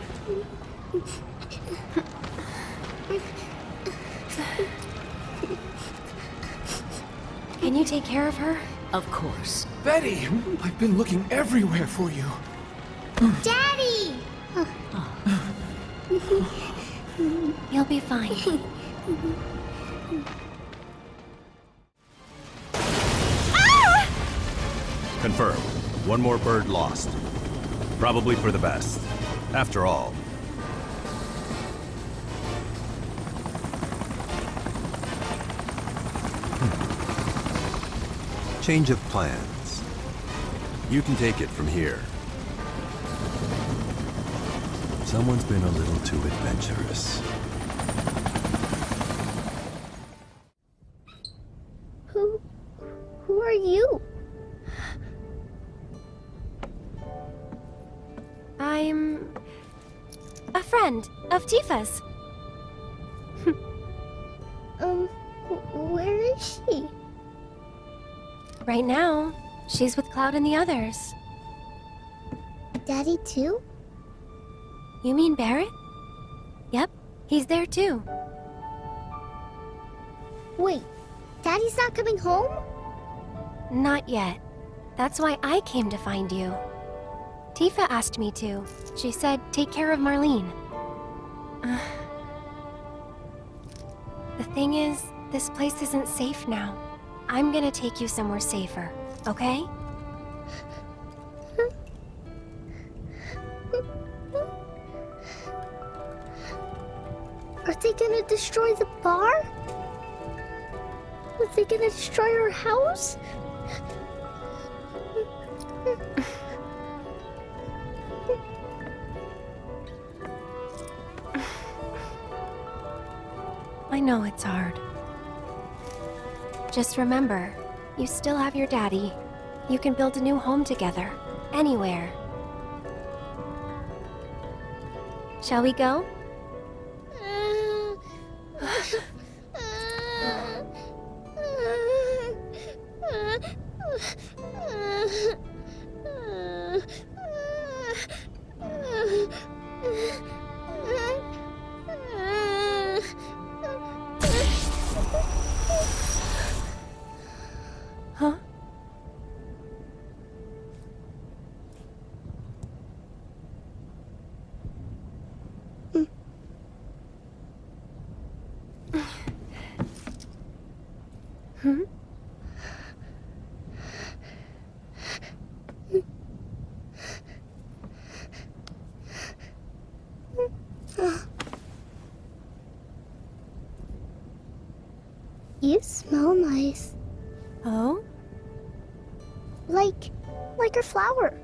Can you take care of her? Of course. Betty! I've been looking everywhere for you. Daddy! You'll be fine. Confirmed. One more bird lost. Probably for the best. After all. Change of plans. You can take it from here. Someone's been a little too adventurous. Who are you? I'm a friend of Tifa's. Where is she? Right now, she's with Cloud and the others. Daddy too? You mean Barrett? Yep, he's there too. Wait, Daddy's not coming home? Not yet. That's why I came to find you. Tifa asked me to. She said, take care of Marlene. The thing is, this place isn't safe now. I'm gonna take you somewhere safer, okay? Are they gonna destroy the bar? Are they gonna destroy our house? I know it's hard. Just remember, you still have your daddy. You can build a new home together, anywhere. Shall we go? You smell nice. Oh? Like a flower.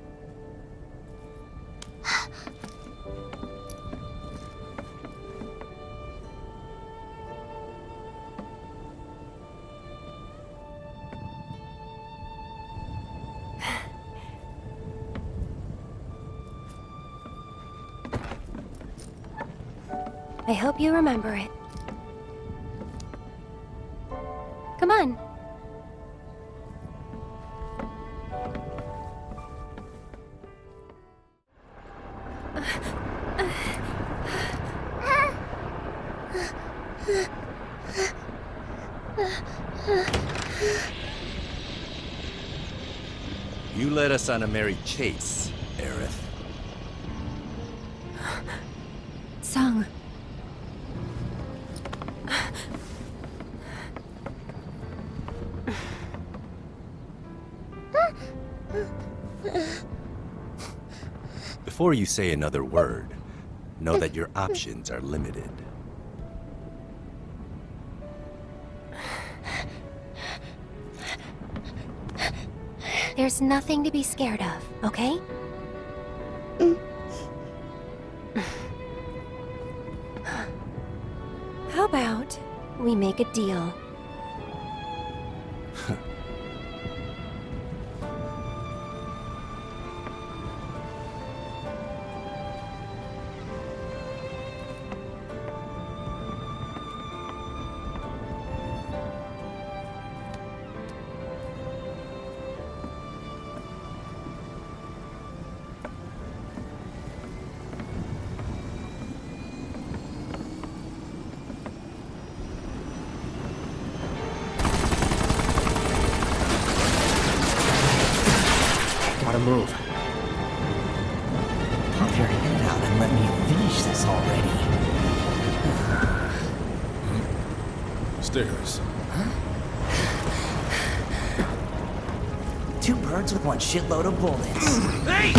I hope you remember it. Come on. You led us on a merry chase, Aerith. Sung. Before you say another word, know that your options are limited. There's nothing to be scared of, okay? How about we make a deal? Gotta move. Pop your head out and let me finish this already. Stairs. Two birds with one shitload of bullets. Hey!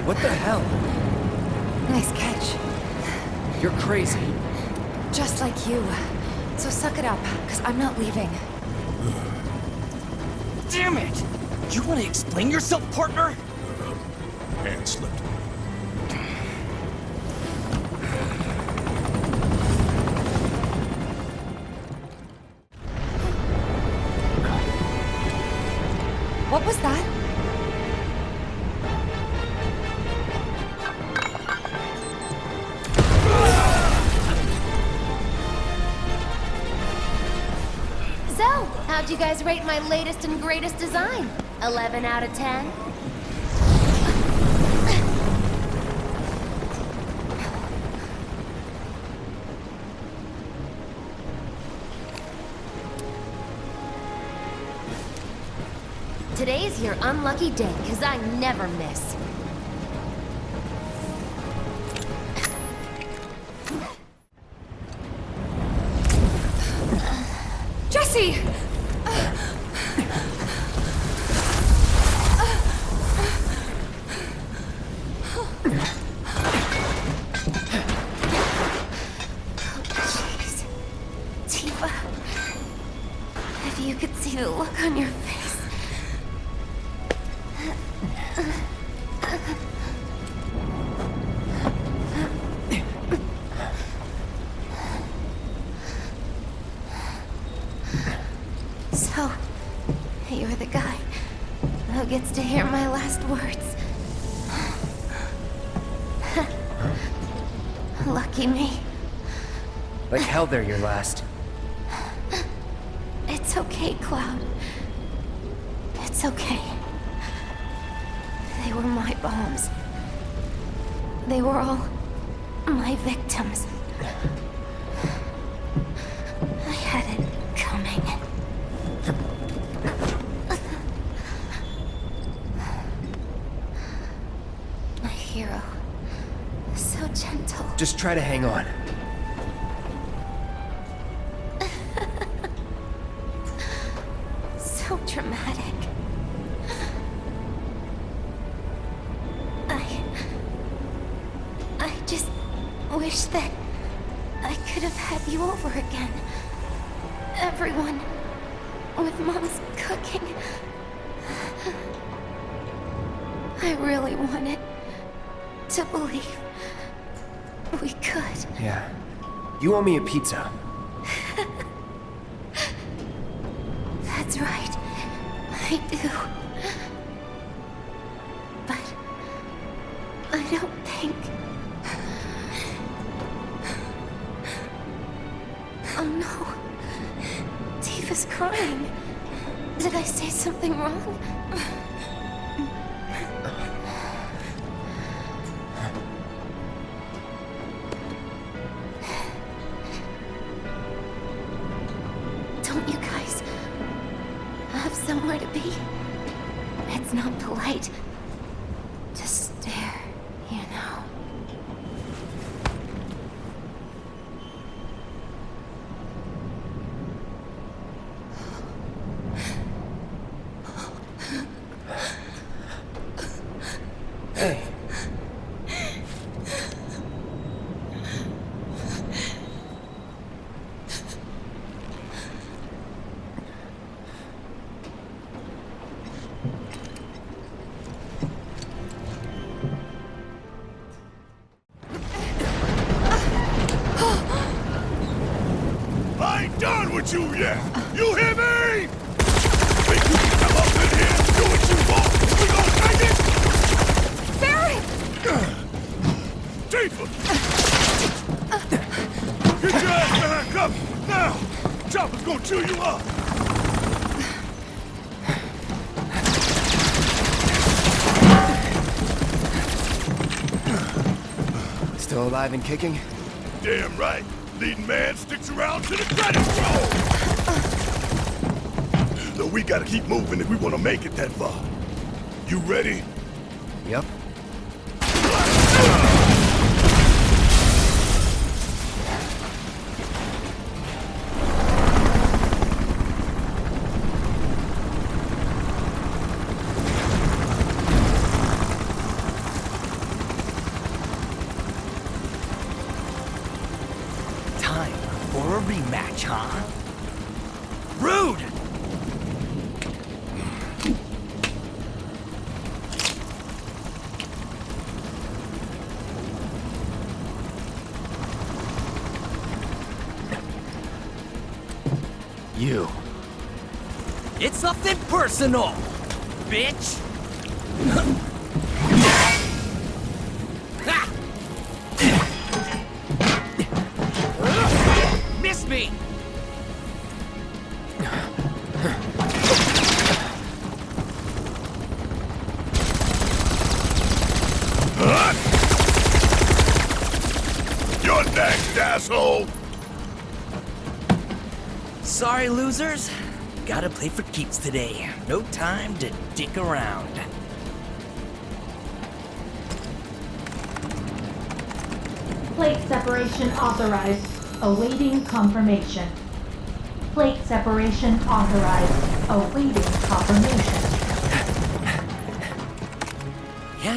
What the hell? Nice catch. You're crazy. Just like you. So suck it up, because I'm not leaving. Damn it! You want to explain yourself, partner? Hand slipped. What was that? So, how'd you guys rate my latest and greatest design? 11 out of 10? Today's your unlucky day, because I never miss. Jesse! Jeez. Tifa. If you could see the look on your face. So, you're the guy who gets to hear my last words. Lucky me. Like hell they're your last. It's okay, Cloud. It's okay. They were my bombs. They were all my victims. I had it coming. Just try to hang on. So dramatic. I just wish that I could have had you over again. Everyone with Mom's cooking. I really wanted to believe we could. Yeah. You owe me a pizza. That's right. I do. But I don't think... Oh no. Tifa's crying. Did I say something wrong? Don't you guys have somewhere to be? It's not polite to stare, you know. Hey. I ain't done with you yet! You hear me? Think you can come up in here and do what you want? We gon' take it? Barry! Tifa! Get your ass behind cover! Now! Chopper's gonna chew you up! Still alive and kicking? Damn right! Leading man sticks around to the credit roll! So we gotta keep moving if we wanna make it that far. You ready? Yep. Time for a rematch, huh? Rude! You. It's nothing personal, bitch! Ha! Miss me! You're next, asshole! Sorry, losers. Gotta play for keeps today. No time to dick around. Plate separation authorized. Awaiting confirmation. Plate separation authorized. Awaiting confirmation.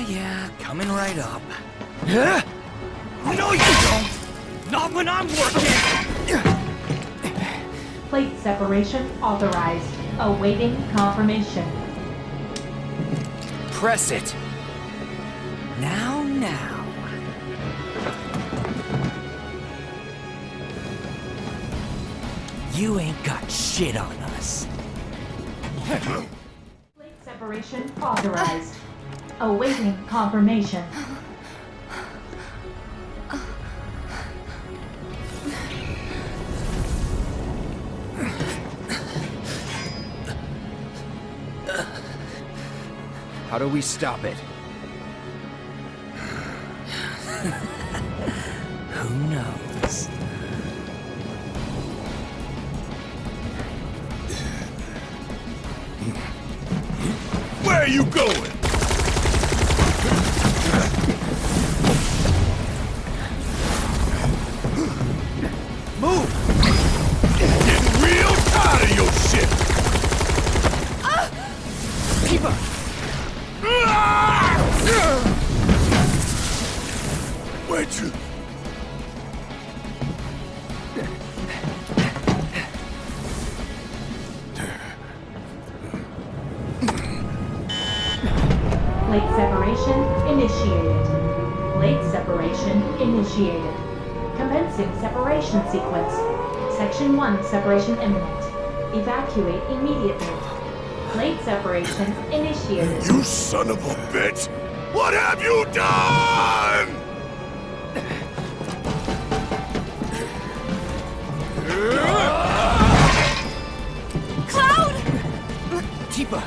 Yeah, coming right up. No, you don't! Not when I'm working! Plate separation authorized. Awaiting confirmation. Press it. Now. You ain't got shit on us. Plate separation authorized. Awaiting confirmation. How do we stop it? Who knows? Where are you going? Plate separation initiated. Plate separation initiated. Commencing separation sequence. Section 1 separation imminent. Evacuate immediately. Plate separation initiated. You son of a bitch! What have you done?! Cloud! Tifa!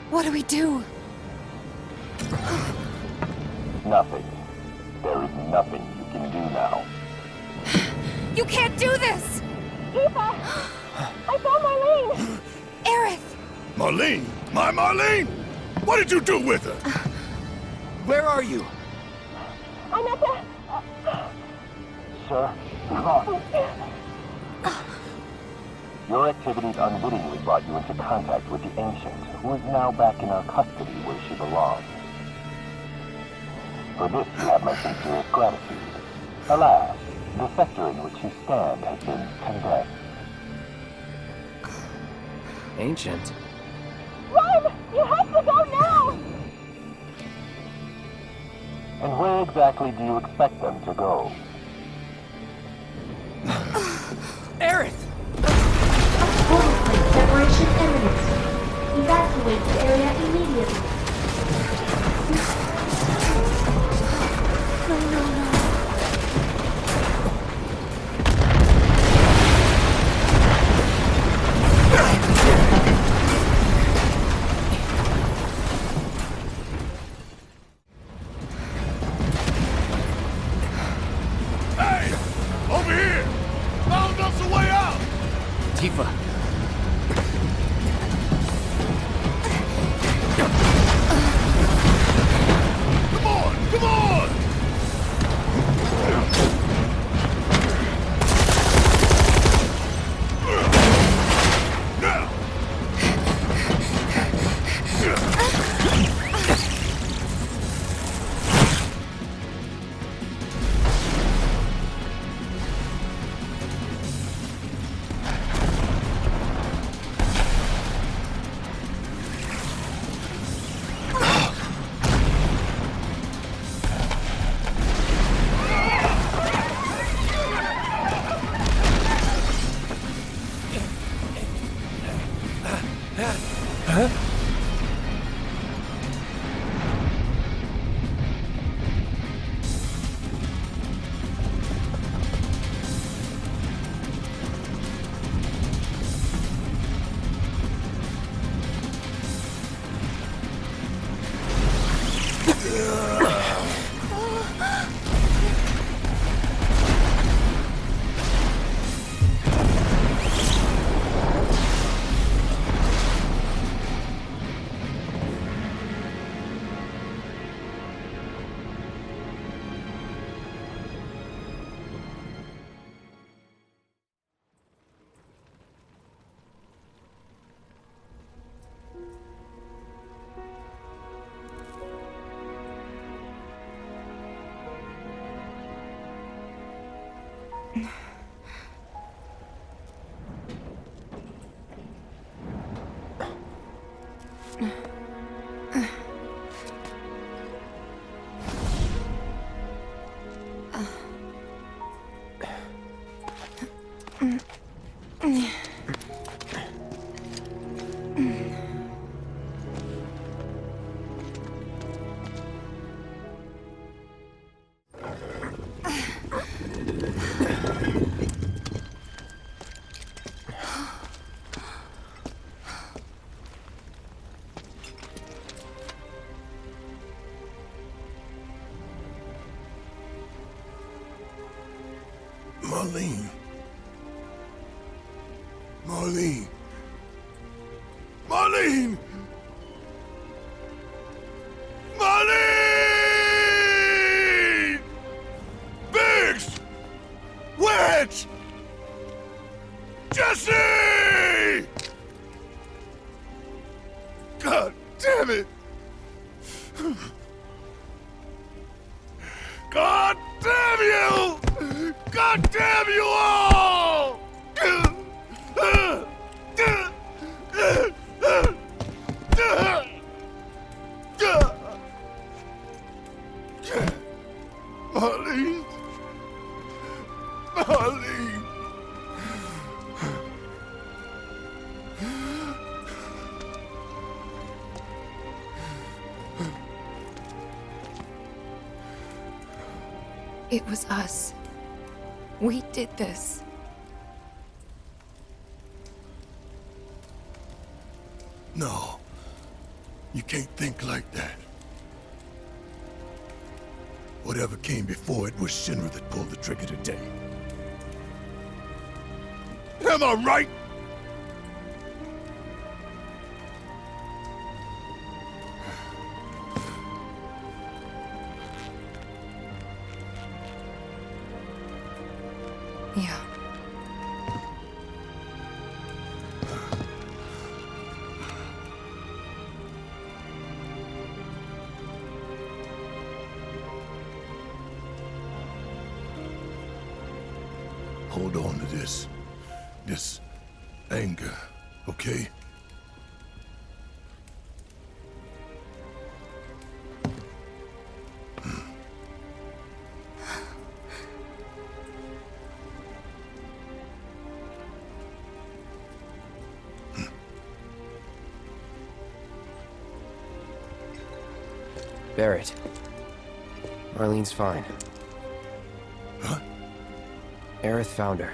What do we do? Nothing. There is nothing you can do now. You can't do this! Tifa! I found Marlene! Aerith! Marlene? My Marlene? What did you do with her? Where are you? I'm at the... Sir, come. Your activities unwittingly brought you into contact with the Ancient, who is now back in our custody where she belongs. For this you have my sincerest gratitude. Alas, the sector in which you stand has been condemned. Ancient? Run! You have to go now! And where exactly do you expect them to go? Aerith! Portal plate separation imminent. Evacuate the area immediately. Hey! Over here! Found us a way out! Tifa. Come on! Come on! Now! Huh? Marlene. Marlene! Marlene! Marlene! Biggs! Wedge! Jesse! God damn it! God damn you! God damn you all! Marlene! Marlene! It was us. We did this. No. You can't think like that. Whatever came before it was Shinra that pulled the trigger today. Am I right? Yeah. Hold on to this anger, okay? Barrett. Marlene's fine. Huh? Aerith found her.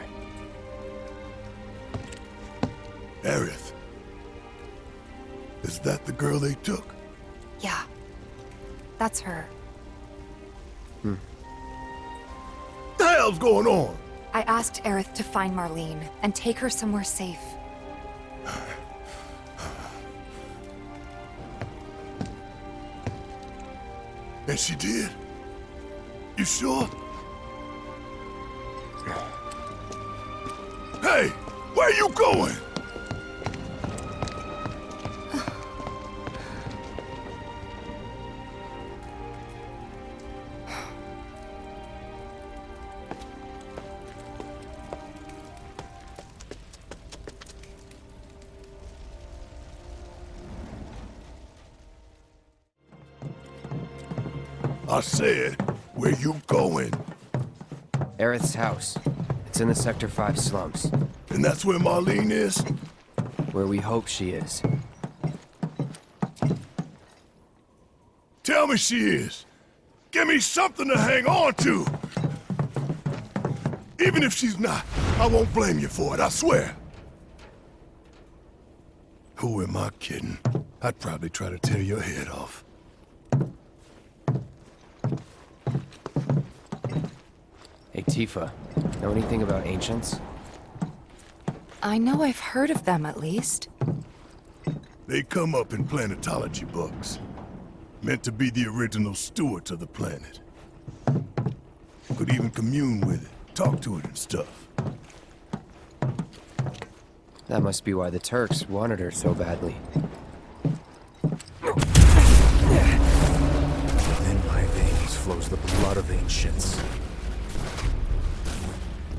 Aerith? Is that the girl they took? Yeah. That's her. What the hell's going on? I asked Aerith to find Marlene and take her somewhere safe. And she did? You sure? Hey, where you going? I said, where you going? Aerith's house. It's in the Sector 5 slums. And that's where Marlene is? Where we hope she is. Tell me she is. Give me something to hang on to. Even if she's not, I won't blame you for it, I swear. Who am I kidding? I'd probably try to tear your head off. Hey, Tifa. Know anything about ancients? I know I've heard of them, at least. They come up in planetology books. Meant to be the original stewards of the planet. Could even commune with it, talk to it and stuff. That must be why the Turks wanted her so badly. Within my veins flows the blood of ancients.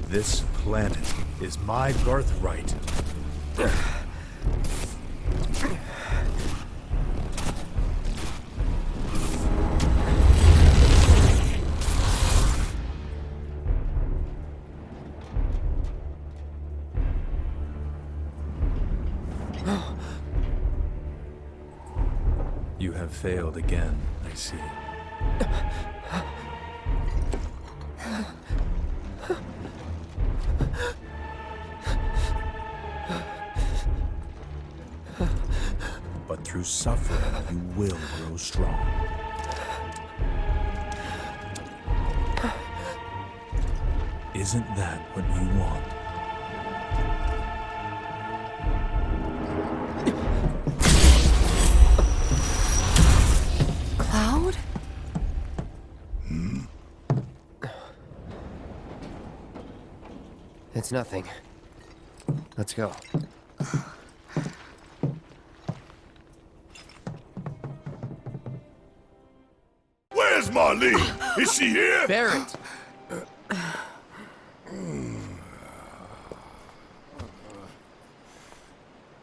This planet is my birthright. You have failed again, I see. But through suffering, you will grow strong. Isn't that what you want? It's nothing. Let's go. Where's Marlene? Is she here? Barrett!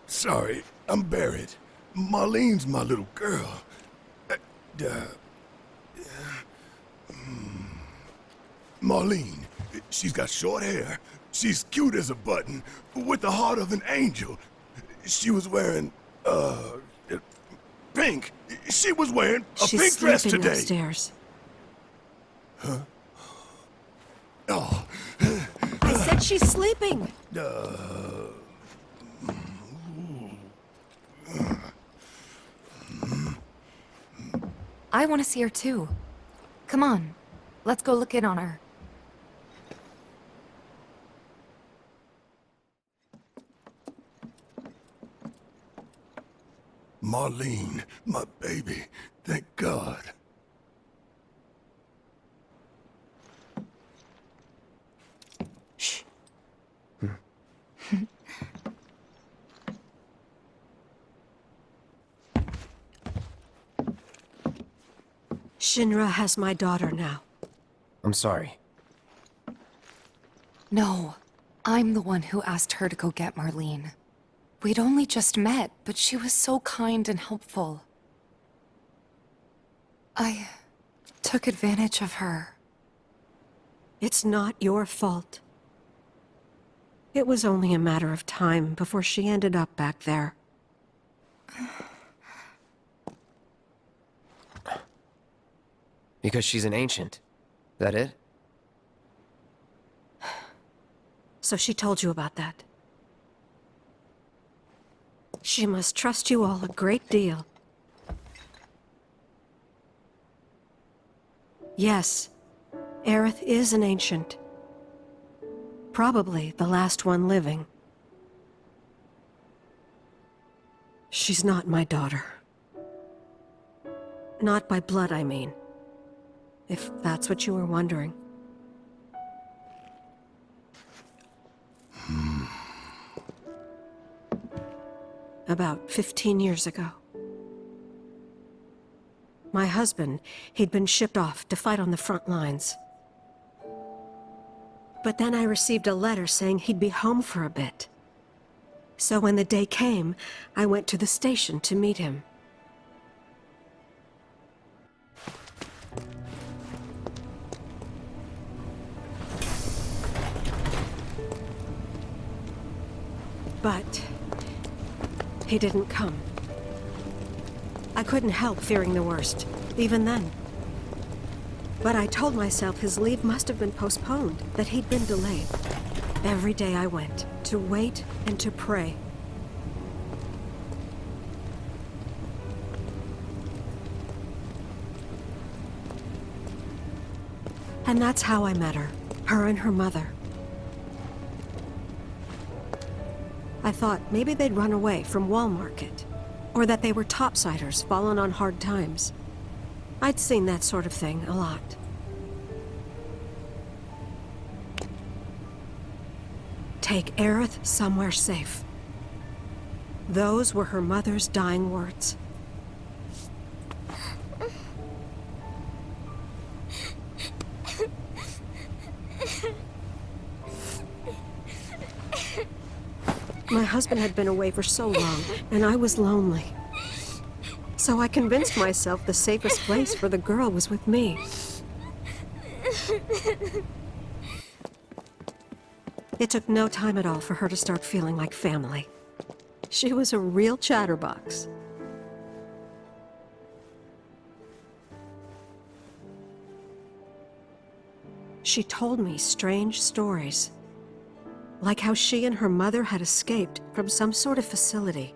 Sorry, I'm Barrett. Marlene's my little girl. Marlene, she's got short hair. She's cute as a button, with the heart of an angel. She was wearing, pink. She was wearing a pink dress sleeping today. Upstairs. Huh? Oh. I said she's sleeping. I want to see her too. Come on, let's go look in on her. Marlene, my baby. Thank God. Shh. Shinra has my daughter now. I'm sorry. No, I'm the one who asked her to go get Marlene. We'd only just met, but she was so kind and helpful. I took advantage of her. It's not your fault. It was only a matter of time before she ended up back there. Because she's an ancient. That it? So she told you about that. She must trust you all a great deal. Yes, Aerith is an ancient. Probably the last one living. She's not my daughter. Not by blood, I mean. If that's what you were wondering. About 15 years ago. My husband, he'd been shipped off to fight on the front lines. But then I received a letter saying he'd be home for a bit. So when the day came, I went to the station to meet him. But he didn't come. I couldn't help fearing the worst, even then. But I told myself his leave must have been postponed, that he'd been delayed. Every day I went, to wait and to pray. And that's how I met her and her mother. I thought maybe they'd run away from Wall Market, or that they were topsiders fallen on hard times. I'd seen that sort of thing a lot. Take Aerith somewhere safe. Those were her mother's dying words. My husband had been away for so long, and I was lonely. So I convinced myself the safest place for the girl was with me. It took no time at all for her to start feeling like family. She was a real chatterbox. She told me strange stories. Like how she and her mother had escaped from some sort of facility.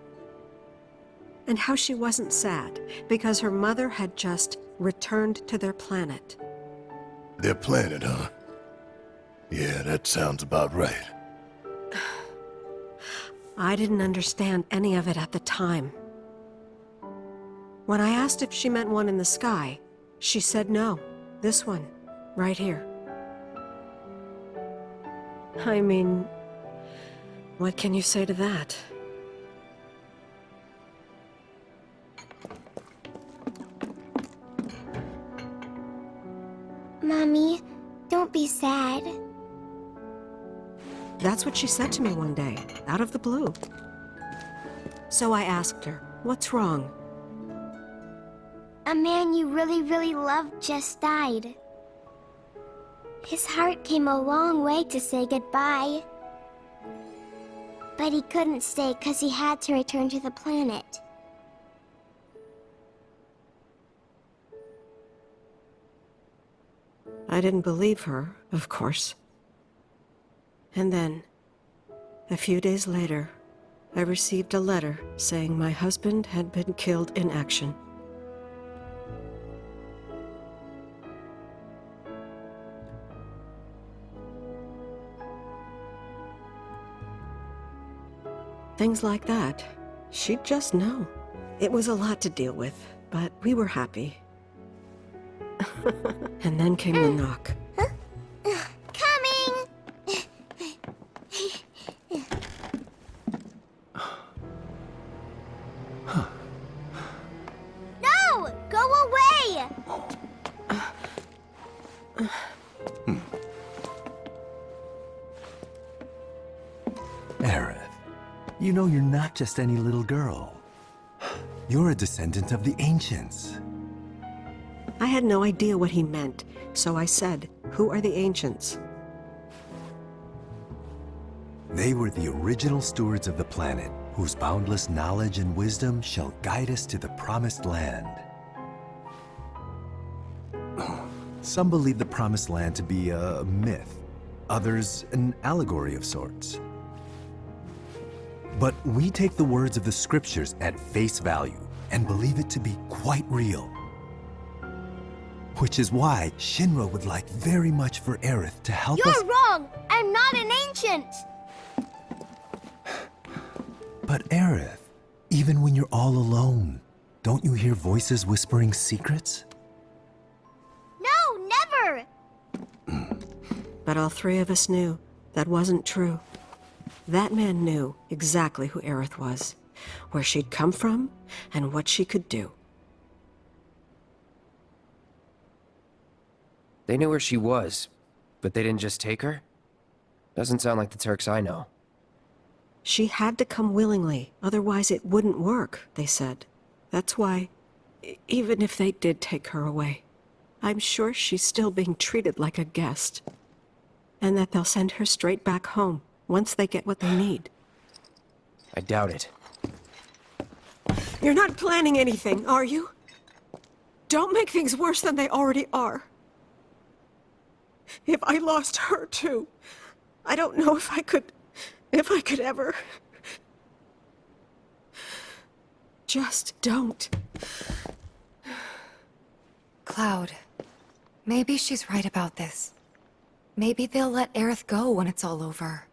And how she wasn't sad, because her mother had just returned to their planet. Their planet, huh? Yeah, that sounds about right. I didn't understand any of it at the time. When I asked if she meant one in the sky, she said no. This one, right here. I mean, what can you say to that? Mommy, don't be sad. That's what she said to me one day, out of the blue. So I asked her, what's wrong? A man you really, really loved just died. His heart came a long way to say goodbye. But he couldn't stay because he had to return to the planet. I didn't believe her, of course. And then, a few days later, I received a letter saying my husband had been killed in action. Things like that. She'd just know. It was a lot to deal with, but we were happy. And then came the knock. Coming! No! Go away! Aerith, you know you're not just any little girl. You're a descendant of the Ancients. I had no idea what he meant, so I said, "Who are the Ancients?" They were the original stewards of the planet, whose boundless knowledge and wisdom shall guide us to the Promised Land. Some believe the Promised Land to be a myth, others an allegory of sorts. But we take the words of the scriptures at face value and believe it to be quite real. Which is why Shinra would like very much for Aerith to help us— You're wrong! I'm not an ancient! But Aerith, even when you're all alone, don't you hear voices whispering secrets? No, never! But all three of us knew that wasn't true. That man knew exactly who Aerith was, where she'd come from, and what she could do. They knew where she was, but they didn't just take her? Doesn't sound like the Turks I know. She had to come willingly, otherwise it wouldn't work, they said. That's why, even if they did take her away, I'm sure she's still being treated like a guest. And that they'll send her straight back home, once they get what they need. I doubt it. You're not planning anything, are you? Don't make things worse than they already are. If I lost her too, I don't know if I could ever. Just don't. Cloud, maybe she's right about this. Maybe they'll let Aerith go when it's all over.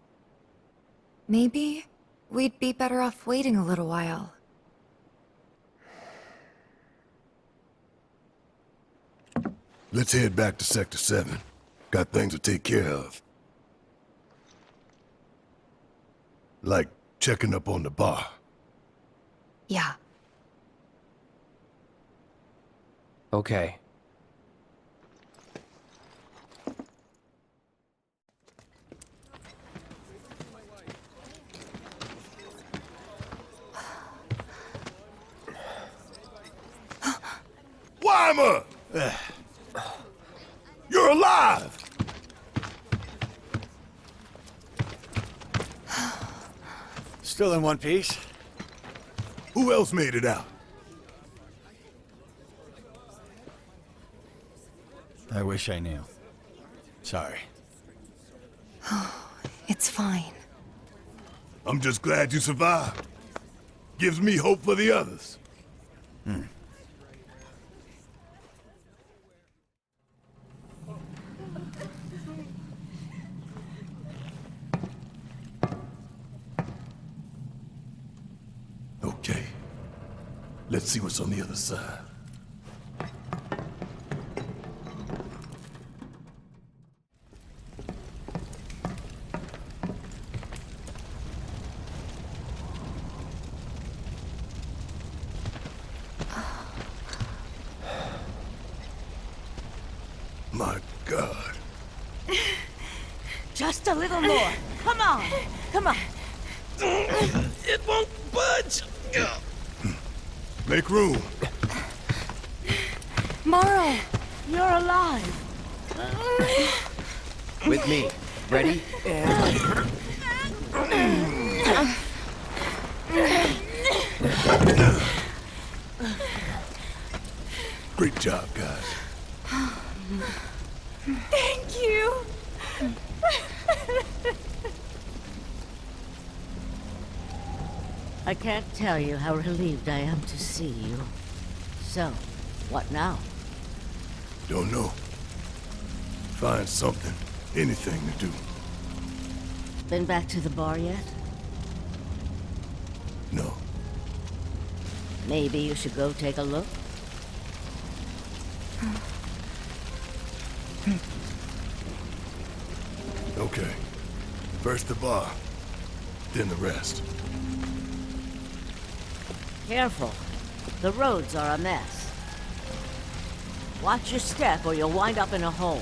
Maybe we'd be better off waiting a little while. Let's head back to Sector 7. Got things to take care of. Like checking up on the bar. Yeah. Okay. Weimer! You're alive! Still in one piece. Who else made it out? I wish I knew. Sorry. It's fine. I'm just glad you survived. Gives me hope for the others. Okay. Let's see what's on the other side. Just a little more. Come on. Come on. It won't budge. Make room. Morrow! You're alive. With me. Ready? And... Great job, guys. Thank you. I can't tell you how relieved I am to see you. So, what now? Don't know. Find something, anything to do. Been back to the bar yet? No. Maybe you should go take a look? Okay. First the bar, then the rest. Careful. The roads are a mess. Watch your step or you'll wind up in a hole.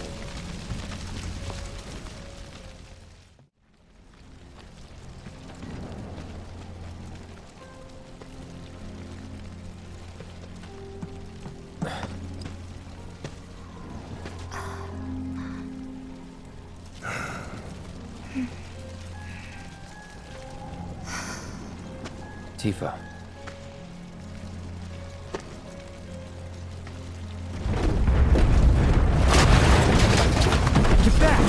Tifa. Get back!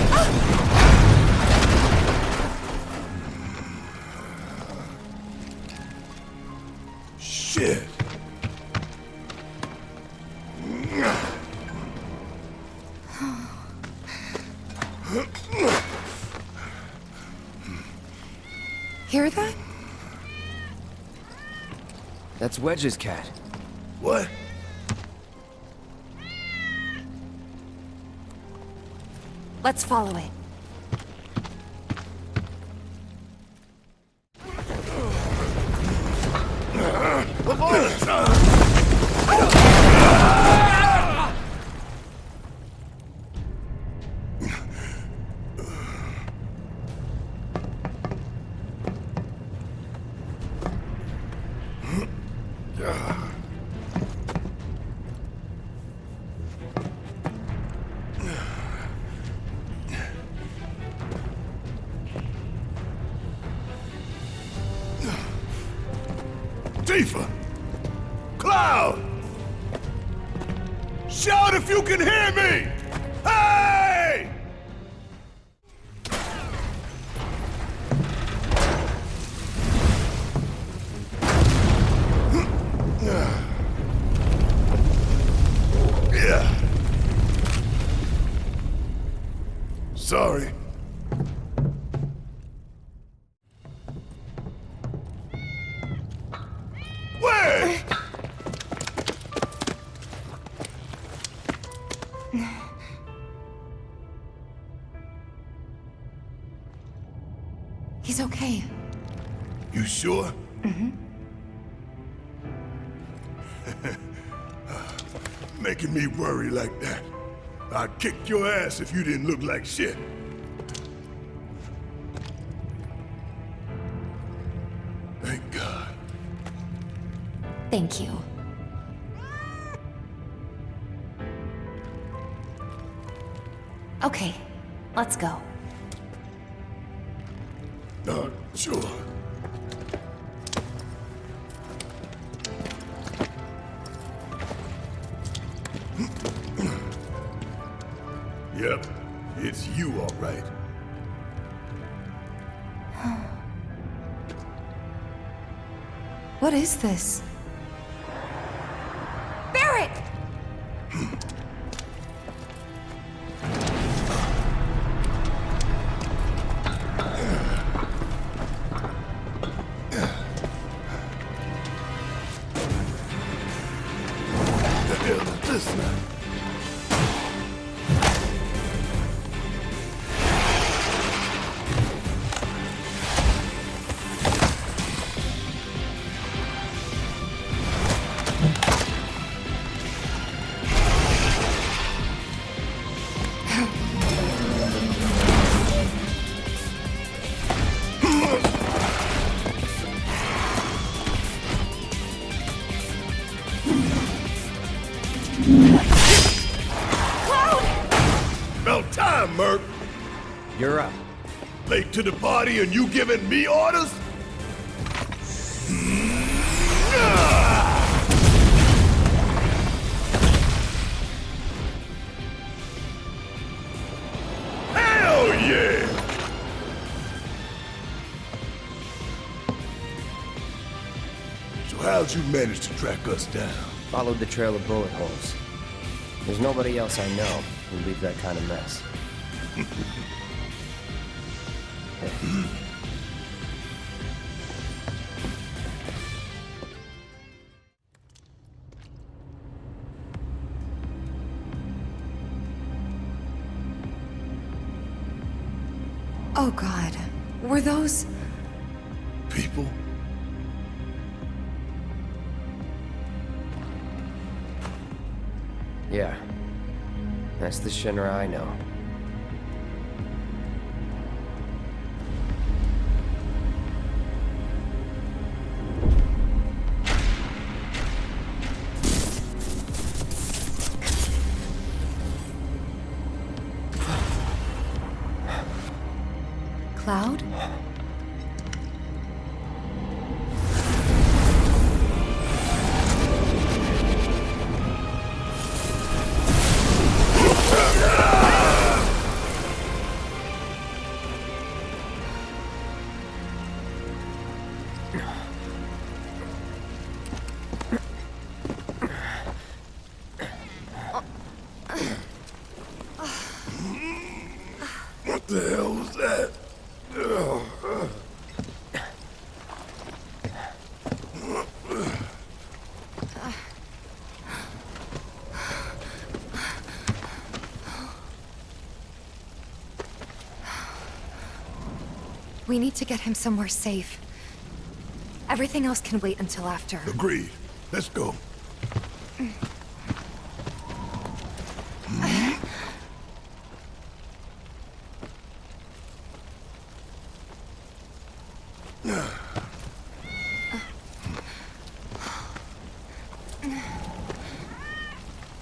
Shit! Hear that? That's Wedge's cat. What? Let's follow it. Tifa! Cloud! Shout if you can hear me! Hey! Yeah. Sorry. Where? He's okay. You sure? Mm-hmm. Making me worry like that. I'd kick your ass if you didn't look like shit. Thank God. Thank you. Okay, let's go. Sure. Yep, it's you, all right. What is this? Barret! The hell is this now? You're up. Late to the party and you giving me orders? Hell yeah! So how'd you manage to track us down? Followed the trail of bullet holes. There's nobody else I know who'd leave that kind of mess. Oh God, were those... People? Yeah. That's the Shinra I know. Cloud? What the hell was that? We need to get him somewhere safe. Everything else can wait until after. Agreed. Let's go.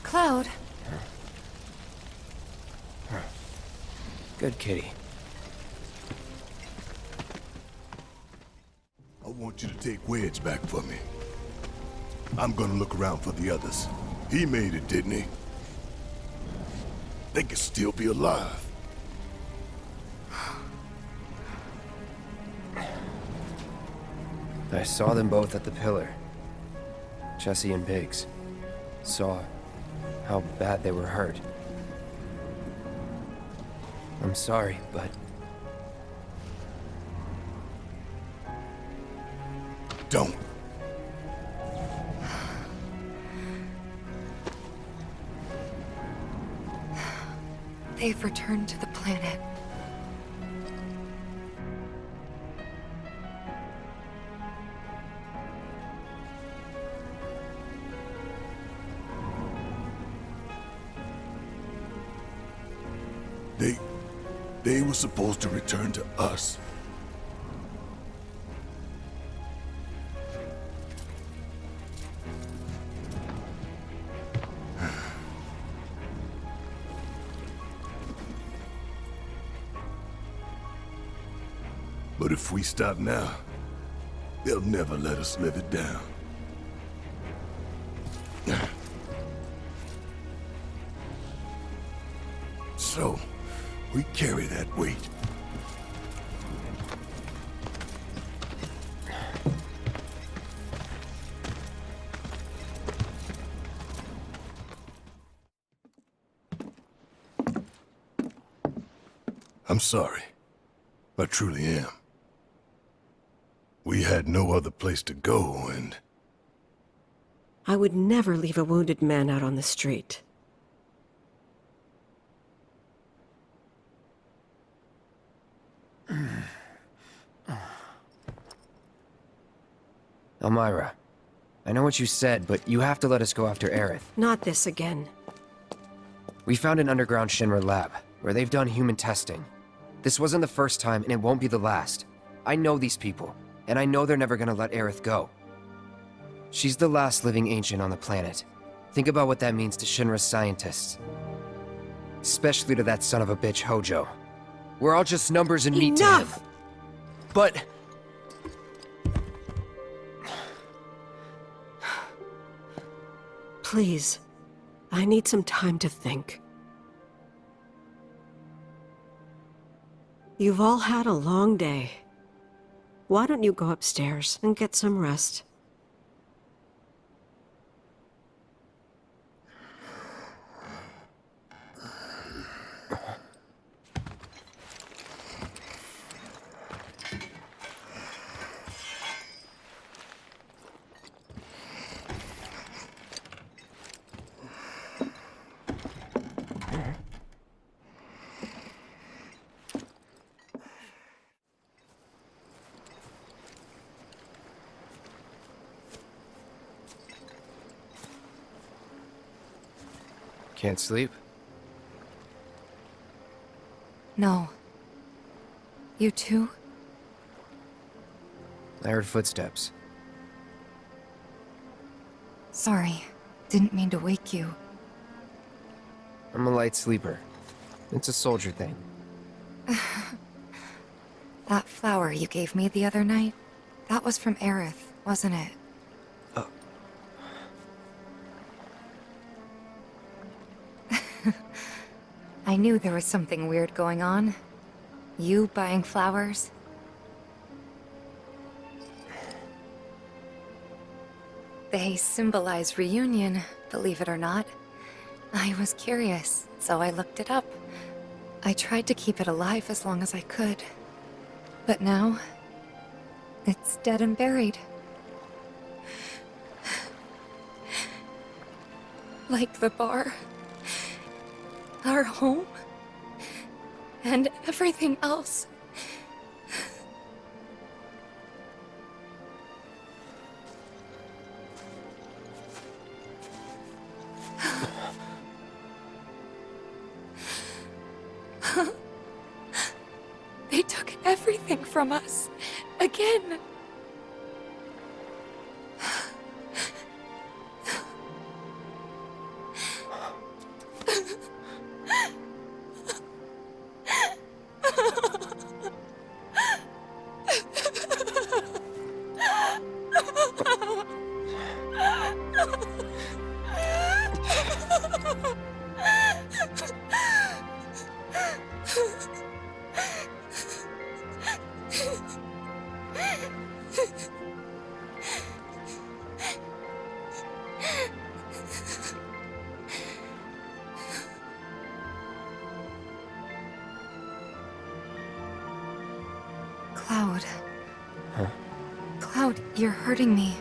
Cloud. Good kitty. I want you to take Wedge back for me. I'm gonna look around for the others. He made it, didn't he? They could still be alive. I saw them both at the pillar. Jesse and Biggs. Saw how bad they were hurt. I'm sorry, but... Don't. They've returned to the planet. They were supposed to return to us. But if we stop now, they'll never let us live it down. So, we carry that weight. I'm sorry. I truly am. We had no other place to go, and... I would never leave a wounded man out on the street. Elmira, I know what you said, but you have to let us go after Aerith. Not this again. We found an underground Shinra lab, where they've done human testing. This wasn't the first time, and it won't be the last. I know these people, and I know they're never gonna let Aerith go. She's the last living ancient on the planet. Think about what that means to Shinra's scientists. Especially to that son of a bitch, Hojo. We're all just numbers and meat to him. Enough! But... Please, I need some time to think. You've all had a long day. Why don't you go upstairs and get some rest? Can't sleep? No. You too? I heard footsteps. Sorry. Didn't mean to wake you. I'm a light sleeper. It's a soldier thing. That flower you gave me the other night, that was from Aerith, wasn't it? I knew there was something weird going on. You buying flowers? They symbolize reunion, believe it or not. I was curious, so I looked it up. I tried to keep it alive as long as I could. But now, it's dead and buried. Like the bar. Our home. And everything else. They took everything from us. Again. Cloud. Huh? Cloud, you're hurting me.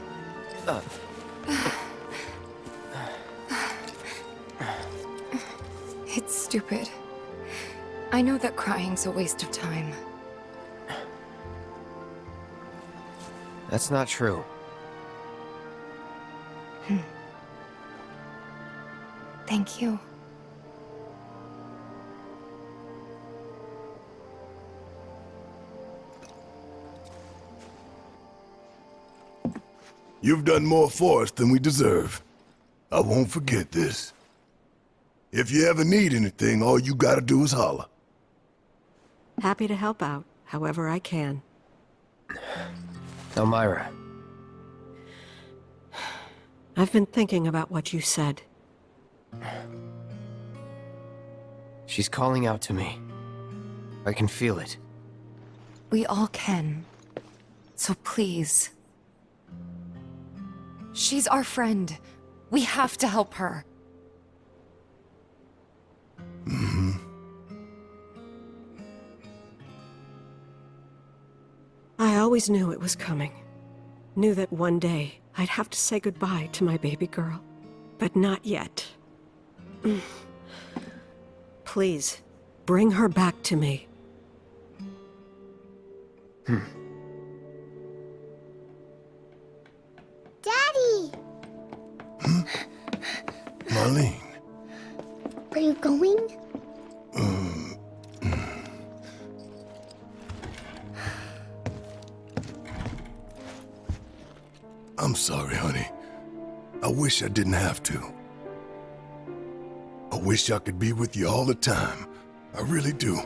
It's stupid. I know that crying's a waste of time. That's not true. Thank you. You've done more for us than we deserve. I won't forget this. If you ever need anything, all you gotta do is holler. Happy to help out, however I can. Elmira. I've been thinking about what you said. She's calling out to me. I can feel it. We all can. So please. She's our friend. We have to help her. I always knew it was coming. Knew that one day I'd have to say goodbye to my baby girl. But not yet. Please, bring her back to me. Daddy! Marlene. Are you going? I'm sorry, honey. I wish I didn't have to. I wish I could be with you all the time. I really do.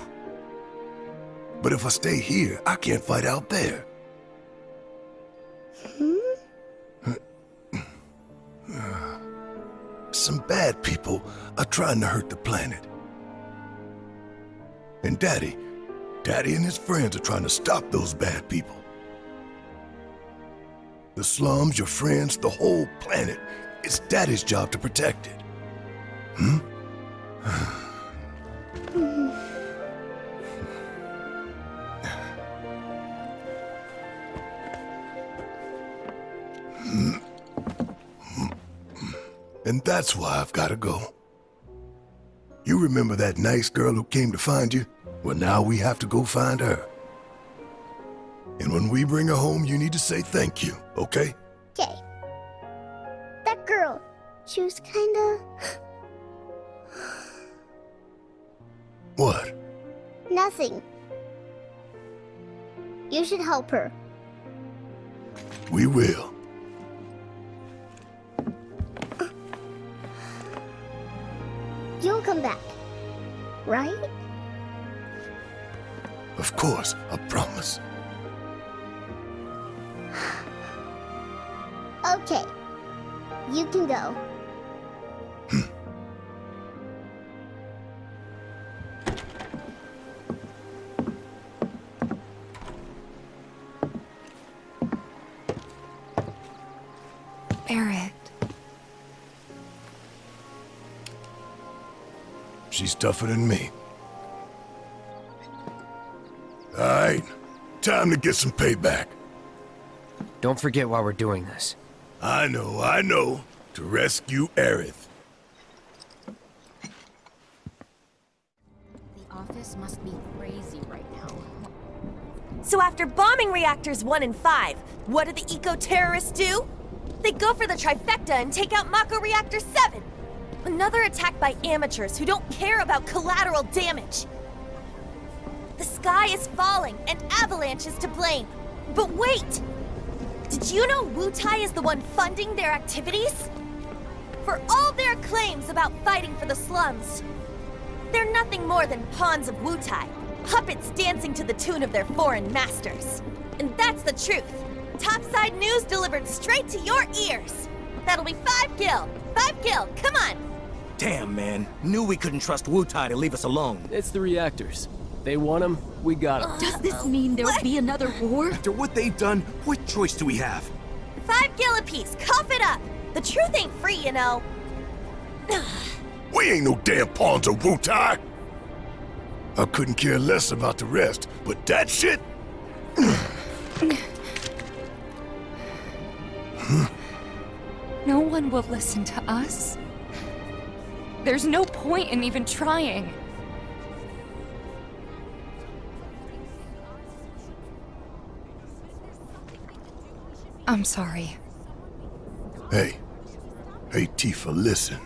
But if I stay here, I can't fight out there. Some bad people are trying to hurt the planet. And Daddy and his friends are trying to stop those bad people. The slums, your friends, the whole planet. It's Daddy's job to protect it. And that's why I've got to go. You remember that nice girl who came to find you? Well, now we have to go find her. And when we bring her home, you need to say thank you, okay? Okay. That girl, she was kinda... What? Nothing. You should help her. We will. You'll come back, right? Of course, I promise. Okay. You can go. Barrett. She's tougher than me. All right, time to get some payback. Don't forget why we're doing this. I know. To rescue Aerith. The office must be crazy right now. So after bombing reactors 1 and 5, what do the eco-terrorists do? They go for the trifecta and take out Mako Reactor 7! Another attack by amateurs who don't care about collateral damage. The sky is falling and Avalanche is to blame. But wait! Did you know Wutai is the one funding their activities? For all their claims about fighting for the slums, they're nothing more than pawns of Wutai, puppets dancing to the tune of their foreign masters. And that's the truth. Topside news delivered straight to your ears. That'll be 5 gil. 5 gil, come on! Damn, man. Knew we couldn't trust Wutai to leave us alone. It's the reactors. They want them, we got them. Does this mean there'll be another war? After what they've done, what choice do we have? 5 gil apiece, cough it up! The truth ain't free, you know. We ain't no damn pawns of Wutai! I couldn't care less about the rest, but that shit? No one will listen to us. There's no point in even trying. I'm sorry. Hey, Tifa, listen.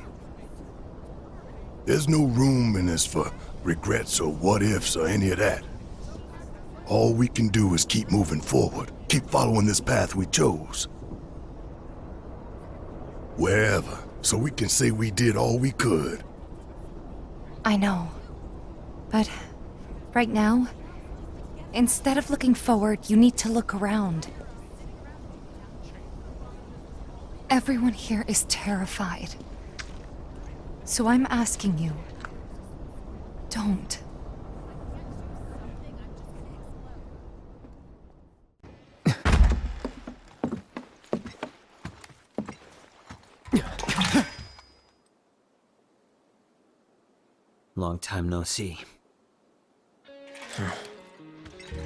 There's no room in this for regrets or what-ifs or any of that. All we can do is keep moving forward, keep following this path we chose. Wherever, so we can say we did all we could. I know. But right now, instead of looking forward, you need to look around. Everyone here is terrified. So I'm asking you, don't. Long time no see.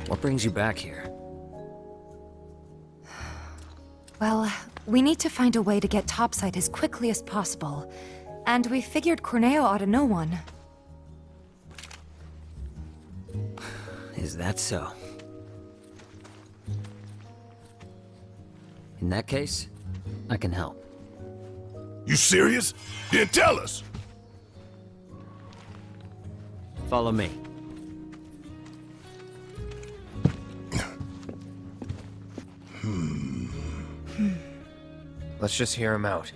What brings you back here? Well, we need to find a way to get topside as quickly as possible. And we figured Corneo ought to know one. Is that so? In that case, I can help. You serious? Then tell us! Follow me. Let's just hear him out.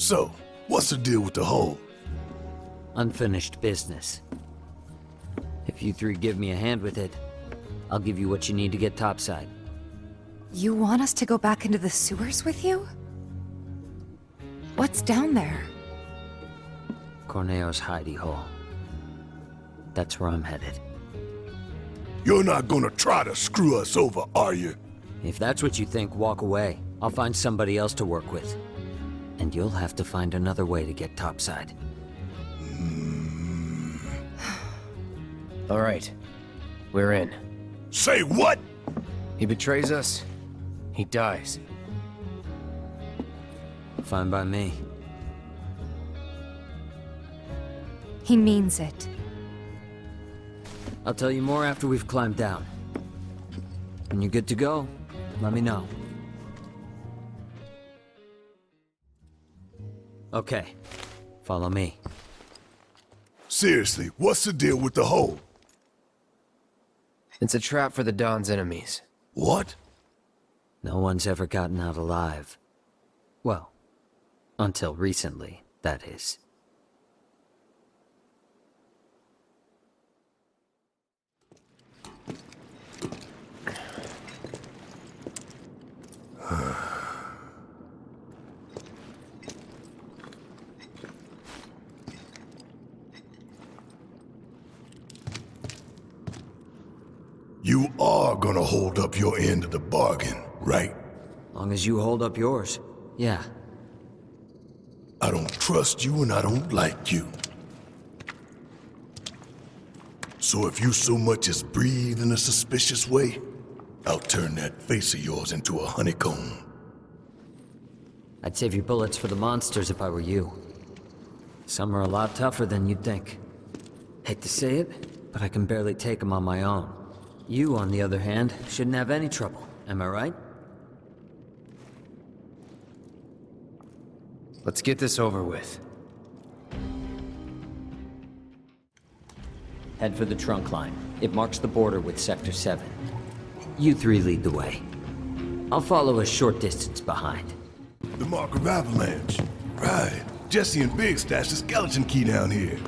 So, what's the deal with the hole? Unfinished business. If you three give me a hand with it, I'll give you what you need to get topside. You want us to go back into the sewers with you? What's down there? Corneo's hidey hole. That's where I'm headed. You're not gonna try to screw us over, are you? If that's what you think, walk away. I'll find somebody else to work with. And you'll have to find another way to get topside. All right. We're in. Say what? He betrays us. He dies. Fine by me. He means it. I'll tell you more after we've climbed down. When you're good to go, let me know. Okay, follow me. Seriously, what's the deal with the hole? It's a trap for the Don's enemies. What? No one's ever gotten out alive. Well, until recently, that is. You are gonna hold up your end of the bargain, right? Long as you hold up yours, yeah. I don't trust you and I don't like you. So if you so much as breathe in a suspicious way, I'll turn that face of yours into a honeycomb. I'd save your bullets for the monsters if I were you. Some are a lot tougher than you'd think. Hate to say it, but I can barely take them on my own. You, on the other hand, shouldn't have any trouble, am I right? Let's get this over with. Head for the trunk line. It marks the border with Sector 7. You three lead the way. I'll follow a short distance behind. The mark of Avalanche. Right. Jesse and Big stashed a skeleton key down here.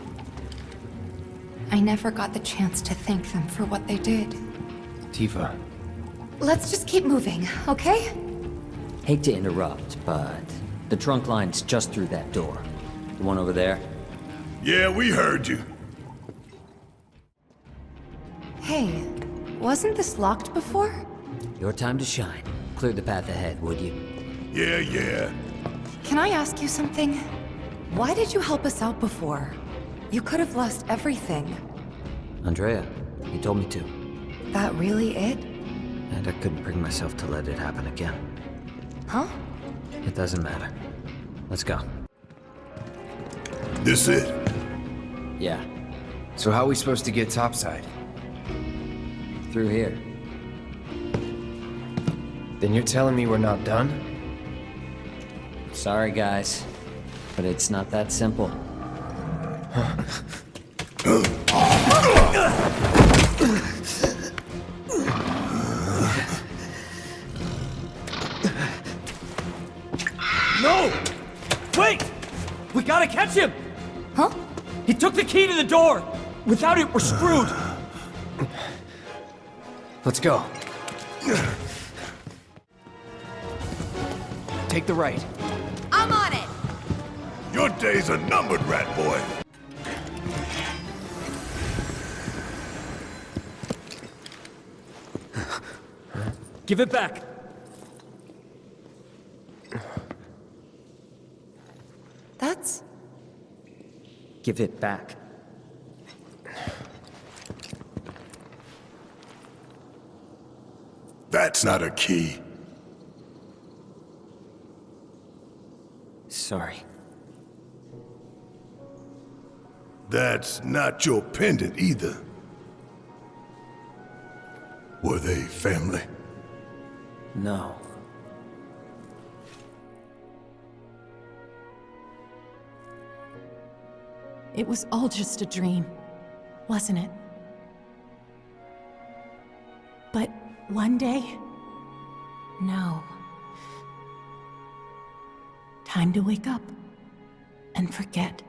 I never got the chance to thank them for what they did. Tifa. Let's just keep moving, okay? Hate to interrupt, but the trunk line's just through that door. The one over there? Yeah, we heard you. Hey, wasn't this locked before? Your time to shine. Clear the path ahead, would you? Yeah. Can I ask you something? Why did you help us out before? You could have lost everything. Andrea, you told me to. That really it? And I couldn't bring myself to let it happen again. Huh? It doesn't matter. Let's go. This it? Yeah. So how are we supposed to get topside? Through here. Then you're telling me we're not done? Sorry, guys. But it's not that simple. No! Wait! We gotta catch him! Huh? He took the key to the door! Without it, we're screwed! Let's go. Take the right. I'm on it! Your days are numbered, rat boy. Give it back. That's... Give it back. That's not a key. Sorry. That's not your pendant either. Were they family? No. It was all just a dream, wasn't it? But one day, no. Time to wake up. and forget.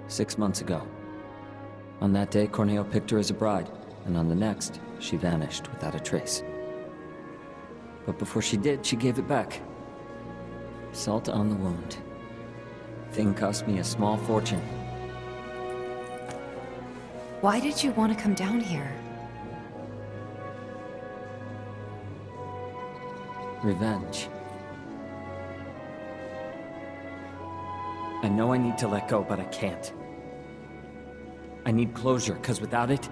"6 months ago. On that day, Corneo picked her as a bride, and on the next, she vanished without a trace. But before she did, she gave it back. Salt on the wound. Thing cost me a small fortune. Why did you want to come down here? Revenge. I know I need to let go, but I can't. I need closure, because without it,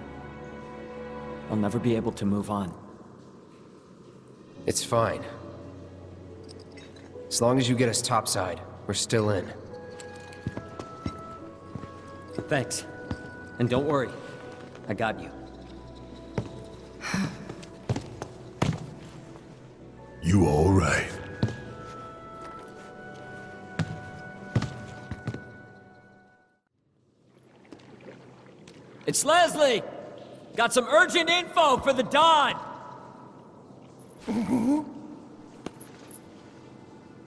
I'll never be able to move on. It's fine. As long as you get us topside, we're still in. Thanks. And don't worry, I got you. You all right? It's Leslie! Got some urgent info for the Dawn!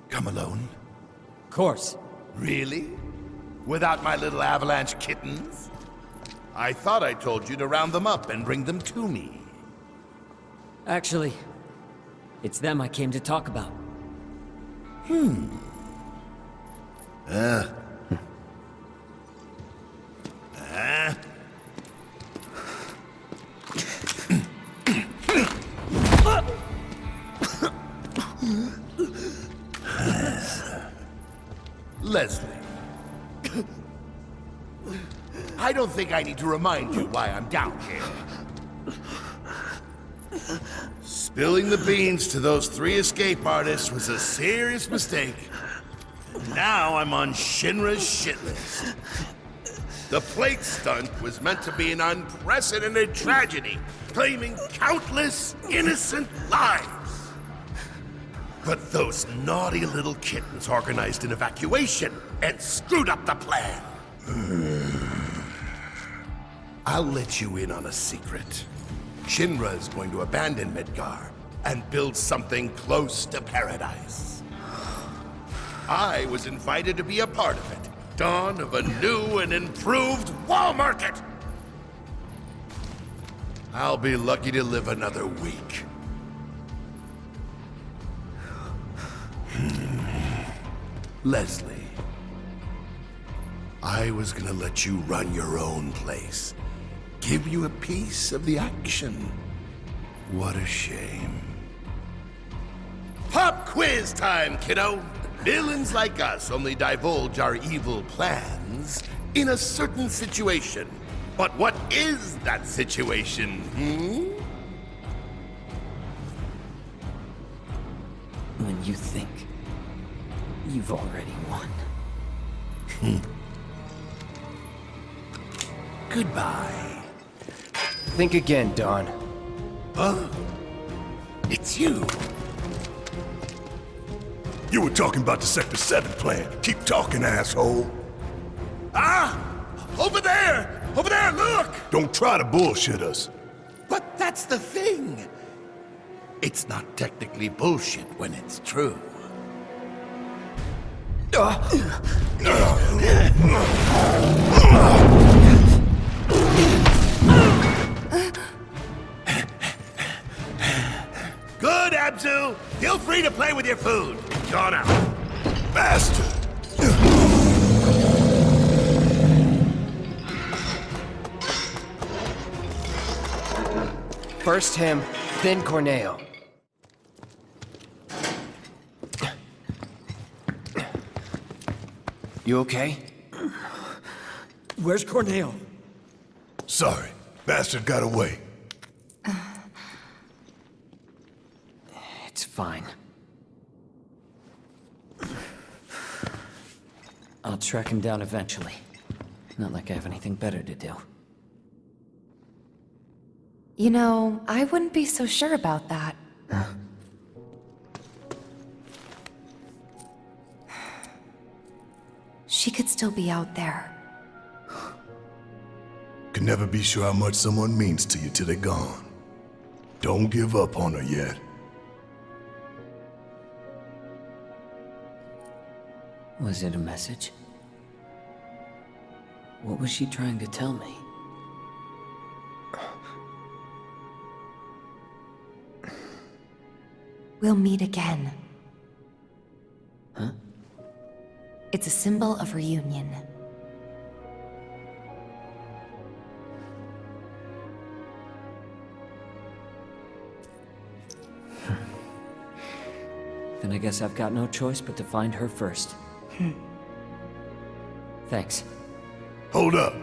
Come alone? Of course. Really? Without my little Avalanche kittens? I thought I told you to round them up and bring them to me. Actually, it's them I came to talk about. Leslie. I don't think I need to remind you why I'm down here. Spilling the beans to those 3 escape artists was a serious mistake. Now I'm on Shinra's shit list. The plate stunt was meant to be an unprecedented tragedy, claiming countless innocent lives. But those naughty little kittens organized an evacuation and screwed up the plan. I'll let you in on a secret. Shinra is going to abandon Midgar and build something close to paradise. I was invited to be a part of it. Dawn of a new and improved wall market. I'll be lucky to live another week. Leslie, I was gonna let you run your own place. Give you a piece of the action. What a shame. Pop quiz time, kiddo! Villains like us only divulge our evil plans in a certain situation. But what is that situation, When you think you've already won. Goodbye. Think again, Dawn. Huh? It's you. You were talking about the Sector 7 plan. Keep talking, asshole. Ah! Over there! Over there, look! Don't try to bullshit us. But that's the thing. It's not technically bullshit when it's true. Good, Abzu! Feel free to play with your food. Gone out. Bastard! First him, then Corneo. You okay? Where's Corneo? Sorry, bastard got away. It's fine. I'll track him down eventually. Not like I have anything better to do. You know, I wouldn't be so sure about that. She could still be out there. Can never be sure how much someone means to you till they're gone. Don't give up on her yet. Was it a message? What was she trying to tell me? We'll meet again. Huh? It's a symbol of reunion. Then I guess I've got no choice but to find her first. Thanks. Hold up.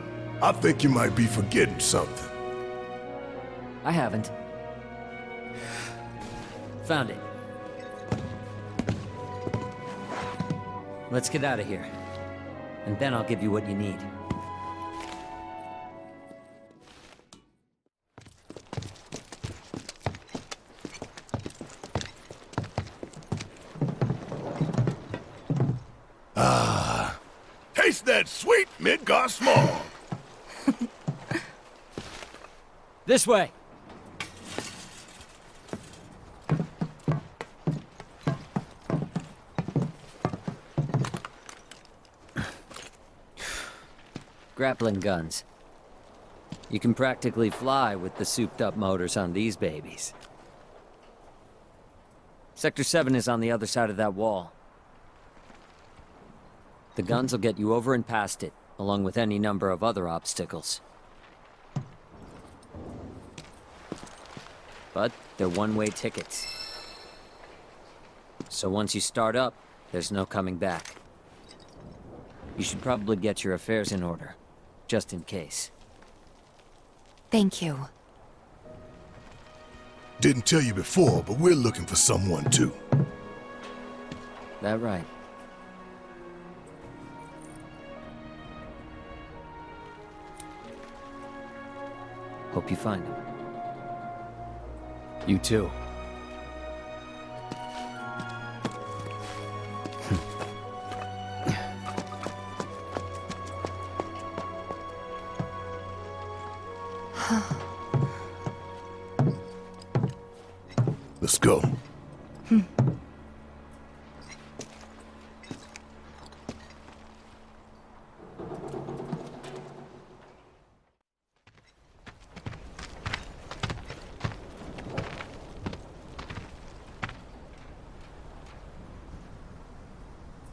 I think you might be forgetting something. I haven't. Found it. Let's get out of here. And then I'll give you what you need. Taste that sweet Midgar smog. This way. Grappling guns. You can practically fly with the souped-up motors on these babies. Sector 7 is on the other side of that wall. The guns will get you over and past it, along with any number of other obstacles. But they're one-way tickets. So once you start up, there's no coming back. You should probably get your affairs in order, just in case. Thank you. Didn't tell you before, but we're looking for someone too. That right. Hope you find him. You too. Let's go.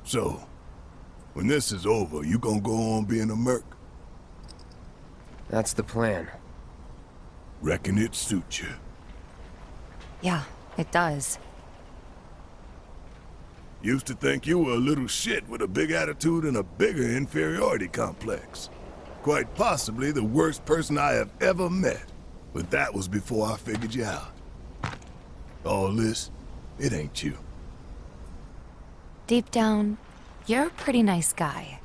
So, when this is over, you gonna go on being a merc? That's the plan. Reckon it suits you. Yeah, it does. Used to think you were a little shit with a big attitude and a bigger inferiority complex. Quite possibly the worst person I have ever met. But that was before I figured you out. All this, it ain't you. Deep down, you're a pretty nice guy.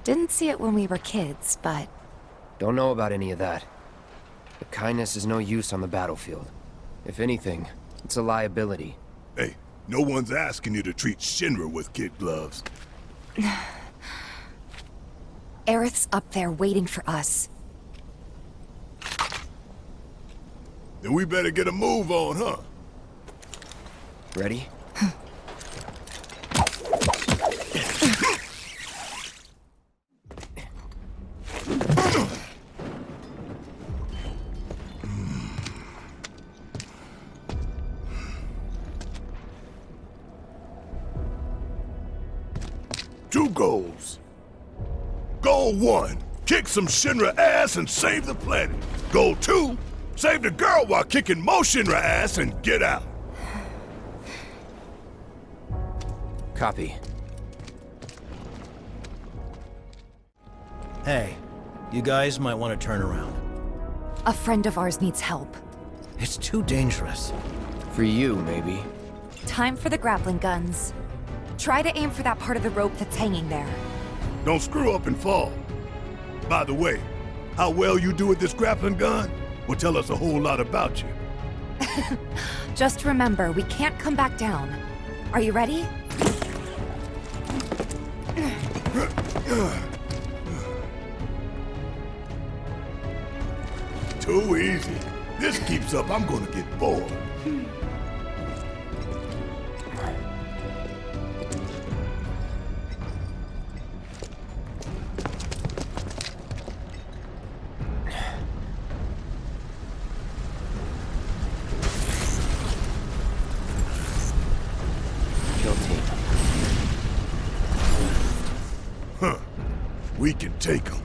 Didn't see it when we were kids, but... Don't know about any of that. But kindness is no use on the battlefield. If anything, it's a liability. Hey, no one's asking you to treat Shinra with kid gloves. Aerith's up there waiting for us. Then we better get a move on, huh? Ready? Two goals. Goal 1, kick some Shinra ass and save the planet. Goal 2, save the girl while kicking more Shinra ass and get out. Copy. Hey, you guys might want to turn around. A friend of ours needs help. It's too dangerous. For you, maybe. Time for the grappling guns. Try to aim for that part of the rope that's hanging there. Don't screw up and fall. By the way, how well you do with this grappling gun will tell us a whole lot about you. Just remember, we can't come back down. Are you ready? Too easy. This keeps up, I'm gonna get bored. We can take them.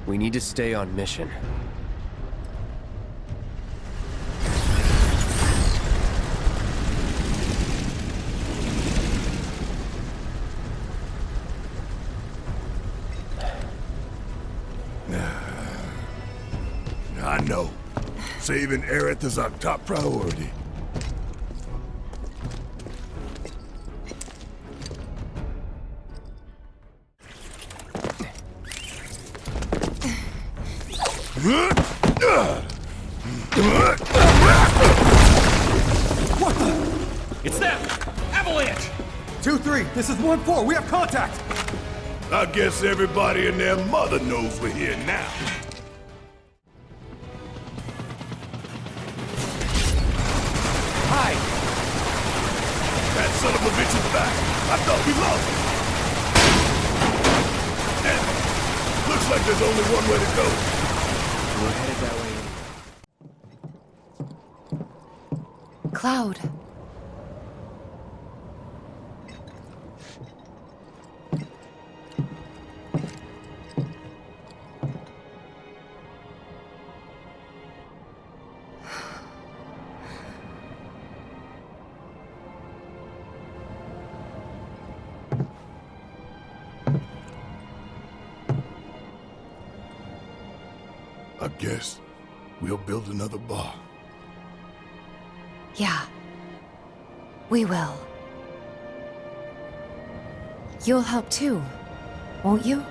We need to stay on mission. I know. Saving Aerith is our top priority. What the? It's them! Avalanche! 2-3, this is 1-4, we have contact! I guess everybody and their mother knows we're here now. Hi! That son of a bitch is back. I thought we lost him. And looks like there's only one way to go. We're headed that way. Cloud. I guess we'll build another bar. Yeah. We will. You'll help too, won't you?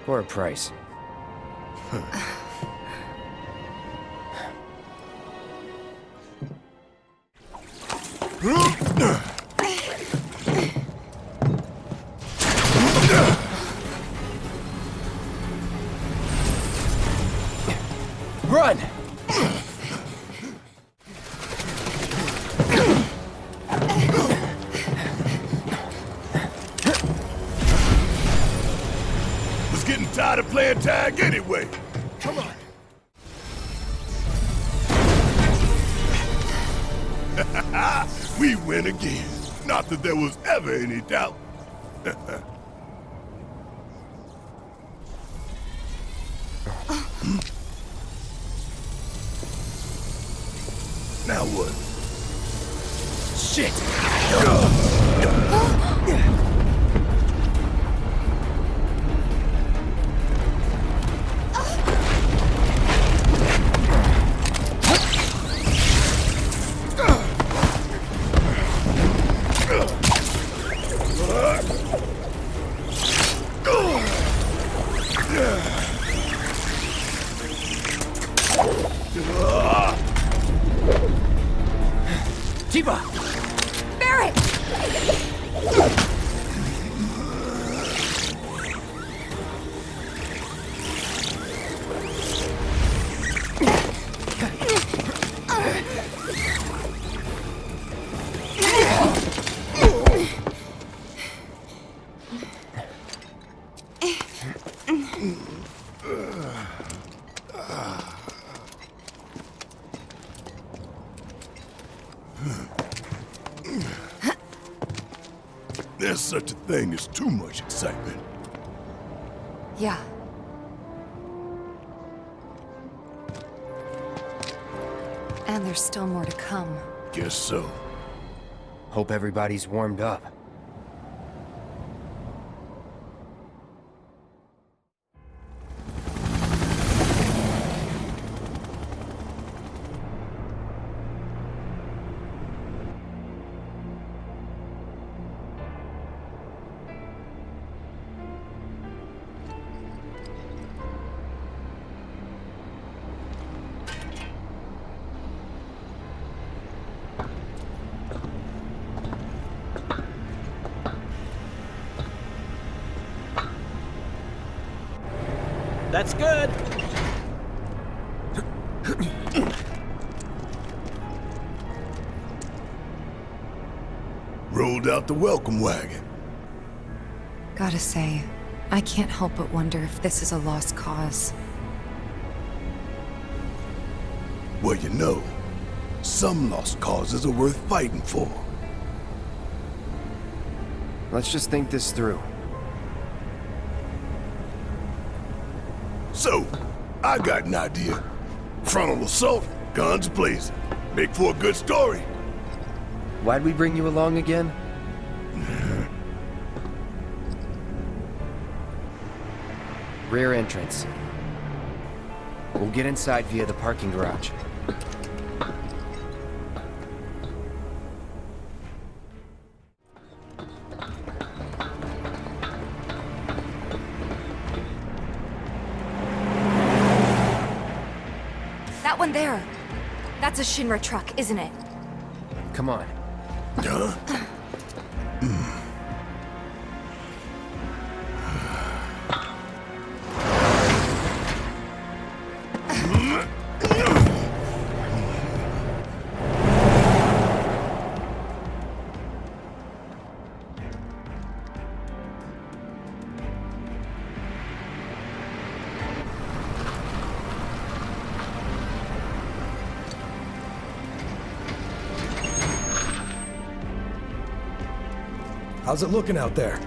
For a price. Run! Was getting tired of playing tag anyway. Come on. We win again. Not that there was ever any doubt. Now what? Shit! Tifa! Barret! There's such a thing as too much excitement. Yeah. And there's still more to come. Guess so. Hope everybody's warmed up. That's good. Rolled out the welcome wagon. Gotta say, I can't help but wonder if this is a lost cause. Well, you know, some lost causes are worth fighting for. Let's just think this through. So, I got an idea. Frontal assault, guns blazing. Make for a good story. Why'd we bring you along again? Rear entrance. We'll get inside via the parking garage. That one there. That's a Shinra truck, isn't it? Come on. Huh? How's it looking out there?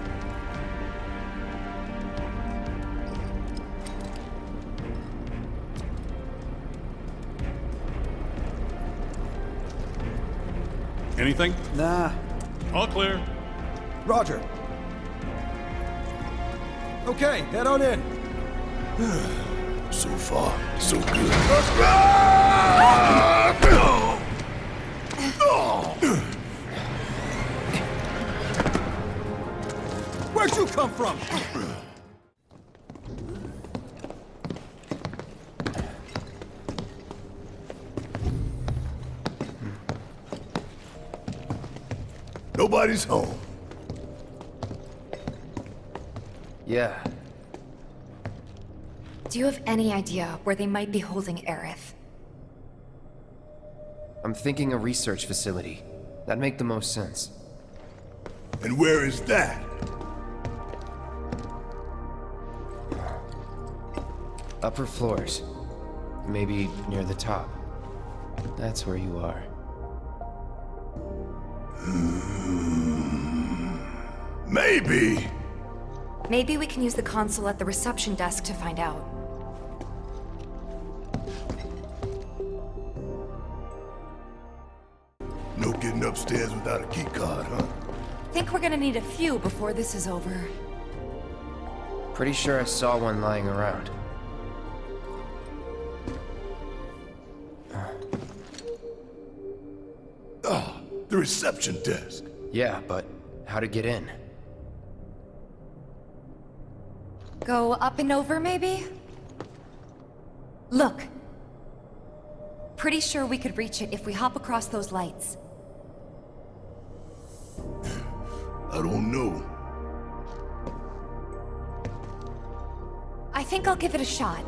Anything? Nah. All clear. Roger. Okay, head on in. So far, so good. Where'd you come from? Nobody's home. Yeah. Do you have any idea where they might be holding Aerith? I'm thinking a research facility. That'd make the most sense. And where is that? Upper floors. Maybe near the top. That's where you are. Maybe. Maybe we can use the console at the reception desk to find out. No getting upstairs without a key card, huh? Think we're gonna need a few before this is over. Pretty sure I saw one lying around. Oh, the reception desk. Yeah, but how to get in? Go up and over, maybe? Look! Pretty sure we could reach it if we hop across those lights. I don't know. I think I'll give it a shot.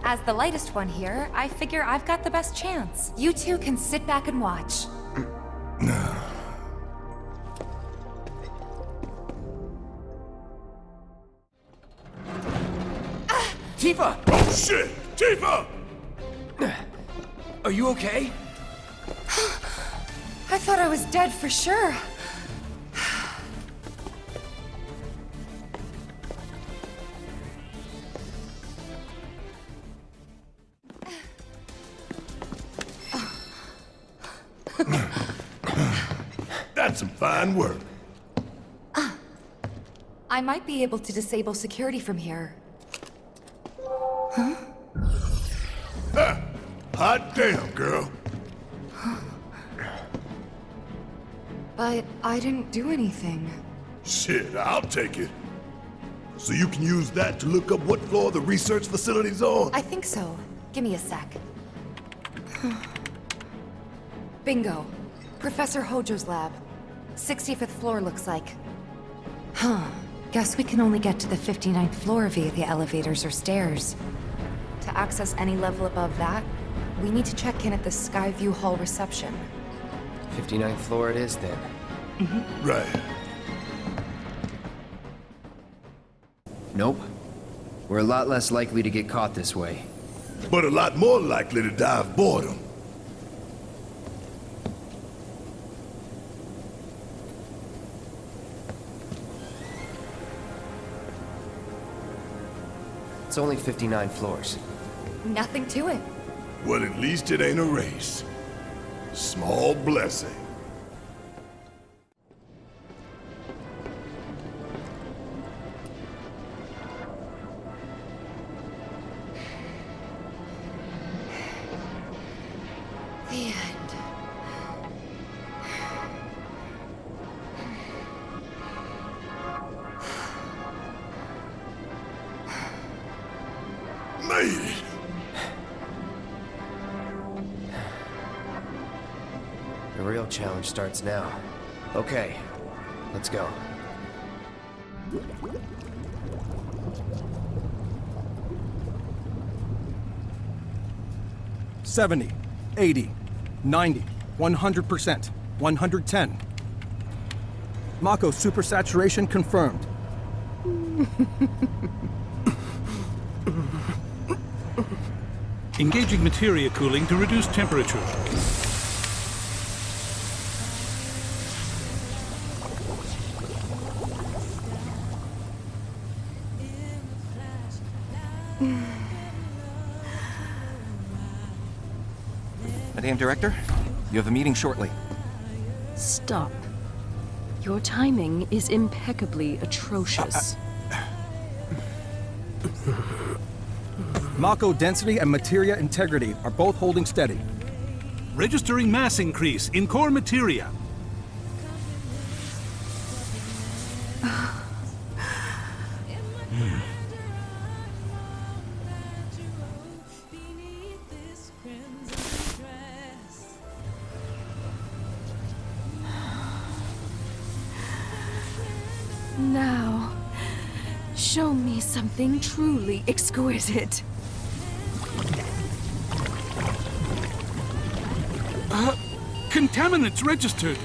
As the lightest one here, I figure I've got the best chance. You two can sit back and watch. Tifa! Oh shit! Tifa! Are you okay? I thought I was dead for sure. That's some fine work. I might be able to disable security from here. Huh? Ha! Hot damn, girl. But I didn't do anything. Shit, I'll take it. So you can use that to look up what floor the research facility's on? I think so. Give me a sec. Bingo. Professor Hojo's lab. 65th floor looks like. Huh. Guess we can only get to the 59th floor via the elevators or stairs. To access any level above that, we need to check in at the Skyview Hall reception. 59th floor it is, then. Right. Nope. We're a lot less likely to get caught this way. But a lot more likely to die of boredom. It's only 59 floors. Nothing to it. Well, at least it ain't a race. Small blessing. The end. Made it. The real challenge starts now. Okay, let's go. $70, $80, $90, 100%, 110. Mako supersaturation confirmed. Engaging materia cooling to reduce temperature. Madam Director, you have a meeting shortly. Stop. Your timing is impeccably atrocious. Mako density and materia integrity are both holding steady. Registering mass increase in core materia. Now, show me something truly exquisite. Contaminants registered.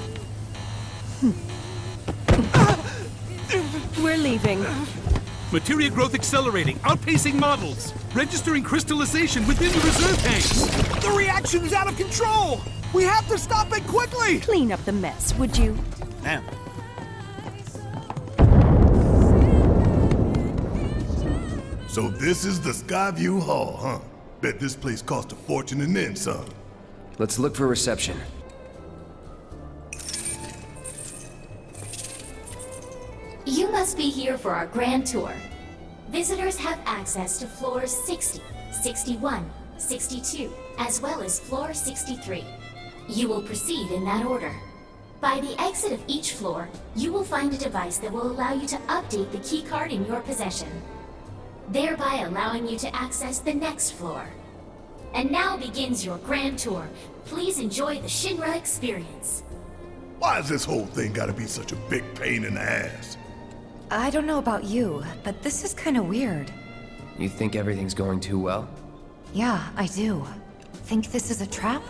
We're leaving. Materia growth accelerating, outpacing models. Registering crystallization within the reserve tanks. The reaction is out of control! We have to stop it quickly! Clean up the mess, would you? Ma'am. So this is the Skyview Hall, huh? Bet this place cost a fortune and then some. Let's look for reception. You must be here for our grand tour. Visitors have access to floors 60, 61, 62, as well as floor 63. You will proceed in that order. By the exit of each floor, you will find a device that will allow you to update the keycard in your possession, thereby allowing you to access the next floor. And now begins your grand tour. Please enjoy the Shinra experience. Why has this whole thing gotta be such a big pain in the ass? I don't know about you, but this is kind of weird. You think everything's going too well? Yeah, I do. Think this is a trap?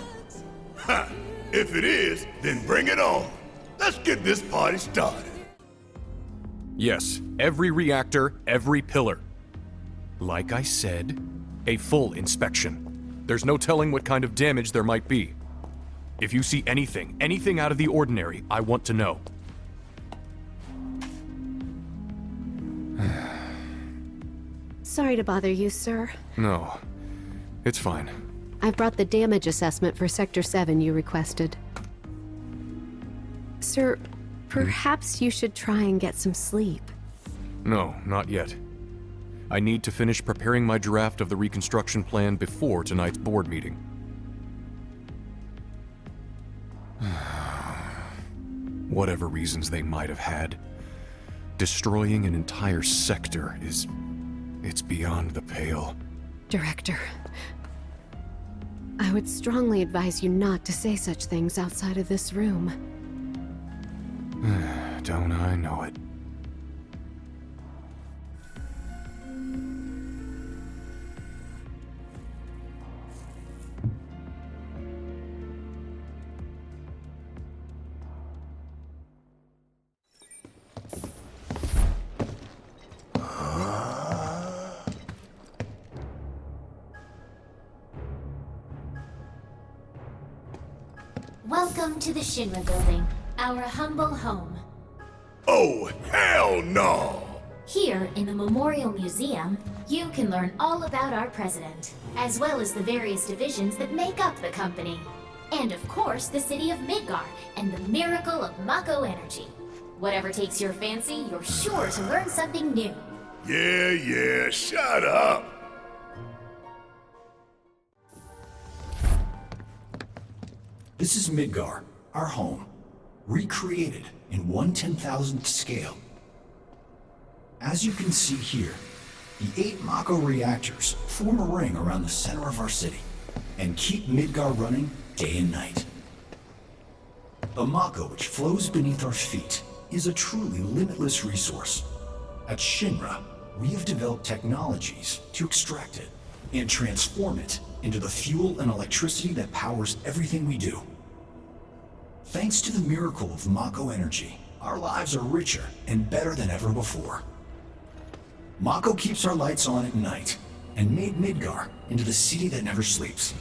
Ha! If it is, then bring it on. Let's get this party started. Yes, every reactor, every pillar. Like I said, a full inspection. There's no telling what kind of damage there might be. If you see anything out of the ordinary, I want to know. Sorry to bother you, sir. No, it's fine. I've brought the damage assessment for Sector 7 you requested. Sir, perhaps you should try and get some sleep. No, not yet. I need to finish preparing my draft of the reconstruction plan before tonight's board meeting. Whatever reasons they might have had, destroying an entire sector it's beyond the pale. Director, I would strongly advise you not to say such things outside of this room. Don't I know it? Welcome to the Shinra building, our humble home. Oh, hell no! Here, in the Memorial Museum, you can learn all about our president, as well as the various divisions that make up the company. And of course, the city of Midgar and the miracle of Mako energy. Whatever takes your fancy, you're sure to learn something new. Yeah, shut up! This is Midgar, our home, recreated in 1/10,000th scale. As you can see here, the 8 Mako reactors form a ring around the center of our city and keep Midgar running day and night. The Mako which flows beneath our feet is a truly limitless resource. At Shinra, we have developed technologies to extract it and transform it into the fuel and electricity that powers everything we do. Thanks to the miracle of Mako energy, our lives are richer and better than ever before. Mako keeps our lights on at night and made Midgar into the city that never sleeps.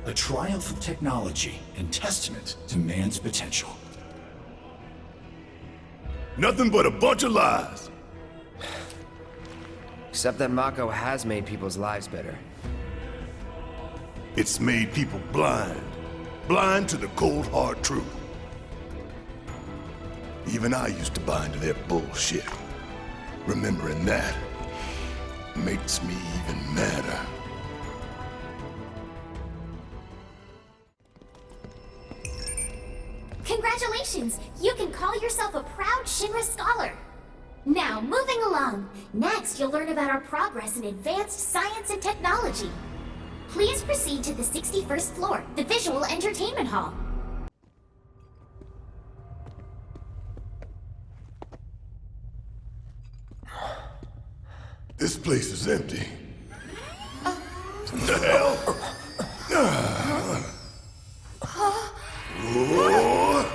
A triumph of technology and testament to man's potential. Nothing but a bunch of lies. Except that Mako has made people's lives better. It's made people blind. Blind to the cold, hard truth. Even I used to buy into their bullshit. Remembering that makes me even madder. Congratulations! You can call yourself a proud Shinra scholar. Now, moving along. Next, you'll learn about our progress in advanced science and technology. Please proceed to the 61st floor, the Visual Entertainment Hall. This place is empty. What the hell? Whoa.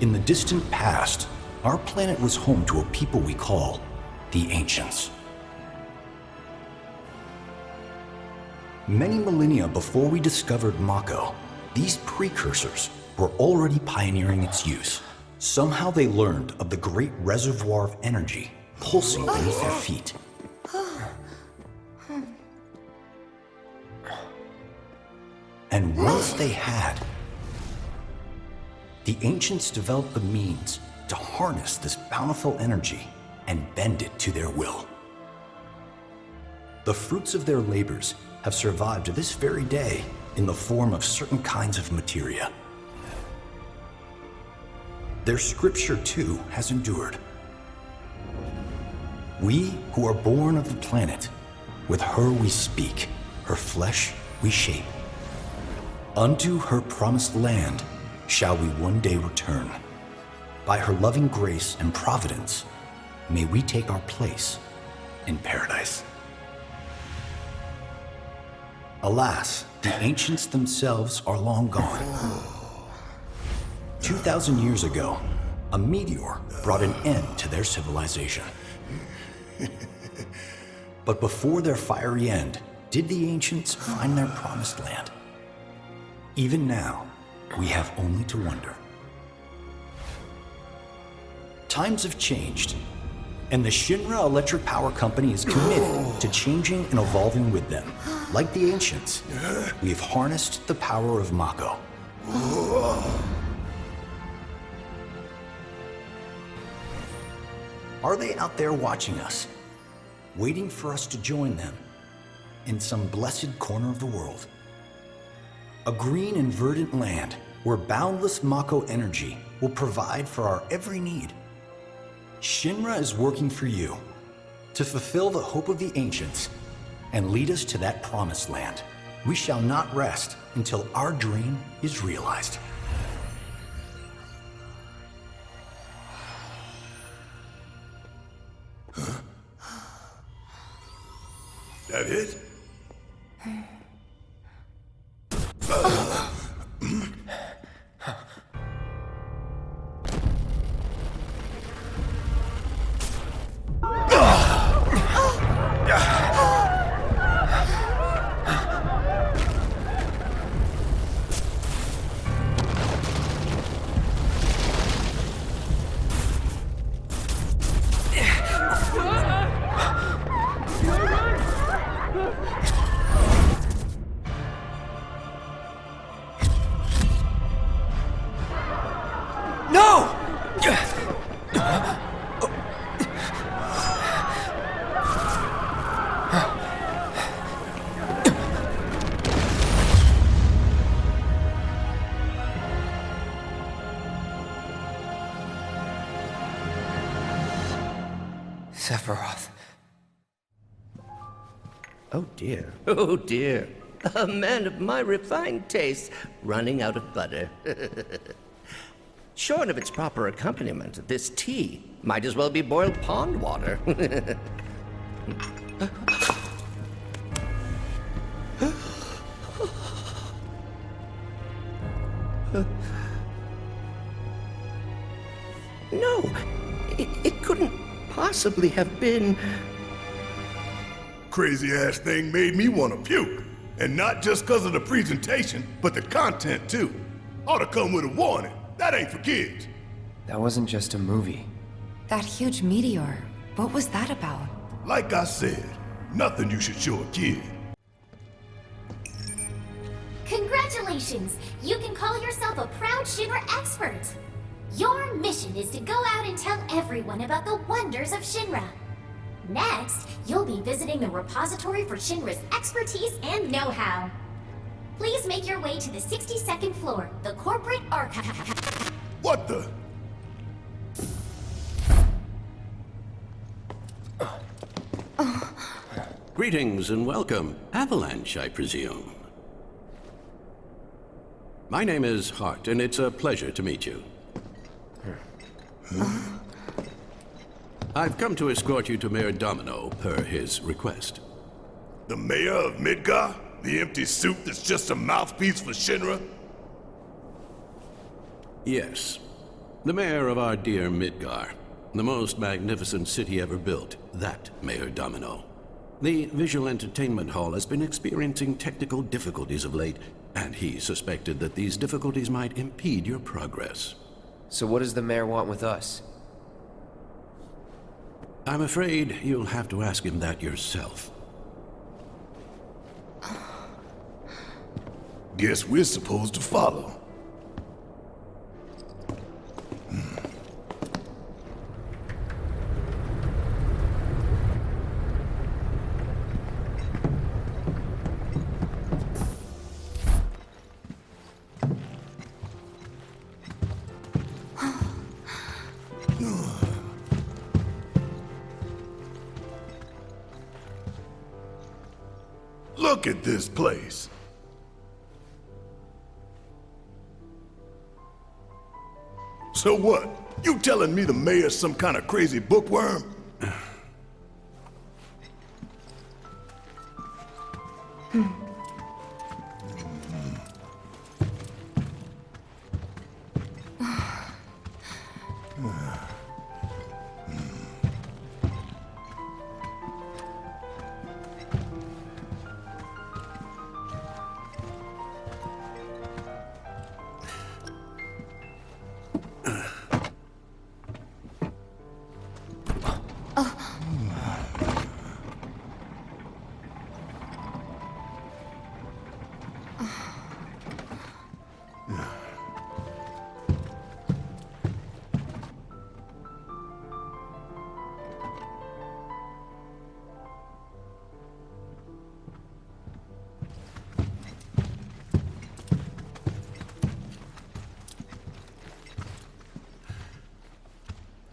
In the distant past, our planet was home to a people we call the Ancients. Many millennia before we discovered Mako, these precursors were already pioneering its use. Somehow they learned of the great reservoir of energy pulsing beneath their feet. And once they had, the Ancients developed the means to harness this bountiful energy and bend it to their will. The fruits of their labors have survived to this very day in the form of certain kinds of materia. Their scripture, too, has endured. We who are born of the planet, with her we speak, her flesh we shape. Unto her promised land shall we one day return. By her loving grace and providence, may we take our place in paradise. Alas, the Ancients themselves are long gone. 2,000 years ago, a meteor brought an end to their civilization. But before their fiery end, did the Ancients find their promised land? Even now, we have only to wonder. Times have changed, and the Shinra Electric Power Company is committed to changing and evolving with them. Like the Ancients, we have harnessed the power of Mako. Are they out there watching us, waiting for us to join them in some blessed corner of the world? A green and verdant land where boundless Mako energy will provide for our every need. Shinra is working for you to fulfill the hope of the Ancients and lead us to that promised land. We shall not rest until our dream is realized. That it? Sephiroth. Oh dear, oh dear. A man of my refined taste running out of butter. Shorn of its proper accompaniment, this tea might as well be boiled pond water. No, it couldn't possibly have been... Crazy-ass thing made me want to puke. And not just because of the presentation, but the content, too. Ought to come with a warning. That ain't for kids. That wasn't just a movie. That huge meteor, what was that about? Like I said, nothing you should show a kid. Congratulations! You can call yourself a proud Shinra expert! Your mission is to go out and tell everyone about the wonders of Shinra. Next, you'll be visiting the repository for Shinra's expertise and know-how. Please make your way to the 62nd floor, the corporate archive. What the? Greetings and welcome. Avalanche, I presume. My name is Hart, and it's a pleasure to meet you. I've come to escort you to Mayor Domino, per his request. The mayor of Midgar? The empty suit that's just a mouthpiece for Shinra? Yes. The mayor of our dear Midgar. The most magnificent city ever built. That Mayor Domino. The visual entertainment hall has been experiencing technical difficulties of late, and he suspected that these difficulties might impede your progress. So what does the mayor want with us? I'm afraid you'll have to ask him that yourself. Guess we're supposed to follow. Look at this place. So what? You telling me the mayor's some kind of crazy bookworm?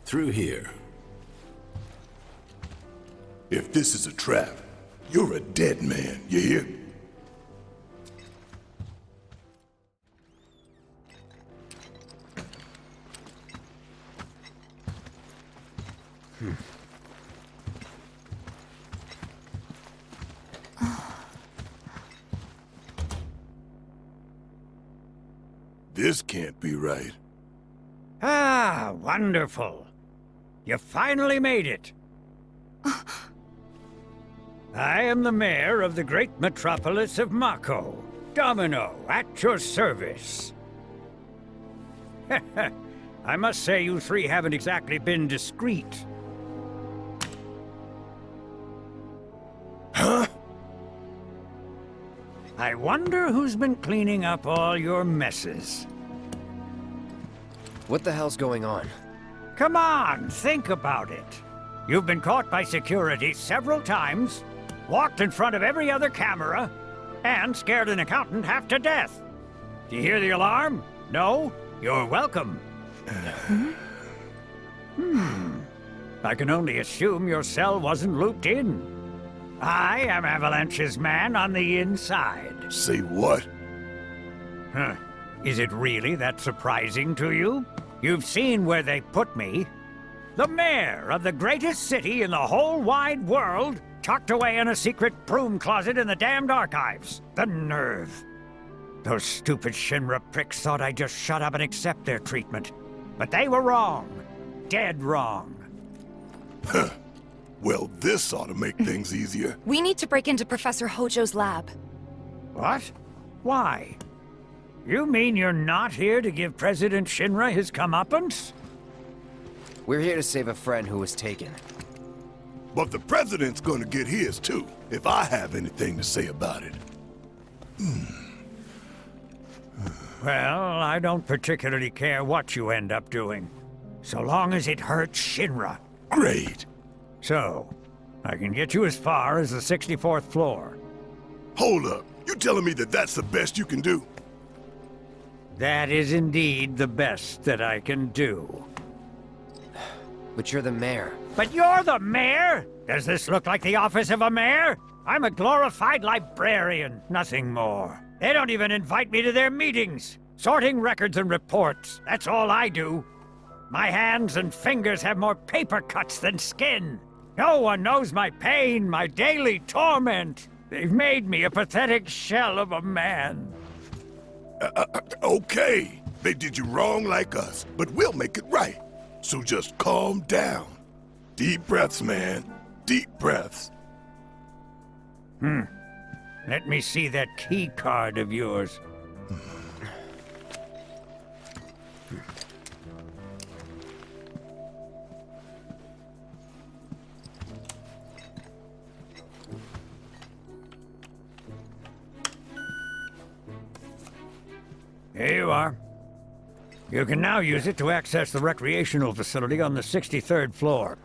Through here. If this is a trap, you're a dead man, you hear? This can't be right. Ah, wonderful. You finally made it. I am the mayor of the great metropolis of Mako. Domino, at your service. I must say you three haven't exactly been discreet. Huh? I wonder who's been cleaning up all your messes. What the hell's going on? Come on, think about it. You've been caught by security several times, walked in front of every other camera, and scared an accountant half to death. Do you hear the alarm? No? You're welcome. I can only assume your cell wasn't looped in. I am Avalanche's man on the inside. Say what? Huh. Is it really that surprising to you? You've seen where they put me. The mayor of the greatest city in the whole wide world, tucked away in a secret broom closet in the damned archives. The nerve. Those stupid Shinra pricks thought I'd just shut up and accept their treatment. But they were wrong. Dead wrong. Huh. Well, this ought to make things easier. We need to break into Professor Hojo's lab. What? Why? You mean you're not here to give President Shinra his comeuppance? We're here to save a friend who was taken. But the president's gonna get his too, if I have anything to say about it. Well, I don't particularly care what you end up doing, so long as it hurts Shinra. Great. So, I can get you as far as the 64th floor. Hold up. You telling me that that's the best you can do? That is indeed the best that I can do. But you're the mayor. But you're the mayor? Does this look like the office of a mayor? I'm a glorified librarian, nothing more. They don't even invite me to their meetings. Sorting records and reports, that's all I do. My hands and fingers have more paper cuts than skin. No one knows my pain, my daily torment. They've made me a pathetic shell of a man. Okay. They did you wrong like us, but we'll make it right. So just calm down. Deep breaths, man. Deep breaths. Let me see that key card of yours. Here you are. You can now use it to access the recreational facility on the 63rd floor.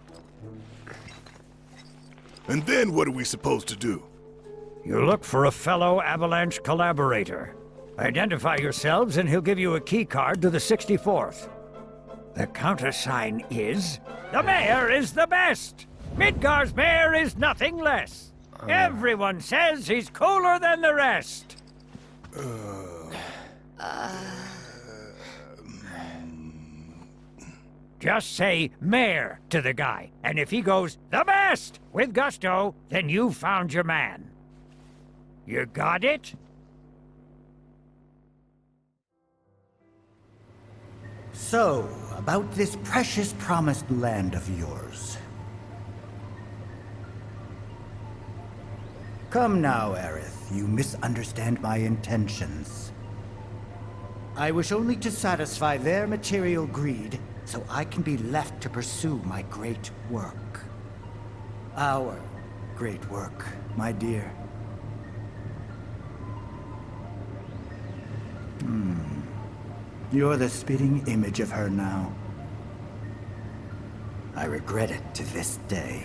And then what are we supposed to do? You look for a fellow Avalanche collaborator. Identify yourselves and he'll give you a key card to the 64th. The countersign is... The mayor is the best! Midgar's mayor is nothing less! Everyone says he's cooler than the rest! Just say mayor to the guy, and if he goes, the best, with gusto, then you've found your man. You got it? So, about this precious promised land of yours. Come now, Aerith, you misunderstand my intentions. I wish only to satisfy their material greed, so I can be left to pursue my great work. Our great work, my dear. You're the spitting image of her now. I regret it to this day.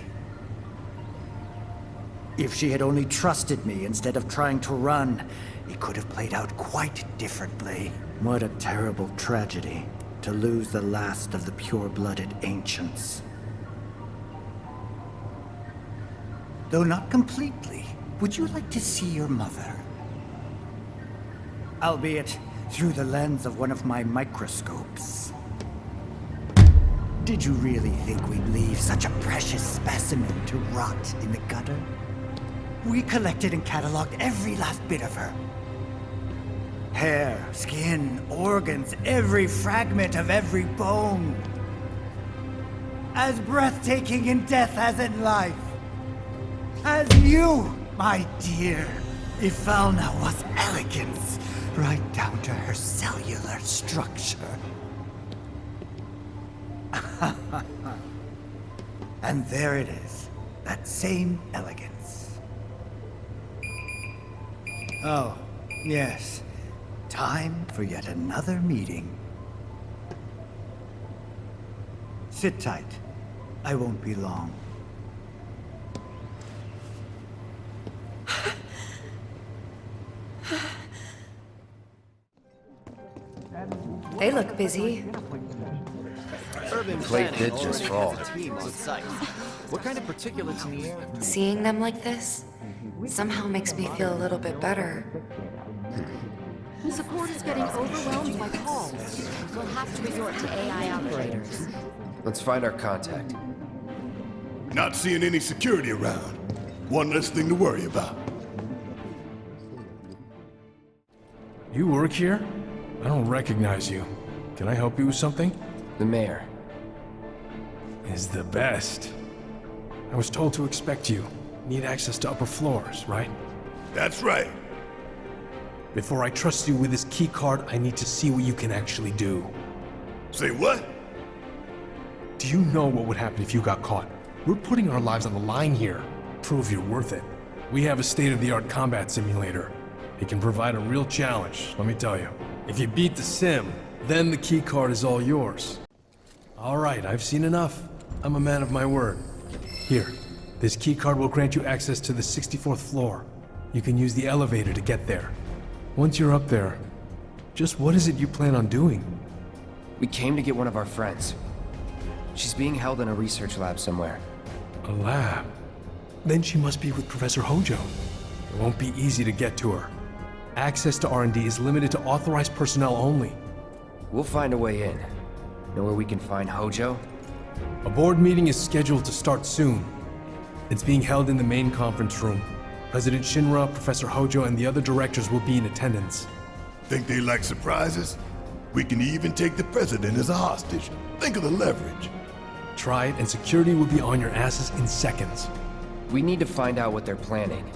If she had only trusted me instead of trying to run, it could have played out quite differently. What a terrible tragedy, to lose the last of the pure-blooded ancients. Though not completely, would you like to see your mother? Albeit through the lens of one of my microscopes. Did you really think we'd leave such a precious specimen to rot in the gutter? We collected and cataloged every last bit of her. Hair, skin, organs, every fragment of every bone. As breathtaking in death as in life. As you, my dear. Ifalna was elegance, right down to her cellular structure. And there it is, that same elegance. Oh, yes. Time for yet another meeting. Sit tight. I won't be long. They look busy. Plate did just fall. What kind of particulates in the air? Seeing them like this somehow makes me feel a little bit better. The support is getting overwhelmed by calls. We'll have to resort to AI operators. Let's find our contact. Not seeing any security around. One less thing to worry about. You work here? I don't recognize you. Can I help you with something? The mayor is the best. I was told to expect you. Need access to upper floors, right? That's right. Before I trust you with this key card, I need to see what you can actually do. Say what? Do you know what would happen if you got caught? We're putting our lives on the line here. Prove you're worth it. We have a state-of-the-art combat simulator. It can provide a real challenge, let me tell you. If you beat the sim, then the key card is all yours. All right, I've seen enough. I'm a man of my word. Here, this key card will grant you access to the 64th floor. You can use the elevator to get there. Once you're up there, just what is it you plan on doing? We came to get one of our friends. She's being held in a research lab somewhere. A lab? Then she must be with Professor Hojo. It won't be easy to get to her. Access to R&D is limited to authorized personnel only. We'll find a way in. Know where we can find Hojo? A board meeting is scheduled to start soon. It's being held in the main conference room. President Shinra, Professor Hojo, and the other directors will be in attendance. Think they like surprises? We can even take the president as a hostage. Think of the leverage. Try it, and security will be on your asses in seconds. We need to find out what they're planning.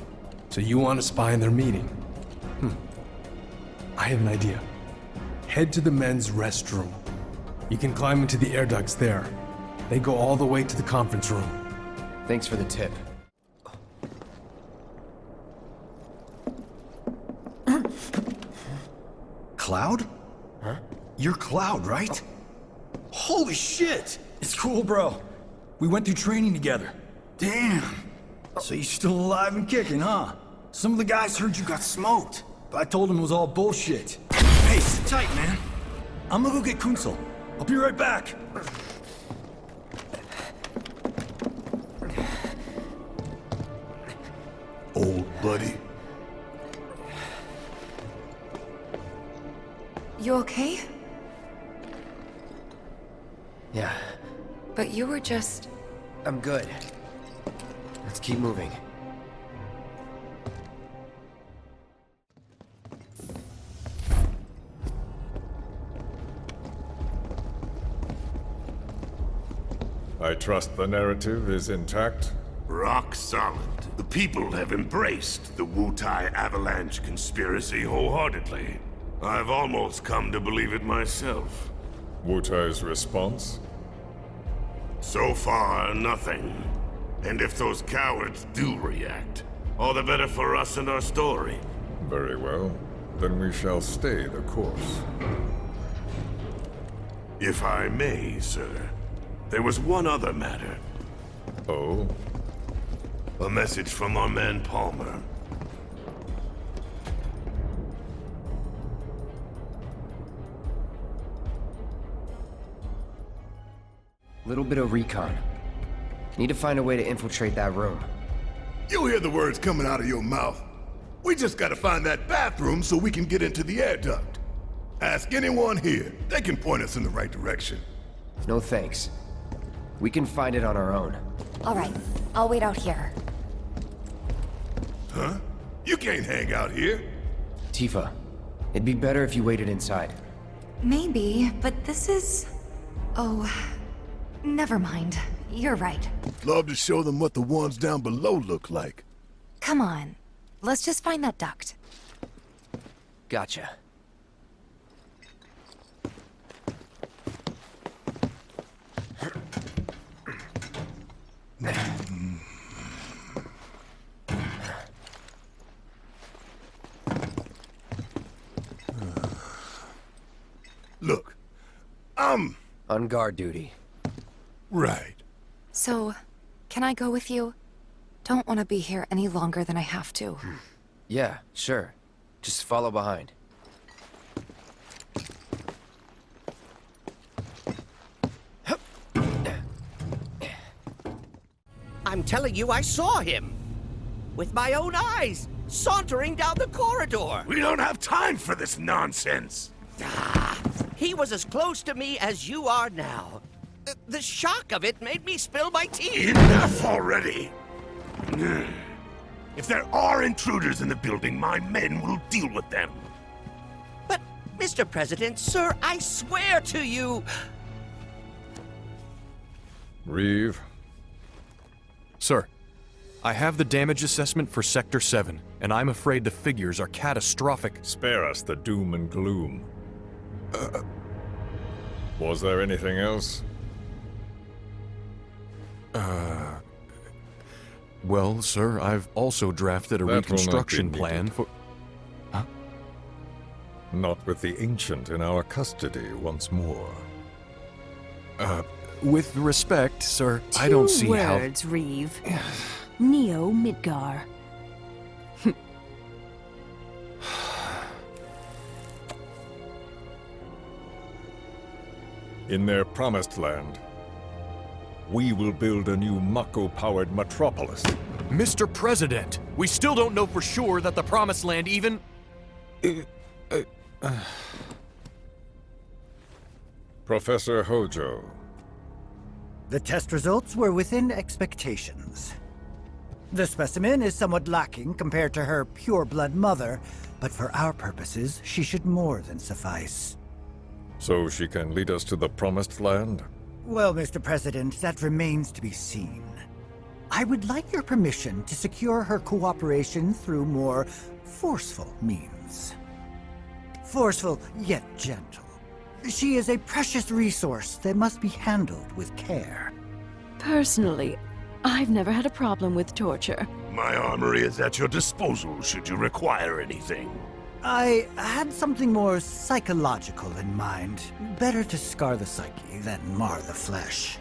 So you want to spy in their meeting? I have an idea. Head to the men's restroom. You can climb into the air ducts there. They go all the way to the conference room. Thanks for the tip. Cloud? Huh? You're Cloud, right? Holy shit! It's cool, bro. We went through training together. Damn. So you're still alive and kicking, huh? Some of the guys heard you got smoked, but I told them it was all bullshit. Hey, sit tight, man. I'm gonna go get Kunsel. I'll be right back. Old buddy. You okay? Yeah. But you were just... I'm good. Let's keep moving. I trust the narrative is intact? Rock solid. The people have embraced the Wutai Avalanche conspiracy wholeheartedly. I've almost come to believe it myself. Wutai's response? So far, nothing. And if those cowards do react, all the better for us and our story. Very well. Then we shall stay the course. If I may, sir. There was one other matter. Oh? A message from our man Palmer. Little bit of recon. Need to find a way to infiltrate that room. You hear the words coming out of your mouth. We just gotta find that bathroom so we can get into the air duct. Ask anyone here. They can point us in the right direction. No thanks. We can find it on our own. All right, I'll wait out here. Huh? You can't hang out here. Tifa, It'd be better if you waited inside. Maybe, but this is... Oh, never mind. You're right. Love to show them what the ones down below look like. Come on. Let's just find that duct. Gotcha. Look, I'm... on guard duty. Right. So, can I go with you? Don't want to be here any longer than I have to. Yeah, sure. Just follow behind. I'm telling you, I saw him. With my own eyes, sauntering down the corridor. We don't have time for this nonsense. He was as close to me as you are now. The shock of it made me spill my tea. Enough already. If there are intruders in the building, my men will deal with them. But, Mr. President, sir, I swear to you... Reeve? Sir, I have the damage assessment for Sector 7, and I'm afraid the figures are catastrophic. Spare us the doom and gloom. Was there anything else? Well, sir, I've also drafted a reconstruction plan for... Huh? Not with the Ancient in our custody once more. With respect, sir, I don't see how... 2 words, Reeve. Neo Midgar. In their promised land, we will build a new mako-powered metropolis. Mr. President, we still don't know for sure that the Promised Land even... Professor Hojo. The test results were within expectations. The specimen is somewhat lacking compared to her pure-blood mother, but for our purposes, she should more than suffice. So she can lead us to the Promised Land? Well, Mr. President, that remains to be seen. I would like your permission to secure her cooperation through more forceful means. Forceful, yet gentle. She is a precious resource that must be handled with care. Personally, I've never had a problem with torture. My armory is at your disposal should you require anything. I had something more psychological in mind. Better to scar the psyche than mar the flesh.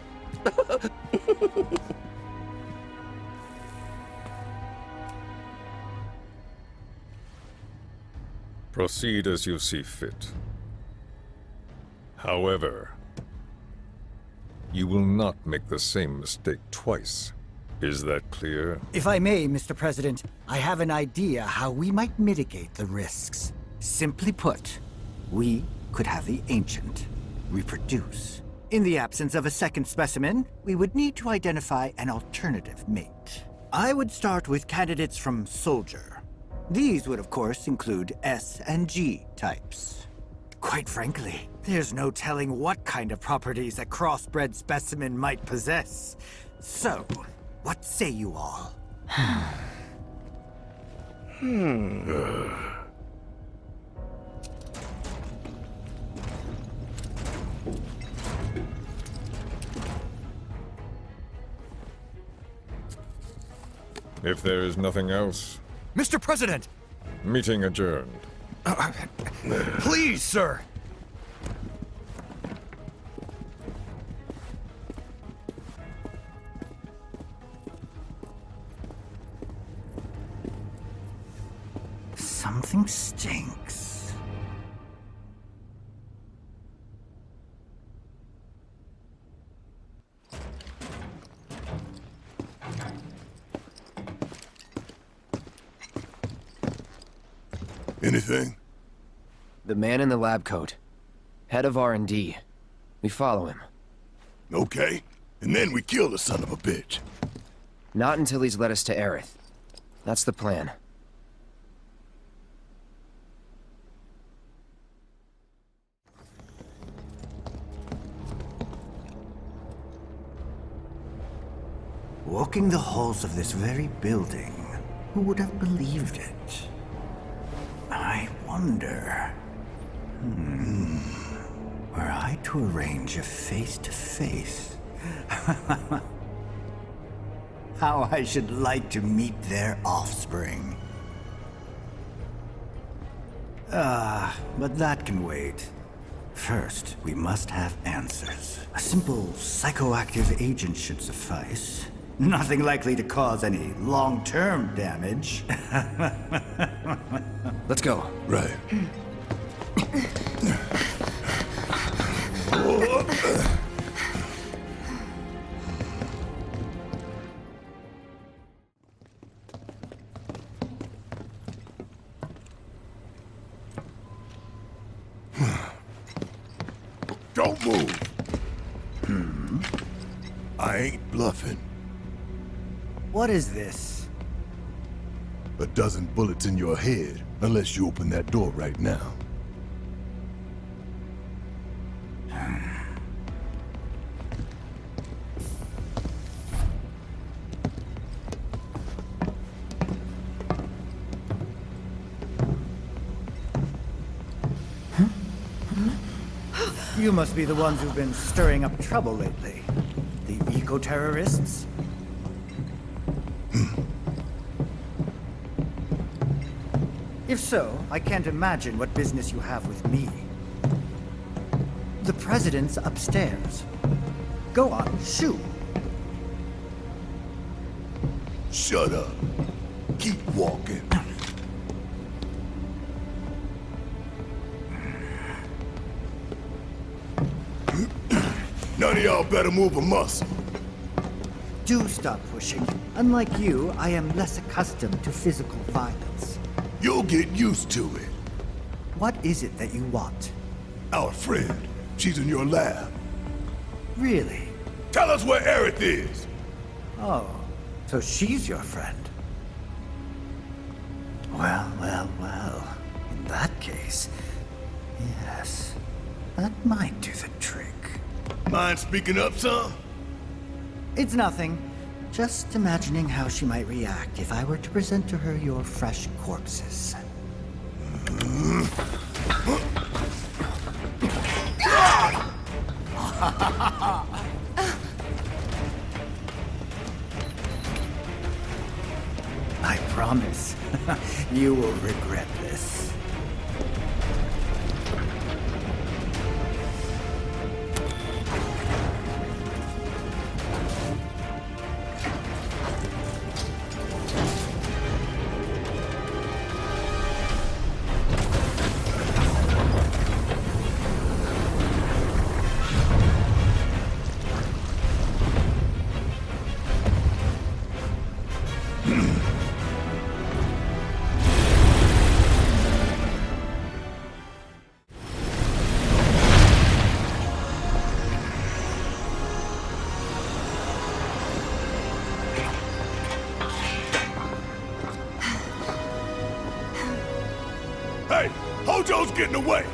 Proceed as you see fit. However, you will not make the same mistake twice. Is that clear? If I may, Mr. President, I have an idea how we might mitigate the risks. Simply put, we could have the Ancient reproduce. In the absence of a second specimen, we would need to identify an alternative mate. I would start with candidates from Soldier. These would, of course, include S and G types. Quite frankly, there's no telling what kind of properties a crossbred specimen might possess. So, what say you all? If there is nothing else, Mr. President! Meeting adjourned. Please, sir! Something stinks. Anything? The man in the lab coat. Head of R&D. We follow him. Okay. And then we kill the son of a bitch. Not until he's led us to Aerith. That's the plan. Walking the halls of this very building, who would have believed it? I wonder... Were I to arrange a face-to-face... How I should like to meet their offspring. But that can wait. First, we must have answers. A simple psychoactive agent should suffice. Nothing likely to cause any long-term damage. Let's go. Right. Don't move. I ain't bluffing. What is this? A dozen bullets in your head, unless you open that door right now. You must be the ones who've been stirring up trouble lately. The eco-terrorists? If so, I can't imagine what business you have with me. The president's upstairs. Go on, shoot. Shut up. Keep walking. None of y'all better move a muscle. Do stop pushing. Unlike you, I am less accustomed to physical violence. You'll get used to it. What is it that you want? Our friend. She's in your lab. Really? Tell us where Aerith is. Oh, so she's your friend. Well. In that case, yes, that might do the trick. Mind speaking up, son? It's nothing. Just imagining how she might react if I were to present to her your fresh corpses. I promise, you will regret this. Hey, Hojo's getting away!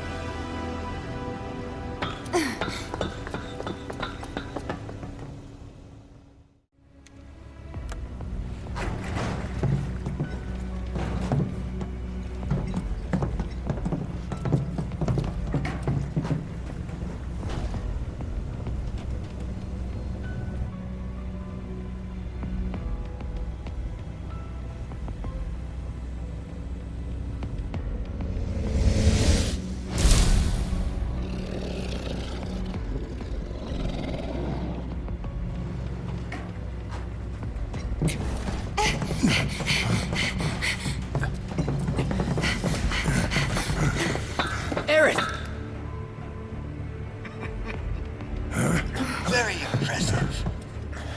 Very impressive.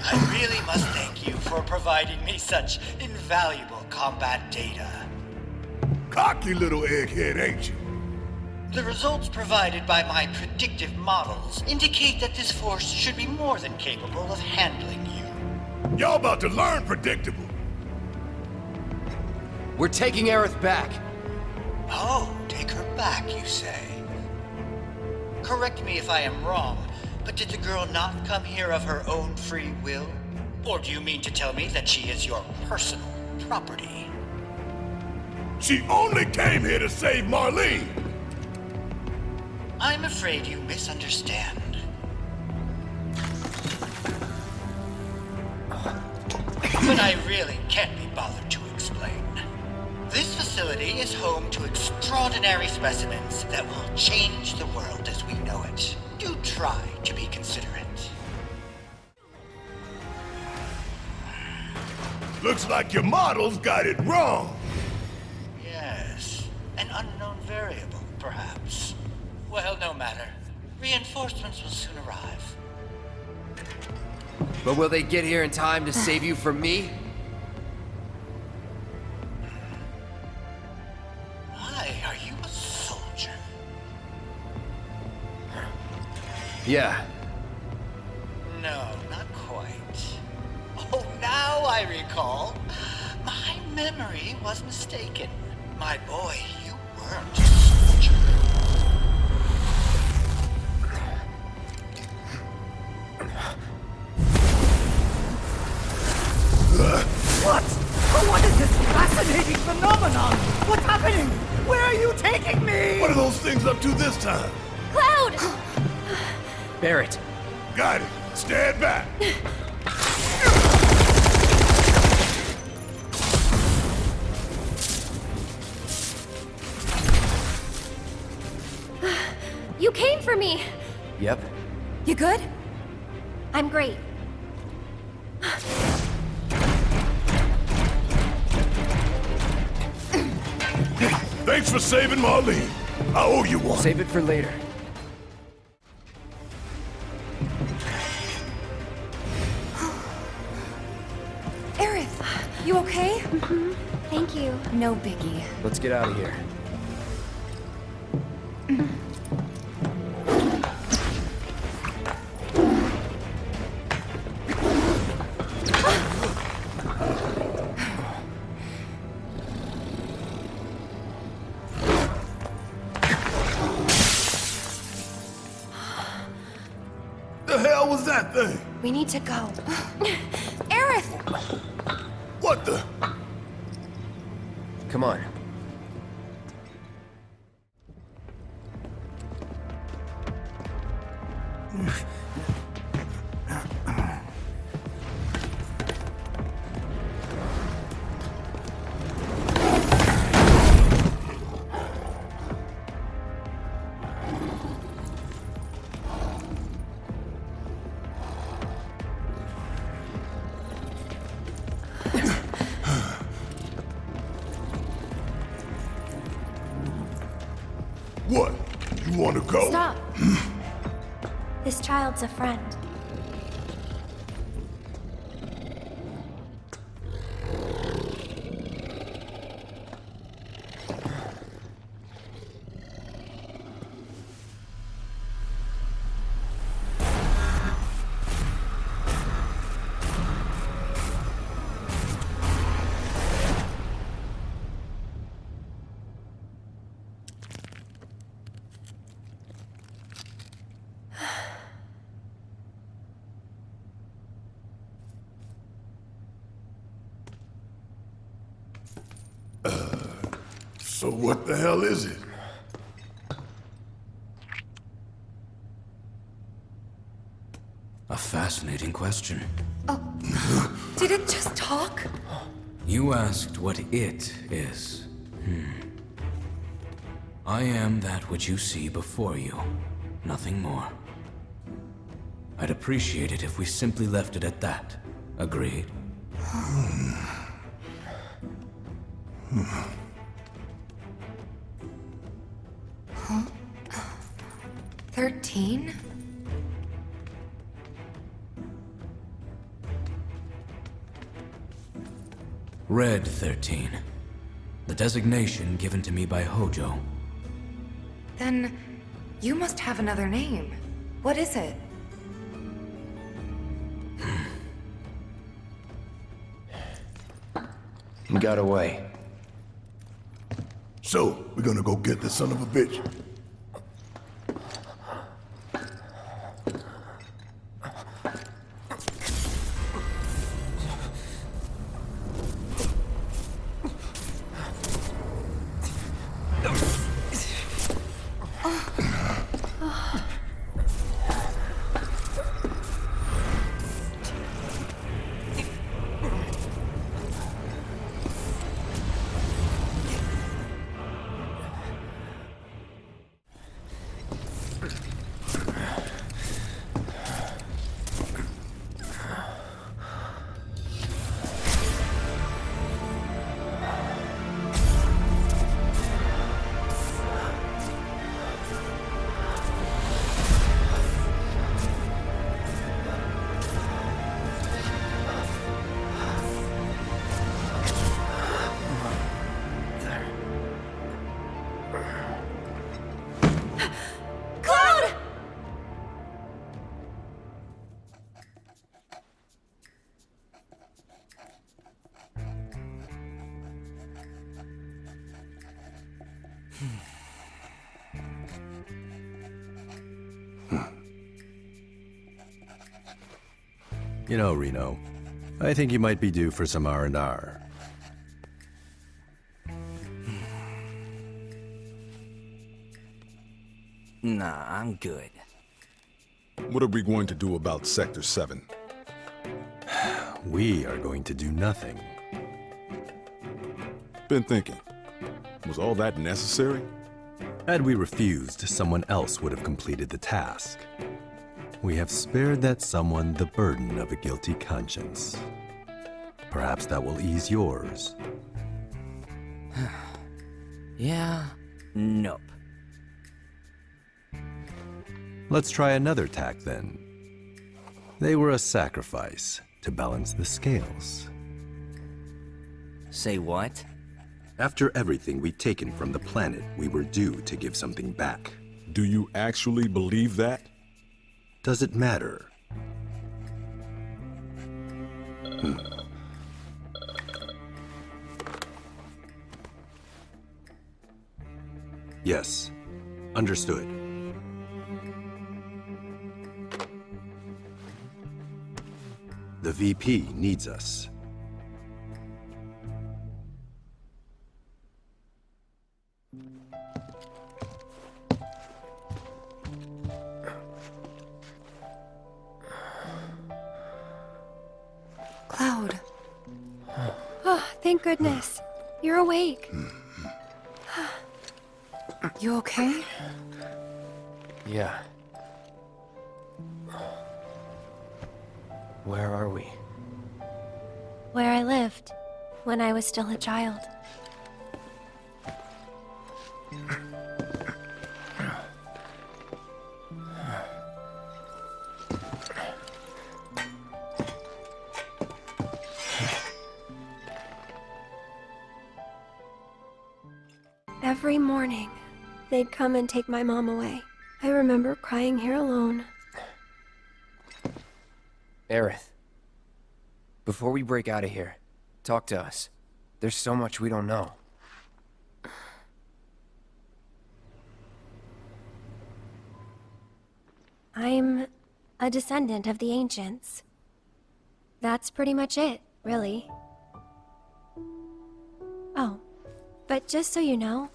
I really must thank you for providing me such invaluable combat data. Cocky little egghead, ain't you? The results provided by my predictive models indicate that this force should be more than capable of handling you. Y'all about to learn predictable. We're taking Aerith back. Oh, take her back, you say? Correct me if I am wrong, but did the girl not come here of her own free will? Or do you mean to tell me that she is your personal property? She only came here to save Marlene! I'm afraid you misunderstand. But I really can't be bothered to explain. This facility is home to extraordinary specimens that will change the world as we know it. Do try to be considerate. Looks like your models got it wrong. Yes, an unknown variable, perhaps. Well, no matter. Reinforcements will soon arrive. But will they get here in time to save you from me? Why, are you a soldier? Yeah. No, not quite. Oh, now I recall. My memory was mistaken. My boy, you weren't a soldier. What? What is this fascinating phenomenon? What's happening? Where are you taking me? What are those things up to this time? Cloud! Barrett. Got it. Stand back. You came for me! Yep. You good? I'm great. Thanks for saving Marlene. I owe you one. Save it for later. Aerith, you okay? Mm-hmm. Thank you. No biggie. Let's get out of here. The hell was that thing? We need to go. Aerith! What the? Come on. What? You want to go? Stop. This child's a friend. So what the hell is it? A fascinating question. Did it just talk? You asked what it is. I am that which you see before you. Nothing more. I'd appreciate it if we simply left it at that. Agreed? 13? Red 13. The designation given to me by Hojo. Then you must have another name. What is it? He got away. So, we're gonna go get this son of a bitch. You know, Reno, I think you might be due for some R&R. Nah, I'm good. What are we going to do about Sector 7? We are going to do nothing. Been thinking. Was all that necessary? Had we refused, someone else would have completed the task. We have spared that someone the burden of a guilty conscience. Perhaps that will ease yours. Yeah, nope. Let's try another tack then. They were a sacrifice to balance the scales. Say what? After everything we'd taken from the planet, we were due to give something back. Do you actually believe that? Does it matter? Yes. Understood. The VP needs us. Cloud. Oh, thank goodness. You're awake. You okay? Yeah. Where are we? Where I lived, when I was still a child. Every morning, they'd come and take my mom away. I remember crying here alone. Aerith. Before we break out of here, talk to us. There's so much we don't know. I'm a descendant of the ancients. That's pretty much it, really. Oh, but just so you know,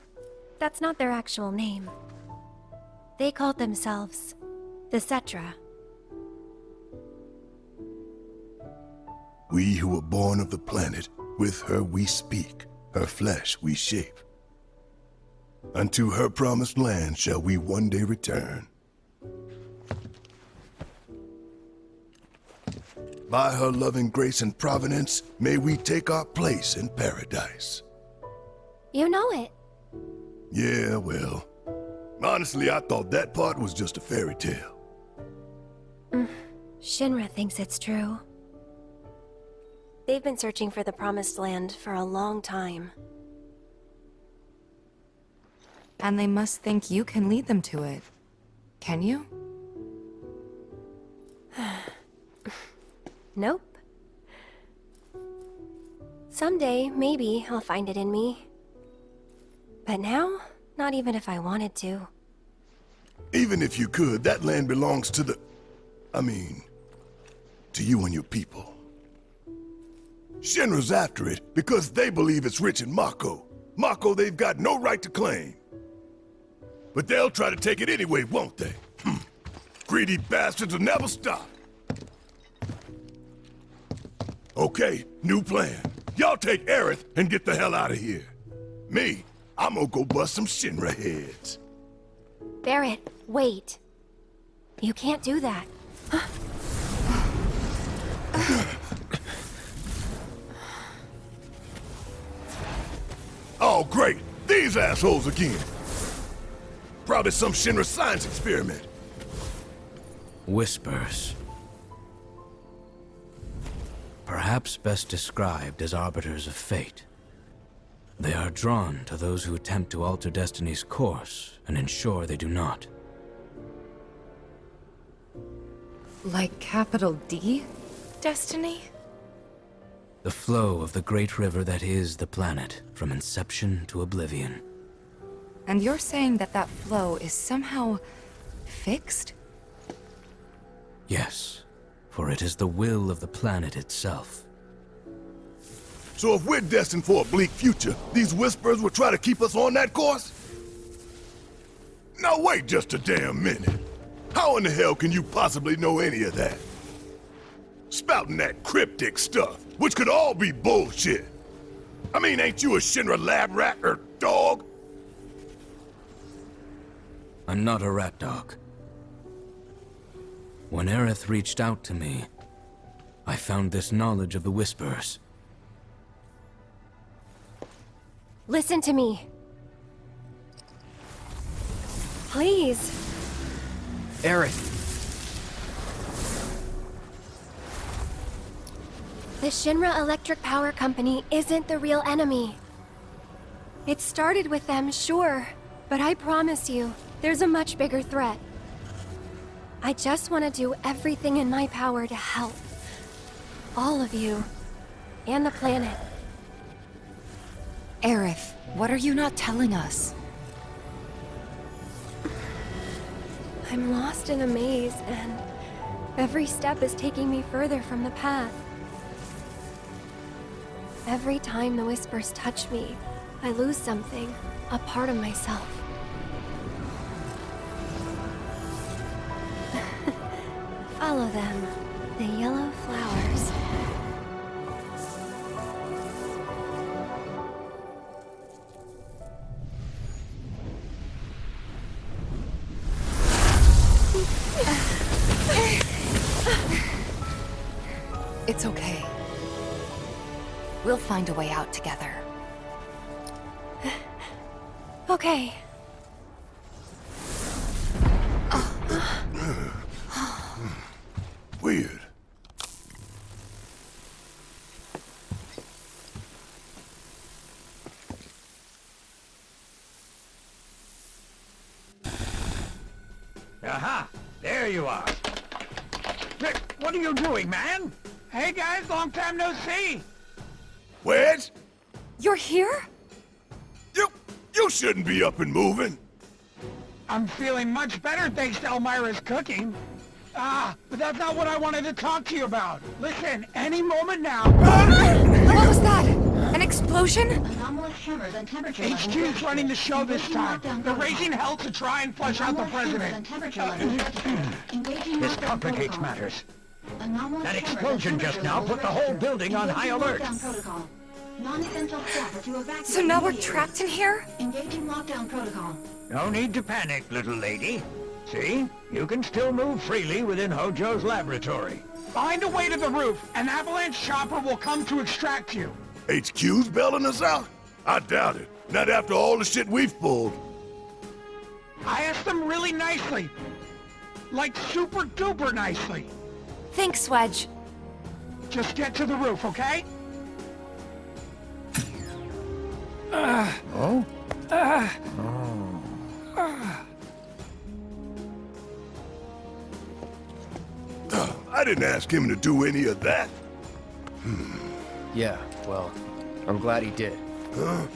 that's not their actual name. They called themselves the Cetra. We who were born of the planet, with her we speak, her flesh we shape. Unto her promised land shall we one day return. By her loving grace and providence, may we take our place in paradise. You know it. Yeah, well, honestly, I thought that part was just a fairy tale. Shinra thinks it's true. They've been searching for the Promised Land for a long time. And they must think you can lead them to it. Can you? Nope. Someday, maybe, I'll find it in me. But now, not even if I wanted to. Even if you could, that land belongs to the... to you and your people. Shinra's after it because they believe it's rich in mako. Mako they've got no right to claim. But they'll try to take it anyway, won't they? Greedy bastards will never stop. Okay, new plan. Y'all take Aerith and get the hell out of here. Me, I'm gonna go bust some Shinra heads. Barrett, wait. You can't do that. Oh, great! These assholes again! Probably some Shinra science experiment. Whispers. Perhaps best described as arbiters of fate. They are drawn to those who attempt to alter destiny's course and ensure they do not. Like capital D? Destiny? The flow of the great river that is the planet, from inception to oblivion. And you're saying that that flow is somehow fixed? Yes, for it is the will of the planet itself. So if we're destined for a bleak future, these Whispers will try to keep us on that course? Now wait just a damn minute. How in the hell can you possibly know any of that? Spouting that cryptic stuff, which could all be bullshit. I mean, ain't you a Shinra lab rat or dog? I'm not a rat dog. When Aerith reached out to me, I found this knowledge of the Whispers. Listen to me. Please. Aerith. The Shinra Electric Power Company isn't the real enemy. It started with them, sure, but I promise you, there's a much bigger threat. I just want to do everything in my power to help. All of you. And the planet. Aerith, what are you not telling us? I'm lost in a maze, and every step is taking me further from the path. Every time the Whispers touch me, I lose something, a part of myself. Follow them, the yellow flowers. It's okay. We'll find a way out together. Okay. Weird. Aha! There you are. Rick, what are you doing, man? Hey guys, long time no see. Wedge? You're here? You shouldn't be up and moving. I'm feeling much better thanks to Elmira's cooking. But that's not what I wanted to talk to you about. Listen, any moment now... What was that? An explosion? HQ's running the show this time. They're raising hell to try and flush out the president. This complicates matters. That explosion just now put the whole building on high alert. So now we're trapped in here? Engaging lockdown protocol. No need to panic, little lady. See? You can still move freely within Hojo's laboratory. Find a way to the roof. An Avalanche chopper will come to extract you. HQ's bailing us out? I doubt it. Not after all the shit we've pulled. I asked them really nicely. Like super duper nicely. Thanks, Wedge. Just get to the roof, okay? I didn't ask him to do any of that. Yeah, well, I'm glad he did. Huh?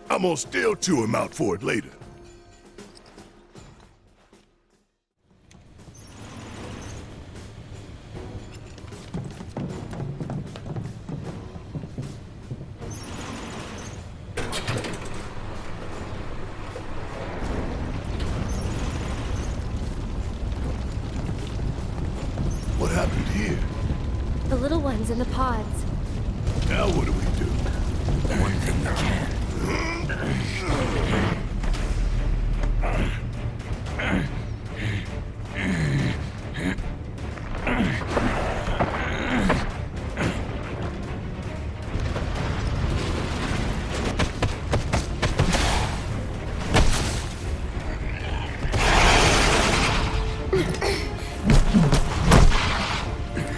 I'm gonna still chew him out for it later. What happened here? The little ones in the pods. Now what do we do? One thing we can.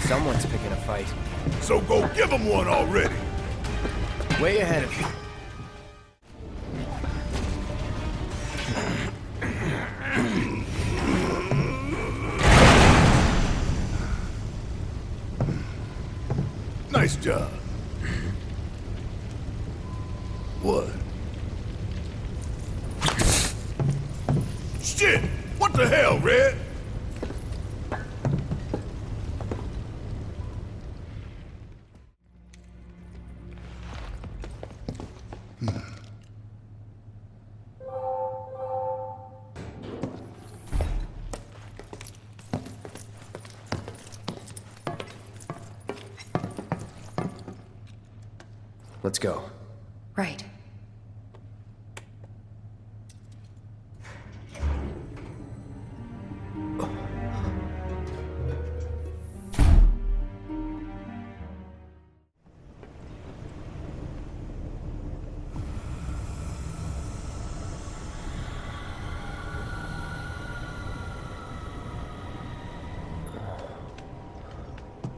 Someone's picking a fight. So go give him one already. Way ahead of you. Nice job. What? Shit! What What the hell, Red? Let's go. Right.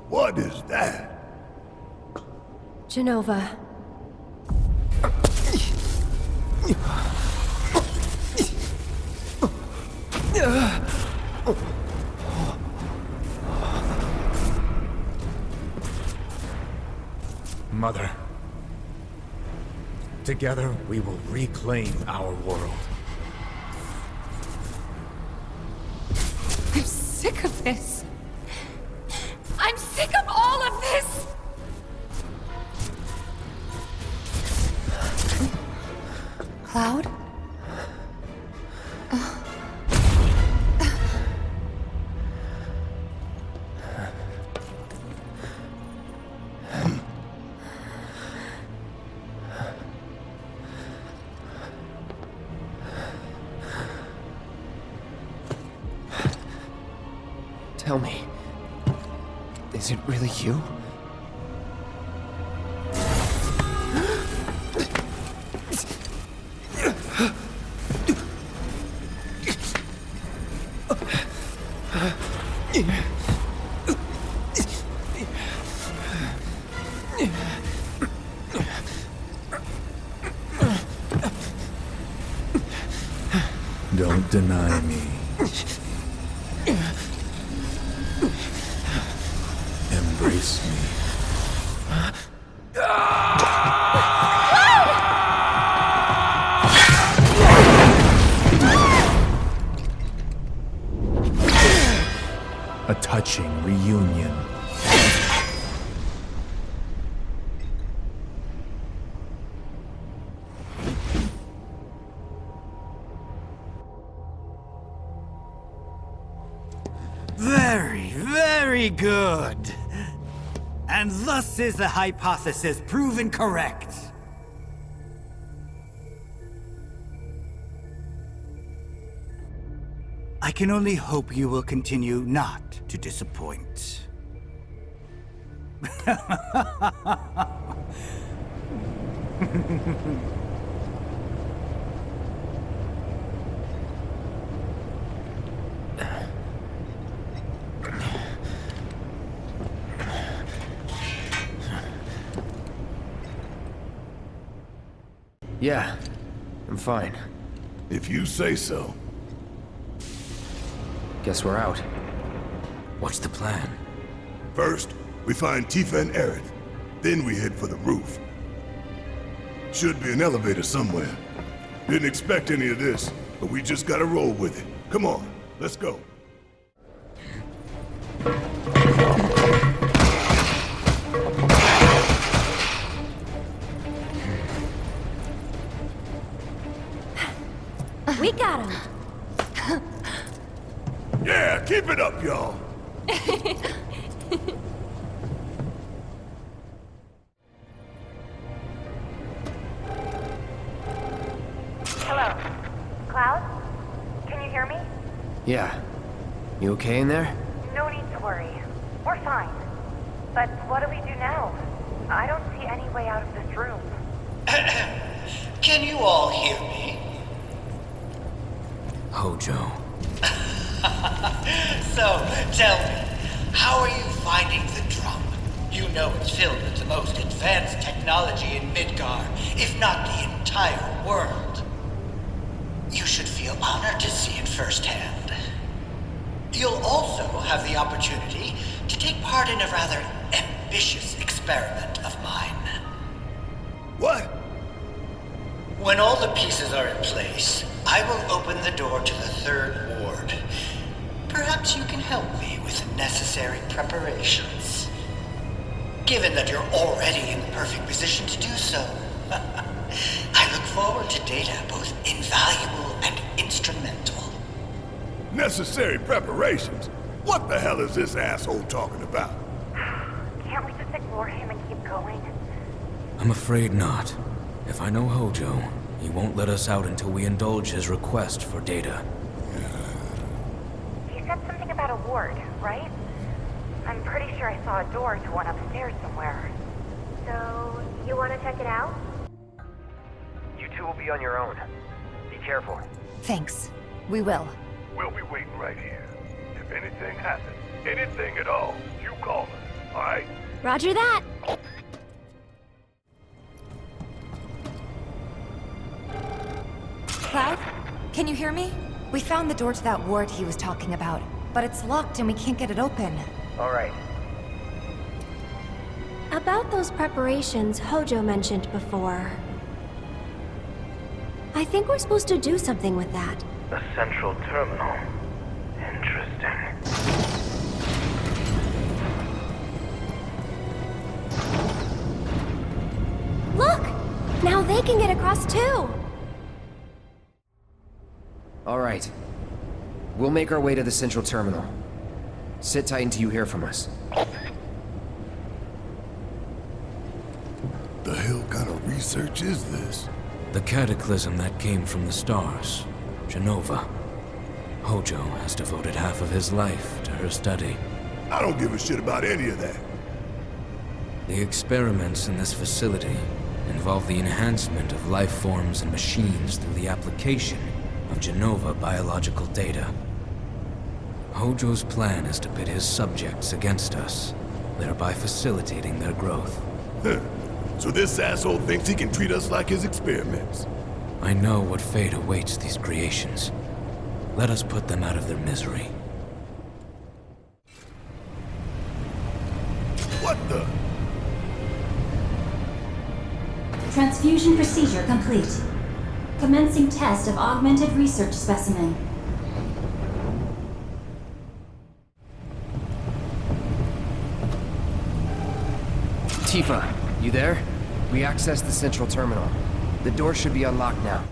What is that? Genova. Mother. Together, we will reclaim our world. I'm sick of this. I'm sick of all of this! Cloud? Tell me, is it really you? Don't deny me. Embrace me. A touching reunion. Very, very good. And thus is the hypothesis proven correct. I can only hope you will continue not to disappoint. Yeah, I'm fine. If you say so. Guess we're out. What's the plan? First, we find Tifa and Aerith. Then we head for the roof. Should be an elevator somewhere. Didn't expect any of this, but we just gotta roll with it. Come on, let's go. We got him. Yeah, keep it up, y'all. Hello. Cloud? Can you hear me? Yeah. You okay in there? No need to worry. We're fine. But what do we do now? I don't see any way out of this room. Can you all hear me? Scojoe. So, tell me, how are you finding the drum? You know it's filled with the most advanced technology in Midgar, if not the entire world. You should feel honored to see it firsthand. You'll also have the opportunity to take part in a rather ambitious experiment of mine. What? When all the pieces are in place, I will open the door to the third ward. perhaps you can help me with the necessary preparations. Given that you're already in the perfect position to do so, I look forward to data both invaluable and instrumental. Necessary preparations? What the hell is this asshole talking about? Can't we just ignore him and keep going? I'm afraid not. If I know Hojo, he won't let us out until we indulge his request for data. He said something about a ward, right? I'm pretty sure I saw a door to one upstairs somewhere. So, you want to check it out? You two will be on your own. Be careful. Thanks. We will. We'll be waiting right here. If anything happens, anything at all, you call us, alright? Roger that. Cloud? Can you hear me? We found the door to that ward he was talking about, but it's locked and we can't get it open. All right. About those preparations Hojo mentioned before. I think we're supposed to do something with that. The central terminal. Interesting. Look! Now they can get across too! All right. We'll make our way to the central terminal. Sit tight until you hear from us. The hell kind of research is this? The cataclysm that came from the stars, Genova. Hojo has devoted half of his life to her study. I don't give a shit about any of that. The experiments in this facility involve the enhancement of life forms and machines through the application of Genova biological data. Hojo's plan is to pit his subjects against us, thereby facilitating their growth. So this asshole thinks he can treat us like his experiments. I know what fate awaits these creations. Let us put them out of their misery. What the? Transfusion procedure complete. Commencing test of augmented research specimen. Tifa, you there? We accessed the central terminal. The door should be unlocked now.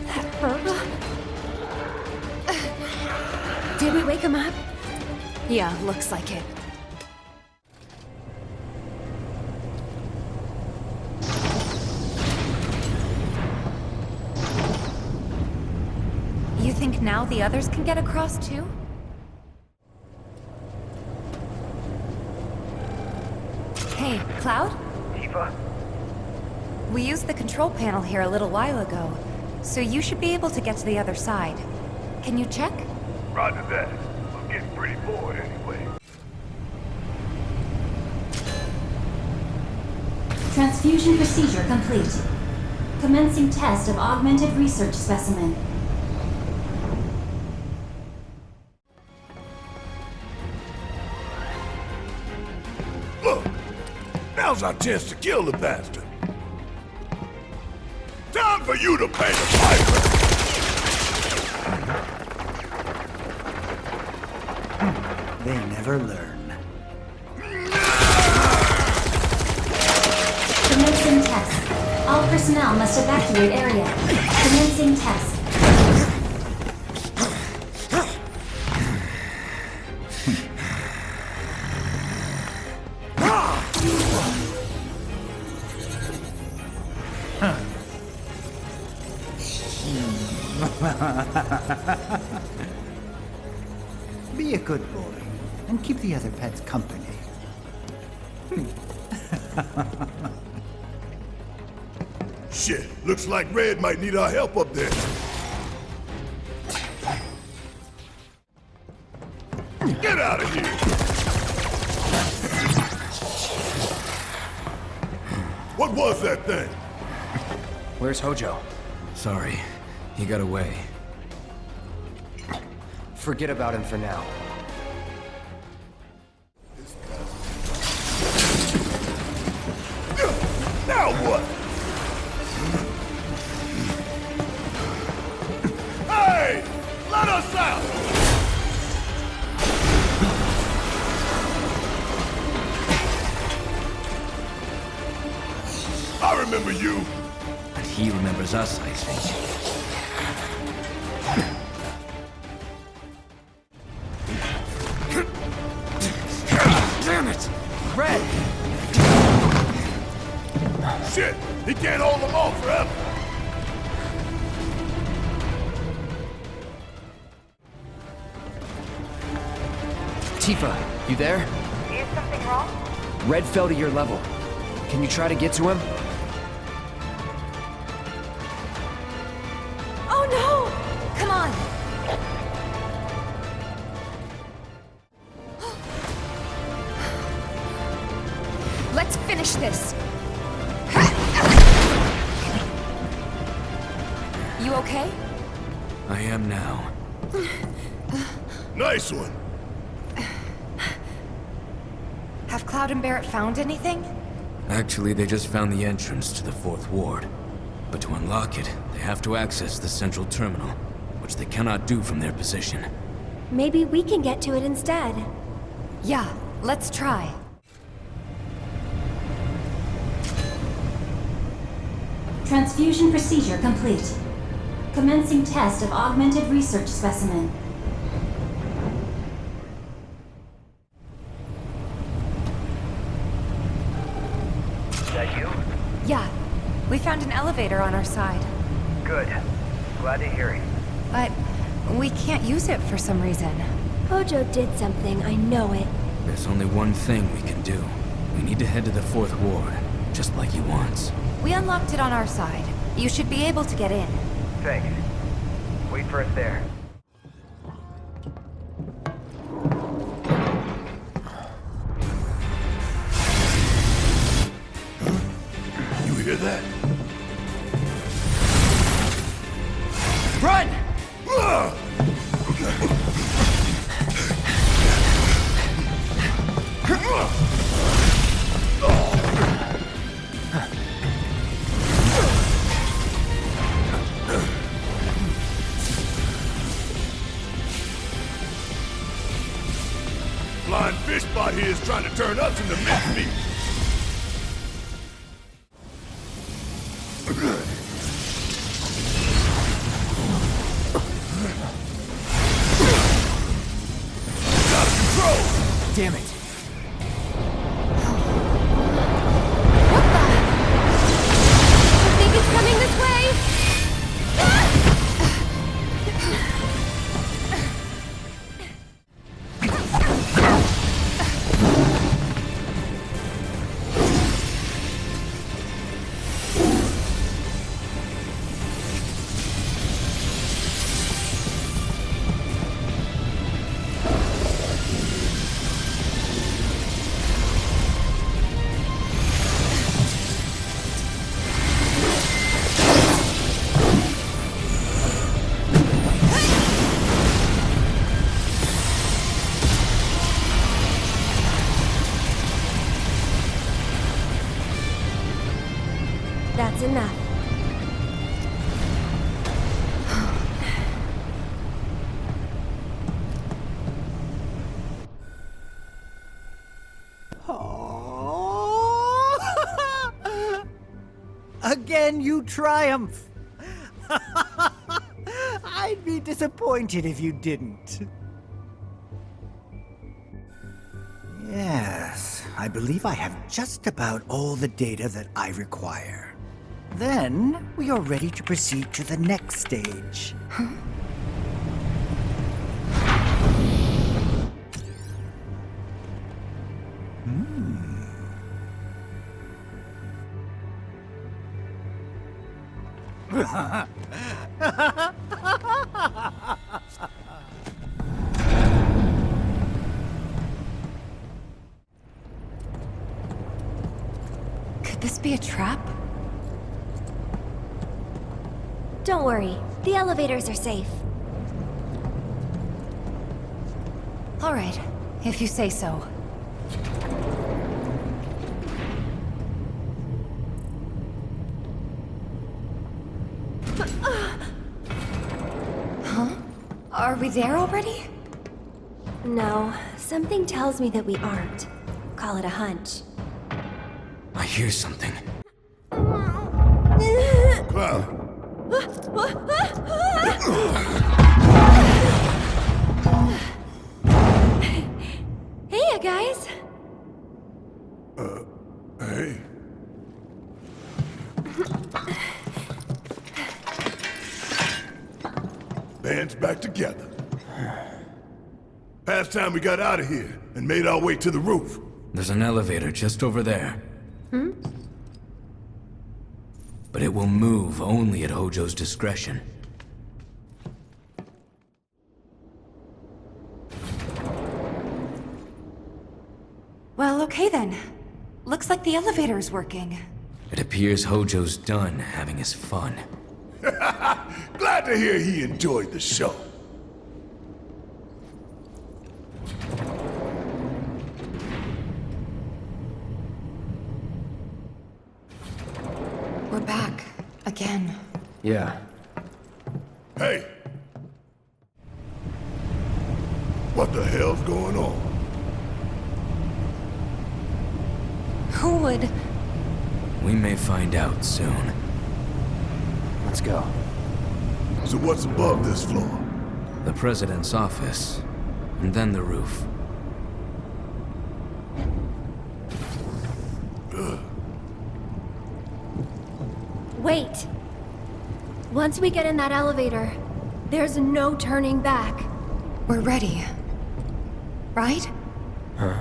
That hurt. Did we wake him up? Yeah, looks like it. You think now the others can get across too? Hey, Cloud? Tifa? We used the control panel here a little while ago, so you should be able to get to the other side. Can you check? Roger that. I'm getting pretty bored anyway. Transfusion procedure complete. Commencing test of augmented research specimen. Look! Now's our chance to kill the bastard. Time for you to pay the piper! They never learn. Commencing test. All personnel must evacuate area. Commencing test. Be a good boy, and keep the other pets company. Shit, looks like Red might need our help up there. Get out of here! What was that thing? Where's Hojo? Sorry, he got away. Forget about him for now. Now what? Hey! Let us out! I remember you. And he remembers us, I think. Damn it! Red! Shit! He can't hold them off forever! Tifa, you there? Is something wrong? Red fell to your level. Can you try to get to him? Oh no! Come on! Let's finish this! You okay? I am now. Nice one. Have Cloud and Barrett found anything? Actually, they just found the entrance to the 4th ward. But to unlock it, they have to access the central terminal, which they cannot do from their position. Maybe we can get to it instead. Yeah, let's try. Transfusion procedure complete. Commencing test of augmented research specimen. Is that you? Yeah, we found an elevator on our side. Good. Glad to hear it. But we can't use it for some reason. Scojoe did something, I know it. There's only one thing we can do. We need to head to the 4th ward, just like he wants. We unlocked it on our side. You should be able to get in. Thanks. Wait for us there. You hear that? Run! Blind fish spot here is trying to turn us into mincemeat. It's out of control! Damn it. I think it's coming this way! That's enough. Again, you triumph! I'd be disappointed if you didn't. Yes, I believe I have just about all the data that I require. Then, we are ready to proceed to the next stage. Could this be a trap? Don't worry, the elevators are safe. All right, if you say so. Are we there already? No, something tells me that we aren't. Call it a hunch. I hear something. Cloud. Hey, guys. Hey. Band's back together. Past time we got out of here and made our way to the roof. There's an elevator just over there. But it will move only at Hojo's discretion. Well, okay then. Looks like the elevator is working. It appears Hojo's done having his fun. Glad to hear he enjoyed the show. We're back. Again. Yeah. Hey! What the hell's going on? Who would... We may find out soon. Let's go. So what's above this floor? The President's office, and then the roof. Wait. Once we get in that elevator, there's no turning back. We're ready. Right? Huh?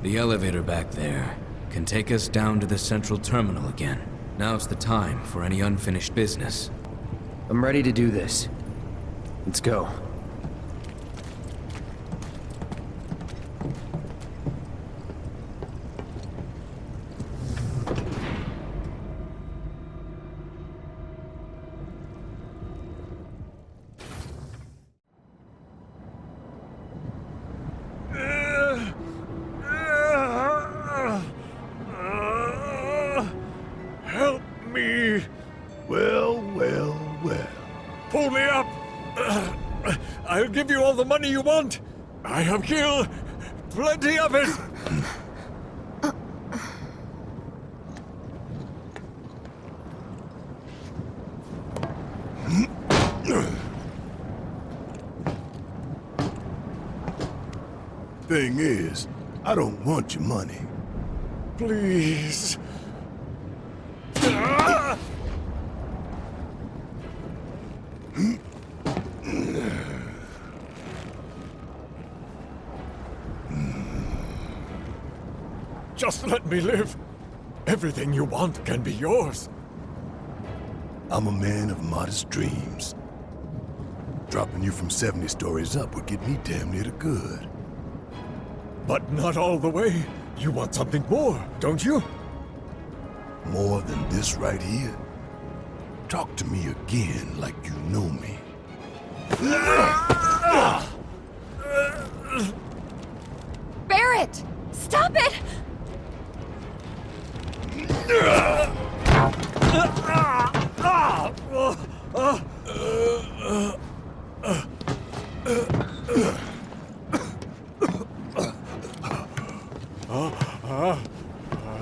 The elevator back there can take us down to the central terminal again. Now's the time for any unfinished business. I'm ready to do this. Let's go. Help me! Well. Pull me up! I'll give you all the money you want! I have killed plenty of it! Thing is, I don't want your money. Please. Just let me live. Everything you want can be yours. I'm a man of modest dreams. Dropping you from 70 stories up would get me damn near to good. But not all the way. You want something more, don't you? More than this right here? Talk to me again like you know me. Barrett! Stop it!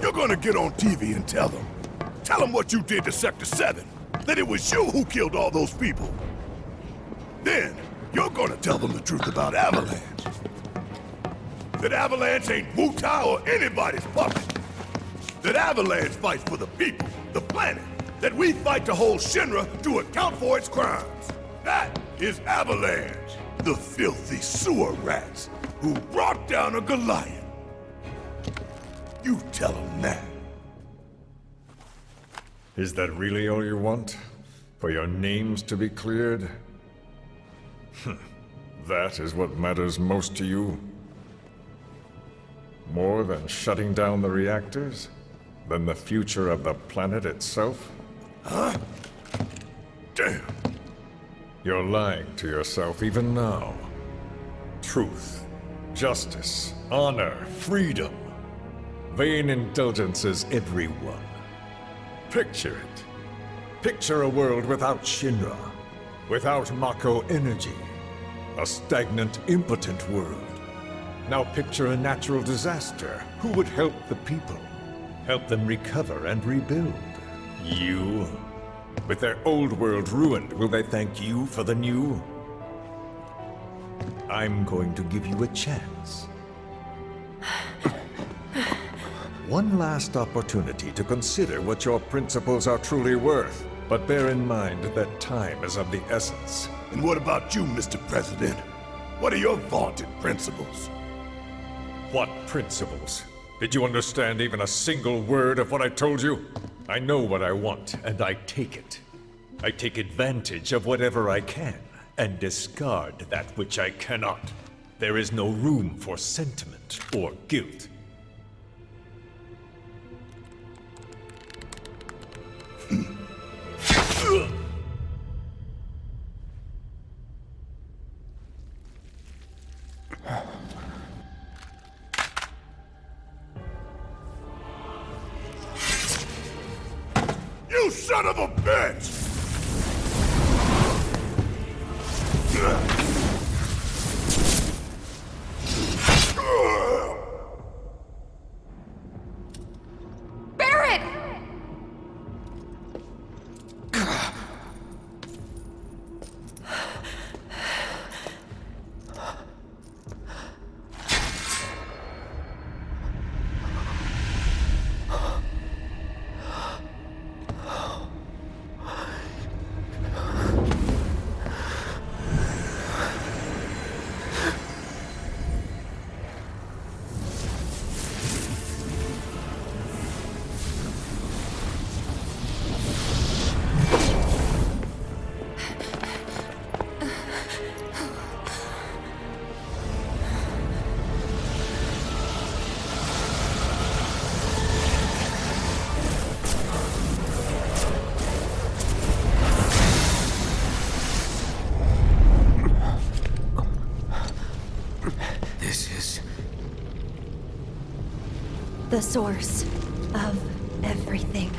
You're gonna get on TV and tell them. Tell them what you did to Sector 7. That it was you who killed all those people. Then, you're gonna tell them the truth about Avalanche. That Avalanche ain't Wu-Tai or anybody's puppet. That Avalanche fights for the people, the planet. That we fight to hold Shinra to account for its crimes. That is Avalanche. The filthy sewer rats who brought down a Goliath. You tell them that. Is that really all you want? For your names to be cleared? That is what matters most to you? More than shutting down the reactors? Than the future of the planet itself? Huh? Damn. You're lying to yourself even now. Truth, justice, honor, freedom. Vain indulgences everyone. Picture it. Picture a world without Shinra. without mako energy. A stagnant, impotent world. Now picture a natural disaster. Who would help the people? Help them recover and rebuild? You? With their old world ruined, will they thank you for the new? I'm going to give you a chance. One last opportunity to consider what your principles are truly worth. But bear in mind that time is of the essence. And what about you, Mr. President? What are your vaunted principles? What principles? Did you understand even a single word of what I told you? I know what I want, and I take it. I take advantage of whatever I can, and discard that which I cannot. There is no room for sentiment or guilt. You son of a bitch! Barret! The source of everything.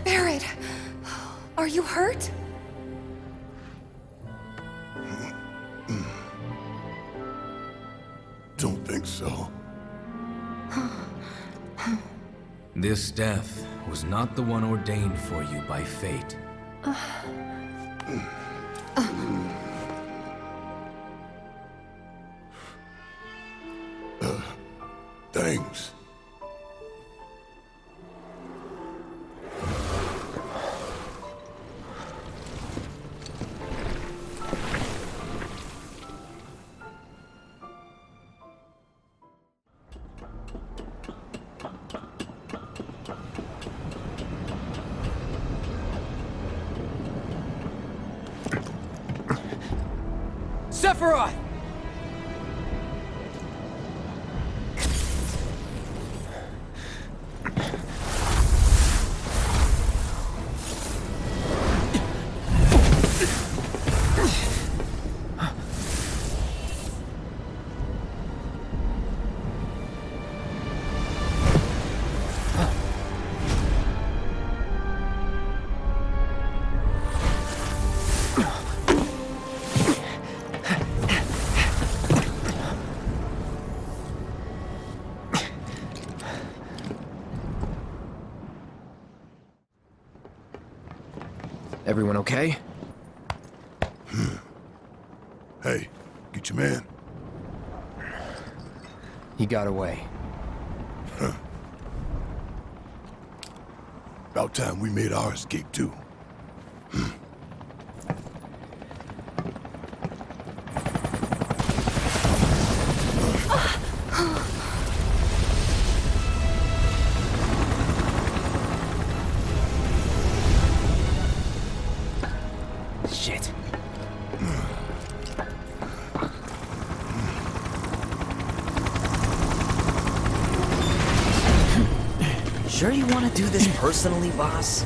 Barret! Are you hurt? Don't think so. This death was not the one ordained for you by fate. Thanks. Sephiroth! Everyone okay? Hey, get your man. He got away. Huh. About time we made our escape, too. Shit. Sure you want to do this personally, boss?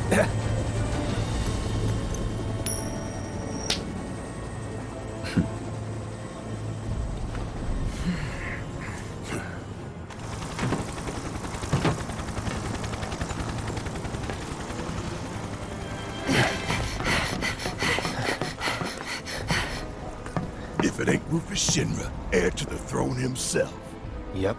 If it ain't Rufus Shinra, heir to the throne himself. Yep.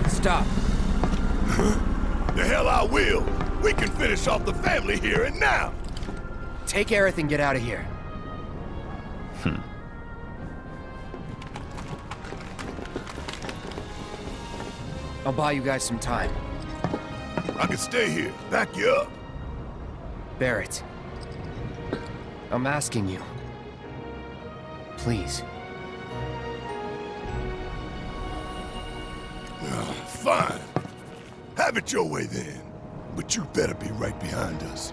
Stop. The hell I will. We can finish off the family here and now. Take Aerith and get out of here. I'll buy you guys some time. I can stay here, back you up. Barrett. I'm asking you. Please. Fine. Have it your way then. But you better be right behind us.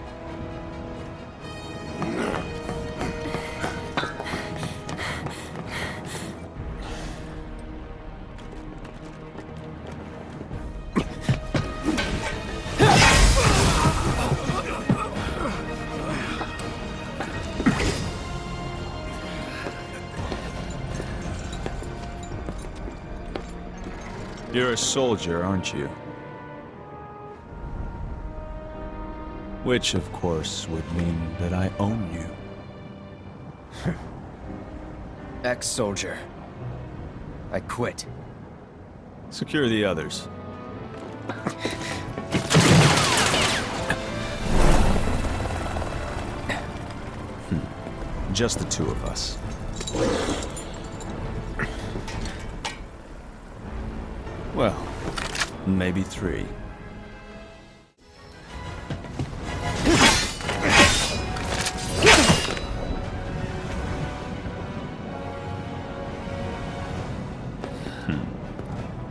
You're a soldier, aren't you? Which, of course, would mean that I own you. Ex-soldier. I quit. Secure the others. Just the two of us. Well, maybe three.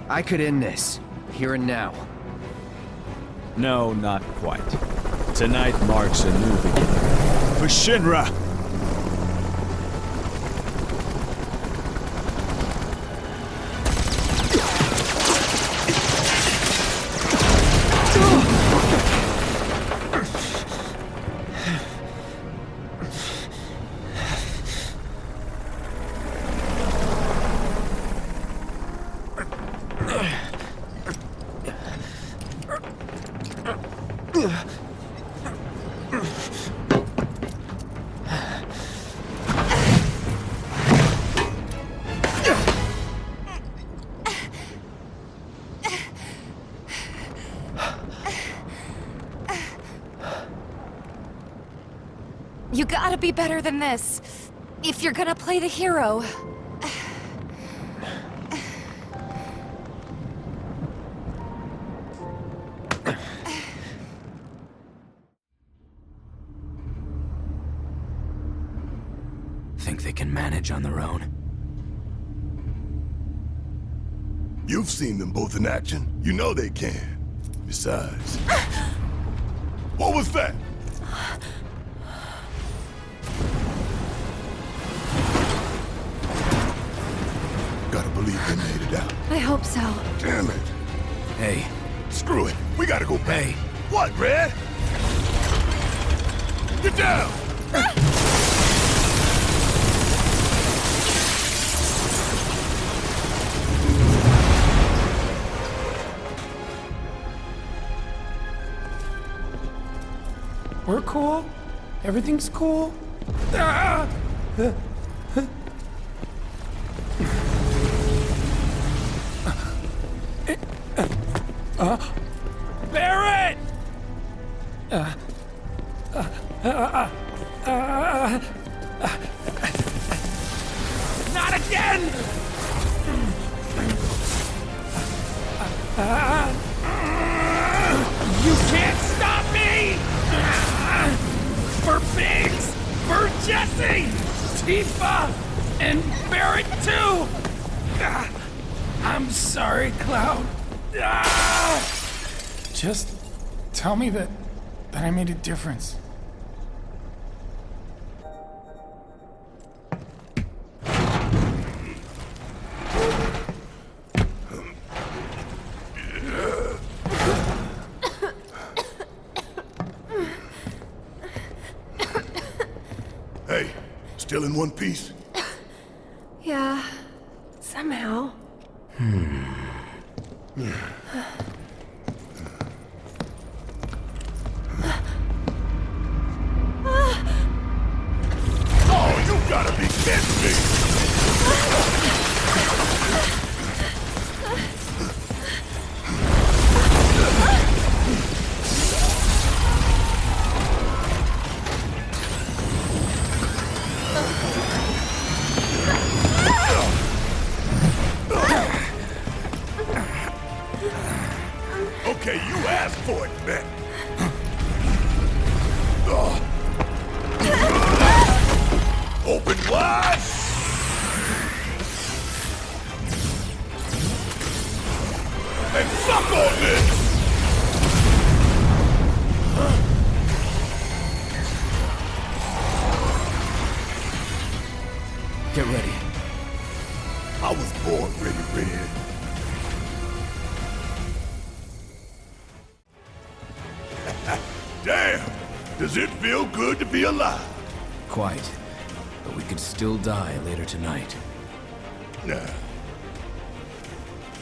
I could end this, here and now. No, not quite. Tonight marks a new beginning. For Shinra! You gotta be better than this. If you're gonna play the hero. Think they can manage on their own? You've seen them both in action. You know they can. Besides... What was that? Gotta believe they made it out. I hope so. Damn it. Hey. Screw it. We gotta go back. Hey. What, Red? Get down! We're cool? Everything's cool? Ah! Barrett! Not again! You can't stop me! For Biggs! For Jesse! Tifa! And Barrett too! I'm sorry, Cloud. Just tell me that I made a difference. Hey, still in one piece? Yeah, somehow. Oh, you gotta be kidding me! Okay, you asked for it, man. Open wide! And suck on this! Get ready. I was born ready, Red. Damn! Does it feel good to be alive? Quite. But we could still die later tonight. Nah.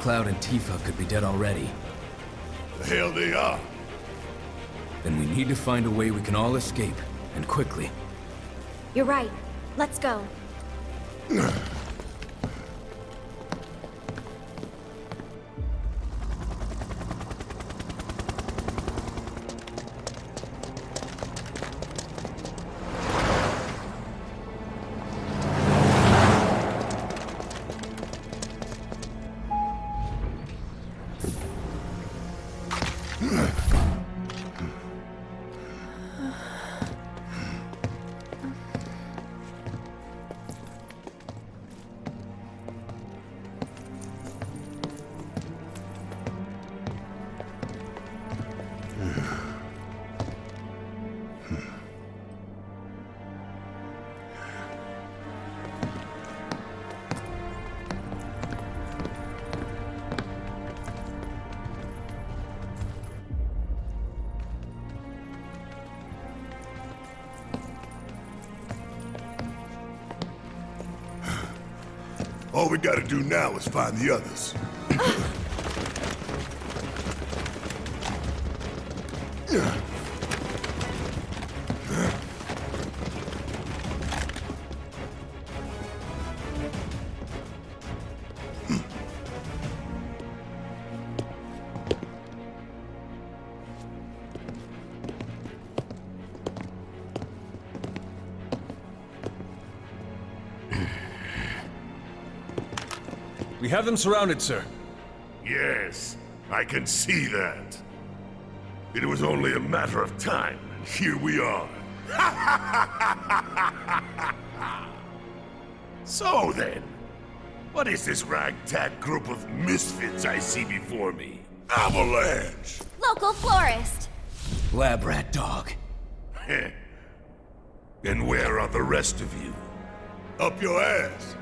Cloud and Tifa could be dead already. The hell they are. Then we need to find a way we can all escape, and quickly. You're right. Let's go. All we gotta do now is find the others. We have them surrounded, sir. Yes, I can see that. It was only a matter of time, and here we are. So then, what is this ragtag group of misfits I see before me? Avalanche! Local florist. Lab rat dog. And where are the rest of you? Up your ass.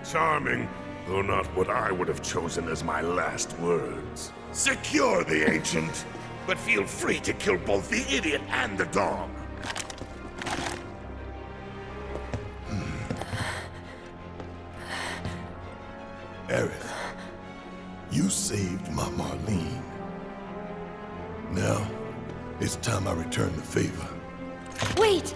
Charming, though not what I would have chosen as my last words. Secure the Ancient, but feel free to kill both the idiot and the dog. Aerith, you saved my Marlene. Now, It's time I return the favor. Wait!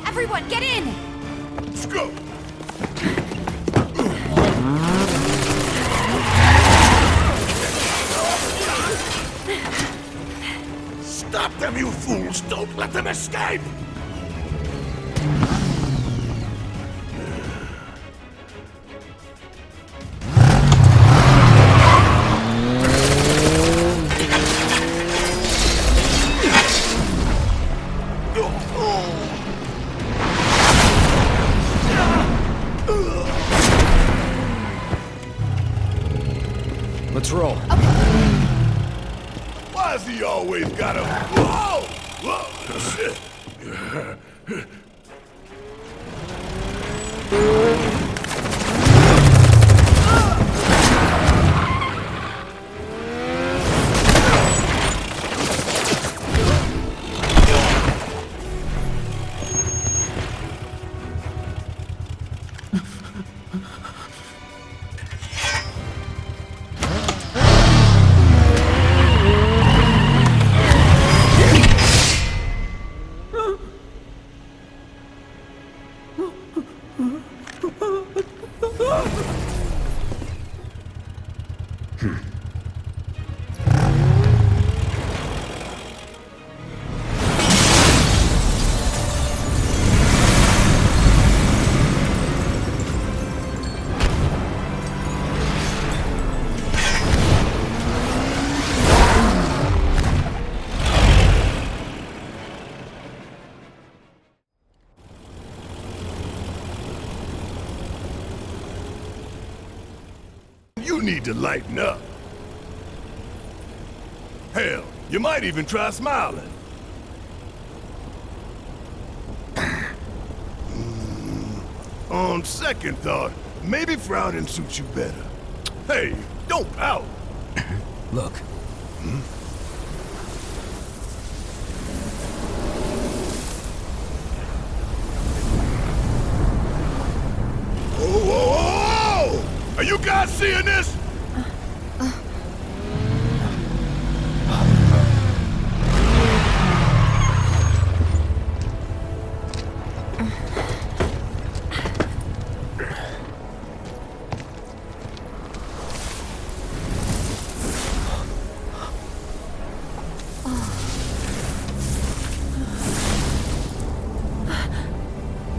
Everyone, get in! Let's go! Stop them, you fools! Don't let them escape! Let's roll. Why's he always gotta... Whoa! Whoa! Shit! You need to lighten up. Hell, you might even try smiling. On second thought, maybe frowning suits you better. Hey, don't pout. Look. Whoa, whoa, whoa! Are you guys seeing this?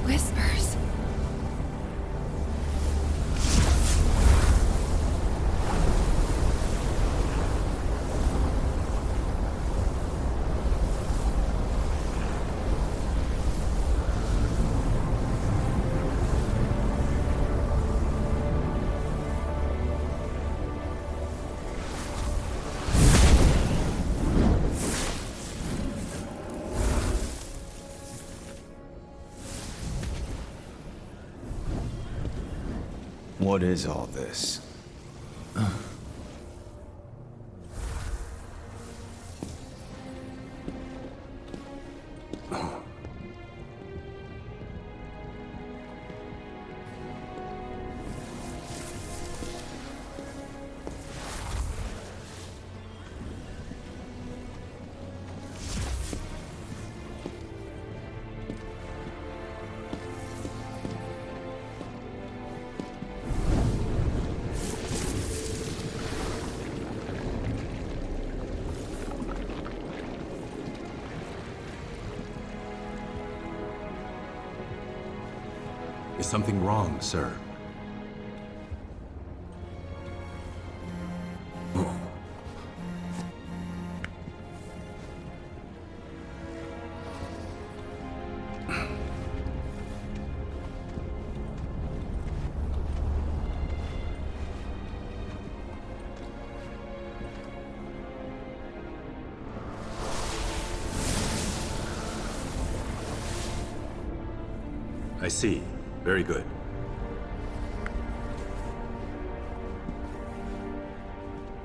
Whispers. What is all this? Is something wrong, sir? I see. Very good.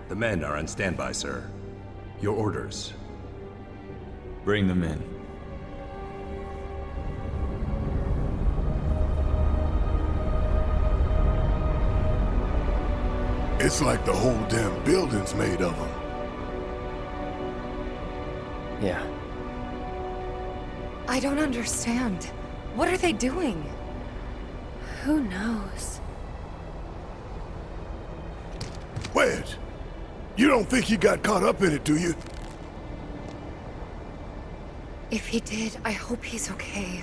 The men are on standby, sir. Your orders. Bring them in. It's like the whole damn building's made of them. Yeah. I don't understand. What are they doing? Who knows? Wedge, you don't think he got caught up in it, do you? If he did, I hope he's okay.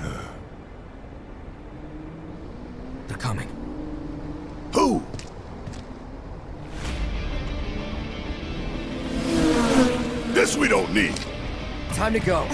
They're coming. Who? This we don't need. Time to go.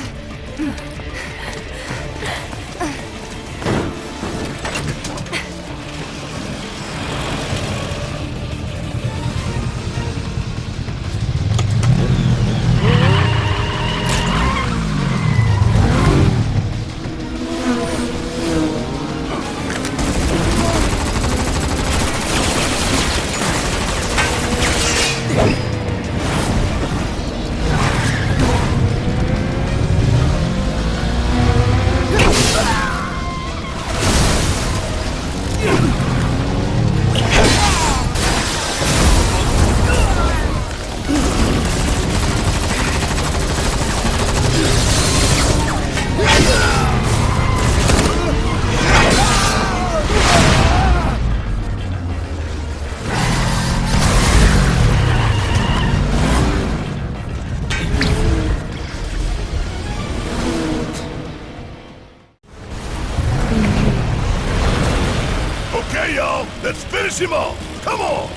Okay, y'all, let's finish him off. Come on.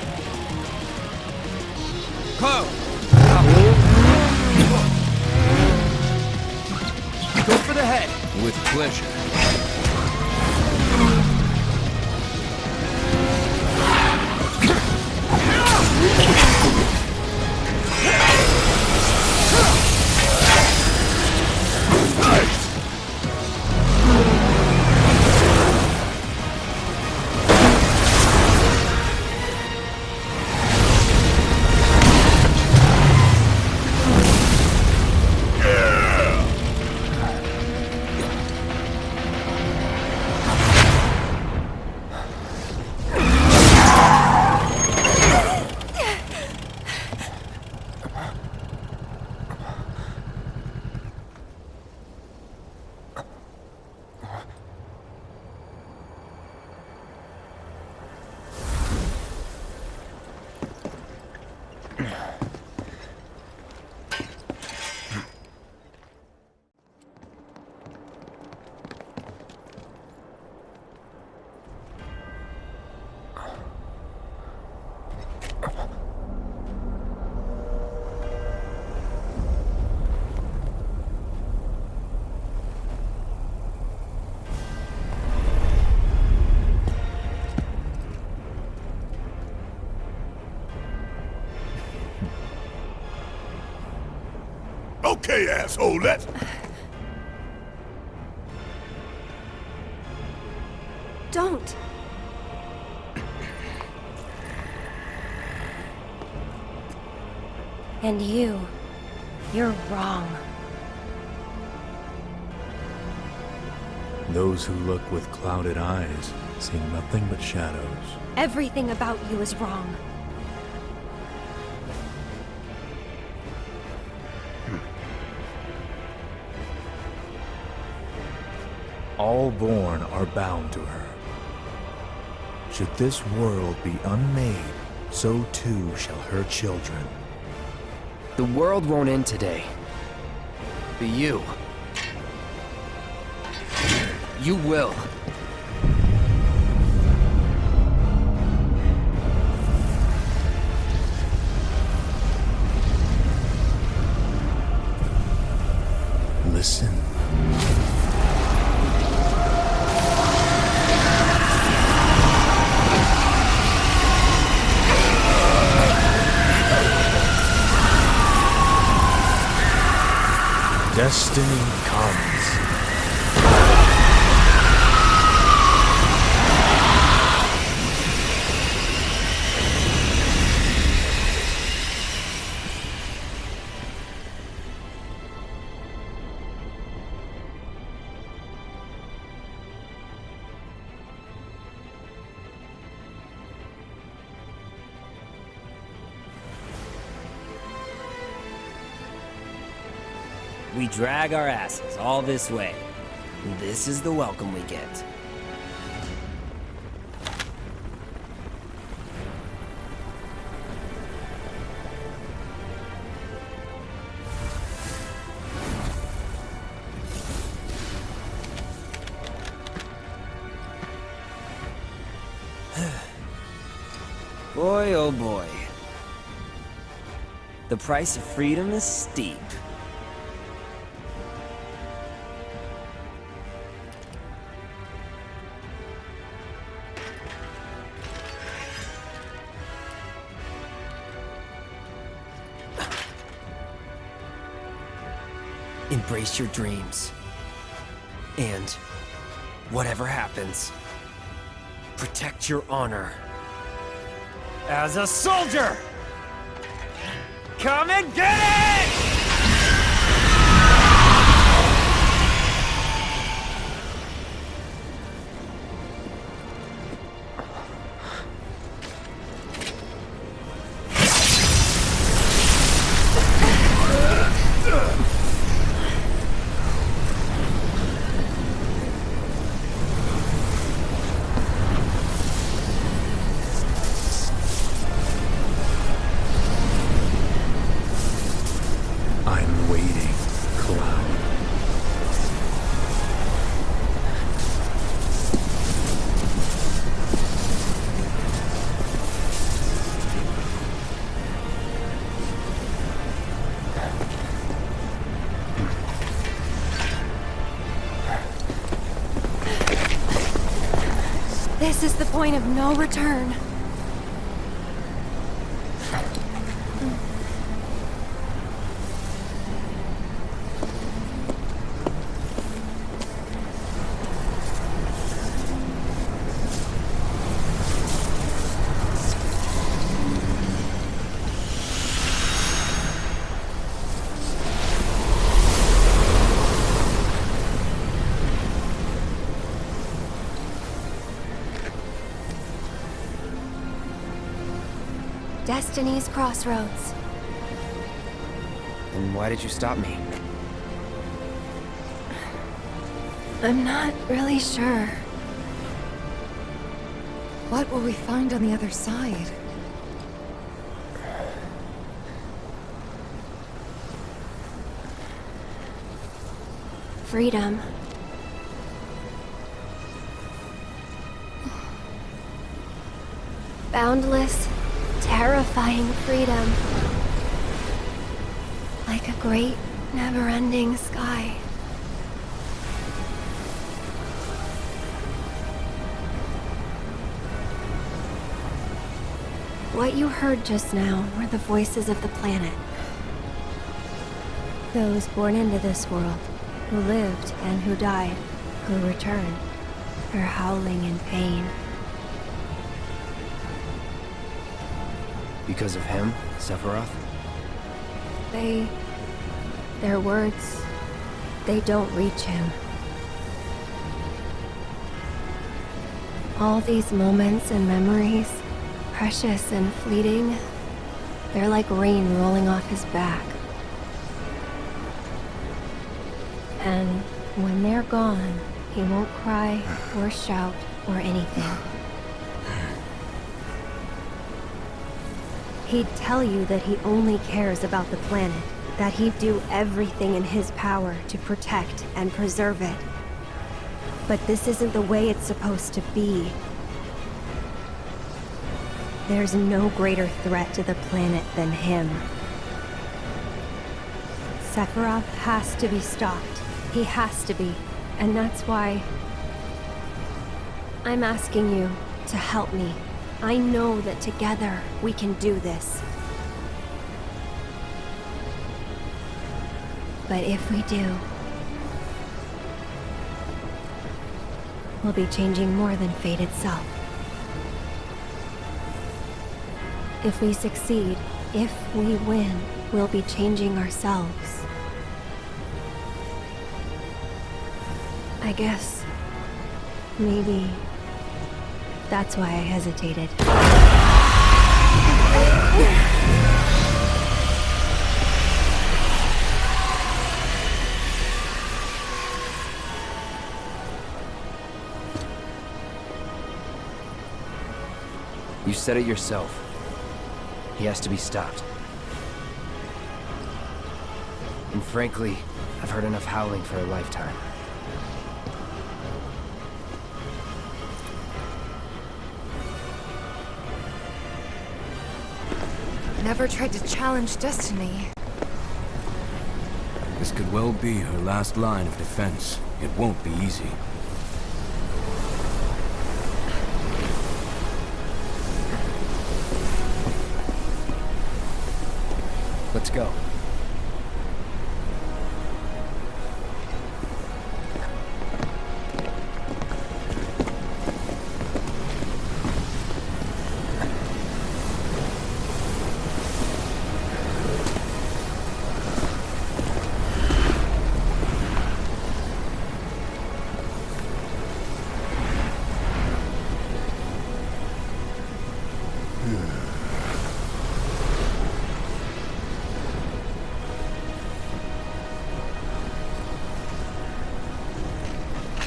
Go! Go for the head. With pleasure. Okay, asshole, let's... Don't. And you're wrong. Those who look with clouded eyes see nothing but shadows. Everything about you is wrong. All born are bound to her. Should this world be unmade, so too shall her children. The world won't end today. But you will. Listen. Destiny comes. we drag our asses all this way. This is the welcome we get. Boy, oh boy. The price of freedom is steep. Embrace your dreams. And whatever happens, protect your honor. As a soldier! Come and get it! This is the point of no return. Destiny's crossroads. Then why did you stop me? I'm not really sure. What will we find on the other side? Freedom. Boundless, terrifying freedom. Like a great, never-ending sky. What you heard just now were the voices of the planet. Those born into this world, who lived and who died, who returned, are howling in pain. Because of him, Sephiroth? Their words, they don't reach him. All these moments and memories, precious and fleeting, they're like rain rolling off his back. And when they're gone, he won't cry or shout or anything. He'd tell you that he only cares about the planet, that he'd do everything in his power to protect and preserve it. But this isn't the way it's supposed to be. There's no greater threat to the planet than him. Sephiroth has to be stopped. He has to be. And that's why I'm asking you to help me. I know that together we can do this. But if we do, we'll be changing more than fate itself. If we succeed, if we win, we'll be changing ourselves. I guess maybe that's why I hesitated. You said it yourself. He has to be stopped. And frankly, I've heard enough howling for a lifetime. Never tried to challenge destiny. This could well be her last line of defense. It won't be easy. Let's go.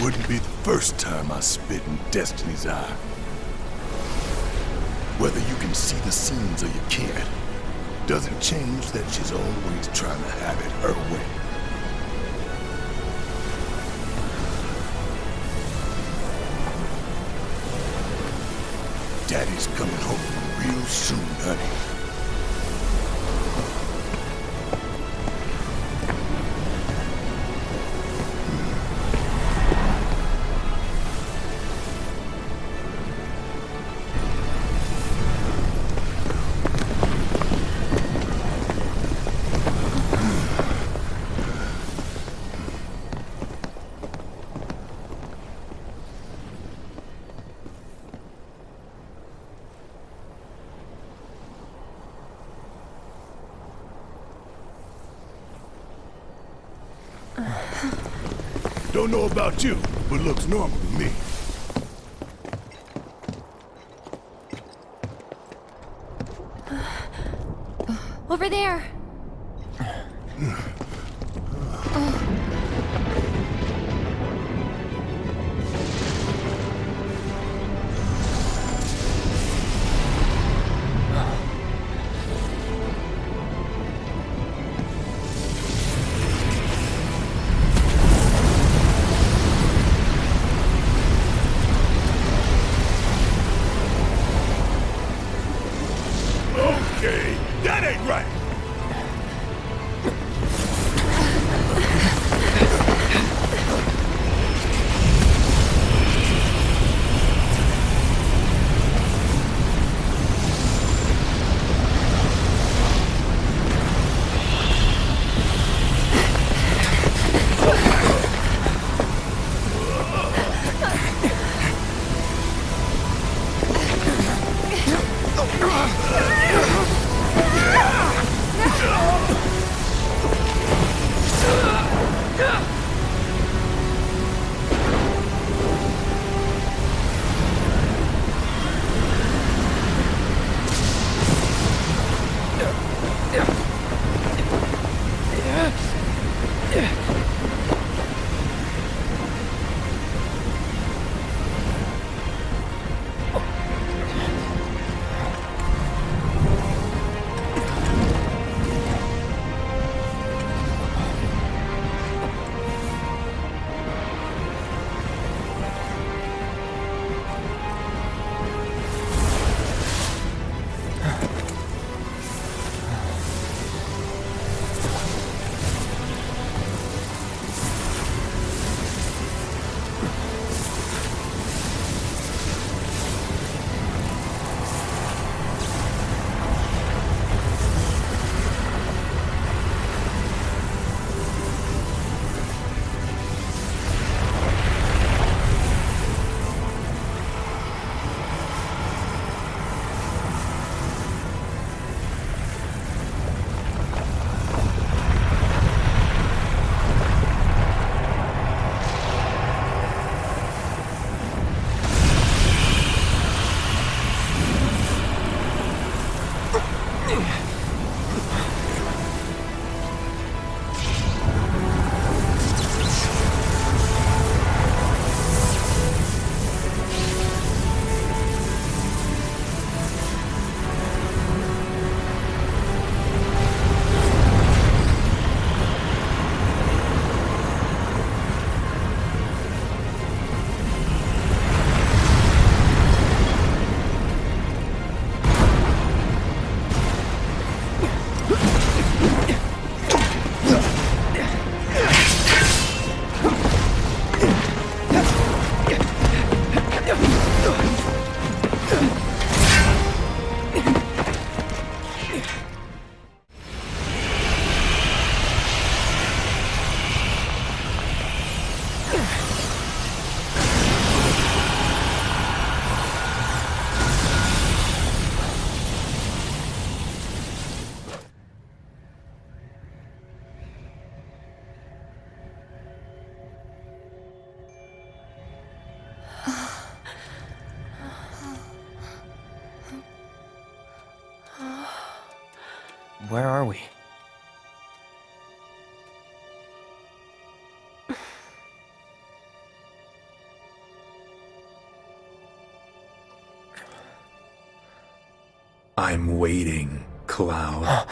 Wouldn't be the first time I spit in Destiny's eye. Whether you can see the scenes or you can't, doesn't change that she's always trying to have it her way. Daddy's coming home real soon, honey. Don't know about you, but looks normal to me. Over there. Okay, that ain't right. where are we? I'm waiting, Cloud.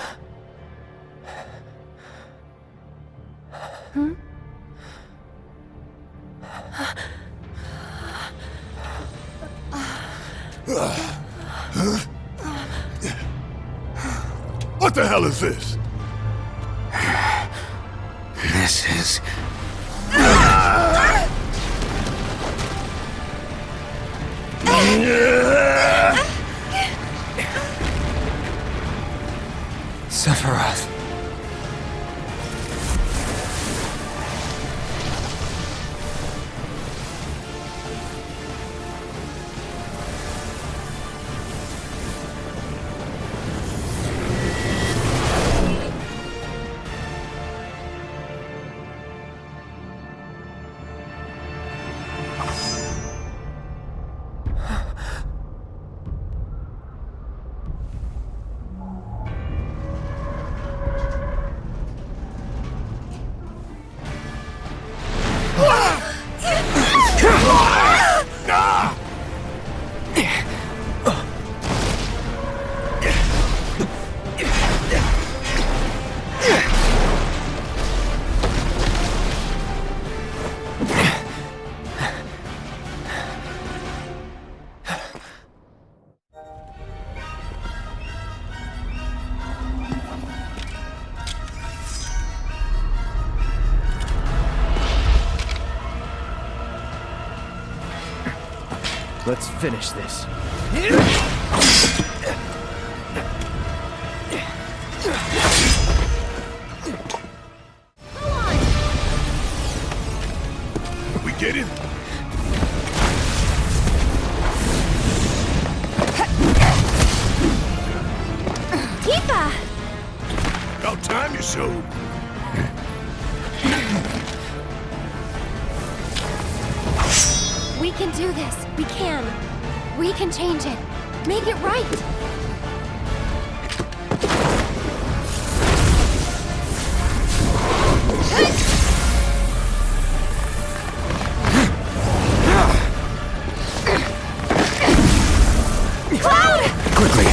Hmm? What the hell is this? This is... Sephiroth. Let's finish this. We get him? Tifa! About time you showed. We can do this. We can. We can change it. Make it right. Cloud! Quickly!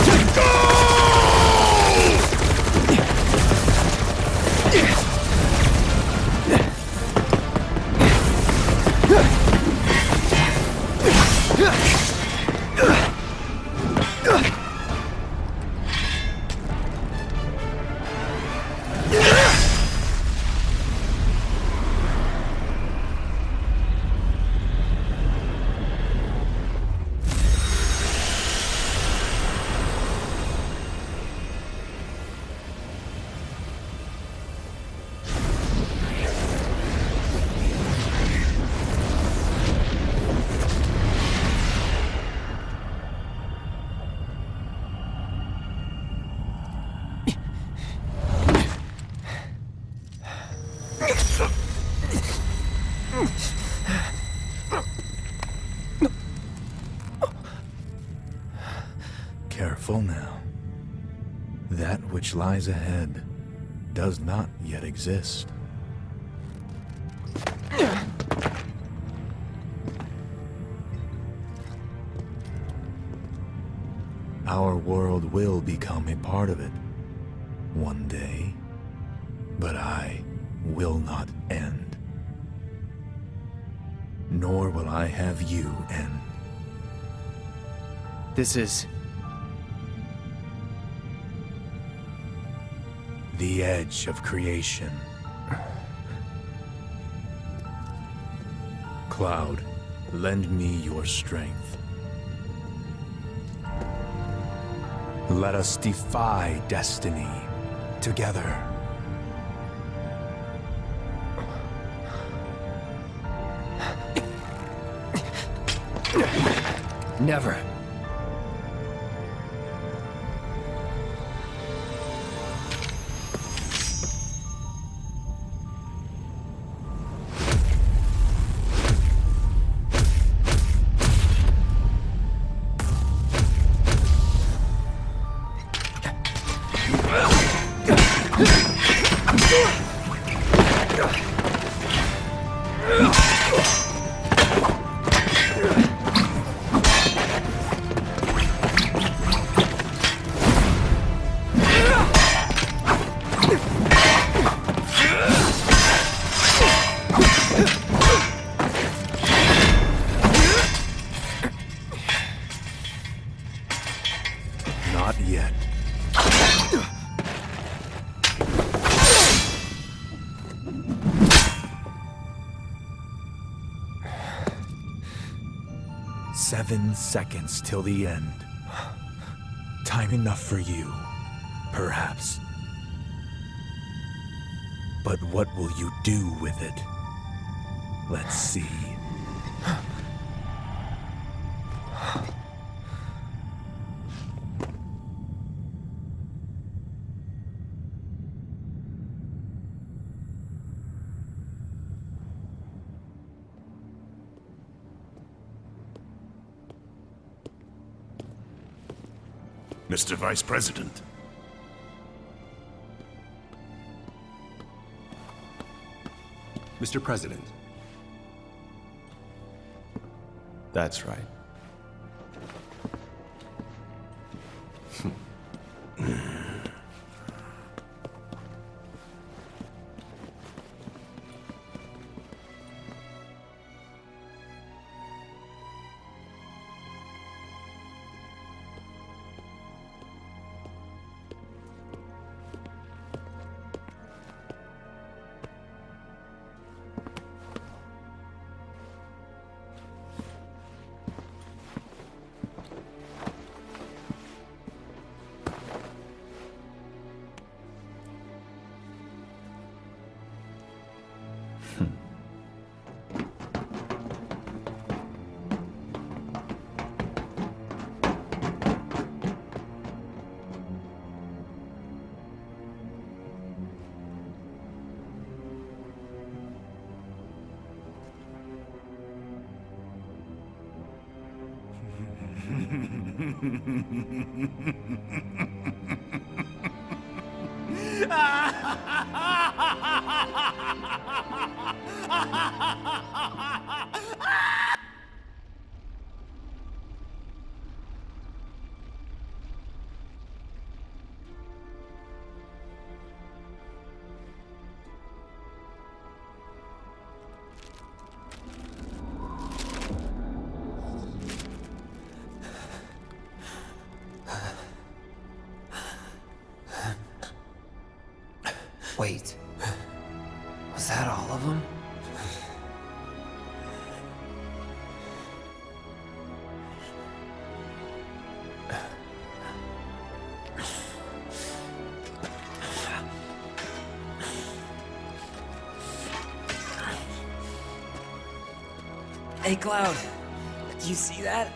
Careful now. That which lies ahead does not yet exist. Our world will become a part of it one day, but I will not end. Nor will I have you end. This is... the edge of creation. Cloud, lend me your strength. Let us defy destiny together. Never. Not yet. "7 seconds till the end. Time enough for you, perhaps. But what will you do with it? Let's see." Mr. Vice President. Mr. President. That's right. Wait. Was that all of them? Hey, Cloud. Do you see that?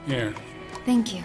Here. Thank you.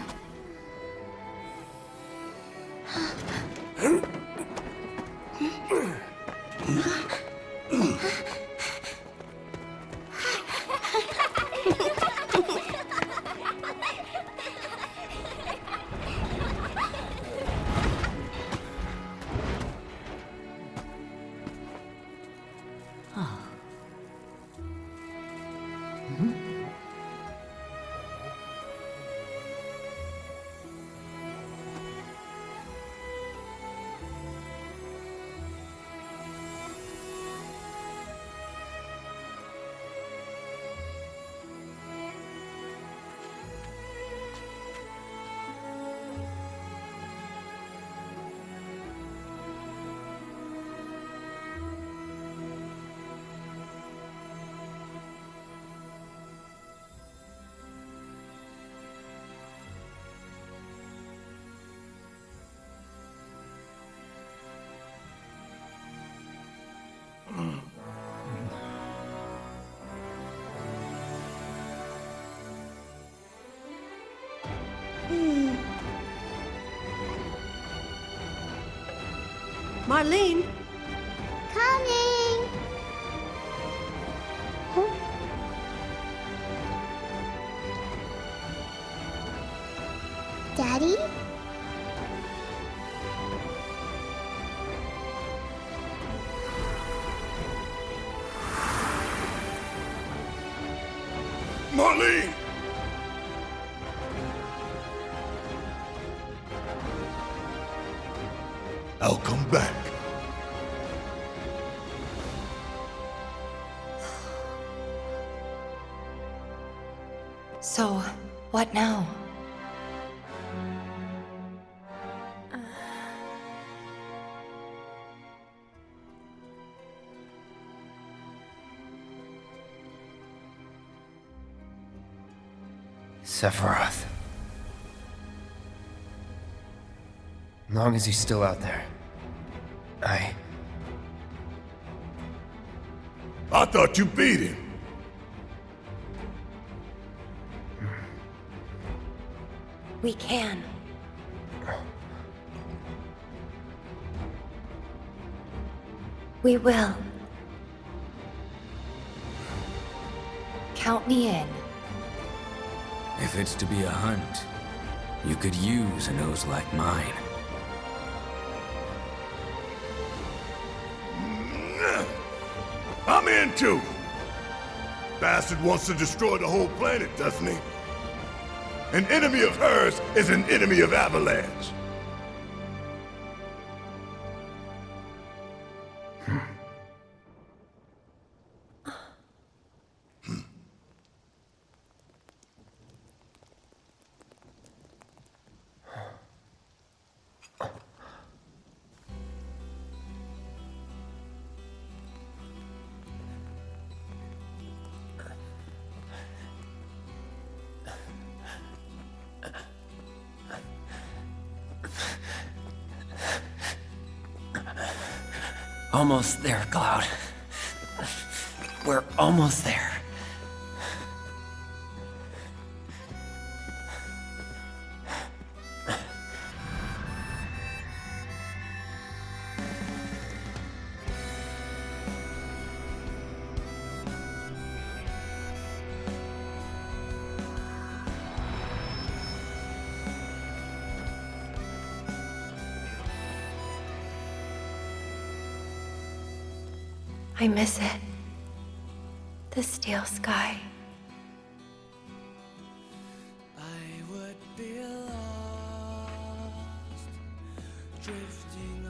Marlene! Coming! Daddy? Marlene! I'll come back. So, what now? Sephiroth. As long as he's still out there, I thought you beat him. We can. We will. Count me in. If it's to be a hunt, you could use a nose like mine. I'm in too. Bastard wants to destroy the whole planet, doesn't he? An enemy of hers is an enemy of Avalanche. Almost there, Cloud. We're almost there. I miss it. The steel sky. I would be lost, drifting